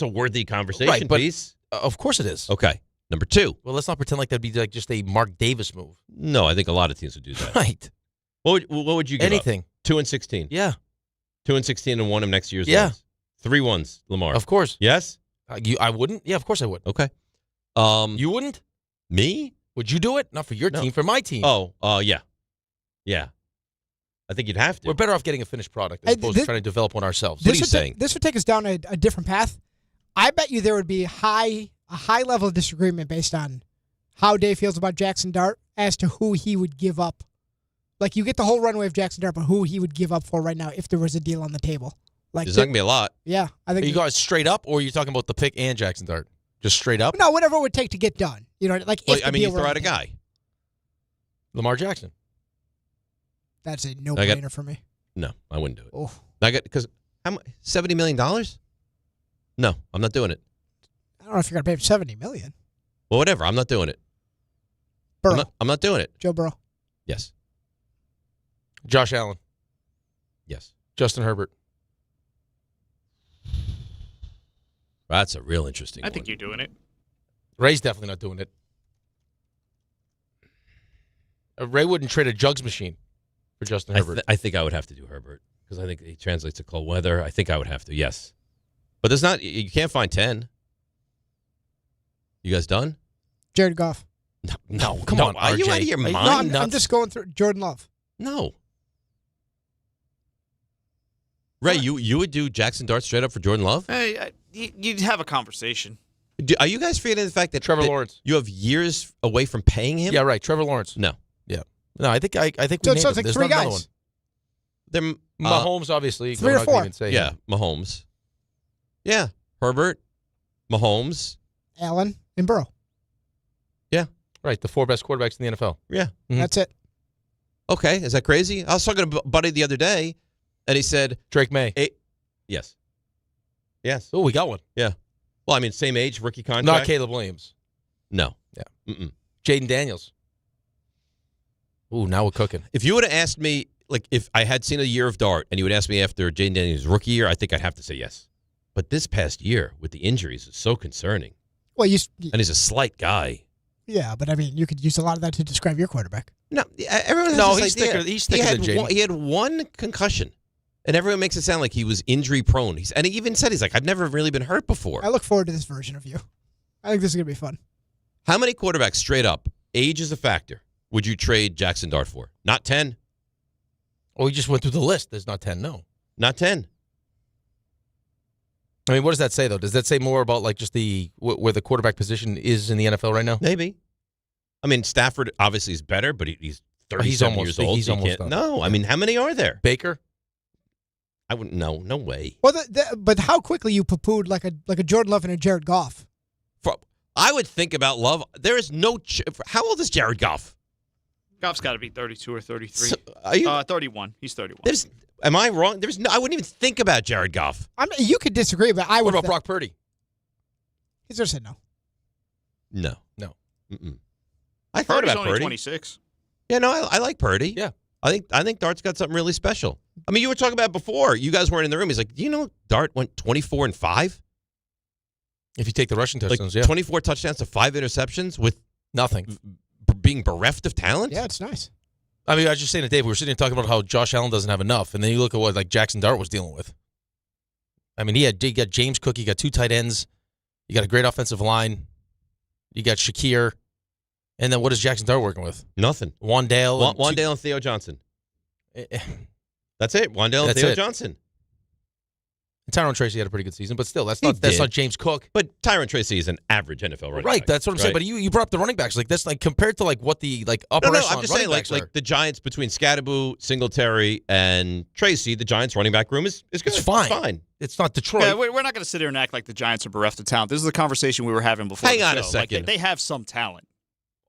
[SPEAKER 1] worthy conversation piece.
[SPEAKER 2] Of course it is.
[SPEAKER 1] Okay. Number 2.
[SPEAKER 2] Well, let's not pretend like that'd be like just a Mark Davis move.
[SPEAKER 1] No, I think a lot of teams would do that.
[SPEAKER 2] Right.
[SPEAKER 1] What would you give
[SPEAKER 2] Anything.
[SPEAKER 1] up? 2-16.
[SPEAKER 2] Yeah.
[SPEAKER 1] 2-16 and 1 of next year's
[SPEAKER 2] Yeah.
[SPEAKER 1] wins. 3 1s, Lamar.
[SPEAKER 2] Of course.
[SPEAKER 1] Yes?
[SPEAKER 2] I wouldn't? Yeah, of course I would.
[SPEAKER 1] Okay.
[SPEAKER 2] You wouldn't?
[SPEAKER 1] Me?
[SPEAKER 2] Would you do it? Not for your team, for my team.
[SPEAKER 1] Oh, yeah. Yeah. I think you'd have to.
[SPEAKER 2] We're better off getting a finished product as opposed to trying to develop one ourselves.
[SPEAKER 1] What are you saying?
[SPEAKER 6] This would take us down a different path. I bet you there would be a high level of disagreement based on how Dave feels about Jaxson Dart as to who he would give up. Like, you get the whole runway of Jaxson Dart, but who he would give up for right now if there was a deal on the table. Like,
[SPEAKER 1] there's not going to be a lot.
[SPEAKER 6] Yeah. I think
[SPEAKER 2] Are you guys straight up, or are you talking about the pick and Jaxson Dart? Just straight up?
[SPEAKER 6] No, whatever it would take to get done. You know, like,
[SPEAKER 1] Well,
[SPEAKER 6] if
[SPEAKER 1] I
[SPEAKER 6] the
[SPEAKER 1] mean,
[SPEAKER 6] deal
[SPEAKER 1] you
[SPEAKER 6] were
[SPEAKER 1] throw
[SPEAKER 6] on
[SPEAKER 1] out a
[SPEAKER 6] the table.
[SPEAKER 1] guy.
[SPEAKER 2] Lamar Jackson.
[SPEAKER 6] That's a no-brainer for me.
[SPEAKER 1] No, I wouldn't do it.
[SPEAKER 6] Oh.
[SPEAKER 1] Because how much? $70 million? No, I'm not doing it.
[SPEAKER 6] I don't know if you're going to pay him $70 million.
[SPEAKER 1] Well, whatever. I'm not doing it.
[SPEAKER 6] Burrow.
[SPEAKER 1] I'm not doing it.
[SPEAKER 6] Joe Burrow.
[SPEAKER 1] Yes.
[SPEAKER 2] Josh Allen.
[SPEAKER 1] Yes.
[SPEAKER 2] Justin Herbert.
[SPEAKER 1] That's a real interesting
[SPEAKER 5] I
[SPEAKER 1] one.
[SPEAKER 5] think you're doing it.
[SPEAKER 2] Ray's definitely not doing it. Ray wouldn't trade a jugs machine for Justin Herbert.
[SPEAKER 1] I think I would have to do Herbert because I think he translates to cold weather. I think I would have to, yes. But there's not. You can't find 10. You guys done?
[SPEAKER 6] Jared Goff.
[SPEAKER 1] No,
[SPEAKER 2] come
[SPEAKER 1] no,
[SPEAKER 2] on,
[SPEAKER 1] are you
[SPEAKER 2] RJ.
[SPEAKER 1] out of your
[SPEAKER 2] Are you
[SPEAKER 1] mind?
[SPEAKER 6] No, I'm just going through Jordan Love.
[SPEAKER 1] No. Ray, you would do Jaxson Dart straight up for Jordan Love?
[SPEAKER 5] Hey, you'd have a conversation.
[SPEAKER 1] Are you guys forgetting the fact that
[SPEAKER 2] Trevor Lawrence?
[SPEAKER 1] You have years away from paying him?
[SPEAKER 2] Yeah, right. Trevor Lawrence.
[SPEAKER 1] No.
[SPEAKER 2] Yeah. No, I think we
[SPEAKER 6] So
[SPEAKER 2] named
[SPEAKER 6] it's
[SPEAKER 2] them.
[SPEAKER 6] like
[SPEAKER 2] There's
[SPEAKER 6] three
[SPEAKER 2] not another
[SPEAKER 6] guys.
[SPEAKER 1] They're,
[SPEAKER 2] Mahomes, obviously.
[SPEAKER 6] Three
[SPEAKER 2] We're
[SPEAKER 6] or
[SPEAKER 2] not gonna
[SPEAKER 6] four.
[SPEAKER 2] even say
[SPEAKER 1] yeah,
[SPEAKER 2] him.
[SPEAKER 1] Mahomes. Yeah, Herbert, Mahomes.
[SPEAKER 6] Allen and Burrow.
[SPEAKER 1] Yeah.
[SPEAKER 2] Right, the 4 best quarterbacks in the NFL.
[SPEAKER 1] Yeah.
[SPEAKER 2] Mhm.
[SPEAKER 6] That's it.
[SPEAKER 1] Okay, is that crazy? I was talking to Buddy the other day, and he said
[SPEAKER 2] Drake May.
[SPEAKER 1] Yes. Yes.
[SPEAKER 2] Oh, we got one.
[SPEAKER 1] Yeah. Well, I mean, same age, rookie contract.
[SPEAKER 2] Not Caleb Williams.
[SPEAKER 1] No.
[SPEAKER 2] Yeah.
[SPEAKER 1] Mm-mm.
[SPEAKER 2] Jaden Daniels. Ooh, now we're cooking.
[SPEAKER 1] If you would have asked me, like, if I had seen a year of Dart, and you would ask me after Jaden Daniels' rookie year, I think I'd have to say yes. But this past year with the injuries is so concerning.
[SPEAKER 6] Well,
[SPEAKER 1] And he's a slight guy.
[SPEAKER 6] yeah, but I mean, you could use a lot of that to describe your quarterback.
[SPEAKER 1] No, everyone has
[SPEAKER 2] No,
[SPEAKER 1] this
[SPEAKER 2] he's
[SPEAKER 1] idea.
[SPEAKER 2] thicker- he's thicker than Jaden.
[SPEAKER 1] He had one concussion, and everyone makes it sound like he was injury prone. And he even said, he's like, I've never really been hurt before.
[SPEAKER 6] I look forward to this version of you. I think this is going to be fun.
[SPEAKER 1] How many quarterbacks straight up, age is a factor, would you trade Jaxson Dart for? Not 10.
[SPEAKER 2] Oh, we just went through the list. There's not 10, no.
[SPEAKER 1] Not 10.
[SPEAKER 2] I mean, what does that say, though? Does that say more about, like, just where the quarterback position is in the NFL right now?
[SPEAKER 1] Maybe. I mean, Stafford obviously is better, but he's 37 years old.
[SPEAKER 2] He's
[SPEAKER 1] so you
[SPEAKER 2] almost
[SPEAKER 1] can't-
[SPEAKER 2] done.
[SPEAKER 1] No, I mean, how many are there?
[SPEAKER 2] Baker?
[SPEAKER 1] I wouldn't know. No way.
[SPEAKER 6] Well, but how quickly you poo-pooed like a Jordan Love and a Jared Goff.
[SPEAKER 1] I would think about Love. There is no. How old is Jared Goff?
[SPEAKER 5] Goff's got to be 32 or 33.
[SPEAKER 1] So, are you?
[SPEAKER 5] 31. He's 31.
[SPEAKER 1] Am I wrong? There's no. I wouldn't even think about Jared Goff.
[SPEAKER 6] I mean, you could disagree, but I would.
[SPEAKER 2] What about Brock Purdy?
[SPEAKER 6] He's just said no.
[SPEAKER 1] No.
[SPEAKER 2] No.
[SPEAKER 1] Mm-mm. I thought
[SPEAKER 5] Purdy's
[SPEAKER 1] about
[SPEAKER 5] only
[SPEAKER 1] Purdy.
[SPEAKER 5] 26.
[SPEAKER 1] Yeah, no, I like Purdy.
[SPEAKER 2] Yeah.
[SPEAKER 1] I think Dart's got something really special. I mean, you were talking about it before. You guys weren't in the room. He's like, do you know Dart went 24-5?
[SPEAKER 2] If you take the rushing touchdowns, yeah.
[SPEAKER 1] 24 touchdowns to 5 interceptions with
[SPEAKER 2] nothing.
[SPEAKER 1] Being bereft of talent?
[SPEAKER 6] Yeah, it's nice.
[SPEAKER 2] I mean, I was just saying to Dave, we were sitting here talking about how Josh Allen doesn't have enough, and then you look at what like Jaxson Dart was dealing with. I mean, he got James Cook, you got 2 tight ends, you got a great offensive line, you got Shakir, and then what is Jaxson Dart working with?
[SPEAKER 1] Nothing.
[SPEAKER 2] Wandale.
[SPEAKER 1] Wandale and Theo Johnson. That's it. Wandale and
[SPEAKER 2] That's
[SPEAKER 1] Theo
[SPEAKER 2] it.
[SPEAKER 1] Johnson.
[SPEAKER 2] Tyrone Tracy had a pretty good season, but still, that's not James Cook.
[SPEAKER 1] But Tyrone Tracy is an average NFL running
[SPEAKER 2] Right,
[SPEAKER 1] back.
[SPEAKER 2] that's what I'm saying. But you brought up the running backs. Like that's like compared to like what the like upper
[SPEAKER 1] No,
[SPEAKER 2] echelon
[SPEAKER 1] I'm just
[SPEAKER 2] running
[SPEAKER 1] saying,
[SPEAKER 2] backs
[SPEAKER 1] like the Giants between Scadaboo, Singletary, and Tracy, the Giants running back room is good.
[SPEAKER 2] It's fine.
[SPEAKER 1] It's fine.
[SPEAKER 2] It's not Detroit.
[SPEAKER 5] Yeah, we're not going to sit here and act like the Giants are bereft of talent. This is the conversation we were having before.
[SPEAKER 1] Hang
[SPEAKER 5] the
[SPEAKER 1] on a
[SPEAKER 5] show.
[SPEAKER 1] second.
[SPEAKER 5] Like, they have some talent.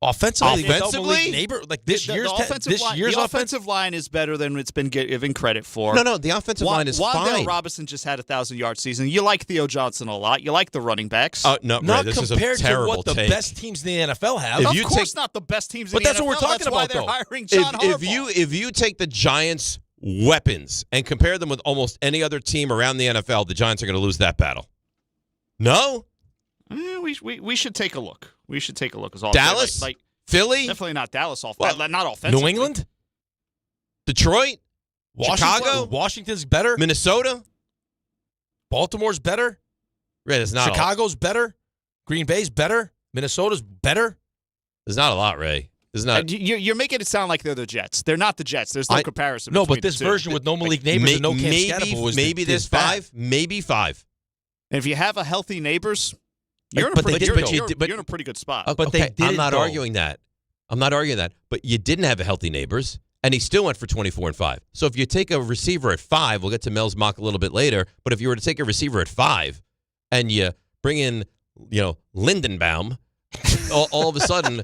[SPEAKER 2] Offensively,
[SPEAKER 5] this
[SPEAKER 2] year's
[SPEAKER 5] the offensive line is better than it's been given credit for.
[SPEAKER 1] No, the offensive line is
[SPEAKER 5] Wandale
[SPEAKER 1] fine.
[SPEAKER 5] Robinson just had a 1,000-yard season. You like Theo Johnson a lot. You like the running backs.
[SPEAKER 1] No,
[SPEAKER 2] not
[SPEAKER 1] Ray, this is a
[SPEAKER 2] compared to
[SPEAKER 1] terrible
[SPEAKER 2] what the
[SPEAKER 1] take.
[SPEAKER 2] best teams in the NFL have.
[SPEAKER 5] Of course, not the best teams in
[SPEAKER 2] But
[SPEAKER 5] the
[SPEAKER 2] that's
[SPEAKER 5] NFL.
[SPEAKER 2] what we're talking
[SPEAKER 5] That's why
[SPEAKER 2] about,
[SPEAKER 5] they're
[SPEAKER 2] though.
[SPEAKER 5] hiring John Harbaugh.
[SPEAKER 1] If you take the Giants' weapons and compare them with almost any other team around the NFL, the Giants are going to lose that battle. No?
[SPEAKER 5] We should take a look. We should take a look. As all
[SPEAKER 1] Dallas?
[SPEAKER 5] like
[SPEAKER 1] Philly?
[SPEAKER 5] definitely not Dallas. Not offensively.
[SPEAKER 2] New England?
[SPEAKER 1] Detroit? Chicago?
[SPEAKER 2] Washington's better.
[SPEAKER 1] Minnesota?
[SPEAKER 2] Baltimore's better.
[SPEAKER 1] Right, it's not
[SPEAKER 2] Chicago's better. Green Bay's better. Minnesota's better.
[SPEAKER 1] There's not a lot, Ray. There's not.
[SPEAKER 5] You're making it sound like they're the Jets. They're not the Jets. There's no comparison.
[SPEAKER 2] No, but
[SPEAKER 5] between
[SPEAKER 2] this
[SPEAKER 5] the two.
[SPEAKER 2] version with no Malik Neighbors and no Cam Scatterable was
[SPEAKER 1] maybe there's five. Maybe five.
[SPEAKER 5] And if you have a healthy Neighbors, you're in a pretty good spot.
[SPEAKER 1] But I'm not arguing that. But you didn't have a healthy Neighbors, and he still went for 24 and 5. So if you take a receiver at 5, we'll get to Mel's mock a little bit later. But if you were to take a receiver at 5, and you bring in, Lindenbaum, all of a sudden,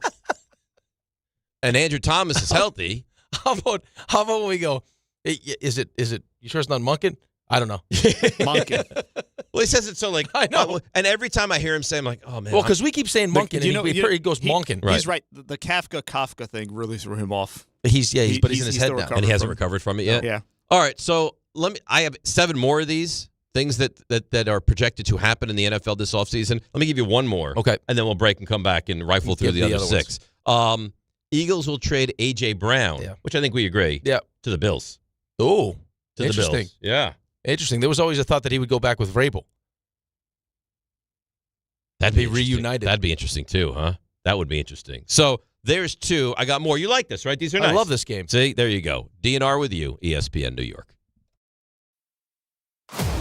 [SPEAKER 1] and Andrew Thomas is healthy.
[SPEAKER 2] How about when we go? Is it? You sure it's not Monken? I don't know.
[SPEAKER 5] Monken.
[SPEAKER 1] Well, he says it so
[SPEAKER 2] I know.
[SPEAKER 1] And every time I hear him say, I'm like, oh man.
[SPEAKER 2] Well, because we keep saying Monken, and he goes Monken.
[SPEAKER 5] He's right. The Kafka thing really threw him off.
[SPEAKER 2] But he's in his head now,
[SPEAKER 1] and he hasn't recovered from it yet.
[SPEAKER 5] Yeah.
[SPEAKER 1] All right, so I have 7 more of these things that are projected to happen in the NFL this offseason. Let me give you one more.
[SPEAKER 2] Okay.
[SPEAKER 1] And then we'll break and come back and rifle through the other 6. Eagles will trade A.J. Brown, which I think we agree, to the Bills.
[SPEAKER 2] Oh,
[SPEAKER 1] to the Bills. Yeah.
[SPEAKER 2] Interesting. There was always a thought that he would go back with Vrabel.
[SPEAKER 1] That'd be
[SPEAKER 2] reunited.
[SPEAKER 1] That'd be interesting too, huh? That would be interesting. So there's 2. I got more. You like this, right? These are nice.
[SPEAKER 2] I love this game.
[SPEAKER 1] See, there you go. DNR with you, ESPN New York.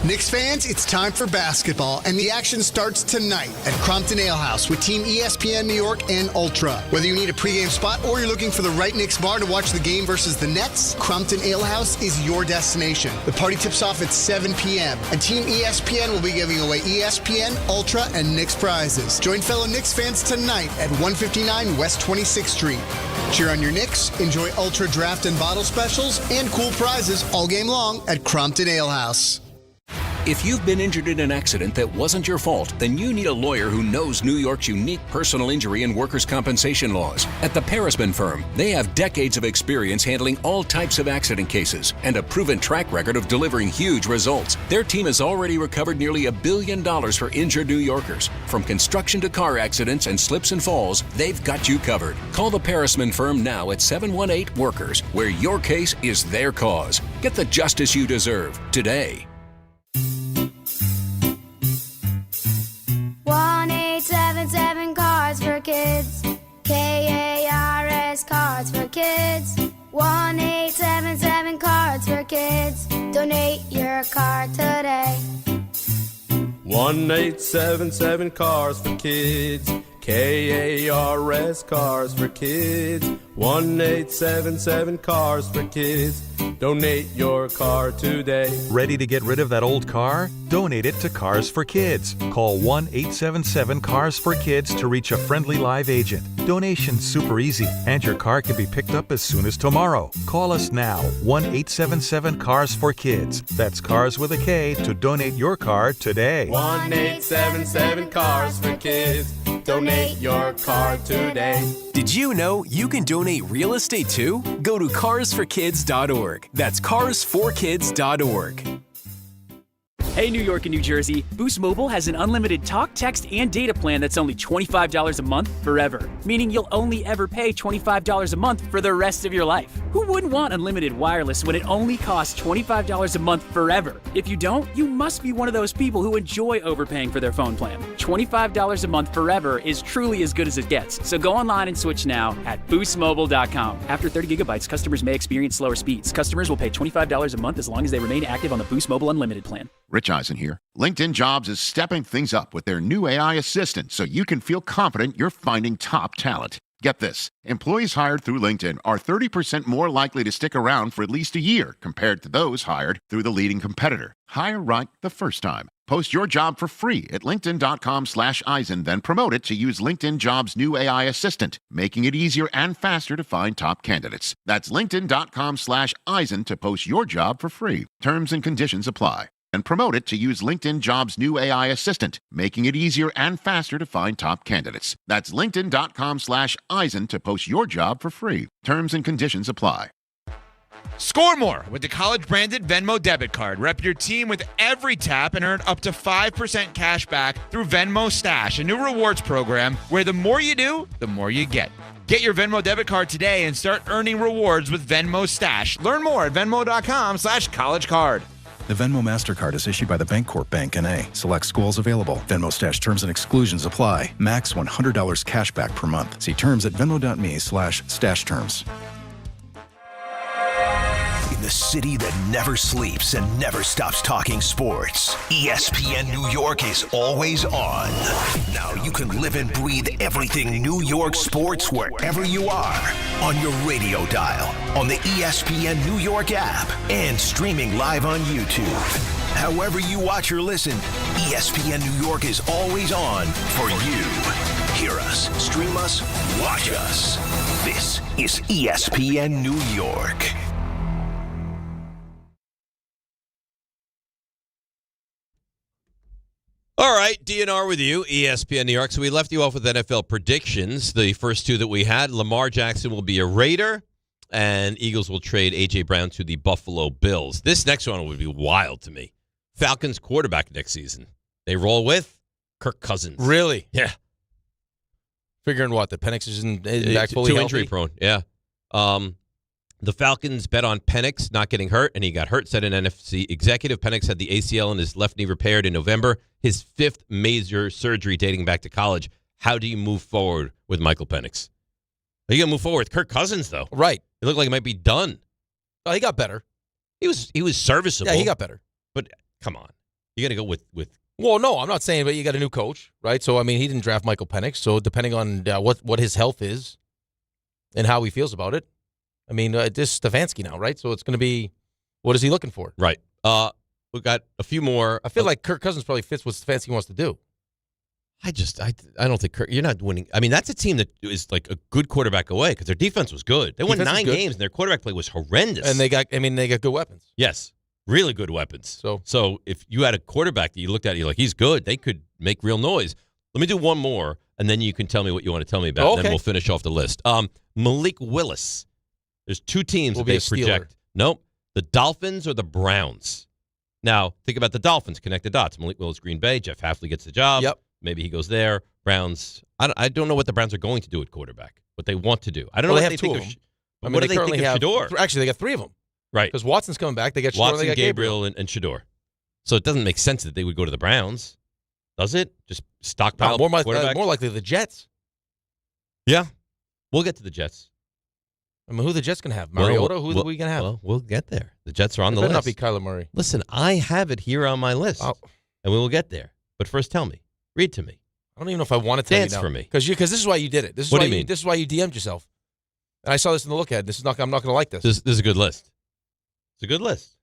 [SPEAKER 7] Knicks fans, it's time for basketball, and the action starts tonight at Crompton Ale House with Team ESPN New York and Ultra. Whether you need a pregame spot or you're looking for the right Knicks bar to watch the game versus the Nets, Crompton Ale House is your destination. The party tips off at 7 p.m., and Team ESPN will be giving away ESPN, Ultra, and Knicks prizes. Join fellow Knicks fans tonight at 159 West 26th Street. Cheer on your Knicks, enjoy Ultra draft and bottle specials, and cool prizes all game long at Crompton Ale House.
[SPEAKER 12] If you've been injured in an accident that wasn't your fault, then you need a lawyer who knows New York's unique personal injury and workers' compensation laws. At the Parisman Firm, they have decades of experience handling all types of accident cases and a proven track record of delivering huge results. Their team has already recovered nearly $1 billion for injured New Yorkers. From construction to car accidents and slips and falls, they've got you covered. Call the Parisman Firm now at 718-WORKERS, where your case is their cause. Get the justice you deserve today.
[SPEAKER 23] 1-877 Cards for Kids. KARS Cards for Kids. 1-877 Cards for Kids. Donate your card today.
[SPEAKER 24] 1-877 Cars for Kids. KARS Cars for Kids. 1-877 Cars for Kids. Donate your car today.
[SPEAKER 25] Ready to get rid of that old car? Donate it to Cars for Kids. Call 1-877-CARS-FOR-KIDS to reach a friendly live agent. Donation's super easy, and your car can be picked up as soon as tomorrow. Call us now, 1-877-CARS-FOR-KIDS. That's Cars with a K to donate your car today.
[SPEAKER 24] 1-877 Cars for Kids. Donate your car today.
[SPEAKER 26] Did you know you can donate real estate too? Go to carsforkids.org. That's carsforkids.org.
[SPEAKER 27] Hey, New York and New Jersey, Boost Mobile has an unlimited talk, text, and data plan that's only $25 a month forever, meaning you'll only ever pay $25 a month for the rest of your life. Who wouldn't want unlimited wireless when it only costs $25 a month forever? If you don't, you must be one of those people who enjoy overpaying for their phone plan. $25 a month forever is truly as good as it gets, so go online and switch now at boostmobile.com. After 30 gigabytes, customers may experience slower speeds. Customers will pay $25 a month as long as they remain active on the Boost Mobile Unlimited plan.
[SPEAKER 28] Rich Eisen here. LinkedIn Jobs is stepping things up with their new AI assistant so you can feel confident you're finding top talent. Get this. Employees hired through LinkedIn are 30% more likely to stick around for at least a year compared to those hired through the leading competitor. Hire right the first time. Post your job for free at linkedin.com/Eisen, then promote it to use LinkedIn Jobs' new AI assistant, making it easier and faster to find top candidates. That's linkedin.com/Eisen to post your job for free. Terms and conditions apply. And promote it to use LinkedIn Jobs' new AI assistant, making it easier and faster to find top candidates. That's linkedin.com/Eisen to post your job for free. Terms and conditions apply.
[SPEAKER 29] Score more with the college-branded Venmo debit card. Rep your team with every tap and earn up to 5% cash back through Venmo Stash, a new rewards program where the more you do, the more you get. Get your Venmo debit card today and start earning rewards with Venmo Stash. Learn more at venmo.com/collegecard.
[SPEAKER 8] The Venmo MasterCard is issued by the Bancorp Bank N.A. Select schools available. Venmo Stash terms and exclusions apply. Max $100 cash back per month. See terms at venmo.me/stash terms.
[SPEAKER 9] In the city that never sleeps and never stops talking sports, ESPN New York is always on. Now you can live and breathe everything New York sports wherever you are. On your radio dial, on the ESPN New York app, and streaming live on YouTube. However you watch or listen, ESPN New York is always on for you. Hear us, stream us, watch us. This is ESPN New York.
[SPEAKER 1] All right, DNR with you, ESPN New York. So we left you off with NFL predictions. The first two that we had, Lamar Jackson will be a Raider, and Eagles will trade A.J. Brown to the Buffalo Bills. This next one would be wild to me. Falcons quarterback next season. They roll with Kirk Cousins.
[SPEAKER 2] Really?
[SPEAKER 1] Yeah.
[SPEAKER 2] Figuring what? That Penix isn't back fully
[SPEAKER 1] too
[SPEAKER 2] healthy?
[SPEAKER 1] injury prone, yeah. The Falcons bet on Penix not getting hurt, and he got hurt, said an NFC executive. Penix had the ACL in his left knee repaired in November, his fifth major surgery dating back to college. How do you move forward with Michael Penix? Are you going to move forward with Kirk Cousins, though?
[SPEAKER 2] Right.
[SPEAKER 1] It looked like he might be done.
[SPEAKER 2] Oh, he got better.
[SPEAKER 1] He was serviceable.
[SPEAKER 2] Yeah, he got better.
[SPEAKER 1] But come on. You got to go with
[SPEAKER 2] Well, no, I'm not saying, but you got a new coach, right? So, I mean, he didn't draft Michael Penix. So, depending on what his health is and how he feels about it, I mean, this Stefanski now, right? So, it's going to be, what is he looking for?
[SPEAKER 1] Right. We've got a few more.
[SPEAKER 2] I feel like Kirk Cousins probably fits what Stefanski wants to do.
[SPEAKER 1] I don't think Kirk, you're not winning. I mean, that's a team that is like a good quarterback away because their defense was good. They won 9 games, and their quarterback play was horrendous.
[SPEAKER 2] And they got good weapons.
[SPEAKER 1] Yes. Really good weapons. So if you had a quarterback that you looked at, you're like, he's good. They could make real noise. Let me do one more, and then you can tell me what you want to tell me about, and then we'll finish off the list. Malik Willis. There's 2 teams that they project. Nope. The Dolphins or the Browns. Now, think about the Dolphins. Connect the dots. Malik Willis, Green Bay. Jeff Hafley gets the job.
[SPEAKER 2] Yep.
[SPEAKER 1] Maybe he goes there. Browns. I don't know what the Browns are going to do at quarterback. What they want to do. I don't know.
[SPEAKER 2] They
[SPEAKER 1] what
[SPEAKER 2] have
[SPEAKER 1] they
[SPEAKER 2] 2
[SPEAKER 1] think
[SPEAKER 2] of them.
[SPEAKER 1] What do they think of Shador?
[SPEAKER 2] Actually, they got 3 of them.
[SPEAKER 1] Right.
[SPEAKER 2] Because Watson's coming back. They got Shador,
[SPEAKER 1] Watson,
[SPEAKER 2] they got
[SPEAKER 1] Gabriel, and Shador. So it doesn't make sense that they would go to the Browns, does it? Just stockpile quarterback?
[SPEAKER 2] More likely the Jets.
[SPEAKER 1] Yeah. We'll get to the Jets.
[SPEAKER 2] I mean, who the Jets going to have? Mariota? Who are we going to have?
[SPEAKER 1] Well, we'll get there. The Jets are on the list.
[SPEAKER 2] It better not be Kyler Murray.
[SPEAKER 1] Listen, I have it here on my list, and we will get there. But first, tell me. Read to me.
[SPEAKER 2] I don't even know if I want to tell
[SPEAKER 1] Dance
[SPEAKER 2] you now.
[SPEAKER 1] for me.
[SPEAKER 2] Because this is why you did it.
[SPEAKER 1] What do you mean?
[SPEAKER 2] This is why you DM'd yourself. And I saw this in the look ahead. I'm not going to like this.
[SPEAKER 1] This is a good list. It's a good list.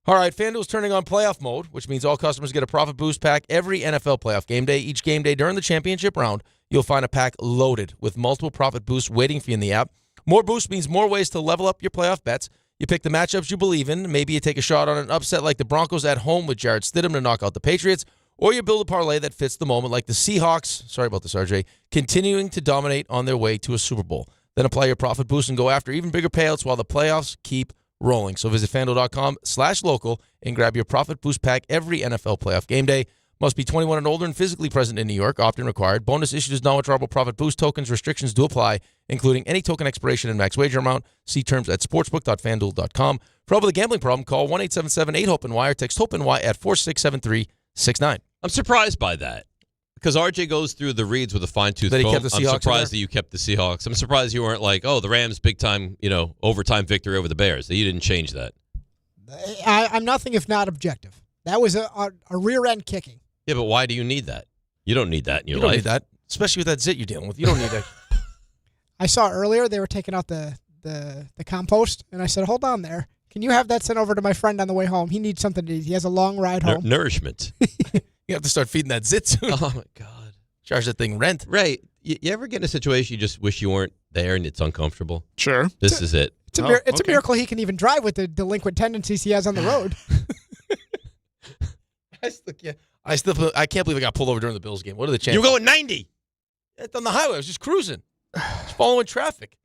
[SPEAKER 2] All right, FanDuel's turning on playoff mode, which means all customers get a profit boost pack every NFL playoff game day. Each game day during the championship round, you'll find a pack loaded with multiple profit boosts waiting for you in the app. More boosts means more ways to level up your playoff bets. You pick the matchups you believe in. Maybe you take a shot on an upset like the Broncos at home with Jarrett Stidham to knock out the Patriots. Or you build a parlay that fits the moment like the Seahawks, sorry about this, RJ, continuing to dominate on their way to a Super Bowl. Then apply your profit boost and go after even bigger payouts while the playoffs keep rolling. So visit FanDuel.com/local and grab your profit boost pack every NFL playoff game day. Must be 21 and older and physically present in New York. Opt-in required. Bonus issued as non-withdrawable profit boost tokens. Restrictions do apply, including any token expiration and max wager amount. See terms at sportsbook.fanduel.com. For help with a gambling problem, call 1-877-8-HOPE-NY or text HOPE-NY at 467-369.
[SPEAKER 1] I'm surprised by that because RJ goes through the reads with a fine-tooth comb. I'm surprised that you kept the Seahawks. I'm surprised you weren't like, the Rams big-time, overtime victory over the Bears. That you didn't change that.
[SPEAKER 6] I'm nothing if not objective. That was a rear-end kicking.
[SPEAKER 1] Yeah, but why do you need that? You don't need that in your life.
[SPEAKER 2] You don't need that, especially with that zit you're dealing with. You don't need that.
[SPEAKER 6] I saw earlier they were taking out the compost, and I said, hold on there. Can you have that sent over to my friend on the way home? He needs something to eat. He has a long ride home.
[SPEAKER 1] Nourishment.
[SPEAKER 2] You have to start feeding that zit soon.
[SPEAKER 1] Oh, my God.
[SPEAKER 2] Charge that thing rent.
[SPEAKER 1] Right. You ever get in a situation you just wish you weren't there and it's uncomfortable?
[SPEAKER 5] Sure.
[SPEAKER 1] This is it.
[SPEAKER 6] It's a miracle he can even drive with the delinquent tendencies he has on the road.
[SPEAKER 2] I can't believe I got pulled over during the Bills game. What are the chances?
[SPEAKER 1] You were going 90.
[SPEAKER 2] It's on the highway. I was just cruising. Just following traffic.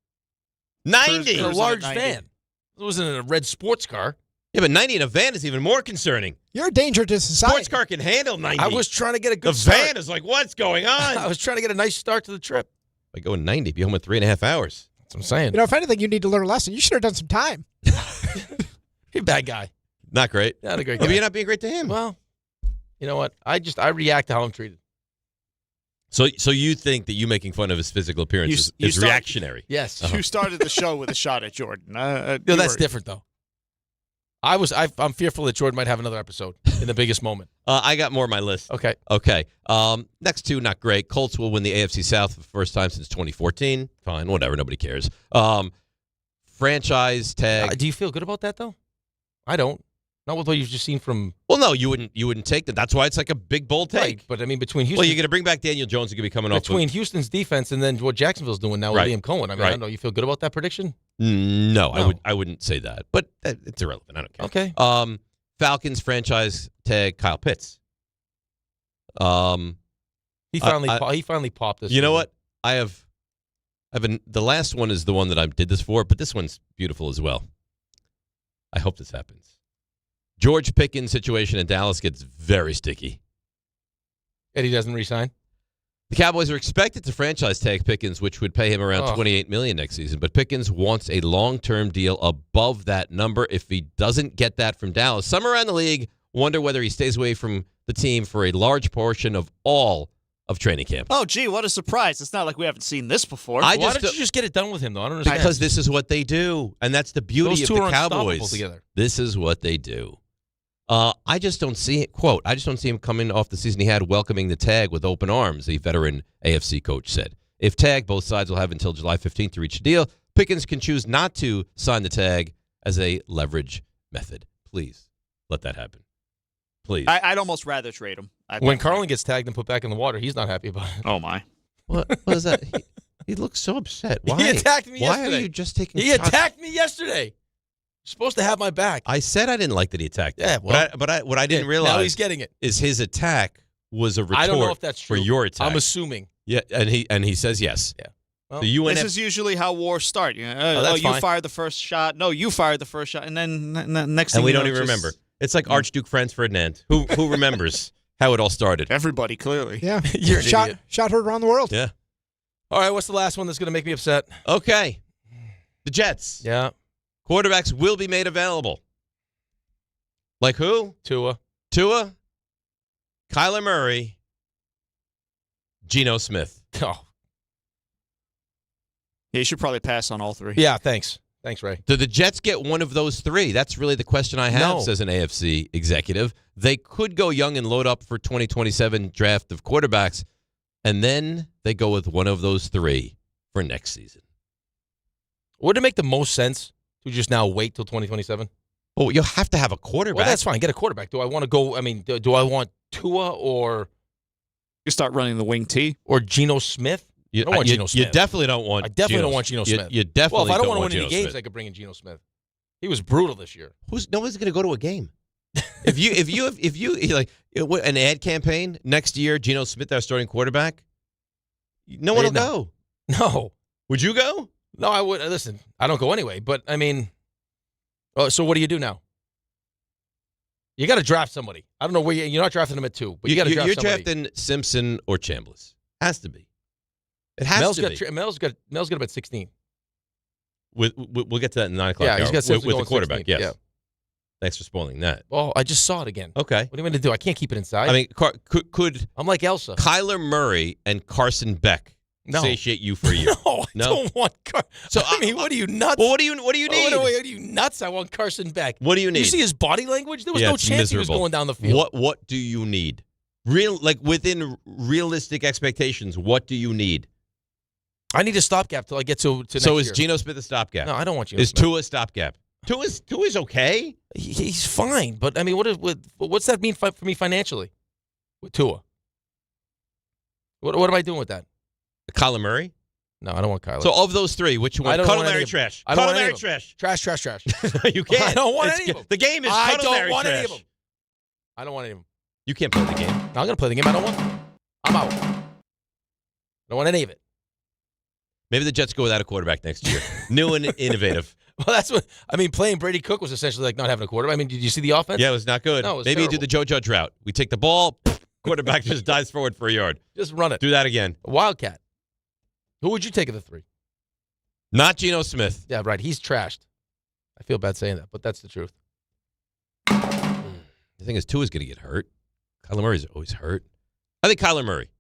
[SPEAKER 1] 90.
[SPEAKER 2] In a large van. It wasn't in a red sports car.
[SPEAKER 1] Yeah, but 90 in a van is even more concerning.
[SPEAKER 6] You're a danger to society.
[SPEAKER 1] Sports car can handle 90.
[SPEAKER 2] I was trying to get a good start.
[SPEAKER 1] The van is like, what's going on?
[SPEAKER 2] I was trying to get a nice start to the trip.
[SPEAKER 1] By going 90, be home in 3.5 hours.
[SPEAKER 2] That's what I'm saying.
[SPEAKER 6] If anything, you need to learn a lesson. You should have done some time.
[SPEAKER 2] You're a bad guy.
[SPEAKER 1] Not great.
[SPEAKER 2] Not a great
[SPEAKER 1] Maybe
[SPEAKER 2] guy.
[SPEAKER 1] you're not being great to him.
[SPEAKER 2] Well, you know what? I react to how I'm treated.
[SPEAKER 1] So you think that you making fun of his physical appearance is reactionary?
[SPEAKER 2] Yes.
[SPEAKER 5] You started the show with a shot at Jordan.
[SPEAKER 2] No, that's different, though. I'm fearful that Jordan might have another episode in the biggest moment.
[SPEAKER 1] I got more on my list.
[SPEAKER 2] Okay.
[SPEAKER 1] Next two, not great. Colts will win the AFC South for the first time since 2014. Fine, whatever. Nobody cares. Franchise tag.
[SPEAKER 2] Do you feel good about that, though? I don't. Not with what you've just seen from.
[SPEAKER 1] Well, no, you wouldn't take that. That's why it's like a big bold take.
[SPEAKER 2] Right, but I mean, between Houston.
[SPEAKER 1] Well, you're going to bring back Daniel Jones. You're going to be coming off
[SPEAKER 2] between Houston's defense and then what Jacksonville's doing now with Liam Cohen. I mean, I don't know. You feel good about that prediction?
[SPEAKER 1] No, I wouldn't say that. But it's irrelevant. I don't care.
[SPEAKER 2] Okay.
[SPEAKER 1] Falcons franchise tag Kyle Pitts.
[SPEAKER 2] He finally popped this.
[SPEAKER 1] You know what? The last one is the one that I did this for, but this one's beautiful as well. I hope this happens. George Pickens' situation in Dallas gets very sticky.
[SPEAKER 2] And he doesn't re-sign?
[SPEAKER 1] The Cowboys are expected to franchise tag Pickens, which would pay him around $28 million next season. But Pickens wants a long-term deal above that number. If he doesn't get that from Dallas, some around the league wonder whether he stays away from the team for a large portion of all of training camp.
[SPEAKER 5] Oh, gee, what a surprise. It's not like we haven't seen this before.
[SPEAKER 2] Why don't you just get it done with him, though? I don't understand.
[SPEAKER 1] Because this is what they do. And that's the beauty of the Cowboys.
[SPEAKER 2] Together.
[SPEAKER 1] This is what they do. I just don't see it. Quote, I just don't see him coming off the season he had welcoming the tag with open arms, a veteran AFC coach said. If tagged, both sides will have until July 15th to reach a deal. Pickens can choose not to sign the tag as a leverage method. Please let that happen. Please.
[SPEAKER 5] I'd almost rather trade him.
[SPEAKER 2] When Carlin gets tagged and put back in the water, he's not happy about it.
[SPEAKER 5] Oh, my.
[SPEAKER 1] What is that? He looks so upset. Why?
[SPEAKER 2] He attacked me yesterday.
[SPEAKER 1] Why are you just taking
[SPEAKER 2] He attacked me yesterday. You're supposed to have my back.
[SPEAKER 1] I said I didn't like that he attacked.
[SPEAKER 2] Yeah, well,
[SPEAKER 1] but what I didn't realize
[SPEAKER 2] now he's getting it.
[SPEAKER 1] Is his attack was a retort
[SPEAKER 2] I don't know if that's true.
[SPEAKER 1] for your attack.
[SPEAKER 2] I'm assuming.
[SPEAKER 1] Yeah, and he says yes.
[SPEAKER 2] Yeah.
[SPEAKER 1] Well, so
[SPEAKER 5] this is usually how wars start. You fired the first shot. No, you fired the first shot, and then next thing
[SPEAKER 1] and we
[SPEAKER 5] you
[SPEAKER 1] don't even remember. It's like Archduke Franz Ferdinand. Who remembers how it all started?
[SPEAKER 5] Everybody, clearly.
[SPEAKER 6] Yeah.
[SPEAKER 2] You're
[SPEAKER 6] shot heard around the world.
[SPEAKER 1] Yeah.
[SPEAKER 2] All right, what's the last one that's going to make me upset?
[SPEAKER 1] Okay. The Jets.
[SPEAKER 2] Yeah.
[SPEAKER 1] Quarterbacks will be made available. Like who?
[SPEAKER 2] Tua,
[SPEAKER 1] Kyler Murray, Geno Smith.
[SPEAKER 2] Oh.
[SPEAKER 5] Yeah, you should probably pass on all three.
[SPEAKER 2] Yeah, thanks. Thanks, Ray.
[SPEAKER 1] Do the Jets get one of those three? That's really the question I have, says an AFC executive. They could go young and load up for 2027 draft of quarterbacks, and then they go with one of those three for next season.
[SPEAKER 2] Would it make the most sense to just now wait till 2027?
[SPEAKER 1] Well, you'll have to have a quarterback.
[SPEAKER 2] Well, that's fine. Get a quarterback. Do I want to go? I mean, do I want Tua or
[SPEAKER 5] you start running the wing T
[SPEAKER 2] or Geno Smith? I don't want Geno Smith.
[SPEAKER 1] You definitely don't want.
[SPEAKER 2] I definitely don't want Geno Smith.
[SPEAKER 1] You definitely.
[SPEAKER 2] Well, if I don't
[SPEAKER 1] want
[SPEAKER 2] to win any games, I could bring in Geno Smith. He was brutal this year.
[SPEAKER 1] Nobody's going to go to a game. if you like an ad campaign next year, Geno Smith, our starting quarterback, no one will go.
[SPEAKER 2] No.
[SPEAKER 1] Would you go?
[SPEAKER 2] No, I would. Listen, I don't go anyway. But I mean, so what do you do now? You got to draft somebody. I don't know where you're not drafting them at 2, but you got to draft somebody.
[SPEAKER 1] You're drafting Simpson or Chambliss. Has to be. It has to be.
[SPEAKER 2] Mel's got him at 16.
[SPEAKER 1] We'll get to that in 9 o'clock.
[SPEAKER 2] Yeah, he's got Simpson
[SPEAKER 1] with the quarterback.
[SPEAKER 2] 16.
[SPEAKER 1] Yes.
[SPEAKER 2] Yeah.
[SPEAKER 1] Thanks for spoiling that.
[SPEAKER 2] Well, I just saw it again.
[SPEAKER 1] Okay.
[SPEAKER 2] What are you going to do? I can't keep it inside.
[SPEAKER 1] I mean, could
[SPEAKER 2] I'm like Elsa.
[SPEAKER 1] Kyler Murray and Carson Beck satiate you for a year?
[SPEAKER 2] No, I don't want Carson. So I mean, what are you nuts?
[SPEAKER 1] Well, what do you need?
[SPEAKER 2] What are you nuts? I want Carson Beck.
[SPEAKER 1] What do you need?
[SPEAKER 2] You see his body language? There was no chance he was going down the field.
[SPEAKER 1] What do you need? Within realistic expectations, what do you need?
[SPEAKER 2] I need a stopgap till I get to next
[SPEAKER 1] So is
[SPEAKER 2] year.
[SPEAKER 1] Geno Smith a stopgap?
[SPEAKER 2] No, I don't want Geno Smith.
[SPEAKER 1] Is Tua a stopgap? Tua's okay.
[SPEAKER 2] He's fine, but I mean, what's that mean for me financially with Tua? What am I doing with that?
[SPEAKER 1] Kyler Murray?
[SPEAKER 2] No, I don't want Kyler.
[SPEAKER 1] So of those three, which one?
[SPEAKER 2] Cuddle
[SPEAKER 1] Murray, trash.
[SPEAKER 2] I don't
[SPEAKER 1] Cuddle
[SPEAKER 2] want
[SPEAKER 1] Murray,
[SPEAKER 2] any of them.
[SPEAKER 1] trash.
[SPEAKER 2] Trash.
[SPEAKER 1] You can't.
[SPEAKER 2] I don't want any of them.
[SPEAKER 1] The game is
[SPEAKER 2] I
[SPEAKER 1] Cuddle Murray,
[SPEAKER 2] don't want
[SPEAKER 1] trash.
[SPEAKER 2] any of them. I don't want any of them.
[SPEAKER 1] You can't play the game.
[SPEAKER 2] No, I'm going to play the game. I don't want them. I'm out. I don't want any of it.
[SPEAKER 1] Maybe the Jets go without a quarterback next year. New and innovative.
[SPEAKER 2] Well, that's what I mean. Playing Brady Cook was essentially like not having a quarterback. I mean, did you see the offense?
[SPEAKER 1] Yeah, it was not good.
[SPEAKER 2] No, it was
[SPEAKER 1] Maybe
[SPEAKER 2] terrible.
[SPEAKER 1] you do the Joe Judge route. We take the ball, quarterback just dives forward for a yard.
[SPEAKER 2] Just run it.
[SPEAKER 1] Do that again.
[SPEAKER 2] A Wildcat. Who would you take of the three?
[SPEAKER 1] Not Geno Smith.
[SPEAKER 2] Yeah, right. He's trashed. I feel bad saying that, but that's the truth.
[SPEAKER 1] thing is, Tua's going to get hurt. Kyler Murray's always hurt. I think Kyler Murray.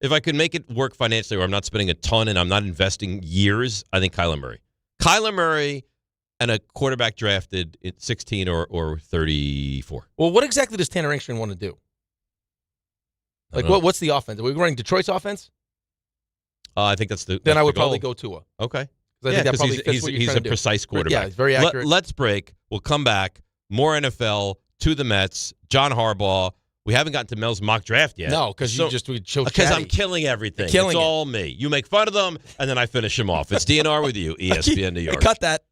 [SPEAKER 1] If I could make it work financially where I'm not spending a ton and I'm not investing years, I think Kyler Murray. Kyler Murray and a quarterback drafted at 16 or 34.
[SPEAKER 2] Well, what exactly does Tanner Engström want to do? Like, what's the offense? Are we running Detroit's offense?
[SPEAKER 1] I think that's the.
[SPEAKER 2] Then I would probably go Tua.
[SPEAKER 1] Okay.
[SPEAKER 2] I think that probably fits what you're
[SPEAKER 1] he's
[SPEAKER 2] trying
[SPEAKER 1] a
[SPEAKER 2] to do.
[SPEAKER 1] precise quarterback.
[SPEAKER 2] Yeah, he's very accurate.
[SPEAKER 1] Let's break. We'll come back. More NFL to the Mets. John Harbaugh. We haven't gotten to Mel's mock draft yet.
[SPEAKER 2] No, because we chose
[SPEAKER 1] because I'm killing everything. It's all me. You make fun of them, and then I finish them off. It's DNR with you, ESPN New York.
[SPEAKER 2] Cut that.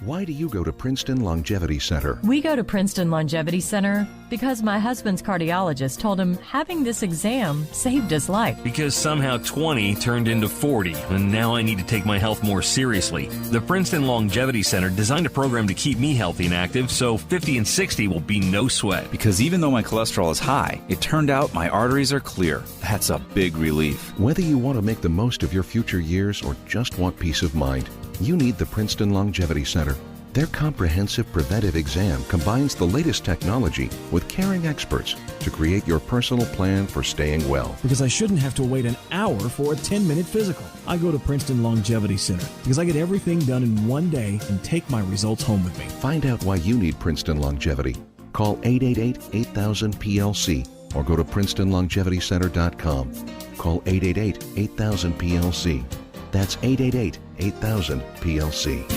[SPEAKER 8] Why do you go to Princeton Longevity Center?
[SPEAKER 10] We go to Princeton Longevity Center because my husband's cardiologist told him having this exam saved his life.
[SPEAKER 11] Because somehow 20 turned into 40, and now I need to take my health more seriously. The Princeton Longevity Center designed a program to keep me healthy and active, so 50 and 60 will be no sweat.
[SPEAKER 13] Because even though my cholesterol is high, it turned out my arteries are clear. That's a big relief.
[SPEAKER 8] Whether you want to make the most of your future years or just want peace of mind, you need the Princeton Longevity Center. Their comprehensive preventive exam combines the latest technology with caring experts to create your personal plan for staying well.
[SPEAKER 14] Because I shouldn't have to wait an hour for a 10-minute physical. I go to Princeton Longevity Center because I get everything done in one day and take my results home with me.
[SPEAKER 8] Find out why you need Princeton Longevity. Call 888-8000-PLC or go to PrincetonLongevityCenter.com. Call 888-8000-PLC. That's 888-8000-PLC.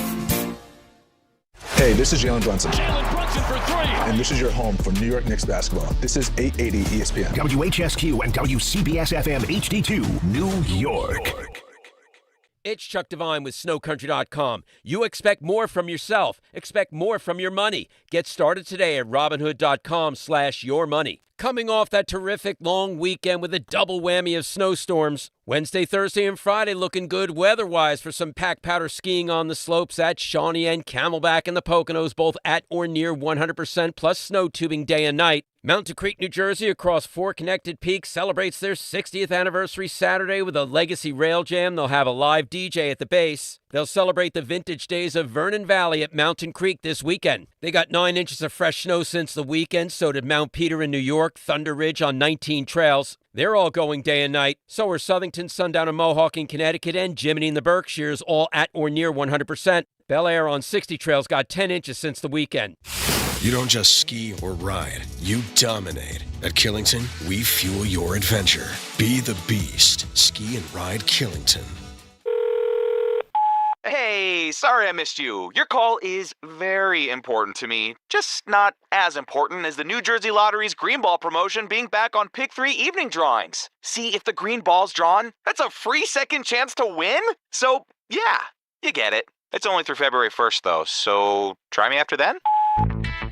[SPEAKER 15] Hey, this is Jalen Brunson.
[SPEAKER 16] Jalen Brunson for three.
[SPEAKER 15] And this is your home for New York Knicks basketball. This is 880 ESPN.
[SPEAKER 9] WHSQ and WCBS-FM HD2, New York.
[SPEAKER 17] It's Chuck Devine with SnowCountry.com. You expect more from yourself. Expect more from your money. Get started today at Robinhood.com/yourmoney. Coming off that terrific long weekend with a double whammy of snowstorms. Wednesday, Thursday, and Friday looking good weather-wise for some pack powder skiing on the slopes at Shawnee and Camelback and the Poconos, both at or near 100%, plus snow tubing day and night. Mountain Creek, New Jersey, across 4 connected peaks, celebrates their 60th anniversary Saturday with a Legacy Rail Jam. They'll have a live DJ at the base. They'll celebrate the vintage days of Vernon Valley at Mountain Creek this weekend. They got 9 inches of fresh snow since the weekend, so did Mount Peter in New York, Thunder Ridge on 19 trails. They're all going day and night. So are Southington, Sundown, and Mohawk in Connecticut, and Jiminy in the Berkshires, all at or near 100%. Bel Air on 60 trails got 10 inches since the weekend.
[SPEAKER 18] You don't just ski or ride, you dominate. At Killington, we fuel your adventure. Be the beast. Ski and ride Killington.
[SPEAKER 19] Hey, sorry I missed you. Your call is very important to me. Just not as important as the New Jersey Lottery's Green Ball promotion being back on Pick 3 evening drawings. See, if the green ball's drawn, that's a free second chance to win. So, yeah, you get it. It's only through February 1st, though, so try me after then.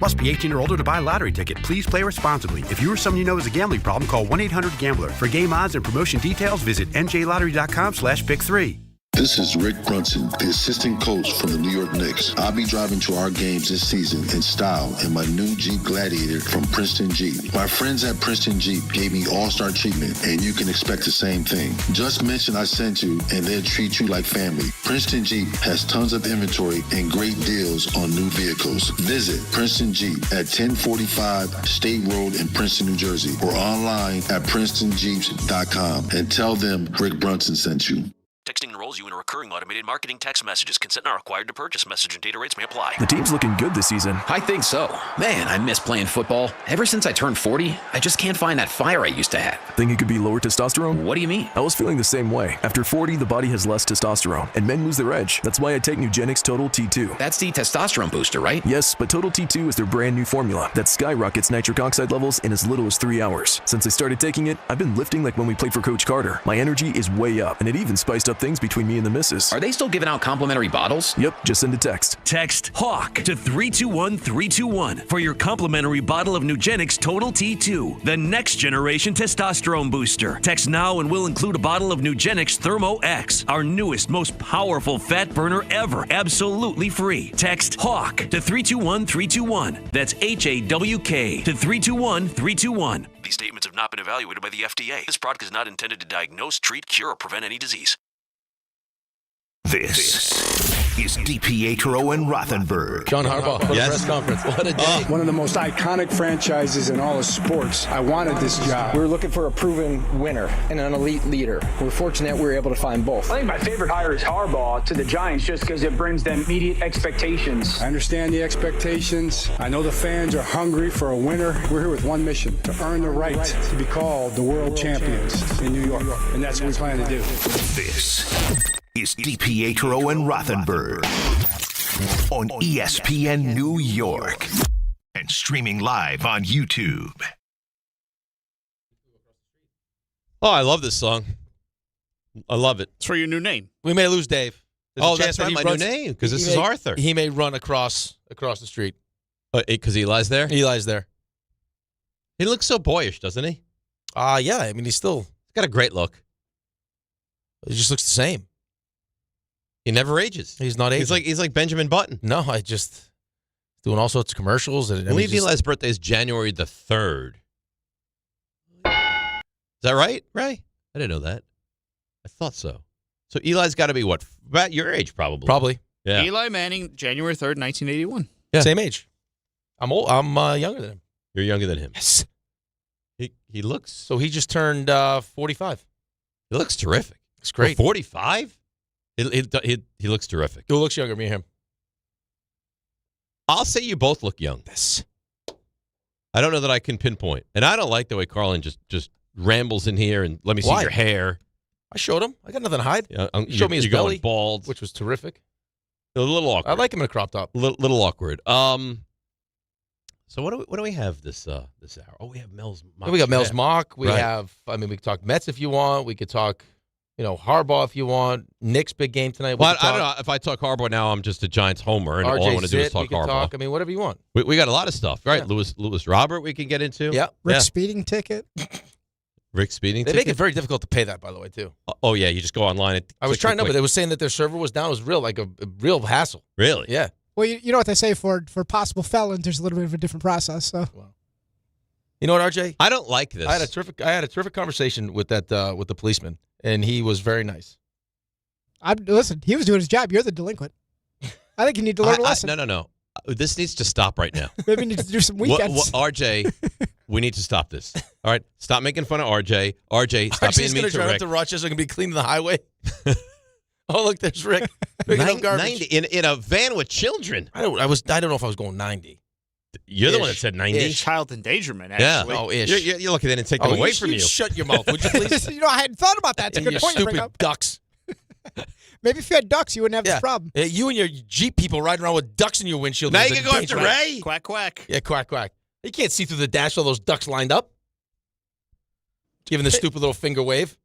[SPEAKER 30] Must be 18 or older to buy a lottery ticket. Please play responsibly. If you or someone you know has a gambling problem, call 1-800-GAMBLER. For game odds and promotion details, visit njlottery.com/pick3.
[SPEAKER 21] This is Rick Brunson, the assistant coach from the New York Knicks. I'll be driving to our games this season in style in my new Jeep Gladiator from Princeton Jeep. My friends at Princeton Jeep gave me all-star treatment, and you can expect the same thing. Just mention I sent you, and they'll treat you like family. Princeton Jeep has tons of inventory and great deals on new vehicles. Visit Princeton Jeep at 1045 State Road in Princeton, New Jersey, or online at PrincetonJeeps.com and tell them Rick Brunson sent you.
[SPEAKER 31] Texting enrolls you in a recurring automated marketing text messages. Consent not required to purchase. Message and data rates may apply.
[SPEAKER 32] The team's looking good this season.
[SPEAKER 33] I think so. Man, I miss playing football. Ever since I turned 40, I just can't find that fire I used to have.
[SPEAKER 32] Think it could be lower testosterone?
[SPEAKER 33] What do you mean?
[SPEAKER 32] I was feeling the same way. After 40, the body has less testosterone, and men lose their edge. That's why I take Nugenix Total T2.
[SPEAKER 33] That's the testosterone booster, right?
[SPEAKER 32] Yes, but Total T2 is their brand new formula that skyrockets nitric oxide levels in as little as 3 hours. Since I started taking it, I've been lifting like when we played for Coach Carter. My energy is way up, and it even spiced up things between me and the missus.
[SPEAKER 33] Are they still giving out complimentary bottles?
[SPEAKER 32] Yep, just send a text.
[SPEAKER 34] Text HAWK to 321-321 for your complimentary bottle of Nugenix Total T2, the next generation testosterone booster. Text now and we'll include a bottle of Nugenix Thermo X, our newest, most powerful fat burner ever, absolutely free. Text HAWK to 321-321. That's HAWK to 321-321.
[SPEAKER 31] These statements have not been evaluated by the FDA. This product is not intended to diagnose, treat, cure, or prevent any disease.
[SPEAKER 9] This is DiPietro and Rothenberg.
[SPEAKER 2] John Harbaugh, what a press conference. What a day.
[SPEAKER 3] One of the most iconic franchises in all of sports. I wanted this job.
[SPEAKER 4] We were looking for a proven winner and an elite leader. We're fortunate we were able to find both.
[SPEAKER 7] I think my favorite hire is Harbaugh to the Giants just because it brings them immediate expectations.
[SPEAKER 3] I understand the expectations. I know the fans are hungry for a winner. We're here with one mission, to earn the right to be called the world champions in New York. And that's what we plan to do.
[SPEAKER 9] This is DiPietro and Rothenberg on ESPN New York and streaming live on YouTube.
[SPEAKER 1] Oh, I love this song. I love it.
[SPEAKER 5] It's for your new name.
[SPEAKER 2] We may lose Dave. There's a chance
[SPEAKER 1] that's right,
[SPEAKER 2] that
[SPEAKER 1] my new name, because this is Arthur.
[SPEAKER 2] He may run across the street.
[SPEAKER 1] Because Eli's there?
[SPEAKER 2] Eli's there.
[SPEAKER 1] He looks so boyish, doesn't he?
[SPEAKER 2] Yeah. I mean, he's
[SPEAKER 1] got a great look.
[SPEAKER 2] He just looks the same.
[SPEAKER 1] He never ages.
[SPEAKER 2] He's not aging.
[SPEAKER 1] He's like Benjamin Button.
[SPEAKER 2] No, doing all sorts of commercials.
[SPEAKER 1] I believe Eli's birthday is January the 3rd. Is that right, Ray? I didn't know that. I thought so. So Eli's got to be what? About your age, probably.
[SPEAKER 2] Probably.
[SPEAKER 1] Yeah.
[SPEAKER 5] Eli Manning, January 3rd, 1981.
[SPEAKER 2] Yeah. Same age. I'm old. I'm younger than him.
[SPEAKER 1] You're younger than him.
[SPEAKER 2] Yes.
[SPEAKER 1] He looks.
[SPEAKER 2] So he just turned 45.
[SPEAKER 1] He looks terrific.
[SPEAKER 2] It's great.
[SPEAKER 1] 45? He looks terrific.
[SPEAKER 2] Who looks younger, me or him?
[SPEAKER 1] I'll say you both look young.
[SPEAKER 2] Yes.
[SPEAKER 1] I don't know that I can pinpoint. And I don't like the way Carlin just rambles in here and let me see your hair.
[SPEAKER 2] I showed him. I got nothing to hide.
[SPEAKER 1] He
[SPEAKER 2] showed me his belly.
[SPEAKER 1] Going bald.
[SPEAKER 2] Which was terrific.
[SPEAKER 1] A little awkward.
[SPEAKER 2] I like him in a crop top.
[SPEAKER 1] Little awkward. So what do we have this hour? Oh, we have Mel's mock.
[SPEAKER 2] We got Mel's mock. We
[SPEAKER 1] Right.
[SPEAKER 2] have. I mean, we could talk Mets if you want. We could talk, Harbaugh if you want. Knicks big game tonight.
[SPEAKER 1] Well, I don't know. If I talk Harbaugh now, I'm just a Giants homer, and all I want to do is talk Harbaugh.
[SPEAKER 2] I mean, whatever you want.
[SPEAKER 1] We got a lot of stuff, right? Yeah. Lewis Robert, we can get into.
[SPEAKER 2] Yeah.
[SPEAKER 6] Rick's speeding ticket.
[SPEAKER 1] Rick's speeding
[SPEAKER 2] They
[SPEAKER 1] ticket.
[SPEAKER 2] make it very difficult to pay that, by the way, too.
[SPEAKER 1] Oh yeah, you just go online.
[SPEAKER 2] I was trying to, but they was saying that their server was down. It was real, like a real hassle.
[SPEAKER 1] Really?
[SPEAKER 2] Yeah.
[SPEAKER 6] Well, you know what they say for possible felons, there's a little bit of a different process. So,
[SPEAKER 2] you know what, RJ?
[SPEAKER 1] I don't like this.
[SPEAKER 2] I had a terrific conversation with with the policeman, and he was very nice.
[SPEAKER 6] Listen, he was doing his job. You're the delinquent. I think you need to learn a lesson.
[SPEAKER 1] No. This needs to stop right now.
[SPEAKER 6] Maybe you need to do some weekends.
[SPEAKER 1] RJ, we need to stop this. All right, stop making fun of RJ. RJ, stop being mean to
[SPEAKER 2] drive
[SPEAKER 1] Rick.
[SPEAKER 2] up to Rochester and be cleaning the highway. Oh, look, there's Rick.
[SPEAKER 1] 90 in a van with children.
[SPEAKER 2] I don't know if I was going 90.
[SPEAKER 1] You're the one that said 90.
[SPEAKER 5] It's child endangerment, actually.
[SPEAKER 1] Yeah.
[SPEAKER 2] Oh, ish.
[SPEAKER 1] You're looking at it and take them away from you.
[SPEAKER 2] Shut your mouth, would you please?
[SPEAKER 6] I hadn't thought about that. It's a good point you bring up.
[SPEAKER 2] Stupid ducks.
[SPEAKER 6] Maybe if you had ducks, you wouldn't have this problem.
[SPEAKER 2] Yeah, you and your Jeep people riding around with ducks in your windshield.
[SPEAKER 1] Now you can go after Ray.
[SPEAKER 5] Quack, quack.
[SPEAKER 2] Yeah, quack, quack. You can't see through the dash, all those ducks lined up. Giving the stupid little finger wave.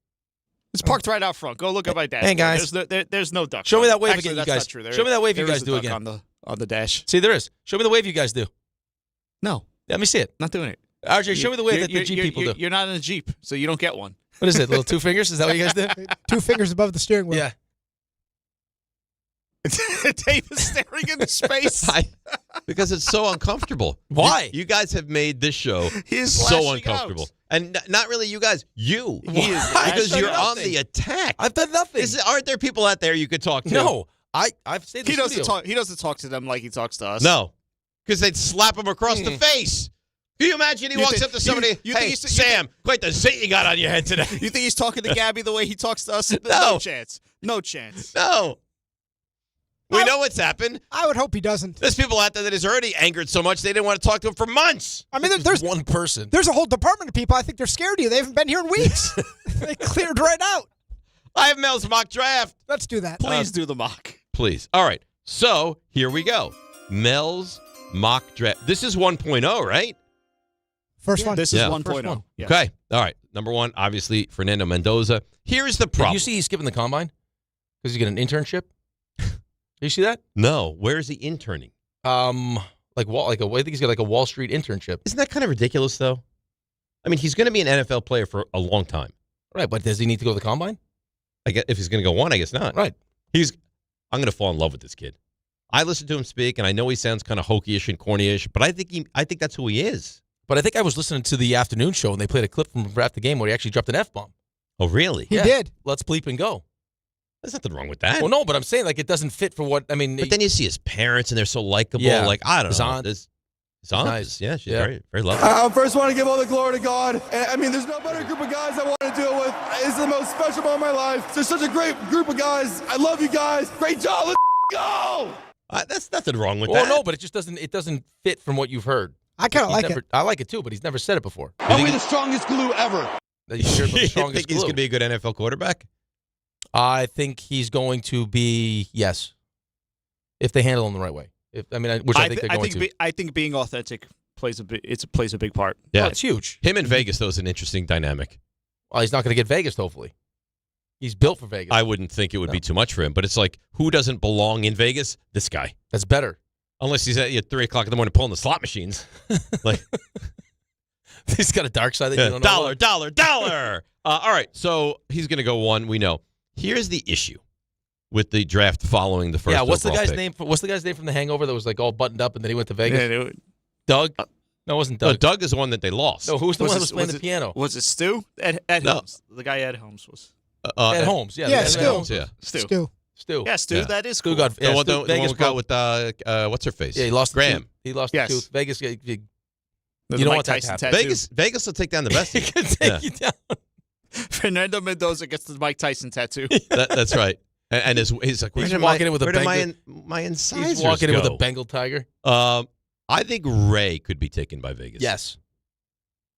[SPEAKER 5] It's parked right out front. Go look at my dash.
[SPEAKER 2] Hey, guys.
[SPEAKER 5] There's no duck.
[SPEAKER 2] Show me that wave
[SPEAKER 5] Actually,
[SPEAKER 2] again, you
[SPEAKER 5] that's
[SPEAKER 2] guys.
[SPEAKER 5] not true.
[SPEAKER 2] Show me that wave you
[SPEAKER 5] there
[SPEAKER 2] guys
[SPEAKER 5] is a
[SPEAKER 2] do
[SPEAKER 5] duck
[SPEAKER 2] again.
[SPEAKER 5] on the dash.
[SPEAKER 2] See, there is. Show me the wave you guys do.
[SPEAKER 5] No.
[SPEAKER 2] Let me see it.
[SPEAKER 5] Not doing it.
[SPEAKER 2] RJ, show me the wave that the Jeep people do.
[SPEAKER 5] You're not in a Jeep, so you don't get one.
[SPEAKER 2] What is it, little two fingers? Is that what you guys do?
[SPEAKER 6] 2 fingers above the steering wheel.
[SPEAKER 2] Yeah.
[SPEAKER 5] Dave is staring into space.
[SPEAKER 1] Because it's so uncomfortable.
[SPEAKER 2] Why?
[SPEAKER 1] You guys have made this show so uncomfortable. Out. And not really you guys. You. Because you're on the attack.
[SPEAKER 2] I've done nothing.
[SPEAKER 1] Aren't there people out there you could talk to?
[SPEAKER 2] No. I've stayed in
[SPEAKER 5] he
[SPEAKER 2] the
[SPEAKER 5] doesn't
[SPEAKER 2] studio.
[SPEAKER 5] talk. He doesn't talk to them like he talks to us.
[SPEAKER 1] No. Because they'd slap him across the face. Can you imagine he walks up to somebody, hey, Sam, quite the zit you got on your head today.
[SPEAKER 5] You think he's talking to Gabby the way he talks to us?
[SPEAKER 1] No.
[SPEAKER 5] No chance. No chance.
[SPEAKER 1] No. We know what's happened.
[SPEAKER 6] I would hope he doesn't.
[SPEAKER 1] There's people out there that is already angered so much they didn't want to talk to him for months.
[SPEAKER 6] I mean, there's
[SPEAKER 2] one person.
[SPEAKER 6] There's a whole department of people. I think they're scared of you. They haven't been here in weeks. They cleared right out.
[SPEAKER 1] I have Mel's mock draft.
[SPEAKER 6] Let's do that.
[SPEAKER 5] Please do the mock.
[SPEAKER 1] Please. All right. So here we go. Mel's mock draft. This is 1.0, right?
[SPEAKER 6] First one.
[SPEAKER 5] This is 1.0.
[SPEAKER 1] Yes. Okay. All right. Number one, obviously, Fernando Mendoza. Here's the problem.
[SPEAKER 2] Did you see he's skipping the combine? Because he's getting an internship? Did you see that?
[SPEAKER 1] No. Where is he interning?
[SPEAKER 2] I think he's got like a Wall Street internship.
[SPEAKER 1] Isn't that kind of ridiculous, though? I mean, he's going to be an NFL player for a long time.
[SPEAKER 2] Right, but does he need to go to the combine?
[SPEAKER 1] I guess if he's going to go one, I guess not.
[SPEAKER 2] Right.
[SPEAKER 1] I'm going to fall in love with this kid. I listen to him speak, and I know he sounds kind of hokey-ish and corny-ish, but I think that's who he is.
[SPEAKER 2] But I think I was listening to the afternoon show, and they played a clip from after the game where he actually dropped an F-bomb.
[SPEAKER 1] Oh, really?
[SPEAKER 6] He did.
[SPEAKER 2] Let's bleep and go.
[SPEAKER 1] There's nothing wrong with that.
[SPEAKER 2] Well, no, but I'm saying like it doesn't fit for what I mean.
[SPEAKER 1] But then you see his parents, and they're so likable.
[SPEAKER 2] Yeah.
[SPEAKER 1] Like I don't
[SPEAKER 2] His
[SPEAKER 1] know.
[SPEAKER 2] aunt.
[SPEAKER 1] His aunt,
[SPEAKER 2] nice.
[SPEAKER 1] yeah, she's
[SPEAKER 2] Yeah.
[SPEAKER 1] very, very lovely.
[SPEAKER 10] I first want to give all the glory to God. And, I mean, there's no better group of guys I want to deal with. It's the most special moment of my life. There's such a great group of guys. I love you guys. Great job. Let's go.
[SPEAKER 1] That's nothing wrong with
[SPEAKER 2] Well,
[SPEAKER 1] that.
[SPEAKER 2] no, but it just doesn't fit from what you've heard.
[SPEAKER 6] I kind of like it.
[SPEAKER 2] I like it too, but he's never said it before.
[SPEAKER 10] Are we the strongest glue ever?
[SPEAKER 2] That he's shared with the
[SPEAKER 1] You
[SPEAKER 2] strongest
[SPEAKER 1] think he's going to be a good NFL quarterback?
[SPEAKER 2] I think he's going to be, yes, if they handle him the right way. Which I think they're going to.
[SPEAKER 5] I think being authentic plays a big part.
[SPEAKER 1] Yeah,
[SPEAKER 2] Well, it's huge.
[SPEAKER 1] Him in Vegas, though, is an interesting dynamic.
[SPEAKER 2] Well, he's not going to get Vegas, hopefully. He's built for Vegas.
[SPEAKER 1] I wouldn't think it would be too much for him, but it's like, who doesn't belong in Vegas? This guy.
[SPEAKER 2] That's better.
[SPEAKER 1] Unless he's at 3 o'clock in the morning pulling the slot machines. Like,
[SPEAKER 2] he's got a dark side that you don't know.
[SPEAKER 1] Dollar. All right, so he's going to go 1. We know. Here's the issue with the draft following the first.
[SPEAKER 2] Yeah, what's the
[SPEAKER 1] overall
[SPEAKER 2] guy's
[SPEAKER 1] pick.
[SPEAKER 2] name? What's the guy's name from The Hangover that was like all buttoned up and then he went to Vegas?
[SPEAKER 5] Yeah,
[SPEAKER 2] Doug? No, it wasn't Doug.
[SPEAKER 1] No, Doug is the one that they lost.
[SPEAKER 2] No, who's the one that was playing the piano?
[SPEAKER 5] Was it Stu? Ed Holmes. The guy Ed Holmes was.
[SPEAKER 2] Ed Holmes. Yeah,
[SPEAKER 6] Stu.
[SPEAKER 2] Holmes.
[SPEAKER 1] Yeah.
[SPEAKER 6] Stu.
[SPEAKER 5] Yeah, Stu.
[SPEAKER 1] Yeah.
[SPEAKER 5] That is
[SPEAKER 2] Stu
[SPEAKER 5] cool.
[SPEAKER 2] got
[SPEAKER 1] The one that
[SPEAKER 2] Vegas
[SPEAKER 1] got with what's her face?
[SPEAKER 2] Yeah, he lost
[SPEAKER 1] Graham.
[SPEAKER 2] The tooth. He lost
[SPEAKER 5] Yes.
[SPEAKER 2] the tooth. Vegas. You
[SPEAKER 5] The
[SPEAKER 2] don't
[SPEAKER 5] Mike
[SPEAKER 2] want that to
[SPEAKER 5] Tyson
[SPEAKER 2] happen.
[SPEAKER 5] tattoo.
[SPEAKER 1] Vegas will take down the best.
[SPEAKER 2] He can take you down.
[SPEAKER 5] Fernando Mendoza gets the Mike Tyson tattoo.
[SPEAKER 1] That's right. And he's like,
[SPEAKER 2] He's
[SPEAKER 1] where
[SPEAKER 2] walking in with a
[SPEAKER 1] where did
[SPEAKER 2] Bengal.
[SPEAKER 1] my incisors
[SPEAKER 2] He's walking in with
[SPEAKER 1] go?
[SPEAKER 2] a Bengal tiger.
[SPEAKER 1] I think Ray could be taken by Vegas.
[SPEAKER 2] Yes.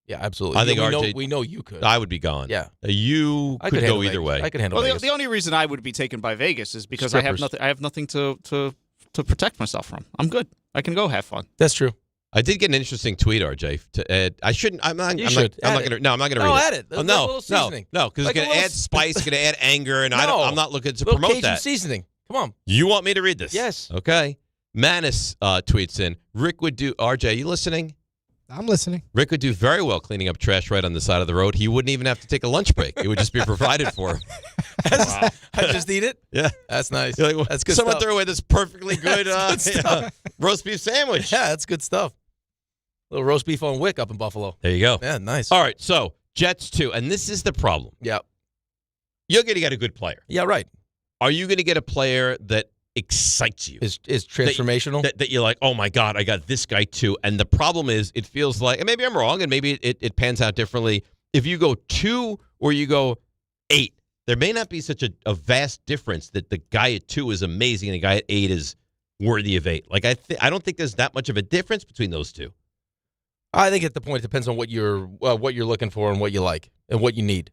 [SPEAKER 2] Yeah, absolutely.
[SPEAKER 1] I think
[SPEAKER 2] we know you could.
[SPEAKER 1] I would be gone.
[SPEAKER 2] Yeah.
[SPEAKER 1] You
[SPEAKER 2] I
[SPEAKER 1] could
[SPEAKER 2] handle
[SPEAKER 1] go either
[SPEAKER 2] Vegas.
[SPEAKER 1] way.
[SPEAKER 2] I could handle
[SPEAKER 5] Well,
[SPEAKER 2] Vegas.
[SPEAKER 5] the only reason I would be taken by Vegas is because
[SPEAKER 2] Strippers.
[SPEAKER 5] I have nothing to protect myself from. I'm good. I can go have fun.
[SPEAKER 2] That's true.
[SPEAKER 1] I did get an interesting tweet, RJ. To add, I shouldn't. I'm not.
[SPEAKER 2] You
[SPEAKER 1] I'm
[SPEAKER 2] should.
[SPEAKER 1] not
[SPEAKER 2] Add
[SPEAKER 1] going to.
[SPEAKER 2] it.
[SPEAKER 1] No, I'm not going to
[SPEAKER 2] No,
[SPEAKER 1] read
[SPEAKER 2] add
[SPEAKER 1] it.
[SPEAKER 2] it.
[SPEAKER 1] Oh,
[SPEAKER 2] There's a
[SPEAKER 1] no,
[SPEAKER 2] little seasoning.
[SPEAKER 1] no, because
[SPEAKER 2] Like
[SPEAKER 1] it's
[SPEAKER 2] a
[SPEAKER 1] going to
[SPEAKER 2] little
[SPEAKER 1] add spice, going to add anger, and
[SPEAKER 2] No.
[SPEAKER 1] I'm not looking to
[SPEAKER 2] Little
[SPEAKER 1] promote
[SPEAKER 2] Cajun
[SPEAKER 1] that.
[SPEAKER 2] seasoning. Come on.
[SPEAKER 1] You want me to read this?
[SPEAKER 2] Yes.
[SPEAKER 1] Okay. Manis tweets in. Rick would do. RJ, you listening?
[SPEAKER 6] I'm listening.
[SPEAKER 1] Rick would do very well cleaning up trash right on the side of the road. He wouldn't even have to take a lunch break. It would just be provided for him.
[SPEAKER 2] I just eat it?
[SPEAKER 1] Yeah.
[SPEAKER 2] That's nice.
[SPEAKER 1] You're like, well,
[SPEAKER 2] That's good
[SPEAKER 1] someone
[SPEAKER 2] stuff.
[SPEAKER 1] threw away this perfectly good, roast beef sandwich.
[SPEAKER 2] Yeah, that's good stuff. Little roast beef on Wick up in Buffalo.
[SPEAKER 1] There you go.
[SPEAKER 2] Yeah, nice.
[SPEAKER 1] All right, so Jets 2, and this is the problem.
[SPEAKER 2] Yeah.
[SPEAKER 1] You're going to get a good player.
[SPEAKER 2] Yeah, right.
[SPEAKER 1] Are you going to get a player that excites you?
[SPEAKER 2] Is transformational?
[SPEAKER 1] That you're like, oh, my God, I got this guy too. And the problem is it feels like, and maybe I'm wrong, and maybe it pans out differently. If you go 2 or you go 8, there may not be such a vast difference that the guy at 2 is amazing and the guy at 8 is worthy of 8. Like, I don't think there's that much of a difference between those two.
[SPEAKER 2] I think at the point it depends on what you're looking for and what you like and what you need.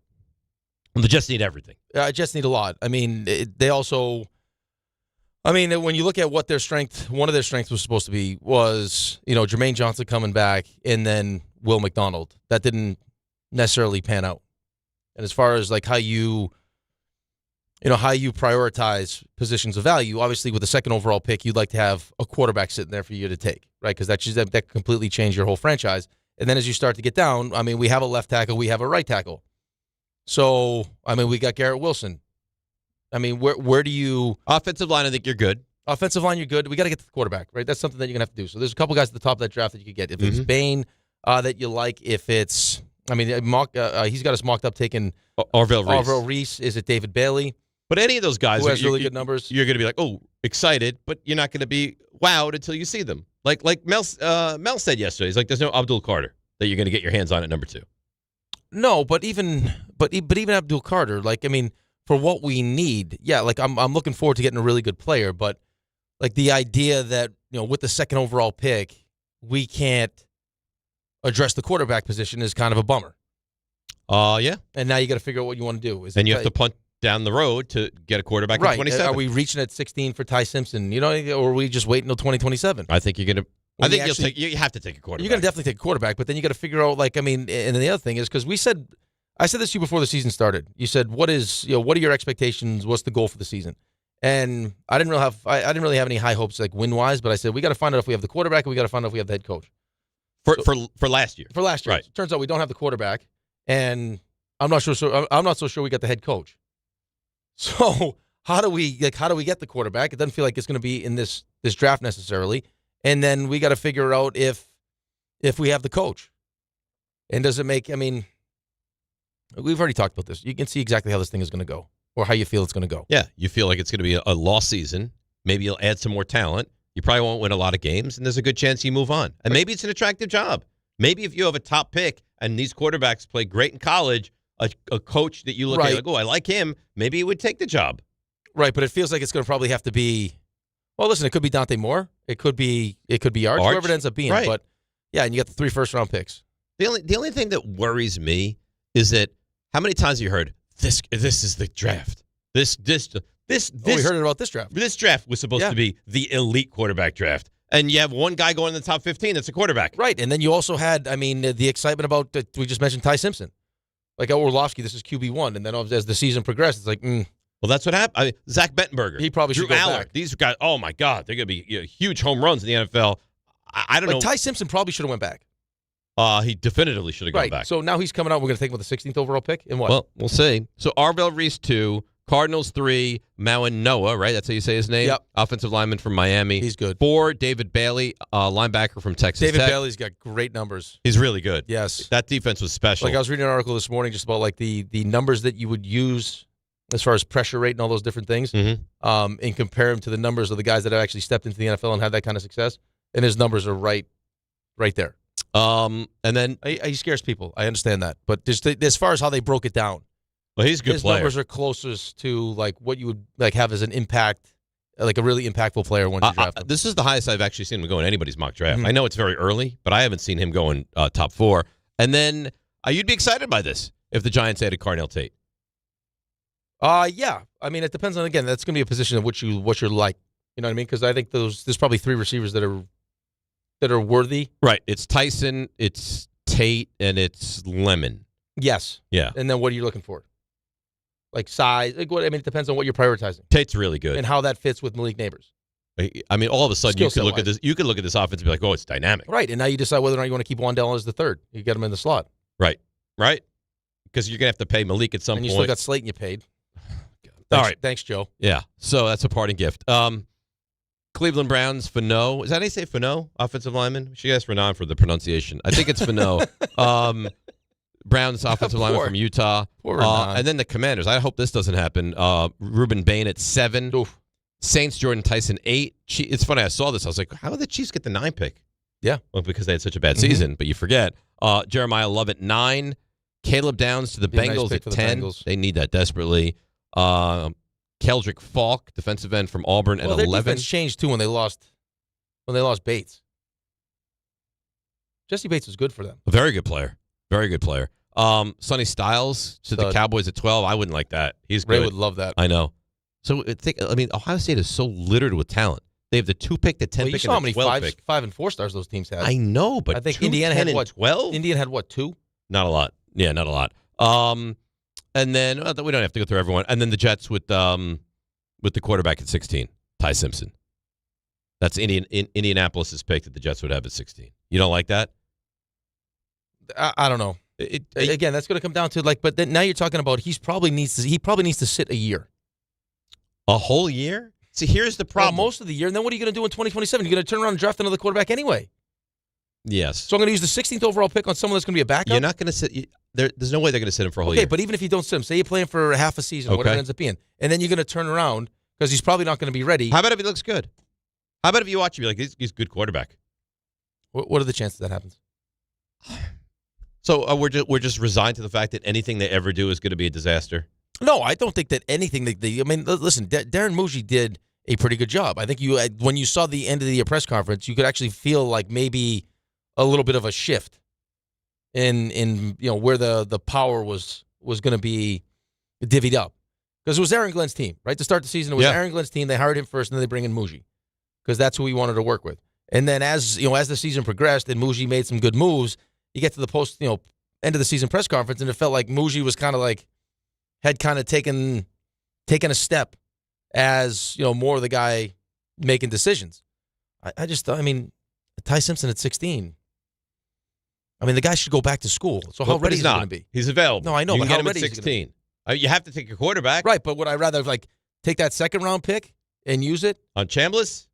[SPEAKER 1] The Jets need everything.
[SPEAKER 2] Jets need a lot. I mean, they also. I mean, when you look at what their strength, one of their strengths was supposed to be was Jermaine Johnson coming back and then Will McDonald. That didn't necessarily pan out. And as far as like how you prioritize positions of value, obviously with the second overall pick, you'd like to have a quarterback sitting there for you to take, right? Because that completely changed your whole franchise. And then as you start to get down, I mean, we have a left tackle, we have a right tackle. So, I mean, we got Garrett Wilson. I mean, where do you...
[SPEAKER 1] Offensive line, I think you're good.
[SPEAKER 2] Offensive line, you're good. We got to get to the quarterback, right? That's something that you're going to have to do. So there's a couple guys at the top of that draft that you could get. If it's Bain that you like, if it's... I mean, he's got us mocked up taking...
[SPEAKER 1] Orville
[SPEAKER 2] Reese. Is it David Bailey?
[SPEAKER 1] But any of those guys
[SPEAKER 2] who has really good numbers,
[SPEAKER 1] you're going to be like, oh, excited, but you're not going to be wowed until you see them. Like Mel said yesterday, he's like, there's no Abdul Carter that you're going to get your hands on at number 2.
[SPEAKER 2] No, but even Abdul Carter, like, I mean, for what we need, yeah, like I'm looking forward to getting a really good player, but like the idea that with the second overall pick we can't address the quarterback position is kind of a bummer.
[SPEAKER 1] Yeah.
[SPEAKER 2] And now you got to figure out what you want to do.
[SPEAKER 1] And you have to punt down the road to get a quarterback in 27.
[SPEAKER 2] Are we reaching at 16 for Ty Simpson? Or are we just waiting until 2027?
[SPEAKER 1] I think you're going to. I think you have to take a quarterback.
[SPEAKER 2] You're going to definitely take a quarterback, but then you got to figure out, like, I mean, and then the other thing is because I said this to you before the season started. You said, what are your expectations? What's the goal for the season? And I didn't really have any high hopes like win wise, but I said we got to find out if we have the quarterback and we got to find out if we have the head coach.
[SPEAKER 1] For last year.
[SPEAKER 2] For last year,
[SPEAKER 1] right?
[SPEAKER 2] So it turns out we don't have the quarterback, and I'm not so sure we got the head coach. So how do we get the quarterback? It doesn't feel like it's going to be in this draft necessarily. And then we got to figure out if we have the coach. And does it make? I mean, we've already talked about this. You can see exactly how this thing is going to go. or how you feel it's going to go.
[SPEAKER 1] Yeah, you feel like it's going to be a lost season. Maybe you'll add some more talent. You probably won't win a lot of games, and there's a good chance you move on. And maybe it's an attractive job. Maybe if you have a top pick and these quarterbacks play great in college, a coach that you look at like, oh, I like him, maybe he would take the job.
[SPEAKER 2] Right, but it feels like it's going to probably have to be. Well, listen, it could be Dante Moore. It could be Arch, whoever it ends up being.
[SPEAKER 1] Right.
[SPEAKER 2] But yeah, and you got the 3 first-round picks.
[SPEAKER 1] The only thing that worries me is that how many times have you heard this is the draft. This
[SPEAKER 2] we heard it about this draft.
[SPEAKER 1] This draft was supposed to be the elite quarterback draft. And you have one guy going in the top 15 that's a quarterback.
[SPEAKER 2] Right, and then you also had, the excitement about, we just mentioned Ty Simpson. Like, Orlovsky, this is QB1. And then as the season progressed, it's like,
[SPEAKER 1] Well, that's what happened. Zach Bettenberger.
[SPEAKER 2] He probably should
[SPEAKER 1] Drew
[SPEAKER 2] go
[SPEAKER 1] Aller.
[SPEAKER 2] back.
[SPEAKER 1] These guys, oh, my God. They're going to be huge home runs in the NFL. I don't know.
[SPEAKER 2] Ty Simpson probably should have went back.
[SPEAKER 1] He definitively should have gone back.
[SPEAKER 2] So now he's coming out. We're going to take him with the 16th overall pick. And what?
[SPEAKER 1] Well, we'll see. So Arbel Reese 2, Cardinals 3, Mauen Noah, right? That's how you say his name?
[SPEAKER 2] Yep.
[SPEAKER 1] Offensive lineman from Miami.
[SPEAKER 2] He's good.
[SPEAKER 1] 4, David Bailey, linebacker from Texas
[SPEAKER 2] David
[SPEAKER 1] Tech.
[SPEAKER 2] Bailey's got great numbers.
[SPEAKER 1] He's really good.
[SPEAKER 2] Yes.
[SPEAKER 1] That defense was special.
[SPEAKER 2] Like I was reading an article this morning just about like the numbers that you would use as far as pressure rate and all those different things, and compare them to the numbers of the guys that have actually stepped into the NFL and had that kind of success. And his numbers are right there.
[SPEAKER 1] And then
[SPEAKER 2] he scares people. I understand that, but just as far as how they broke it down,
[SPEAKER 1] well, he's a good
[SPEAKER 2] his
[SPEAKER 1] player.
[SPEAKER 2] numbers are closest to like what you would like have as an impact, like a really impactful player once you draft him.
[SPEAKER 1] This is the highest I've actually seen him go in anybody's mock draft. I know it's very early, but I haven't seen him go in top 4. And then you'd be excited by this if the Giants added Carnell Tate.
[SPEAKER 2] Yeah. I mean, it depends on, again, that's going to be a position of what you're like. You know what I mean? Because I think there's probably 3 receivers that are worthy.
[SPEAKER 1] Right. It's Tyson, it's Tate, and it's Lemon.
[SPEAKER 2] Yes.
[SPEAKER 1] Yeah.
[SPEAKER 2] And then what are you looking for? Like size. Like it depends on what you're prioritizing.
[SPEAKER 1] Tate's really good.
[SPEAKER 2] And how that fits with Malik Neighbors.
[SPEAKER 1] I mean, all of a sudden you could look at this. You could look at this offense and be like, "Oh, it's dynamic."
[SPEAKER 2] Right. And now you decide whether or not you want to keep Wandell as the 3rd. You get him in the slot.
[SPEAKER 1] Right. Because you're gonna have to pay Malik at some
[SPEAKER 2] point. And
[SPEAKER 1] point.
[SPEAKER 2] You still got Slayton you paid.
[SPEAKER 1] All right.
[SPEAKER 2] Thanks, Joe.
[SPEAKER 1] Yeah. So that's a parting gift. Cleveland Browns, Fano. Is that how you say Fano? Offensive lineman? We should ask Raanan for the pronunciation. I think it's Fano. Browns offensive lineman from Utah. And then the Commanders. I hope this doesn't happen. Ruben Bain at 7.
[SPEAKER 2] Oof.
[SPEAKER 1] Saints, Jordan Tyson, 8. It's funny. I saw this. I was like, how did the Chiefs get the 9 pick?
[SPEAKER 2] Yeah.
[SPEAKER 1] Well, because they had such a bad season. But you forget. Jeremiah Love at 9. Caleb Downs to the Bengals at 10. They need that desperately. Keldrick Falk, defensive end from Auburn at 11.
[SPEAKER 2] Their defense changed too when they lost Bates. Jesse Bates was good for them.
[SPEAKER 1] A very good player. Very good player. Sonny Styles to the Cowboys at 12. I wouldn't like that. He's good.
[SPEAKER 2] Ray would love that.
[SPEAKER 1] I know. So Ohio State is so littered with talent. They have the 2 pick, the 10 pick,
[SPEAKER 2] you saw
[SPEAKER 1] and the 12
[SPEAKER 2] how many
[SPEAKER 1] pick.
[SPEAKER 2] 5 and 4 stars those teams had.
[SPEAKER 1] I know, but
[SPEAKER 2] I think
[SPEAKER 1] 2,
[SPEAKER 2] Indiana
[SPEAKER 1] 10,
[SPEAKER 2] had
[SPEAKER 1] and 12.
[SPEAKER 2] Indiana had what, 2?
[SPEAKER 1] Not a lot. Yeah, not a lot. And then we don't have to go through everyone. And then the Jets with the quarterback at 16, Ty Simpson. That's Indianapolis's pick that the Jets would have at 16. You don't like that?
[SPEAKER 2] I don't know. Again, that's going to come down to but then now you're talking about he probably needs to sit a year.
[SPEAKER 1] A whole year? See, here's the problem.
[SPEAKER 2] Most of the year, and then what are you going to do in 2027? You're going to turn around and draft another quarterback anyway.
[SPEAKER 1] Yes.
[SPEAKER 2] So I'm going to use the 16th overall pick on someone that's going to be a backup?
[SPEAKER 1] You're not going to sit. There's no way they're going to sit him for a whole year.
[SPEAKER 2] Okay, but even if you don't sit him, say you're playing for half a season, or whatever it ends up being, and then you're going to turn around because he's probably not going to be ready.
[SPEAKER 1] How about if he looks good? How about if you watch him, be like, he's a good quarterback?
[SPEAKER 2] What are the chances that happens?
[SPEAKER 1] So we're just resigned to the fact that anything they ever do is going to be a disaster?
[SPEAKER 2] No, I don't think that anything listen, Darren Muji did a pretty good job. I think when you saw the end of the press conference, you could actually feel like maybe a little bit of a shift in where the power was going to be divvied up. Because it was Aaron Glenn's team, right? To start the season, it was Aaron Glenn's team. They hired him first, and then they bring in Muji because that's who he wanted to work with. And then as the season progressed and Muji made some good moves, you get to the end of the season press conference, and it felt like Muji was kind of had kind of taken a step as more of the guy making decisions. I Ty Simpson at 16. The guy should go back to school. So how ready is he going to be?
[SPEAKER 1] He's available.
[SPEAKER 2] No, I know.
[SPEAKER 1] You
[SPEAKER 2] but
[SPEAKER 1] can
[SPEAKER 2] how
[SPEAKER 1] get him
[SPEAKER 2] ready
[SPEAKER 1] at 16. You have to take a quarterback,
[SPEAKER 2] right? But would I rather take that second round pick and use it
[SPEAKER 1] on Chambliss?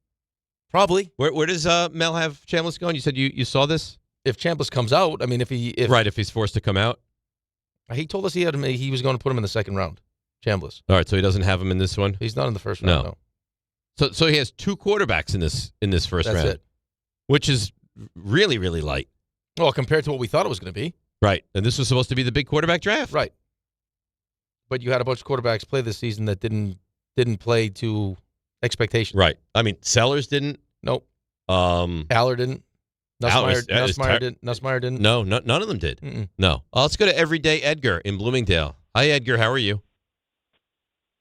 [SPEAKER 2] Probably.
[SPEAKER 1] Where does Mel have Chambliss going? You said you saw this.
[SPEAKER 2] If Chambliss comes out, if
[SPEAKER 1] he's forced to come out.
[SPEAKER 2] He told us he was going to put him in the second round. Chambliss.
[SPEAKER 1] All right, so he doesn't have him in this one?
[SPEAKER 2] He's not in the first round, no.
[SPEAKER 1] So he has 2 quarterbacks in this first round.
[SPEAKER 2] That's it.
[SPEAKER 1] Which is really, really light.
[SPEAKER 2] Well, compared to what we thought it was going to be.
[SPEAKER 1] Right. And this was supposed to be the big quarterback draft.
[SPEAKER 2] Right. But you had a bunch of quarterbacks play this season that didn't play to expectations.
[SPEAKER 1] Right. I mean, Sellers didn't.
[SPEAKER 2] Nope. Aller didn't. Nussmeier didn't.
[SPEAKER 1] No, none of them did.
[SPEAKER 2] Mm-mm.
[SPEAKER 1] No. Let's go to Everyday Edgar in Bloomingdale. Hi, Edgar. How are you?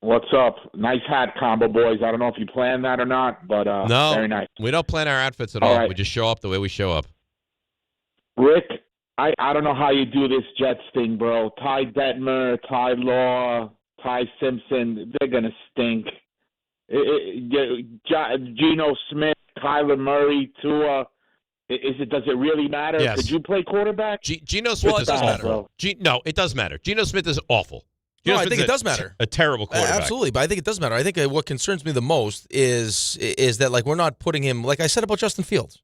[SPEAKER 11] What's up? Nice hat combo, boys. I don't know if you planned that or not, but
[SPEAKER 1] No,
[SPEAKER 11] very nice.
[SPEAKER 1] We don't plan our outfits at
[SPEAKER 11] All
[SPEAKER 1] all.
[SPEAKER 11] right.
[SPEAKER 1] We just show up the way we show up.
[SPEAKER 11] Rick, I don't know how you do this Jets thing, bro. Ty Detmer, Ty Law, Ty Simpson, they're going to stink. Geno Smith, Kyler Murray, Tua. Does it really matter?
[SPEAKER 1] Yes.
[SPEAKER 11] Could you play quarterback?
[SPEAKER 1] Geno Smith
[SPEAKER 11] What
[SPEAKER 1] is
[SPEAKER 11] the
[SPEAKER 1] awful.
[SPEAKER 11] hell, bro?
[SPEAKER 1] No, it does matter. Geno Smith is awful.
[SPEAKER 2] No,
[SPEAKER 1] Geno
[SPEAKER 2] I
[SPEAKER 1] Smith
[SPEAKER 2] think
[SPEAKER 1] is
[SPEAKER 2] it does matter.
[SPEAKER 1] A terrible quarterback.
[SPEAKER 2] Absolutely, but I think it does matter. I think what concerns me the most is that like we're not putting him, like I said about Justin Fields.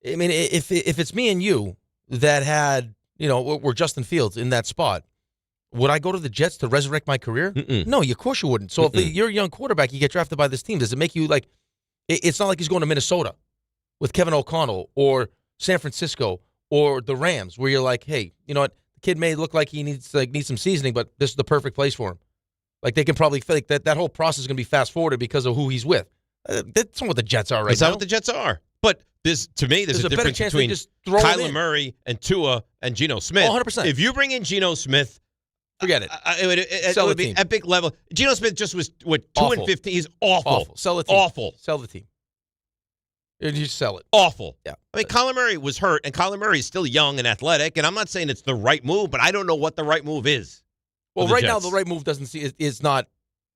[SPEAKER 2] I mean, if it's me and you that had, we're Justin Fields in that spot, would I go to the Jets to resurrect my career?
[SPEAKER 1] Mm-mm.
[SPEAKER 2] No, of course you wouldn't. So if you're a young quarterback, you get drafted by this team, does it make you like, it's not like he's going to Minnesota with Kevin O'Connell or San Francisco or the Rams where you're like, hey, you know what? The kid may look like he needs some seasoning, but this is the perfect place for him. Like they can probably think that whole process is going to be fast forwarded because of who he's with. That's not what the Jets are right
[SPEAKER 1] That's
[SPEAKER 2] now.
[SPEAKER 1] not what the Jets are. But to me, there's a
[SPEAKER 2] better
[SPEAKER 1] difference
[SPEAKER 2] chance
[SPEAKER 1] between
[SPEAKER 2] they just throw him
[SPEAKER 1] Kyler
[SPEAKER 2] in.
[SPEAKER 1] Murray and Tua and Geno Smith.
[SPEAKER 2] Oh, 100%.
[SPEAKER 1] If you bring in Geno Smith,
[SPEAKER 2] forget it.
[SPEAKER 1] It
[SPEAKER 2] Sell
[SPEAKER 1] would
[SPEAKER 2] the
[SPEAKER 1] be
[SPEAKER 2] team.
[SPEAKER 1] epic level. Geno Smith just was, 2
[SPEAKER 2] Awful.
[SPEAKER 1] and 15. He's awful.
[SPEAKER 2] Sell the team.
[SPEAKER 1] Awful.
[SPEAKER 2] Sell the team. You just sell it.
[SPEAKER 1] Awful.
[SPEAKER 2] Yeah.
[SPEAKER 1] I mean, Kyler Murray was hurt, and Kyler Murray is still young and athletic, and I'm not saying it's the right move, but I don't know what the right move is.
[SPEAKER 2] Well,
[SPEAKER 1] for the
[SPEAKER 2] right now,
[SPEAKER 1] Jets.
[SPEAKER 2] the right move is not,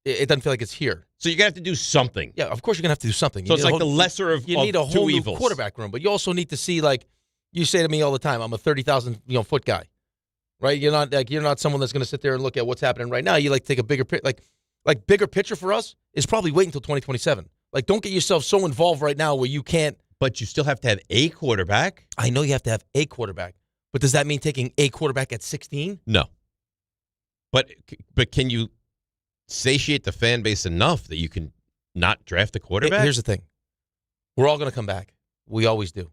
[SPEAKER 2] it doesn't feel like it's here.
[SPEAKER 1] So you're going to have to do something.
[SPEAKER 2] Yeah, of course you're going to have to do something.
[SPEAKER 1] So it's like the lesser of
[SPEAKER 2] You need a
[SPEAKER 1] two
[SPEAKER 2] whole new
[SPEAKER 1] evils.
[SPEAKER 2] quarterback room, but you also need to see, like, you say to me all the time, I'm a 30,000 foot guy, right? You're not someone that's going to sit there and look at what's happening right now. You like take a bigger like bigger picture for us is probably wait until 2027. Like, don't get yourself so involved right now where you can't.
[SPEAKER 1] But you still have to have a quarterback.
[SPEAKER 2] I know you have to have a quarterback, but does that mean taking a quarterback at 16?
[SPEAKER 1] No. But can you satiate the fan base enough that you can not draft a quarterback?
[SPEAKER 2] Here's the thing. We're all going to come back. We always do.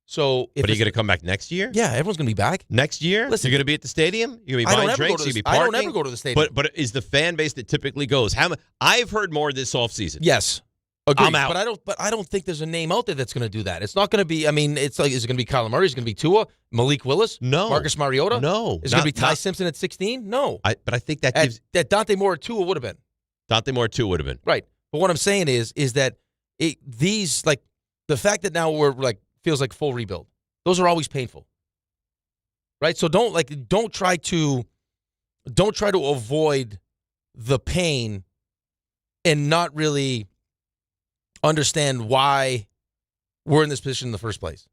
[SPEAKER 2] So,
[SPEAKER 1] But are you going to come back next year?
[SPEAKER 2] Yeah, everyone's going to be back.
[SPEAKER 1] Next year?
[SPEAKER 2] Listen,
[SPEAKER 1] you're going to be at the stadium? You're going to
[SPEAKER 2] I
[SPEAKER 1] be
[SPEAKER 2] don't
[SPEAKER 1] buying
[SPEAKER 2] ever
[SPEAKER 1] drinks?
[SPEAKER 2] go to
[SPEAKER 1] You're going to be
[SPEAKER 2] the- I don't
[SPEAKER 1] parking?
[SPEAKER 2] ever go to the stadium.
[SPEAKER 1] But is the fan base that typically goes? I've heard more this offseason.
[SPEAKER 2] Yes. Agreed.
[SPEAKER 1] I'm out.
[SPEAKER 2] But I don't think there's a name out there that's going to do that. It's not going to be. I mean, it's like, is it going to be Kyler Murray? Is it going to be Tua, Malik Willis?
[SPEAKER 1] No.
[SPEAKER 2] Marcus Mariota?
[SPEAKER 1] No.
[SPEAKER 2] Is it going to be Ty Simpson at 16? No.
[SPEAKER 1] But I think that gives
[SPEAKER 2] that Dante Moore at Tua would have been.
[SPEAKER 1] Dante Moore 2 would have been.
[SPEAKER 2] Right. But what I'm saying is that these, like, the fact that now we're like feels like full rebuild. Those are always painful. Right? So don't try to avoid the pain and not really understand why we're in this position in the first place.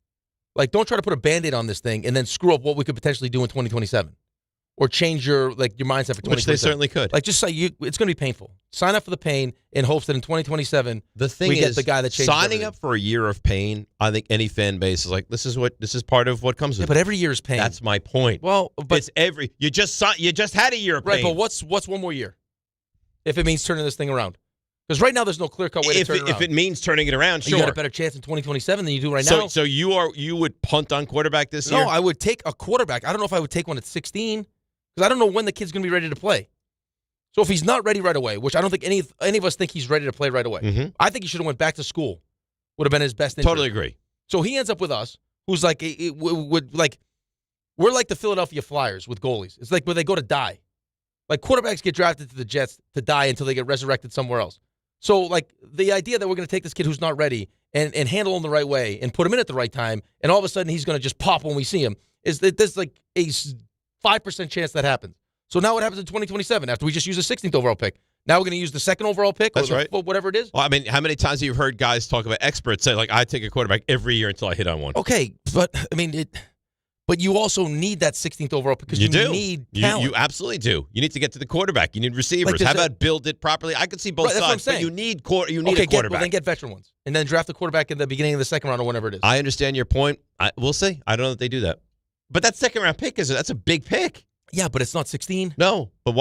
[SPEAKER 2] Like, don't try to put a Band-Aid on this thing and then screw up what we could potentially do in 2027 or change your mindset for 2027.
[SPEAKER 1] Which they certainly could.
[SPEAKER 2] Like, just say it's going to be painful. Sign up for the pain in hopes that in 2027
[SPEAKER 1] The thing
[SPEAKER 2] we
[SPEAKER 1] is,
[SPEAKER 2] get the guy that changes
[SPEAKER 1] signing
[SPEAKER 2] everything.
[SPEAKER 1] up for a year of pain, I think any fan base is like, this is part of what comes with
[SPEAKER 2] Yeah, but every year is pain.
[SPEAKER 1] That's my point.
[SPEAKER 2] Well, but
[SPEAKER 1] it's you just had a year of
[SPEAKER 2] right,
[SPEAKER 1] pain.
[SPEAKER 2] but what's one more year? If it means turning this thing around. Because right now there's no clear-cut way to turn it around.
[SPEAKER 1] If it means turning it around, sure.
[SPEAKER 2] You got a better chance in 2027 than you do right now.
[SPEAKER 1] So you would punt on quarterback this year?
[SPEAKER 2] No, I would take a quarterback. I don't know if I would take one at 16 because I don't know when the kid's going to be ready to play. So if he's not ready right away, which I don't think any of us think he's ready to play right away,
[SPEAKER 1] Mhm.
[SPEAKER 2] I think he should have went back to school. Would have been his best interest.
[SPEAKER 1] Totally agree.
[SPEAKER 2] So he ends up with us, who's like, we're like the Philadelphia Flyers with goalies. It's like where they go to die. Like quarterbacks get drafted to the Jets to die until they get resurrected somewhere else. So like the idea that we're going to take this kid who's not ready and handle him the right way and put him in at the right time, and all of a sudden he's going to just pop when we see him, is that there's like a 5% chance that happens. So now what happens in 2027 after we just use the 16th overall pick? Now we're going to use the second overall pick
[SPEAKER 1] That's
[SPEAKER 2] or
[SPEAKER 1] right.
[SPEAKER 2] Whatever it is?
[SPEAKER 1] Well, I mean, how many times have you heard guys talk about experts say, like, I take a quarterback every year until I hit on one?
[SPEAKER 2] Okay, but I mean, but you also need that 16th overall because you
[SPEAKER 1] do.
[SPEAKER 2] need talent.
[SPEAKER 1] You absolutely do. You need to get to the quarterback. You need receivers.
[SPEAKER 2] Like
[SPEAKER 1] How about build it properly? I could see both
[SPEAKER 2] Right, that's what I'm
[SPEAKER 1] sides, but
[SPEAKER 2] saying.
[SPEAKER 1] you need a quarterback.
[SPEAKER 2] Well, then get veteran ones. And then draft the quarterback in the beginning of the second round or whenever it is.
[SPEAKER 1] I understand your point. We'll see. I don't know that they do that. But that second round pick that's a big pick.
[SPEAKER 2] Yeah, but it's not 16.
[SPEAKER 1] No, but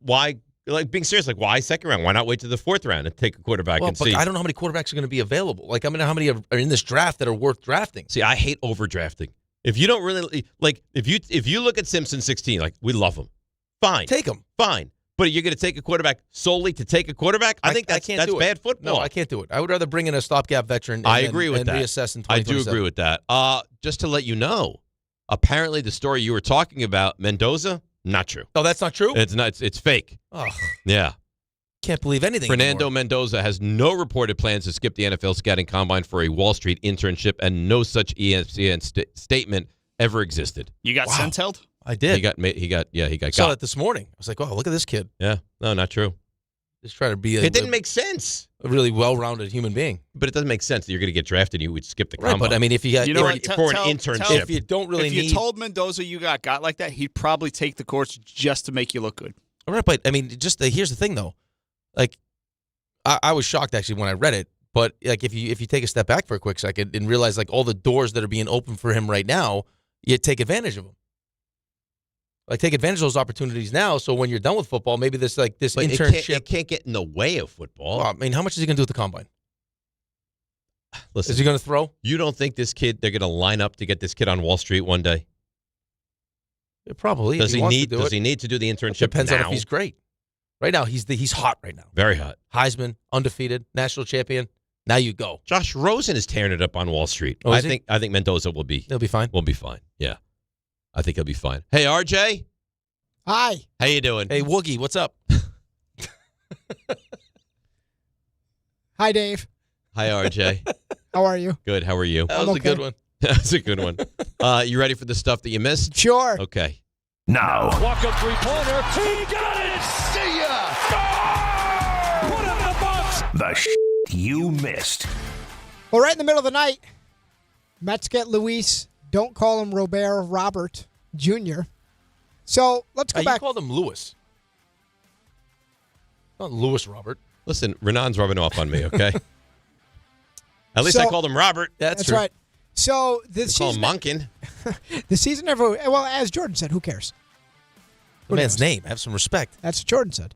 [SPEAKER 1] why like being serious, like why second round? Why not wait to the fourth round and take a quarterback and see?
[SPEAKER 2] I don't know how many quarterbacks are going to be available. Like, I mean, how many are in this draft that are worth drafting?
[SPEAKER 1] See, I hate overdrafting. If you don't really like, if you look at Simpson 16, like we love him, fine,
[SPEAKER 2] take him,
[SPEAKER 1] fine. But you're going to take a quarterback solely to take a quarterback? I think that's bad football.
[SPEAKER 2] No, I can't do it. I would rather bring in a stopgap veteran. And,
[SPEAKER 1] I agree with that.
[SPEAKER 2] Reassess in 2027.
[SPEAKER 1] I do agree with that. Just to let you know, apparently the story you were talking about, Mendoza, not true.
[SPEAKER 2] Oh, that's not true?
[SPEAKER 1] It's not. It's fake.
[SPEAKER 2] Oh,
[SPEAKER 1] yeah.
[SPEAKER 2] Can't believe anything.
[SPEAKER 1] Fernando
[SPEAKER 2] anymore.
[SPEAKER 1] Mendoza has no reported plans to skip the NFL scouting combine for a Wall Street internship, and no such ESPN statement ever existed.
[SPEAKER 5] You got sent-held?
[SPEAKER 2] I did.
[SPEAKER 1] He got
[SPEAKER 2] saw it this morning. I was like, oh, look at this kid.
[SPEAKER 1] Yeah. No, not true.
[SPEAKER 2] Just trying to be
[SPEAKER 1] it didn't make sense.
[SPEAKER 2] A really well-rounded human being.
[SPEAKER 1] But it doesn't make sense that you're going to get drafted and you would skip the
[SPEAKER 2] Right,
[SPEAKER 1] combine.
[SPEAKER 2] but I mean, if you got
[SPEAKER 1] for an internship.
[SPEAKER 2] If you don't really
[SPEAKER 5] if
[SPEAKER 2] need.
[SPEAKER 5] you told Mendoza you got like that, he'd probably take the course just to make you look good.
[SPEAKER 2] All right, but I mean, here's the thing though. Like, I was shocked actually when I read it. But like, if you take a step back for a quick second and realize like all the doors that are being opened for him right now, you take advantage of them. Like, take advantage of those opportunities now. So when you're done with football, maybe this internship.
[SPEAKER 1] It can't get in the way of football.
[SPEAKER 2] Well, I mean, how much is he going to do at the combine?
[SPEAKER 1] Listen,
[SPEAKER 2] is he going to throw?
[SPEAKER 1] You don't think they're going to line up to get this kid on Wall Street one day?
[SPEAKER 2] Yeah, probably.
[SPEAKER 1] Does he need to do the internship?
[SPEAKER 2] Depends
[SPEAKER 1] now?
[SPEAKER 2] on if he's great. Right now, he's hot right now.
[SPEAKER 1] Very hot.
[SPEAKER 2] Heisman, undefeated, national champion. Now you go.
[SPEAKER 1] Josh Rosen is tearing it up on Wall Street.
[SPEAKER 2] Oh,
[SPEAKER 1] I think Mendoza will be.
[SPEAKER 2] He'll be fine.
[SPEAKER 1] Will be fine. Yeah, I think he'll be fine. Hey, RJ.
[SPEAKER 6] Hi.
[SPEAKER 1] How you doing?
[SPEAKER 2] Hey, Woogie. What's up?
[SPEAKER 6] Hi, Dave.
[SPEAKER 1] Hi, RJ.
[SPEAKER 6] How are you?
[SPEAKER 1] Good. How are you?
[SPEAKER 2] That was a good one.
[SPEAKER 1] That's a good one. You ready for the stuff that you missed?
[SPEAKER 6] Sure.
[SPEAKER 1] Okay.
[SPEAKER 9] Now.
[SPEAKER 8] Walk up three-pointer. He got it. See ya. Put it in the box.
[SPEAKER 9] The you missed.
[SPEAKER 6] Well, right in the middle of the night, Mets get Luis. Don't call him Robert Jr. So let's go back.
[SPEAKER 2] You called him Lewis. Not Lewis Robert.
[SPEAKER 1] Listen, Raanan's rubbing off on me, okay? At least I called him Robert.
[SPEAKER 2] That's true.
[SPEAKER 6] Right. So the
[SPEAKER 1] call
[SPEAKER 6] season,
[SPEAKER 1] him Monken.
[SPEAKER 6] The season never. Well, as Jordan said, who cares?
[SPEAKER 2] The man's name. Have some respect.
[SPEAKER 6] That's what Jordan said.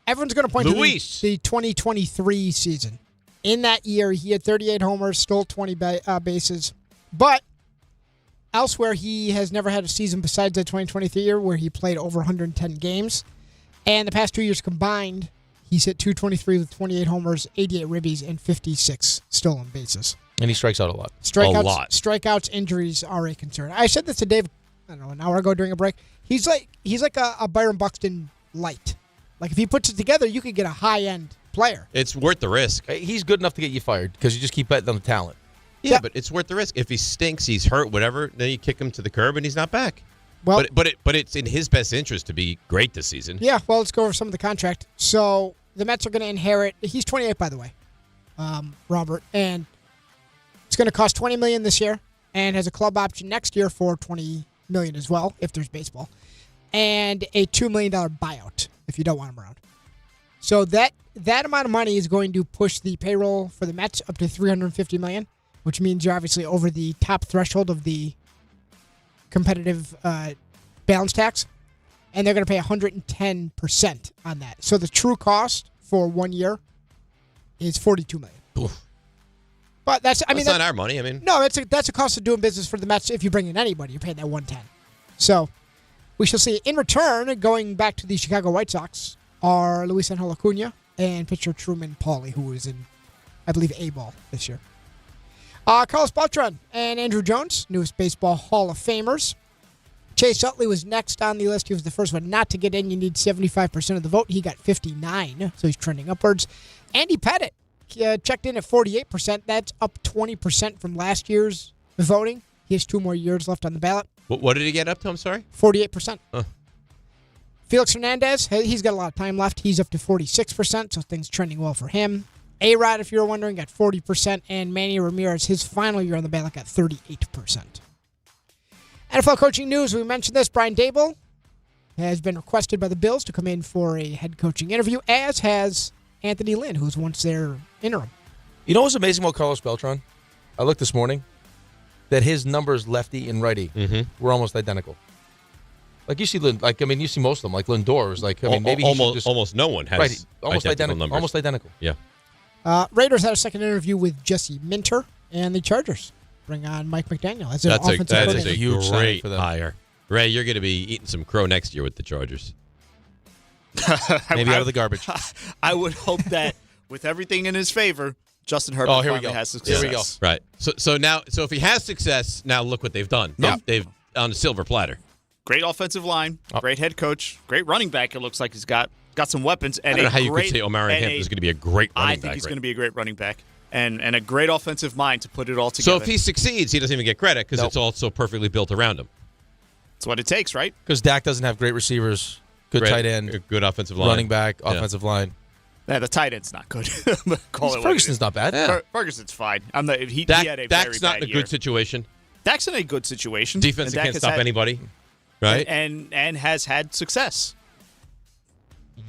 [SPEAKER 6] Everyone's going to point
[SPEAKER 1] Luis.
[SPEAKER 6] to the 2023 season. In that year, he had 38 homers, stole 20 bases. But elsewhere, he has never had a season besides the 2023 year where he played over 110 games. And the past 2 years combined, he's hit 223 with 28 homers, 88 ribbies, and 56 stolen bases.
[SPEAKER 2] And he strikes out a lot.
[SPEAKER 6] Strikeouts, injuries are a concern. I said this to Dave, I don't know, an hour ago during a break. He's like a Byron Buxton light. Like, if he puts it together, you could get a high-end player.
[SPEAKER 1] It's worth the risk.
[SPEAKER 2] He's good enough to get you fired because you just keep betting on the talent.
[SPEAKER 1] Yeah, but it's worth the risk. If he stinks, he's hurt, whatever, then you kick him to the curb and he's not back.
[SPEAKER 6] Well,
[SPEAKER 1] but it's in his best interest to be great this season.
[SPEAKER 6] Yeah, well, let's go over some of the contract. So the Mets are going to inherit. He's 28, by the way, Robert, and it's going to cost $20 million this year, and has a club option next year for $20 million as well, if there's baseball, and a $2 million buyout if you don't want him around. So that amount of money is going to push the payroll for the Mets up to $350 million, which means you're obviously over the top threshold of the competitive balance tax, and they're going to pay 110% on that. So the true cost for 1 year is $42 million.
[SPEAKER 1] Oof.
[SPEAKER 6] But that's
[SPEAKER 1] not our money. I mean,
[SPEAKER 6] no, that's a cost of doing business for the Mets. If you bring in anybody, you're paying that 110. So we shall see. In return, going back to the Chicago White Sox are Luis Angel Acuna and pitcher Truman Pauly, who is in, I believe, A-ball this year. Carlos Beltran and Andrew Jones, newest baseball Hall of Famers. Chase Utley was next on the list. He was the first one not to get in. You need 75% of the vote. He got 59, so he's trending upwards. Andy Pettitte checked in at 48%. That's up 20% from last year's voting. He has 2 more years left on the ballot.
[SPEAKER 1] What did he get up to? I'm sorry?
[SPEAKER 6] 48%. Felix Hernandez, he's got a lot of time left. He's up to 46%, so things trending well for him. A-Rod, if you were wondering, got 40%, and Manny Ramirez, his final year on the ballot, got 38%. NFL coaching news, we mentioned this. Brian Daboll has been requested by the Bills to come in for a head coaching interview, as has Anthony Lynn, who's once their interim.
[SPEAKER 2] You know what's amazing about Carlos Beltran? I looked this morning that his numbers, lefty and righty, were almost identical. Like you see, you see most of them. Like Lindor is like, maybe
[SPEAKER 1] almost no one has
[SPEAKER 2] almost identical numbers. Almost identical.
[SPEAKER 1] Yeah.
[SPEAKER 6] Raiders had a second interview with Jesse Minter, and the Chargers bring on Mike McDaniel as their offensive coordinator.
[SPEAKER 1] That's a huge great hire. Ray, you're going to be eating some crow next year with the Chargers.
[SPEAKER 2] Maybe out of the garbage.
[SPEAKER 5] I would hope that with everything in his favor, Justin Herbert finally has success.
[SPEAKER 2] Here we go.
[SPEAKER 1] Right. So if he has success, now look what they've done.
[SPEAKER 5] Yeah.
[SPEAKER 1] They've on a silver platter.
[SPEAKER 5] Great offensive line, great head coach, great running back. It looks like he's got some weapons. And
[SPEAKER 1] I don't know how you could say Omar Hampton is going to be a great running back.
[SPEAKER 5] I think he's going to be a great running back and a great offensive mind to put it all together.
[SPEAKER 1] So if he succeeds, he doesn't even get credit because it's all so perfectly built around him.
[SPEAKER 5] That's what it takes, right?
[SPEAKER 2] Because Dak doesn't have great receivers, good tight end,
[SPEAKER 1] good offensive line,
[SPEAKER 2] running back, offensive line.
[SPEAKER 5] Yeah, the tight end's not good.
[SPEAKER 2] Ferguson's not bad.
[SPEAKER 5] Yeah. Ferguson's fine. He had a very
[SPEAKER 1] Dak's
[SPEAKER 5] bad
[SPEAKER 1] not in a
[SPEAKER 5] year.
[SPEAKER 1] good situation.
[SPEAKER 5] Dak's in a good situation.
[SPEAKER 1] Defense can't stop anybody, right?
[SPEAKER 5] And has had success.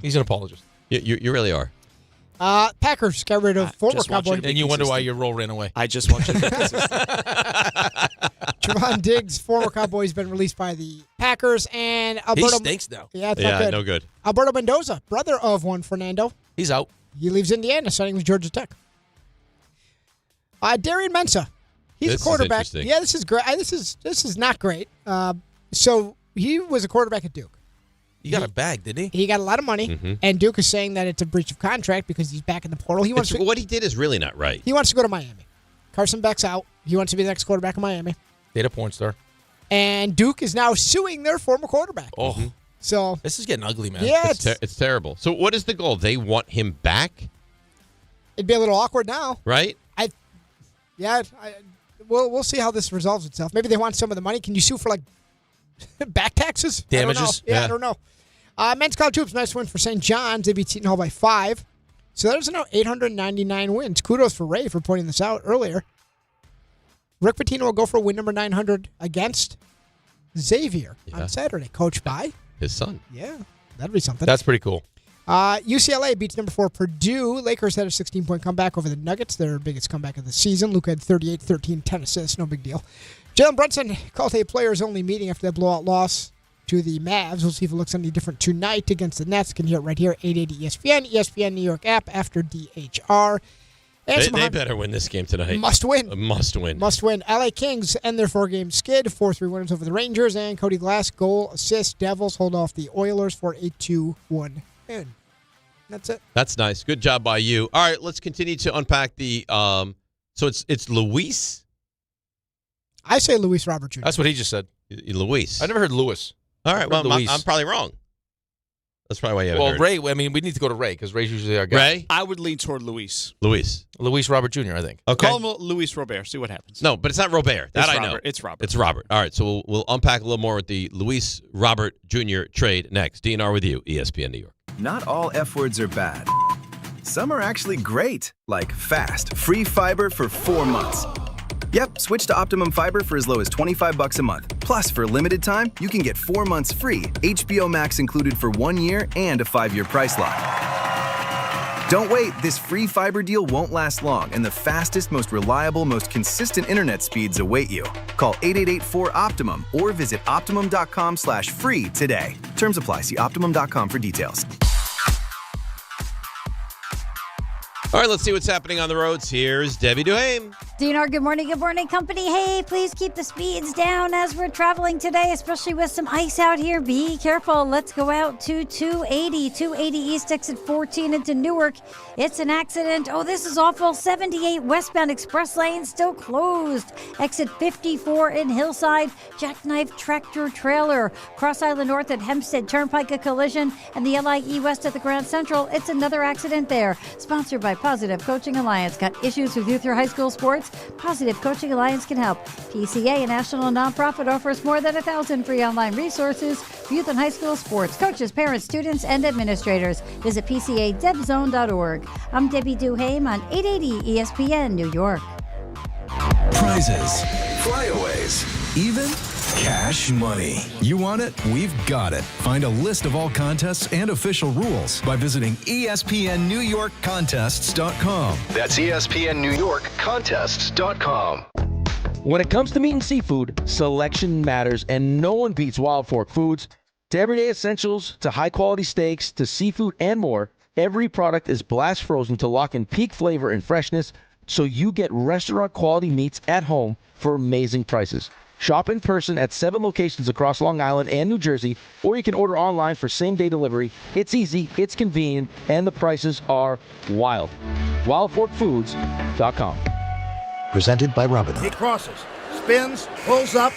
[SPEAKER 2] He's an apologist.
[SPEAKER 1] You really are.
[SPEAKER 6] Packers got rid of former Cowboy.
[SPEAKER 2] And you wonder why your role ran away.
[SPEAKER 5] I just want you to be consistent.
[SPEAKER 6] Trevon Diggs, former Cowboy, has been released by the Packers. And Alberto,
[SPEAKER 2] he stinks now.
[SPEAKER 6] Yeah, it's not good.
[SPEAKER 1] No good.
[SPEAKER 6] Alberto Mendoza, brother of one Fernando.
[SPEAKER 2] He's out.
[SPEAKER 6] He leaves Indiana, signing with Georgia Tech. Darian Mensah. He's a quarterback. Yeah, this is great. This is not great. So he was a quarterback at Duke.
[SPEAKER 2] He got a bag, didn't he?
[SPEAKER 6] He got a lot of money, and Duke is saying that it's a breach of contract because he's back in the portal.
[SPEAKER 1] What he did is really not right.
[SPEAKER 6] He wants to go to Miami. Carson Beck's out. He wants to be the next quarterback of Miami.
[SPEAKER 2] Data porn star.
[SPEAKER 6] And Duke is now suing their former quarterback.
[SPEAKER 2] Oh.
[SPEAKER 6] So
[SPEAKER 2] this is getting ugly, man.
[SPEAKER 6] Yeah,
[SPEAKER 1] it's terrible. So what is the goal? They want him back?
[SPEAKER 6] It'd be a little awkward now.
[SPEAKER 1] Right?
[SPEAKER 6] We'll see how this resolves itself. Maybe they want some of the money. Can you sue for back taxes?
[SPEAKER 2] Damages?
[SPEAKER 6] I don't know. Men's college hoops, nice win for St. John's. They beat Seton Hall by 5. So there's now 899 wins. Kudos for Ray for pointing this out earlier. Rick Pitino will go for win number 900 against Xavier on Saturday, coached by
[SPEAKER 1] his son.
[SPEAKER 6] Yeah, that'd be something.
[SPEAKER 2] That's pretty cool.
[SPEAKER 6] UCLA beats number 4 Purdue. Lakers had a 16-point comeback over the Nuggets, their biggest comeback of the season. Luka had 38, 13, 10 assists, no big deal. Jalen Brunson called a players-only meeting after that blowout loss to the Mavs. We'll see if it looks any different tonight against the Nets. You can hear it right here, 880 ESPN, ESPN New York app after DHR.
[SPEAKER 1] They better win this game tonight.
[SPEAKER 6] Must win.
[SPEAKER 1] Must win.
[SPEAKER 6] Must win. LA Kings end their 4-game skid, 4-3 winners over the Rangers, and Cody Glass goal assist. Devils hold off the Oilers for a 2-1 win. That's it.
[SPEAKER 1] That's nice. Good job by you. All right, let's continue to unpack the so it's Luis?
[SPEAKER 6] I say Luis Robert Jr.
[SPEAKER 2] That's what he just said.
[SPEAKER 1] Luis.
[SPEAKER 2] I never heard Lewis.
[SPEAKER 1] All right, well, I'm probably wrong. That's probably why you haven't heard.
[SPEAKER 2] Ray, I mean, we need to go to Ray because Ray's usually our guy.
[SPEAKER 1] Ray?
[SPEAKER 5] I would lean toward Luis.
[SPEAKER 1] Luis
[SPEAKER 2] Robert Jr., I think.
[SPEAKER 1] Okay.
[SPEAKER 5] Call him Luis Robert. See what happens.
[SPEAKER 1] No, but it's not Robert. That I know.
[SPEAKER 5] It's Robert.
[SPEAKER 1] It's Robert. All right, so we'll unpack a little more with the Luis Robert Jr. trade next. DNR with you, ESPN New York.
[SPEAKER 12] Not all F words are bad. Some are actually great, like fast, free fiber for 4 months. Yep, switch to Optimum Fiber for as low as $25 a month. Plus, for a limited time, you can get 4 months free, HBO Max included for 1 year, and a 5-year price lock. Don't wait, this free fiber deal won't last long, and the fastest, most reliable, most consistent internet speeds await you. Call 888-4-OPTIMUM or visit Optimum.com/free today. Terms apply. See Optimum.com for details.
[SPEAKER 1] All right, let's see what's happening on the roads. Here's Debbie Duhame.
[SPEAKER 13] DNR, good morning, company. Hey, please keep the speeds down as we're traveling today, especially with some ice out here. Be careful. Let's go out to 280 East exit 14 into Newark. It's an accident. Oh, this is awful. 78 westbound express lane still closed. Exit 54 in Hillside. Jackknife tractor trailer. Cross Island North at Hempstead Turnpike, a collision. And the LIE West at the Grand Central. It's another accident there. Sponsored by Positive Coaching Alliance. Got issues with youth or high school sports? Positive Coaching Alliance can help. PCA, a national nonprofit, offers more than 1,000 free online resources for youth and high school sports, coaches, parents, students, and administrators. Visit PCADevZone.org. I'm Debbie Duhame on 880 ESPN New York.
[SPEAKER 18] Prizes, flyaways, even cash money. You want it? We've got it. Find a list of all contests and official rules by visiting ESPNNewYorkContests.com.
[SPEAKER 9] That's ESPNNewYorkContests.com.
[SPEAKER 14] When it comes to meat and seafood, selection matters, and no one beats Wild Fork Foods To everyday essentials, to high-quality steaks, to seafood and more, every product is blast frozen to lock in peak flavor and freshness so you get restaurant-quality meats at home for amazing prices. Shop in person at 7 locations across Long Island and New Jersey, or you can order online for same-day delivery. It's easy, it's convenient, and the prices are wild. WildForkFoods.com.
[SPEAKER 15] Presented by Robinhood.
[SPEAKER 16] He crosses, spins, pulls up.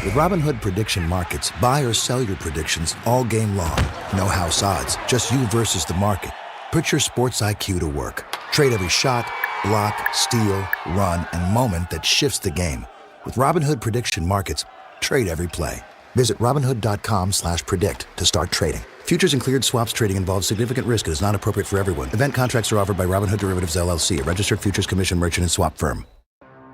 [SPEAKER 15] With Robinhood Prediction Markets, buy or sell your predictions all game long. No house odds, just you versus the market. Put your sports IQ to work. Trade every shot, block, steal, run, and moment that shifts the game. With Robinhood Prediction Markets, trade every play. Visit Robinhood.com/predict to start trading. Futures and cleared swaps trading involves significant risk and is not appropriate for everyone. Event contracts are offered by Robinhood Derivatives LLC, a registered futures commission merchant and swap firm.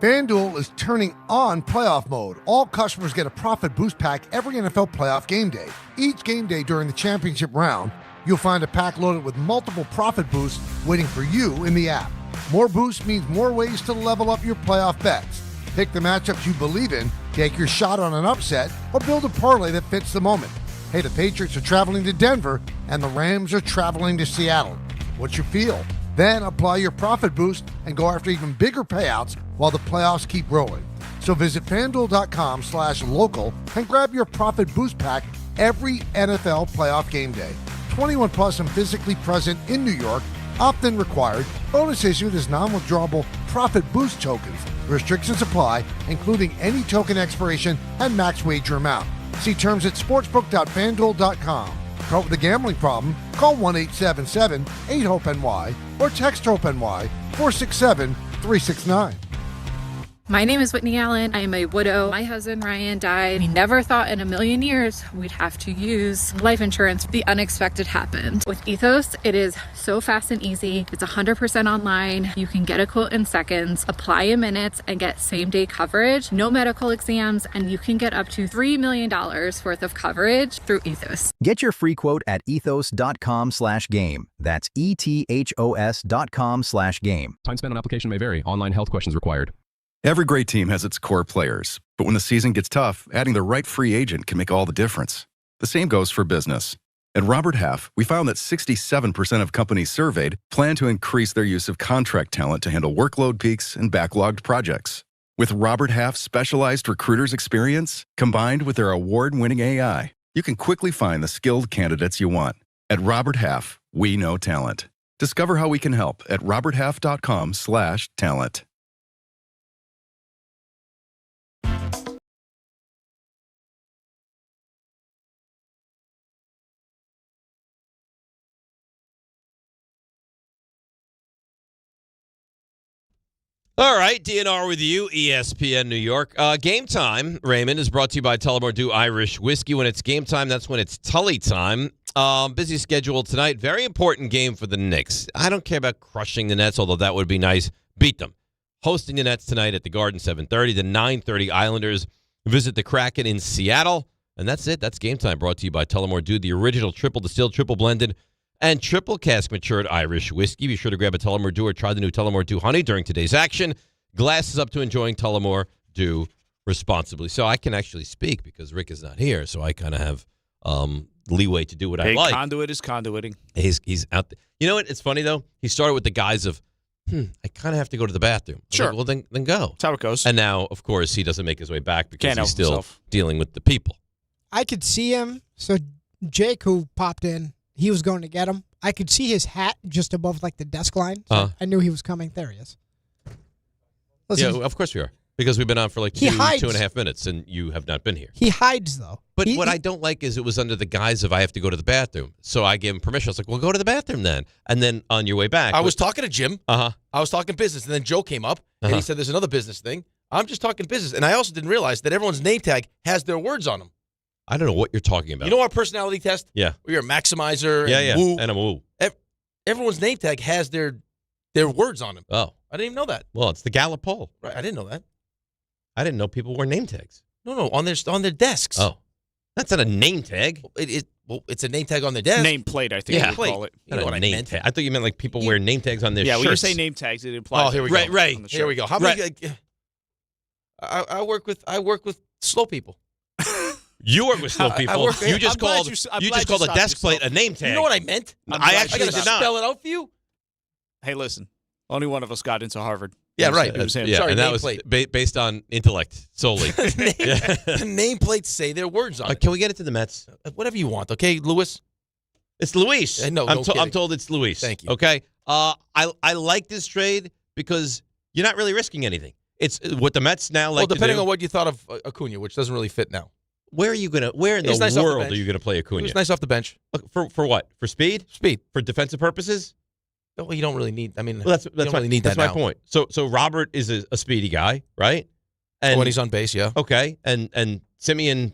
[SPEAKER 16] FanDuel is turning on playoff mode. All customers get a profit boost pack every NFL playoff game day. Each game day during the championship round, you'll find a pack loaded with multiple profit boosts waiting for you in the app. More boosts means more ways to level up your playoff bets. Pick the matchups you believe in, take your shot on an upset, or build a parlay that fits the moment. Hey, the Patriots are traveling to Denver, and the Rams are traveling to Seattle. What's your feel? Then apply your profit boost and go after even bigger payouts while the playoffs keep rolling. So visit FanDuel.com/local and grab your profit boost pack every NFL playoff game day. 21 plus and physically present in New York. Opt-in required. Bonus issued as non-withdrawable profit boost tokens. Restrictions apply, including any token expiration and max wager amount. See terms at sportsbook.fanduel.com. Caught with a gambling problem? Call 1-877-8-HOPE-NY or text HOPE-NY 467-369.
[SPEAKER 17] My name is Whitney Allen. I am a widow. My husband, Ryan, died. We never thought in a million years we'd have to use life insurance. The unexpected happened. With Ethos, it is so fast and easy. It's 100% online. You can get a quote in seconds, apply in minutes, and get same-day coverage. No medical exams, and you can get up to $3 million worth of coverage through Ethos.
[SPEAKER 19] Get your free quote at ethos.com/game. That's ETHOS.com/game.
[SPEAKER 20] Time spent on application may vary. Online health questions required.
[SPEAKER 22] Every great team has its core players, but when the season gets tough, adding the right free agent can make all the difference. The same goes for business. At Robert Half, we found that 67% of companies surveyed plan to increase their use of contract talent to handle workload peaks and backlogged projects. With Robert Half's specialized recruiters' experience, combined with their award-winning AI, you can quickly find the skilled candidates you want. At Robert Half, we know talent. Discover how we can help at roberthalf.com/talent.
[SPEAKER 1] All right, DNR with you, ESPN New York. Game time, Raymond, is brought to you by Tullamore Dew Irish Whiskey. When it's game time, that's when it's Tully time. Busy schedule tonight. Very important game for the Knicks. I don't care about crushing the Nets, although that would be nice. Beat them. Hosting the Nets tonight at the Garden, 7:30. The 9:30 Islanders visit the Kraken in Seattle. And that's it. That's game time, brought to you by Tullamore Dew, the original triple distilled, triple blended, and triple cask matured Irish whiskey. Be sure to grab a Tullamore Dew or try the new Tullamore Dew Honey during today's action. Glasses up to enjoying Tullamore Dew responsibly. So I can actually speak because Rick is not here, so I kind of have leeway to do what I like.
[SPEAKER 5] Conduit is conduiting.
[SPEAKER 1] He's out there. You know what? It's funny, though. He started with the guise of, I kind of have to go to the bathroom.
[SPEAKER 5] Sure.
[SPEAKER 1] Like, well, then go.
[SPEAKER 5] That's how it goes.
[SPEAKER 1] And now, of course, he doesn't make his way back because he's still
[SPEAKER 5] himself.
[SPEAKER 1] dealing with the people.
[SPEAKER 6] I could see him. So Jake, who popped in, he was going to get him. I could see his hat just above like the desk line. So I knew he was coming. There he is. Listen,
[SPEAKER 1] yeah, of course we are. Because we've been on for like 2.5 minutes, and you have not been here.
[SPEAKER 6] He hides, though.
[SPEAKER 1] But what I don't like is it was under the guise of I have to go to the bathroom. So I gave him permission. I was like, well, go to the bathroom then. And then on your way back.
[SPEAKER 2] I was talking to Jim.
[SPEAKER 1] I
[SPEAKER 2] was talking business, and then Joe came up, and he said there's another business thing. I'm just talking business. And I also didn't realize that everyone's name tag has their words on them.
[SPEAKER 1] I don't know what you're talking about.
[SPEAKER 2] You know our personality test?
[SPEAKER 1] Yeah.
[SPEAKER 2] Where you're a maximizer
[SPEAKER 1] yeah,
[SPEAKER 2] and woo.
[SPEAKER 1] And I'm a woo.
[SPEAKER 2] Everyone's name tag has their words on them.
[SPEAKER 1] Oh.
[SPEAKER 2] I didn't even know that.
[SPEAKER 1] Well, it's the Gallup poll.
[SPEAKER 2] Right. I didn't know that.
[SPEAKER 1] I didn't know people wore name tags.
[SPEAKER 2] No, on their desks.
[SPEAKER 1] Oh. That's not a name tag.
[SPEAKER 2] It's a name tag on their desk.
[SPEAKER 5] Name plate, I think you call it.
[SPEAKER 1] You know what I meant. I thought you meant like people wear name tags on their shirts.
[SPEAKER 5] Yeah, when you say name tags, it implies.
[SPEAKER 2] Oh, here we go.
[SPEAKER 1] Right.
[SPEAKER 2] Here we go. How many? I work with slow people.
[SPEAKER 1] You work with slow people. You just called a desk plate a name tag.
[SPEAKER 2] You know what I meant?
[SPEAKER 1] I actually did not.
[SPEAKER 2] Spell it out for you.
[SPEAKER 5] Hey, listen. Only one of us got into Harvard.
[SPEAKER 2] Yeah, right.
[SPEAKER 5] Sorry,
[SPEAKER 1] and that was based on intellect solely.
[SPEAKER 2] The nameplates say their words on it.
[SPEAKER 1] Can we get it to the Mets?
[SPEAKER 2] Whatever you want, okay, Lewis?
[SPEAKER 1] It's Luis.
[SPEAKER 2] No,
[SPEAKER 1] I'm told it's Luis.
[SPEAKER 2] Thank you.
[SPEAKER 1] Okay. I like this trade because you're not really risking anything. It's what the Mets now like to do.
[SPEAKER 2] Depending on what you thought of Acuna, which doesn't really fit now.
[SPEAKER 1] Where in the world are you gonna play Acuna?
[SPEAKER 2] He was nice off the bench.
[SPEAKER 1] For what? For speed?
[SPEAKER 2] Speed.
[SPEAKER 1] For defensive purposes?
[SPEAKER 2] Well, you don't really need. I mean,
[SPEAKER 1] that's my point. So Robert is a speedy guy, right? And
[SPEAKER 2] when he's on base, yeah.
[SPEAKER 1] Okay, and Simeon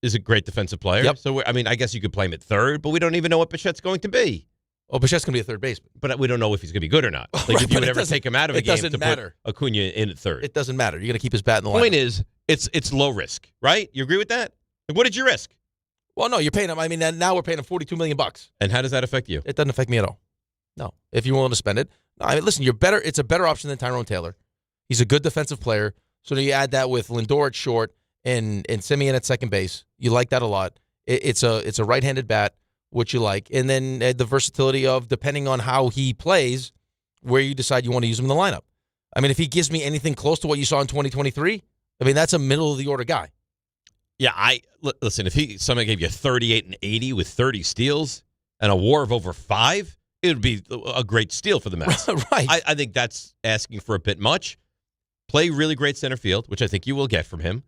[SPEAKER 1] is a great defensive player.
[SPEAKER 2] Yep.
[SPEAKER 1] So I guess you could play him at third, but we don't even know what Bichette's going to be.
[SPEAKER 2] Oh, Bichette's going to be a third baseman,
[SPEAKER 1] but we don't know if he's going to be good or not. Like if you would ever take him out of a game to put Acuna in at third,
[SPEAKER 2] it doesn't matter. You're going to keep his bat in the lineup.
[SPEAKER 1] Point is, it's low risk, right? You agree with that? Like, what did you risk?
[SPEAKER 2] Well, no, you're paying him. I mean, now we're paying him $42 million.
[SPEAKER 1] And how does that affect you?
[SPEAKER 2] It doesn't affect me at all. No, if you're willing to spend it. I mean, listen, you're better. It's a better option than Tyrone Taylor. He's a good defensive player. So now you add that with Lindor at short and Simeon at second base. You like that a lot. It's a right-handed bat, which you like, and then the versatility of depending on how he plays, where you decide you want to use him in the lineup. I mean, if he gives me anything close to what you saw in 2023, I mean that's a middle of the order guy.
[SPEAKER 1] Yeah, listen. If somebody gave you 38 and 80 with 30 steals and a WAR of over 5. It would be a great steal for the Mets.
[SPEAKER 2] Right.
[SPEAKER 1] I think that's asking for a bit much. Play really great center field, which I think you will get from him.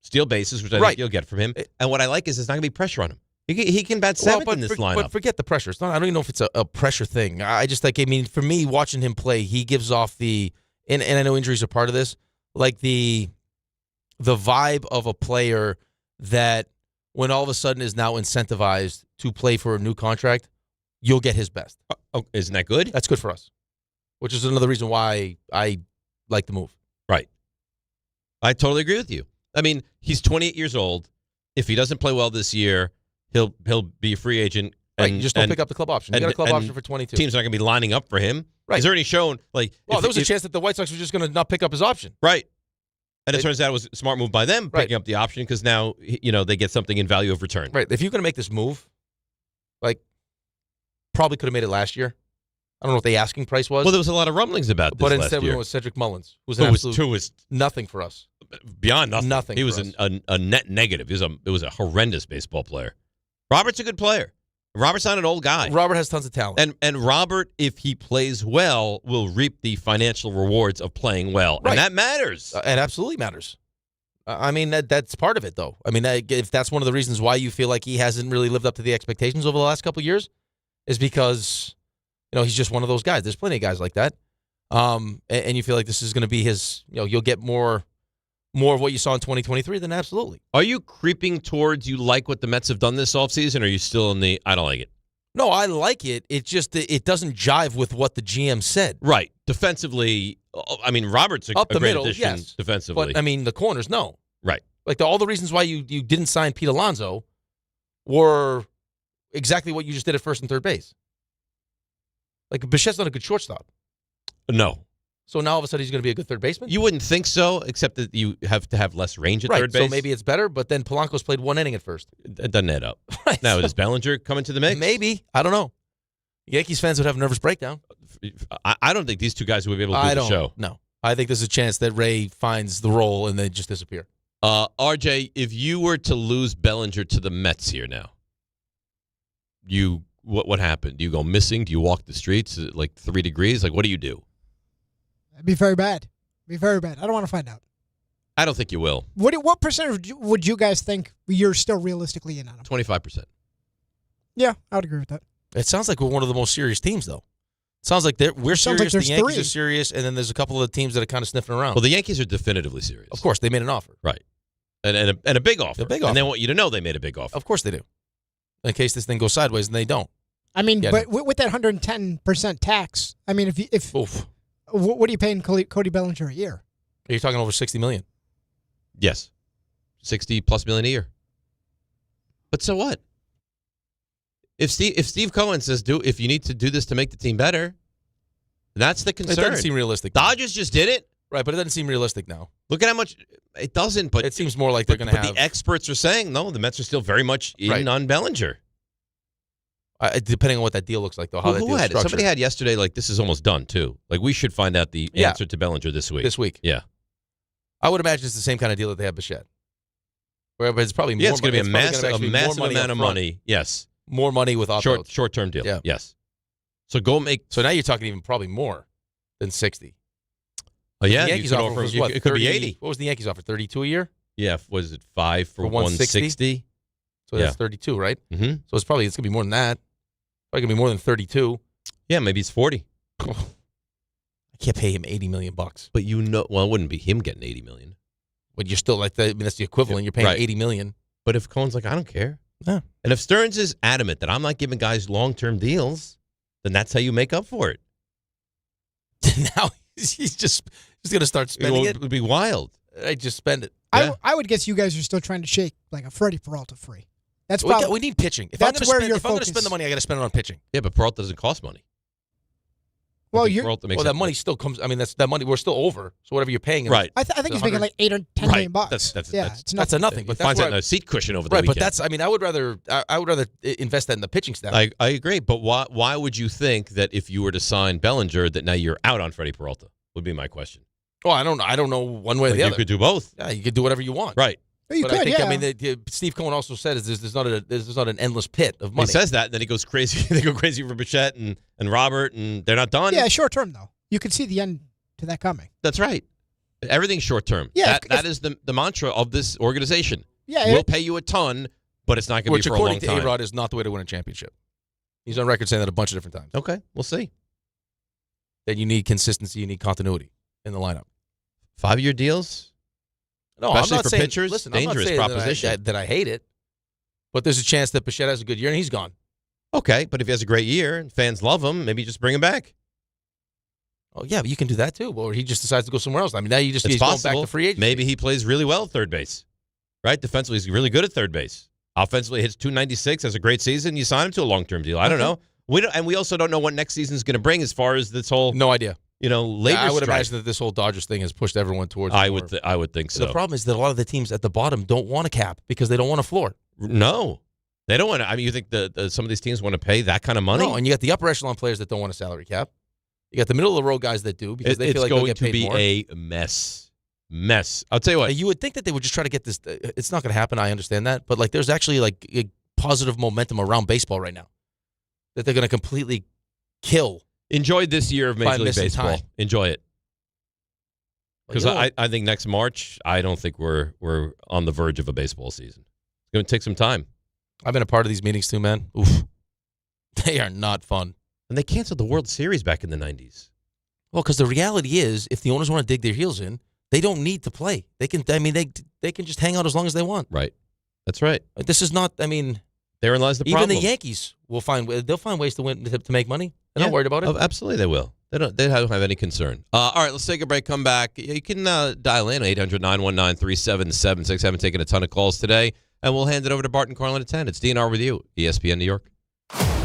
[SPEAKER 1] Steal bases, which I think you'll get from him. And what I like is there's not going to be pressure on him. He can bat seventh in this lineup.
[SPEAKER 2] But forget the pressure. I don't even know if it's a pressure thing. I just like, I mean, for me, watching him play, he gives off and I know injuries are part of this, like the vibe of a player that when all of a sudden is now incentivized to play for a new contract, you'll get his best.
[SPEAKER 1] Oh, isn't that good?
[SPEAKER 2] That's good for us, which is another reason why I like the move.
[SPEAKER 1] Right. I totally agree with you. I mean, he's 28 years old. If he doesn't play well this year, he'll be a free agent.
[SPEAKER 2] And, right, you just don't pick up the club option. You got a club option for 22.
[SPEAKER 1] Teams are not going to be lining up for him.
[SPEAKER 2] Right.
[SPEAKER 1] He's already shown, like...
[SPEAKER 2] Well, there was a chance that the White Sox were just going to not pick up his option.
[SPEAKER 1] Right. And it turns out it was a smart move by them picking up the option because now, they get something in value of return.
[SPEAKER 2] Right. If you're going to make this move, probably could have made it last year. I don't know what the asking price was.
[SPEAKER 1] Well, there was a lot of rumblings about this
[SPEAKER 2] but
[SPEAKER 1] last
[SPEAKER 2] instead
[SPEAKER 1] year.
[SPEAKER 2] we went with Cedric Mullins, who was nothing for us.
[SPEAKER 1] Beyond nothing.
[SPEAKER 2] Nothing.
[SPEAKER 1] He was a net negative. It was a horrendous baseball player. Robert's a good player. Robert's not an old guy.
[SPEAKER 2] Robert has tons of talent.
[SPEAKER 1] And Robert, if he plays well, will reap the financial rewards of playing well.
[SPEAKER 2] Right.
[SPEAKER 1] And that matters.
[SPEAKER 2] It absolutely matters. I mean, that's part of it, though. I mean, if that's one of the reasons why you feel like he hasn't really lived up to the expectations over the last couple of years, is because, he's just one of those guys. There's plenty of guys like that. And you feel like this is going to be his, you'll get more of what you saw in 2023, then absolutely.
[SPEAKER 1] Are you creeping towards you like what the Mets have done this offseason, or are you still in the I don't like it?
[SPEAKER 2] No, I like it. It just it doesn't jive with what the GM said.
[SPEAKER 1] Right. Defensively, I mean, Robert's a great middle, addition defensively.
[SPEAKER 2] But, I mean, the corners, no.
[SPEAKER 1] Right.
[SPEAKER 2] Like all the reasons why you didn't sign Pete Alonso were exactly what you just did at first and third base. Like, Bichette's not a good shortstop.
[SPEAKER 1] No.
[SPEAKER 2] So now all of a sudden he's going to be a good third baseman?
[SPEAKER 1] You wouldn't think so, except that you have to have less range at third base.
[SPEAKER 2] So maybe it's better, but then Polanco's played one inning at first.
[SPEAKER 1] It doesn't add up.
[SPEAKER 2] Right.
[SPEAKER 1] Now, is Bellinger coming to the mix?
[SPEAKER 2] Maybe. I don't know. Yankees fans would have a nervous breakdown.
[SPEAKER 1] I don't think these two guys would be able to do the show.
[SPEAKER 2] No. I think there's a chance that Ray finds the role and they just disappear.
[SPEAKER 1] RJ, if you were to lose Bellinger to the Mets here now, what happened? Do you go missing? Do you walk the streets at like 3 degrees? Like, what do you do?
[SPEAKER 6] It'd be very bad. I don't want to find out.
[SPEAKER 1] I don't think you will.
[SPEAKER 6] What percentage would you guys think you're still realistically in on them?
[SPEAKER 1] 25%.
[SPEAKER 6] Yeah, I would agree with that.
[SPEAKER 2] It sounds like we're one of the most serious teams, though. It sounds like we're serious,
[SPEAKER 6] like
[SPEAKER 2] the Yankees
[SPEAKER 6] 3.
[SPEAKER 2] are serious, and then there's a couple of teams that are kind of sniffing around.
[SPEAKER 1] Well, the Yankees are definitively serious.
[SPEAKER 2] Of course, they made an offer.
[SPEAKER 1] Right. And a big offer.
[SPEAKER 2] A big offer.
[SPEAKER 1] And they want you to know they made a big offer.
[SPEAKER 2] Of course they do. In case this thing goes sideways, and they don't.
[SPEAKER 6] I mean, but with that 110% tax, I mean, if
[SPEAKER 2] Oof.
[SPEAKER 6] What are you paying Cody Bellinger a year?
[SPEAKER 2] You're talking over $60 million.
[SPEAKER 1] Yes. $60+ million a year. But so what? If Steve Cohen says if you need to do this to make the team better, that's the concern.
[SPEAKER 2] It doesn't seem realistic.
[SPEAKER 1] Dodgers just did it.
[SPEAKER 2] Right, but it doesn't seem realistic now.
[SPEAKER 1] Look at how much it doesn't. But
[SPEAKER 2] it seems more like they're going to have.
[SPEAKER 1] But the experts are saying no. The Mets are still very much in on Bellinger.
[SPEAKER 2] Depending on what that deal looks like, though. How that deal's structured.
[SPEAKER 1] Somebody had yesterday. Like this is almost done too. Like we should find out the answer to Bellinger this week.
[SPEAKER 2] Yeah. I would imagine it's the same kind of deal that they have Bichette. But it's probably more.
[SPEAKER 1] Yeah, it's going to be a massive amount of money. Yes.
[SPEAKER 2] More money with opt-outs.
[SPEAKER 1] Short-term deal. Yeah. Yes. So go make.
[SPEAKER 2] So now you're talking even probably more than 60.
[SPEAKER 1] Oh yeah,
[SPEAKER 2] the Yankees offer was what?
[SPEAKER 1] It could be 80.
[SPEAKER 2] What was the Yankees offer? 32 a year?
[SPEAKER 1] Yeah. Was it 5 for 160?
[SPEAKER 2] So that's 32, right?
[SPEAKER 1] Mm-hmm.
[SPEAKER 2] So it's going to be more than that. Probably going to be more than 32.
[SPEAKER 1] Yeah, maybe it's 40.
[SPEAKER 2] I can't pay him $80 million.
[SPEAKER 1] But it wouldn't be him getting $80 million.
[SPEAKER 2] But you're still that's the equivalent. You're paying $80 million.
[SPEAKER 1] But if Cohen's like, I don't care.
[SPEAKER 2] Yeah.
[SPEAKER 1] And if Stearns is adamant that I'm not giving guys long-term deals, then that's how you make up for it.
[SPEAKER 2] Now he's just going to start spending it.
[SPEAKER 1] It would be wild.
[SPEAKER 2] I just spend it.
[SPEAKER 6] Yeah. I would guess you guys are still trying to shake like a Freddie Peralta free. That's probably,
[SPEAKER 2] we need pitching. If
[SPEAKER 6] that's
[SPEAKER 2] I'm
[SPEAKER 6] where
[SPEAKER 2] going to spend the money, I got to spend it on pitching.
[SPEAKER 1] Yeah, but Peralta doesn't cost money.
[SPEAKER 6] Well,
[SPEAKER 2] that money still comes. I mean, that money. We're still over. So whatever you're paying,
[SPEAKER 1] right?
[SPEAKER 6] I think he's making like $8 or $10 million.
[SPEAKER 2] That's a nothing.
[SPEAKER 1] But finds that in a seat cushion over the weekend.
[SPEAKER 2] But that's. I mean, I would rather invest that in the pitching staff.
[SPEAKER 1] I agree. But why would you think that if you were to sign Bellinger that now you're out on Freddie Peralta? Would be my question.
[SPEAKER 2] Oh, I don't know one way or the other.
[SPEAKER 1] You could do both.
[SPEAKER 2] Yeah, you could do whatever you want.
[SPEAKER 1] Right.
[SPEAKER 6] You could,
[SPEAKER 2] I think, I mean, Steve Cohen also said there's not an endless pit of money.
[SPEAKER 1] He says that, and then he goes crazy. They go crazy for Bichette and Robert, and they're not done.
[SPEAKER 6] Yeah, short term though. You can see the end to that coming.
[SPEAKER 1] That's right. Everything's short term.
[SPEAKER 6] Yeah,
[SPEAKER 1] that is the mantra of this organization.
[SPEAKER 6] Yeah,
[SPEAKER 1] we'll pay you a ton, but it's not going to be for a long time.
[SPEAKER 2] Which, according to A-Rod, is not the way to win a championship. He's on record saying that a bunch of different times.
[SPEAKER 1] Okay, we'll see.
[SPEAKER 2] That you need consistency, you need continuity in the lineup.
[SPEAKER 1] 5-year deals.
[SPEAKER 2] No,
[SPEAKER 1] especially
[SPEAKER 2] I'm not
[SPEAKER 1] for
[SPEAKER 2] saying,
[SPEAKER 1] pitchers.
[SPEAKER 2] Listen,
[SPEAKER 1] dangerous
[SPEAKER 2] I'm not saying
[SPEAKER 1] proposition.
[SPEAKER 2] that I hate it, but there's a chance that Bichette has a good year and he's gone.
[SPEAKER 1] Okay, but if he has a great year and fans love him, maybe just bring him back.
[SPEAKER 2] Oh yeah, but you can do that too. Or he just decides to go somewhere else. I mean, now he's going back to free agency.
[SPEAKER 1] Maybe he plays really well at third base. Right, defensively he's really good at third base. Offensively hits .296, has a great season. You sign him to a long-term deal. I don't know. We also don't know what next season is going to bring as far as this whole.
[SPEAKER 2] No idea.
[SPEAKER 1] Labor
[SPEAKER 2] I would
[SPEAKER 1] strife.
[SPEAKER 2] imagine that this whole Dodgers thing has pushed everyone towards.
[SPEAKER 1] I would think so.
[SPEAKER 2] The problem is that a lot of the teams at the bottom don't want a cap because they don't want a floor.
[SPEAKER 1] No, they don't want to. I mean, you think some of these teams want to pay that kind of money?
[SPEAKER 2] No, and you got the upper echelon players that don't want a salary cap. You got the middle of the road guys that do because they feel like they'll get paid more.
[SPEAKER 1] It's going to be a mess. I'll tell you what.
[SPEAKER 2] You would think that they would just try to get this. It's not going to happen. I understand that, but there's actually a positive momentum around baseball right now that they're going to completely kill.
[SPEAKER 1] Enjoy this year of Major League Baseball.
[SPEAKER 2] Time.
[SPEAKER 1] Enjoy it. Because I think next March, I don't think we're on the verge of a baseball season. It's going to take some time.
[SPEAKER 2] I've been a part of these meetings too, man. Oof. They are not fun.
[SPEAKER 1] And they canceled the World Series back in the 90s.
[SPEAKER 2] Well, because the reality is, if the owners want to dig their heels in, they don't need to play. They can. I mean, they can just hang out as long as they want.
[SPEAKER 1] Right. That's right.
[SPEAKER 2] This is not. I mean,
[SPEAKER 1] therein lies the problem.
[SPEAKER 2] Even the Yankees will find. They'll find ways to win to make money. They're not worried about it.
[SPEAKER 1] Oh, absolutely, they will. They don't have any concern. All right, let's take a break. Come back. You can dial in 800-919-3776. Haven't taken a ton of calls today, and we'll hand it over to Bart and Carlin at 10. It's DNR with you, ESPN New York.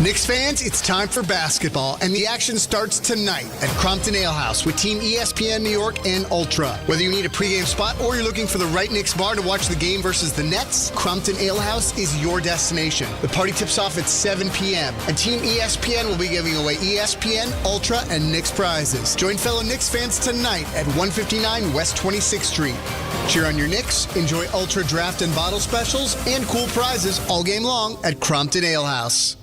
[SPEAKER 4] Knicks fans, it's time for basketball, and the action starts tonight at Crompton Ale House with Team ESPN New York and Ultra. Whether you need a pregame spot or you're looking for the right Knicks bar to watch the game versus the Nets, Crompton Ale House is your destination. The party tips off at 7 p.m., and Team ESPN will be giving away ESPN, Ultra, and Knicks prizes. Join fellow Knicks fans tonight at 159 West 26th Street. Cheer on your Knicks, enjoy Ultra draft and bottle specials, and cool prizes all game long at Crompton Ale House.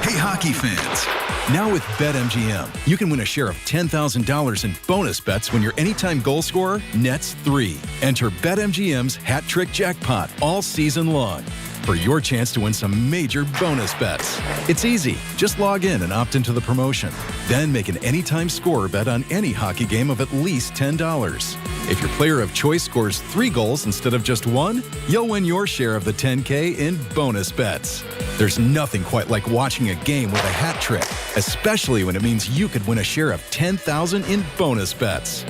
[SPEAKER 22] Hey, hockey fans. Now with BetMGM, you can win a share of $10,000 in bonus bets when your anytime goal scorer nets 3. Enter BetMGM's Hat Trick Jackpot all season long for your chance to win some major bonus bets. It's easy. Just log in and opt into the promotion. Then make an anytime scorer bet on any hockey game of at least $10. If your player of choice scores 3 goals instead of just 1, you'll win your share of the $10K in bonus bets. There's nothing quite like watching a game with a hat trick, especially when it means you could win a share of $10,000 in bonus bets.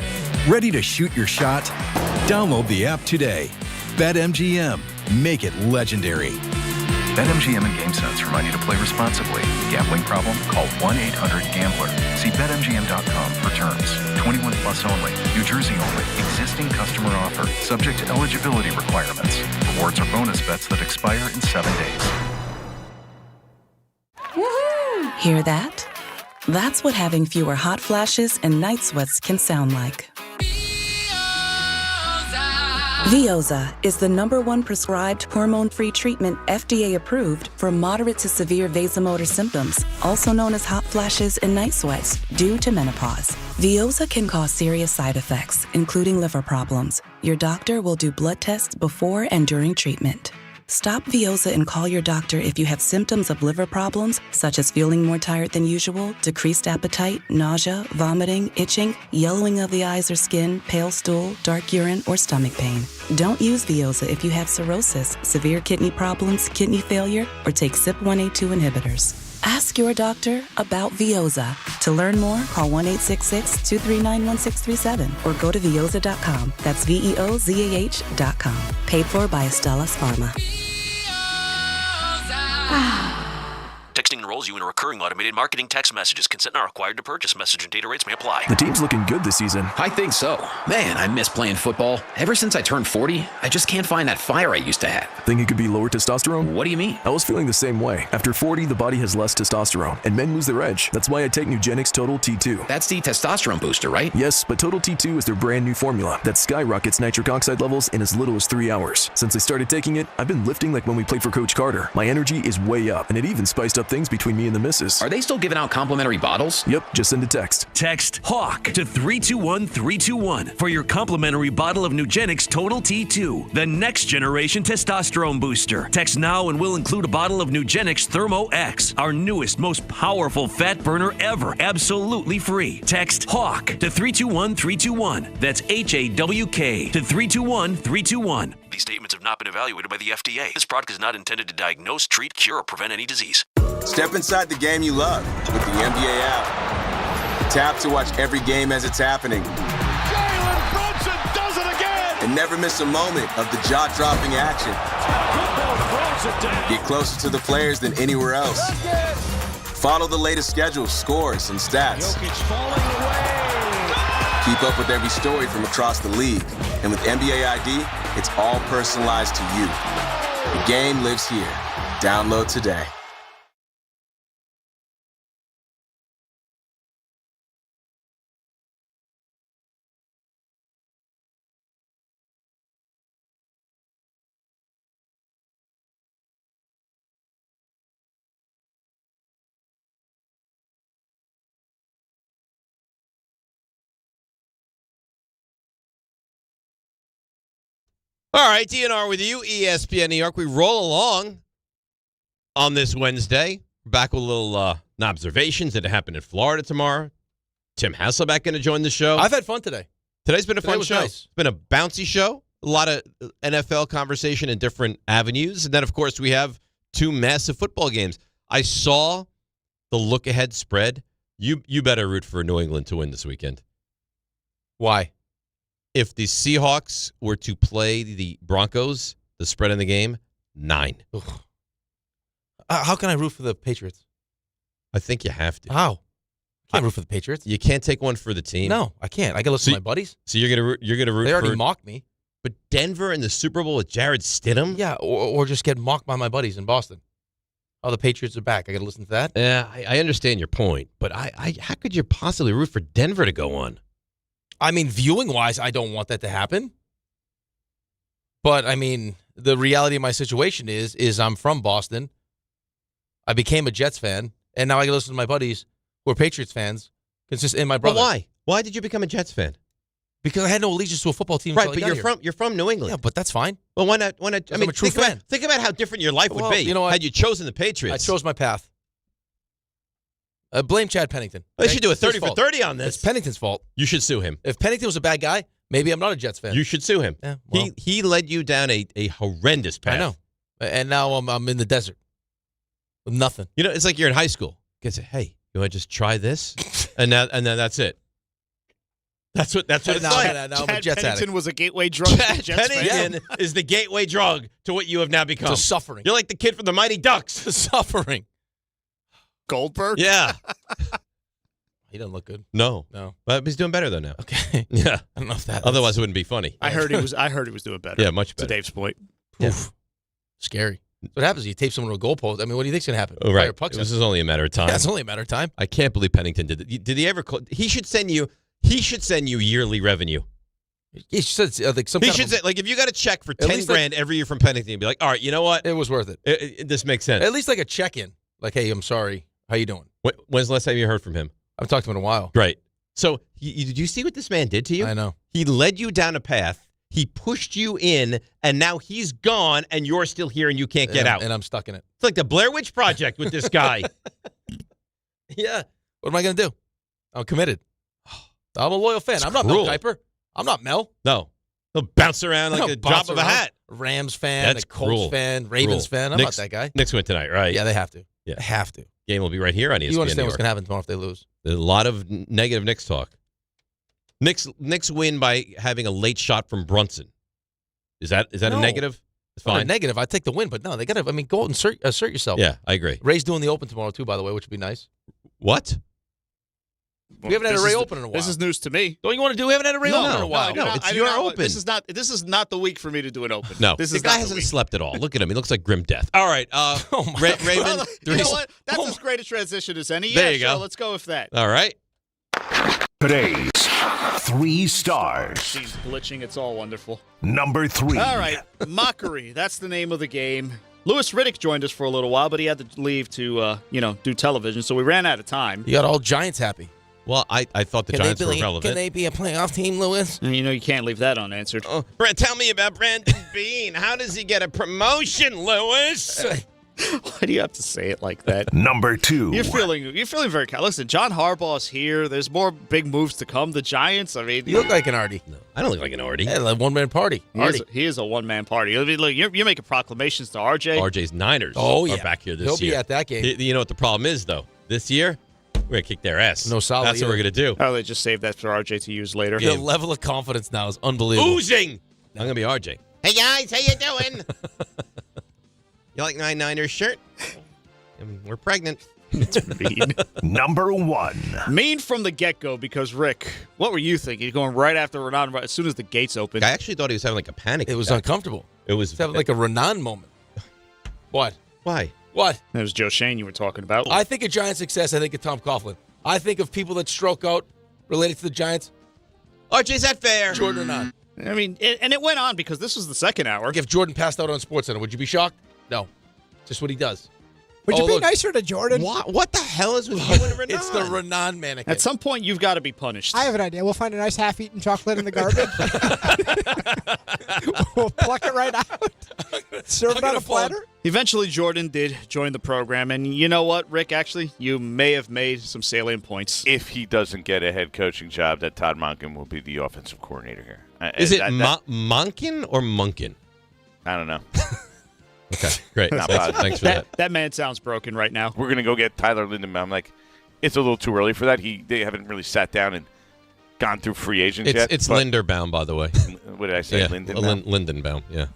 [SPEAKER 22] Ready to shoot your shot? Download the app today. BetMGM. Make it legendary. BetMGM and GameSense remind you to play responsibly. Gambling problem? Call 1-800-GAMBLER. See BetMGM.com for terms. 21 plus only. New Jersey only. Existing customer offer. Subject to eligibility requirements. Rewards are bonus bets that expire in 7 days.
[SPEAKER 7] Woohoo! Hear that? That's what having fewer hot flashes and night sweats can sound like. Veoza is the #1 prescribed hormone-free treatment FDA approved for moderate to severe vasomotor symptoms, also known as hot flashes and night sweats, due to menopause. Veoza can cause serious side effects, including liver problems. Your doctor will do blood tests before and during treatment. Stop Veoza and call your doctor if you have symptoms of liver problems, such as feeling more tired than usual, decreased appetite, nausea, vomiting, itching, yellowing of the eyes or skin, pale stool, dark urine, or stomach pain. Don't use Veoza if you have cirrhosis, severe kidney problems, kidney failure, or take CYP1A2 inhibitors. Ask your doctor about Veoza. To learn more, call 1-866-239-1637 or go to Veoza.com. That's VEOZAH.com. Paid for by Astellas Pharma.
[SPEAKER 21] Texting enrolls you in a recurring automated marketing text messages. Consent not required to purchase. Message and data rates may apply.
[SPEAKER 23] The team's looking good this season.
[SPEAKER 24] I think so. Man, I miss playing football. Ever since I turned 40, I just can't find that fire I used to have.
[SPEAKER 23] Think it could be lower testosterone?
[SPEAKER 24] What do you mean?
[SPEAKER 23] I was feeling the same way. After 40, the body has less testosterone, and men lose their edge. That's why I take Nugenix Total T2.
[SPEAKER 24] That's the testosterone booster, right?
[SPEAKER 23] Yes, but Total T2 is their brand new formula that skyrockets nitric oxide levels in as little as 3 hours. Since I started taking it, I've been lifting like when we played for Coach Carter. My energy is way up, and it even spiced up things between me and the missus.
[SPEAKER 24] Are they still giving out complimentary bottles?
[SPEAKER 23] Yep, just send a text.
[SPEAKER 25] Text HAWK to 321-321 for your complimentary bottle of Nugenix Total T2, the next generation testosterone booster. Text now and we'll include a bottle of Nugenix Thermo X, our newest, most powerful fat burner ever, absolutely free. Text HAWK to 321-321. That's HAWK to 321-321.
[SPEAKER 21] These statements have not been evaluated by the FDA. This product is not intended to diagnose, treat, cure, or prevent any disease.
[SPEAKER 26] Step inside the game you love with the NBA app. Tap to watch every game as it's happening.
[SPEAKER 8] Jalen Brunson does it again!
[SPEAKER 26] And never miss a moment of the jaw-dropping action. Get closer to the players than anywhere else. Follow the latest schedules, scores, and stats. Keep up with every story from across the league. And with NBA ID, it's all personalized to you. The game lives here. Download today.
[SPEAKER 1] All right, DNR with you, ESPN New York. We roll along on this Wednesday. Back with a little observations that happened in Florida tomorrow. Tim Hasselbeck going to join the show.
[SPEAKER 2] I've had fun today.
[SPEAKER 1] Today's been a fun show.
[SPEAKER 2] Nice.
[SPEAKER 1] It's been a bouncy show. A lot of NFL conversation in different avenues. And then, of course, we have two massive football games. I saw the look-ahead spread. You better root for New England to win this weekend.
[SPEAKER 2] Why?
[SPEAKER 1] If the Seahawks were to play the Broncos, the spread in the game, 9.
[SPEAKER 2] How can I root for the Patriots?
[SPEAKER 1] I think you have to.
[SPEAKER 2] How? I can't root for the Patriots.
[SPEAKER 1] You can't take one for the team.
[SPEAKER 2] No, I can't. I got to listen to my buddies.
[SPEAKER 1] So you're gonna root.
[SPEAKER 2] They already
[SPEAKER 1] for,
[SPEAKER 2] mocked me.
[SPEAKER 1] But Denver in the Super Bowl with Jarrett Stidham.
[SPEAKER 2] Yeah, or just get mocked by my buddies in Boston. Oh, the Patriots are back. I got to listen to that.
[SPEAKER 1] Yeah, I understand your point, but how could you possibly root for Denver to go on?
[SPEAKER 2] I mean, viewing-wise, I don't want that to happen. But, I mean, the reality of my situation is I'm from Boston. I became a Jets fan, and now I can listen to my buddies who are Patriots fans, and my brother.
[SPEAKER 1] But why? Why did you become a Jets fan?
[SPEAKER 2] Because I had no allegiance to a football team.
[SPEAKER 1] Right, but you're from New England.
[SPEAKER 2] Yeah, but that's fine.
[SPEAKER 1] Well, why not? I mean,
[SPEAKER 2] I'm a true fan.
[SPEAKER 1] Think about how different your life would be had you chosen the Patriots.
[SPEAKER 2] I chose my path. Blame Chad Pennington.
[SPEAKER 1] They should do a 30 for 30 on this.
[SPEAKER 2] It's Pennington's fault.
[SPEAKER 1] You should sue him.
[SPEAKER 2] If Pennington was a bad guy, maybe I'm not a Jets fan.
[SPEAKER 1] You should sue him.
[SPEAKER 2] Yeah, well.
[SPEAKER 1] He led you down a horrendous path.
[SPEAKER 2] I know. And now I'm in the desert with nothing.
[SPEAKER 1] You know, it's like you're in high school. You say, hey, you want to just try this? and then that's it. That's what it's like.
[SPEAKER 2] No, I'm a Jets
[SPEAKER 5] Pennington
[SPEAKER 2] addict.
[SPEAKER 5] was a gateway drug.
[SPEAKER 1] Chad Pennington is the gateway drug to what you have now become.
[SPEAKER 2] To suffering.
[SPEAKER 1] You're like the kid from the Mighty Ducks.
[SPEAKER 2] Suffering.
[SPEAKER 5] Goldberg?
[SPEAKER 1] Yeah.
[SPEAKER 2] He doesn't look good.
[SPEAKER 1] No. But he's doing better though now.
[SPEAKER 2] Okay.
[SPEAKER 1] Yeah.
[SPEAKER 2] I don't know if that.
[SPEAKER 1] Otherwise, it wouldn't be funny.
[SPEAKER 5] I heard he was doing better.
[SPEAKER 1] Yeah, much better.
[SPEAKER 5] To Dave's point.
[SPEAKER 2] Oof. Scary. What happens? You tape someone to a goalpost. I mean, what do you think's going to happen?
[SPEAKER 1] Oh, right.
[SPEAKER 2] Fire pucks
[SPEAKER 1] This
[SPEAKER 2] up.
[SPEAKER 1] is only a matter of time.
[SPEAKER 2] Yeah, it's only a matter of time.
[SPEAKER 1] I can't believe Pennington did it. Did he ever call? He should send you yearly revenue.
[SPEAKER 2] He should say, like, some
[SPEAKER 1] He
[SPEAKER 2] kind
[SPEAKER 1] should
[SPEAKER 2] of
[SPEAKER 1] say, like, if you got a check for
[SPEAKER 2] At
[SPEAKER 1] $10
[SPEAKER 2] least
[SPEAKER 1] grand every year from Pennington, you'd be like, all right, you know what?
[SPEAKER 2] It was worth it.
[SPEAKER 1] This makes sense.
[SPEAKER 2] At least like a check-in. Like, hey, I'm sorry. How you doing?
[SPEAKER 1] When's the last time you heard from him?
[SPEAKER 2] I haven't talked to him in a while.
[SPEAKER 1] Right. So, did you see what this man did to you?
[SPEAKER 2] I know.
[SPEAKER 1] He led you down a path. He pushed you in, and now he's gone, and you're still here, and you can't get out.
[SPEAKER 2] And I'm stuck in it.
[SPEAKER 1] It's like the Blair Witch Project with this guy. Yeah.
[SPEAKER 2] What am I going to do? I'm committed. I'm a loyal fan. I'm not Mel Kiper. I'm not Mel.
[SPEAKER 1] No. He'll bounce around like a drop of a hat.
[SPEAKER 2] Rams fan,
[SPEAKER 1] That's
[SPEAKER 2] a Colts
[SPEAKER 1] cruel.
[SPEAKER 2] fan, Ravens fan. I'm
[SPEAKER 1] Knicks,
[SPEAKER 2] not that guy.
[SPEAKER 1] Knicks win tonight, right?
[SPEAKER 2] Yeah, they have to.
[SPEAKER 1] Yeah.
[SPEAKER 2] They have to.
[SPEAKER 1] Game will be right here on ESPN.
[SPEAKER 2] You understand
[SPEAKER 1] New
[SPEAKER 2] what's
[SPEAKER 1] York.
[SPEAKER 2] going to happen tomorrow if they lose.
[SPEAKER 1] There's a lot of negative Knicks talk. Knicks win by having a late shot from Brunson. Is that a negative? It's
[SPEAKER 2] Not a
[SPEAKER 1] fine.
[SPEAKER 2] negative. I take the win, but no, they got to. I mean, go out and assert yourself.
[SPEAKER 1] Yeah, I agree.
[SPEAKER 2] Ray's doing the Open tomorrow too, by the way, which would be nice.
[SPEAKER 1] What?
[SPEAKER 2] We haven't had a Ray Open in a while.
[SPEAKER 5] This is news to me.
[SPEAKER 2] Don't you want to do? We haven't had a Ray Open in a while.
[SPEAKER 1] No, it's your Open.
[SPEAKER 5] This is not the week for me to do an Open.
[SPEAKER 1] No,
[SPEAKER 5] this
[SPEAKER 1] the
[SPEAKER 5] is
[SPEAKER 1] guy
[SPEAKER 5] not the
[SPEAKER 1] hasn't
[SPEAKER 5] week.
[SPEAKER 1] slept at all. Look at him; he looks like grim death. All right, Raymond.
[SPEAKER 5] Well, you know what? That's as great a transition as any.
[SPEAKER 1] There
[SPEAKER 5] Yeah,
[SPEAKER 1] you
[SPEAKER 5] sure,
[SPEAKER 1] go.
[SPEAKER 5] let's go with that.
[SPEAKER 1] All right.
[SPEAKER 9] Today's 3 stars.
[SPEAKER 5] She's glitching. It's all wonderful.
[SPEAKER 9] Number 3.
[SPEAKER 5] All right, Mockery. That's the name of the game. Louis Riddick joined us for a little while, but he had to leave to do television, so we ran out of time.
[SPEAKER 2] You got all Giants happy.
[SPEAKER 1] Well, I thought the Giants were relevant.
[SPEAKER 2] Can they be a playoff team, Louis?
[SPEAKER 5] And you can't leave that unanswered.
[SPEAKER 1] Oh, tell me about Brandon Bean. How does he get a promotion, Louis?
[SPEAKER 5] Why do you have to say it like that?
[SPEAKER 9] Number 2.
[SPEAKER 5] You're feeling very. Listen, John Harbaugh's here. There's more big moves to come. The Giants. I mean,
[SPEAKER 2] You look like an Artie.
[SPEAKER 1] No, I don't look like an Artie.
[SPEAKER 2] Yeah, like one-man party.
[SPEAKER 5] He is a one-man party. I mean, look, you're making proclamations to RJ.
[SPEAKER 1] RJ's Niners are back here this
[SPEAKER 2] He'll
[SPEAKER 1] year.
[SPEAKER 2] be at that game.
[SPEAKER 1] You know what the problem is, though? This year, we're going to kick their ass.
[SPEAKER 2] No solid
[SPEAKER 1] That's what
[SPEAKER 2] either.
[SPEAKER 1] we're going to do.
[SPEAKER 5] Oh, they just saved that for RJ to use later.
[SPEAKER 2] The level of confidence now is unbelievable.
[SPEAKER 1] Oozing. I'm going to be RJ. Hey, guys. How you doing? You like my Niners shirt? We're pregnant.
[SPEAKER 5] It's mean.
[SPEAKER 9] Number 1.
[SPEAKER 5] Mean from the get-go because, Rick, what were you thinking? You're going right after Raanan as soon as the gates opened.
[SPEAKER 1] I actually thought he was having like a panic
[SPEAKER 2] It was
[SPEAKER 1] attack.
[SPEAKER 2] uncomfortable.
[SPEAKER 1] It was
[SPEAKER 2] It's having like a Raanan moment. What?
[SPEAKER 1] Why?
[SPEAKER 2] What?
[SPEAKER 5] That was Joe Shane you were talking about.
[SPEAKER 2] I think of Giant success. I think of Tom Coughlin. I think of people that stroke out related to the Giants.
[SPEAKER 1] RJ's that fair?
[SPEAKER 2] Jordan Raanan.
[SPEAKER 5] I mean, and it went on because this was the second hour.
[SPEAKER 2] Like if Jordan passed out on SportsCenter, would you be shocked? No. Just what he does.
[SPEAKER 6] Would you be
[SPEAKER 2] look.
[SPEAKER 6] nicer to Jordan?
[SPEAKER 1] What the hell is with you and Raanan?
[SPEAKER 2] It's the Raanan mannequin.
[SPEAKER 5] At some point, you've got to be punished.
[SPEAKER 6] I have an idea. We'll find a nice half-eaten chocolate in the garbage. We'll pluck it right out. Serve it on a platter.
[SPEAKER 5] Eventually, Jordan did join the program, and you know what, Rick? Actually, you may have made some salient points.
[SPEAKER 3] If he doesn't get a head coaching job, that Todd Monken will be the offensive coordinator here.
[SPEAKER 1] Is it Monken or Munkin?
[SPEAKER 3] I don't know.
[SPEAKER 1] Okay, great.
[SPEAKER 3] Not
[SPEAKER 1] Thanks for that.
[SPEAKER 5] That man sounds broken right now.
[SPEAKER 3] We're gonna go get Tyler Lindenbaum. I'm like, it's a little too early for that. They haven't really sat down and gone through free agents yet.
[SPEAKER 1] It's Linderbaum, by the way.
[SPEAKER 3] What did I say?
[SPEAKER 1] Yeah,
[SPEAKER 3] Lindenbaum.
[SPEAKER 1] Lindenbaum. Yeah.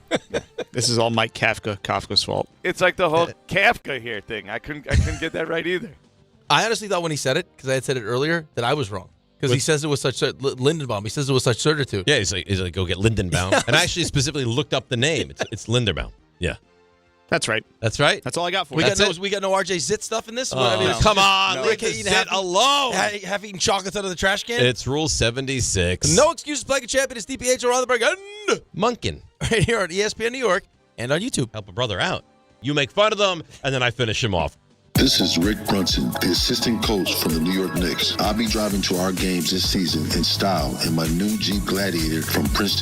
[SPEAKER 5] This is all Mike Kafka's fault.
[SPEAKER 3] It's like the whole Kafka here thing. I couldn't get that right either.
[SPEAKER 2] I honestly thought when he said it, because I had said it earlier, that I was wrong. Because he says it with such Lindenbaum. He says it with such certitude.
[SPEAKER 1] Yeah, he's like, go get Lindenbaum. And I actually specifically looked up the name. It's Linderbaum. Yeah.
[SPEAKER 5] That's right.
[SPEAKER 1] That's right.
[SPEAKER 5] That's all I got for
[SPEAKER 2] We
[SPEAKER 5] you.
[SPEAKER 2] got no RJ Zit stuff in this?
[SPEAKER 1] Come on,
[SPEAKER 2] Rick
[SPEAKER 1] leave
[SPEAKER 2] eating
[SPEAKER 1] Zit alone.
[SPEAKER 2] Half eating chocolates out of the trash can?
[SPEAKER 1] It's Rule 76.
[SPEAKER 2] No excuses, playing a champion. It's DiPietro Rothenberg and
[SPEAKER 1] Munkin.
[SPEAKER 2] Right here on ESPN New York and on YouTube.
[SPEAKER 1] Help a brother out. You make fun of them, and then I finish him off.
[SPEAKER 10] This is Rick Brunson, the assistant coach from the New York Knicks. I'll be driving to our games this season in style in my new Jeep Gladiator from Princeton,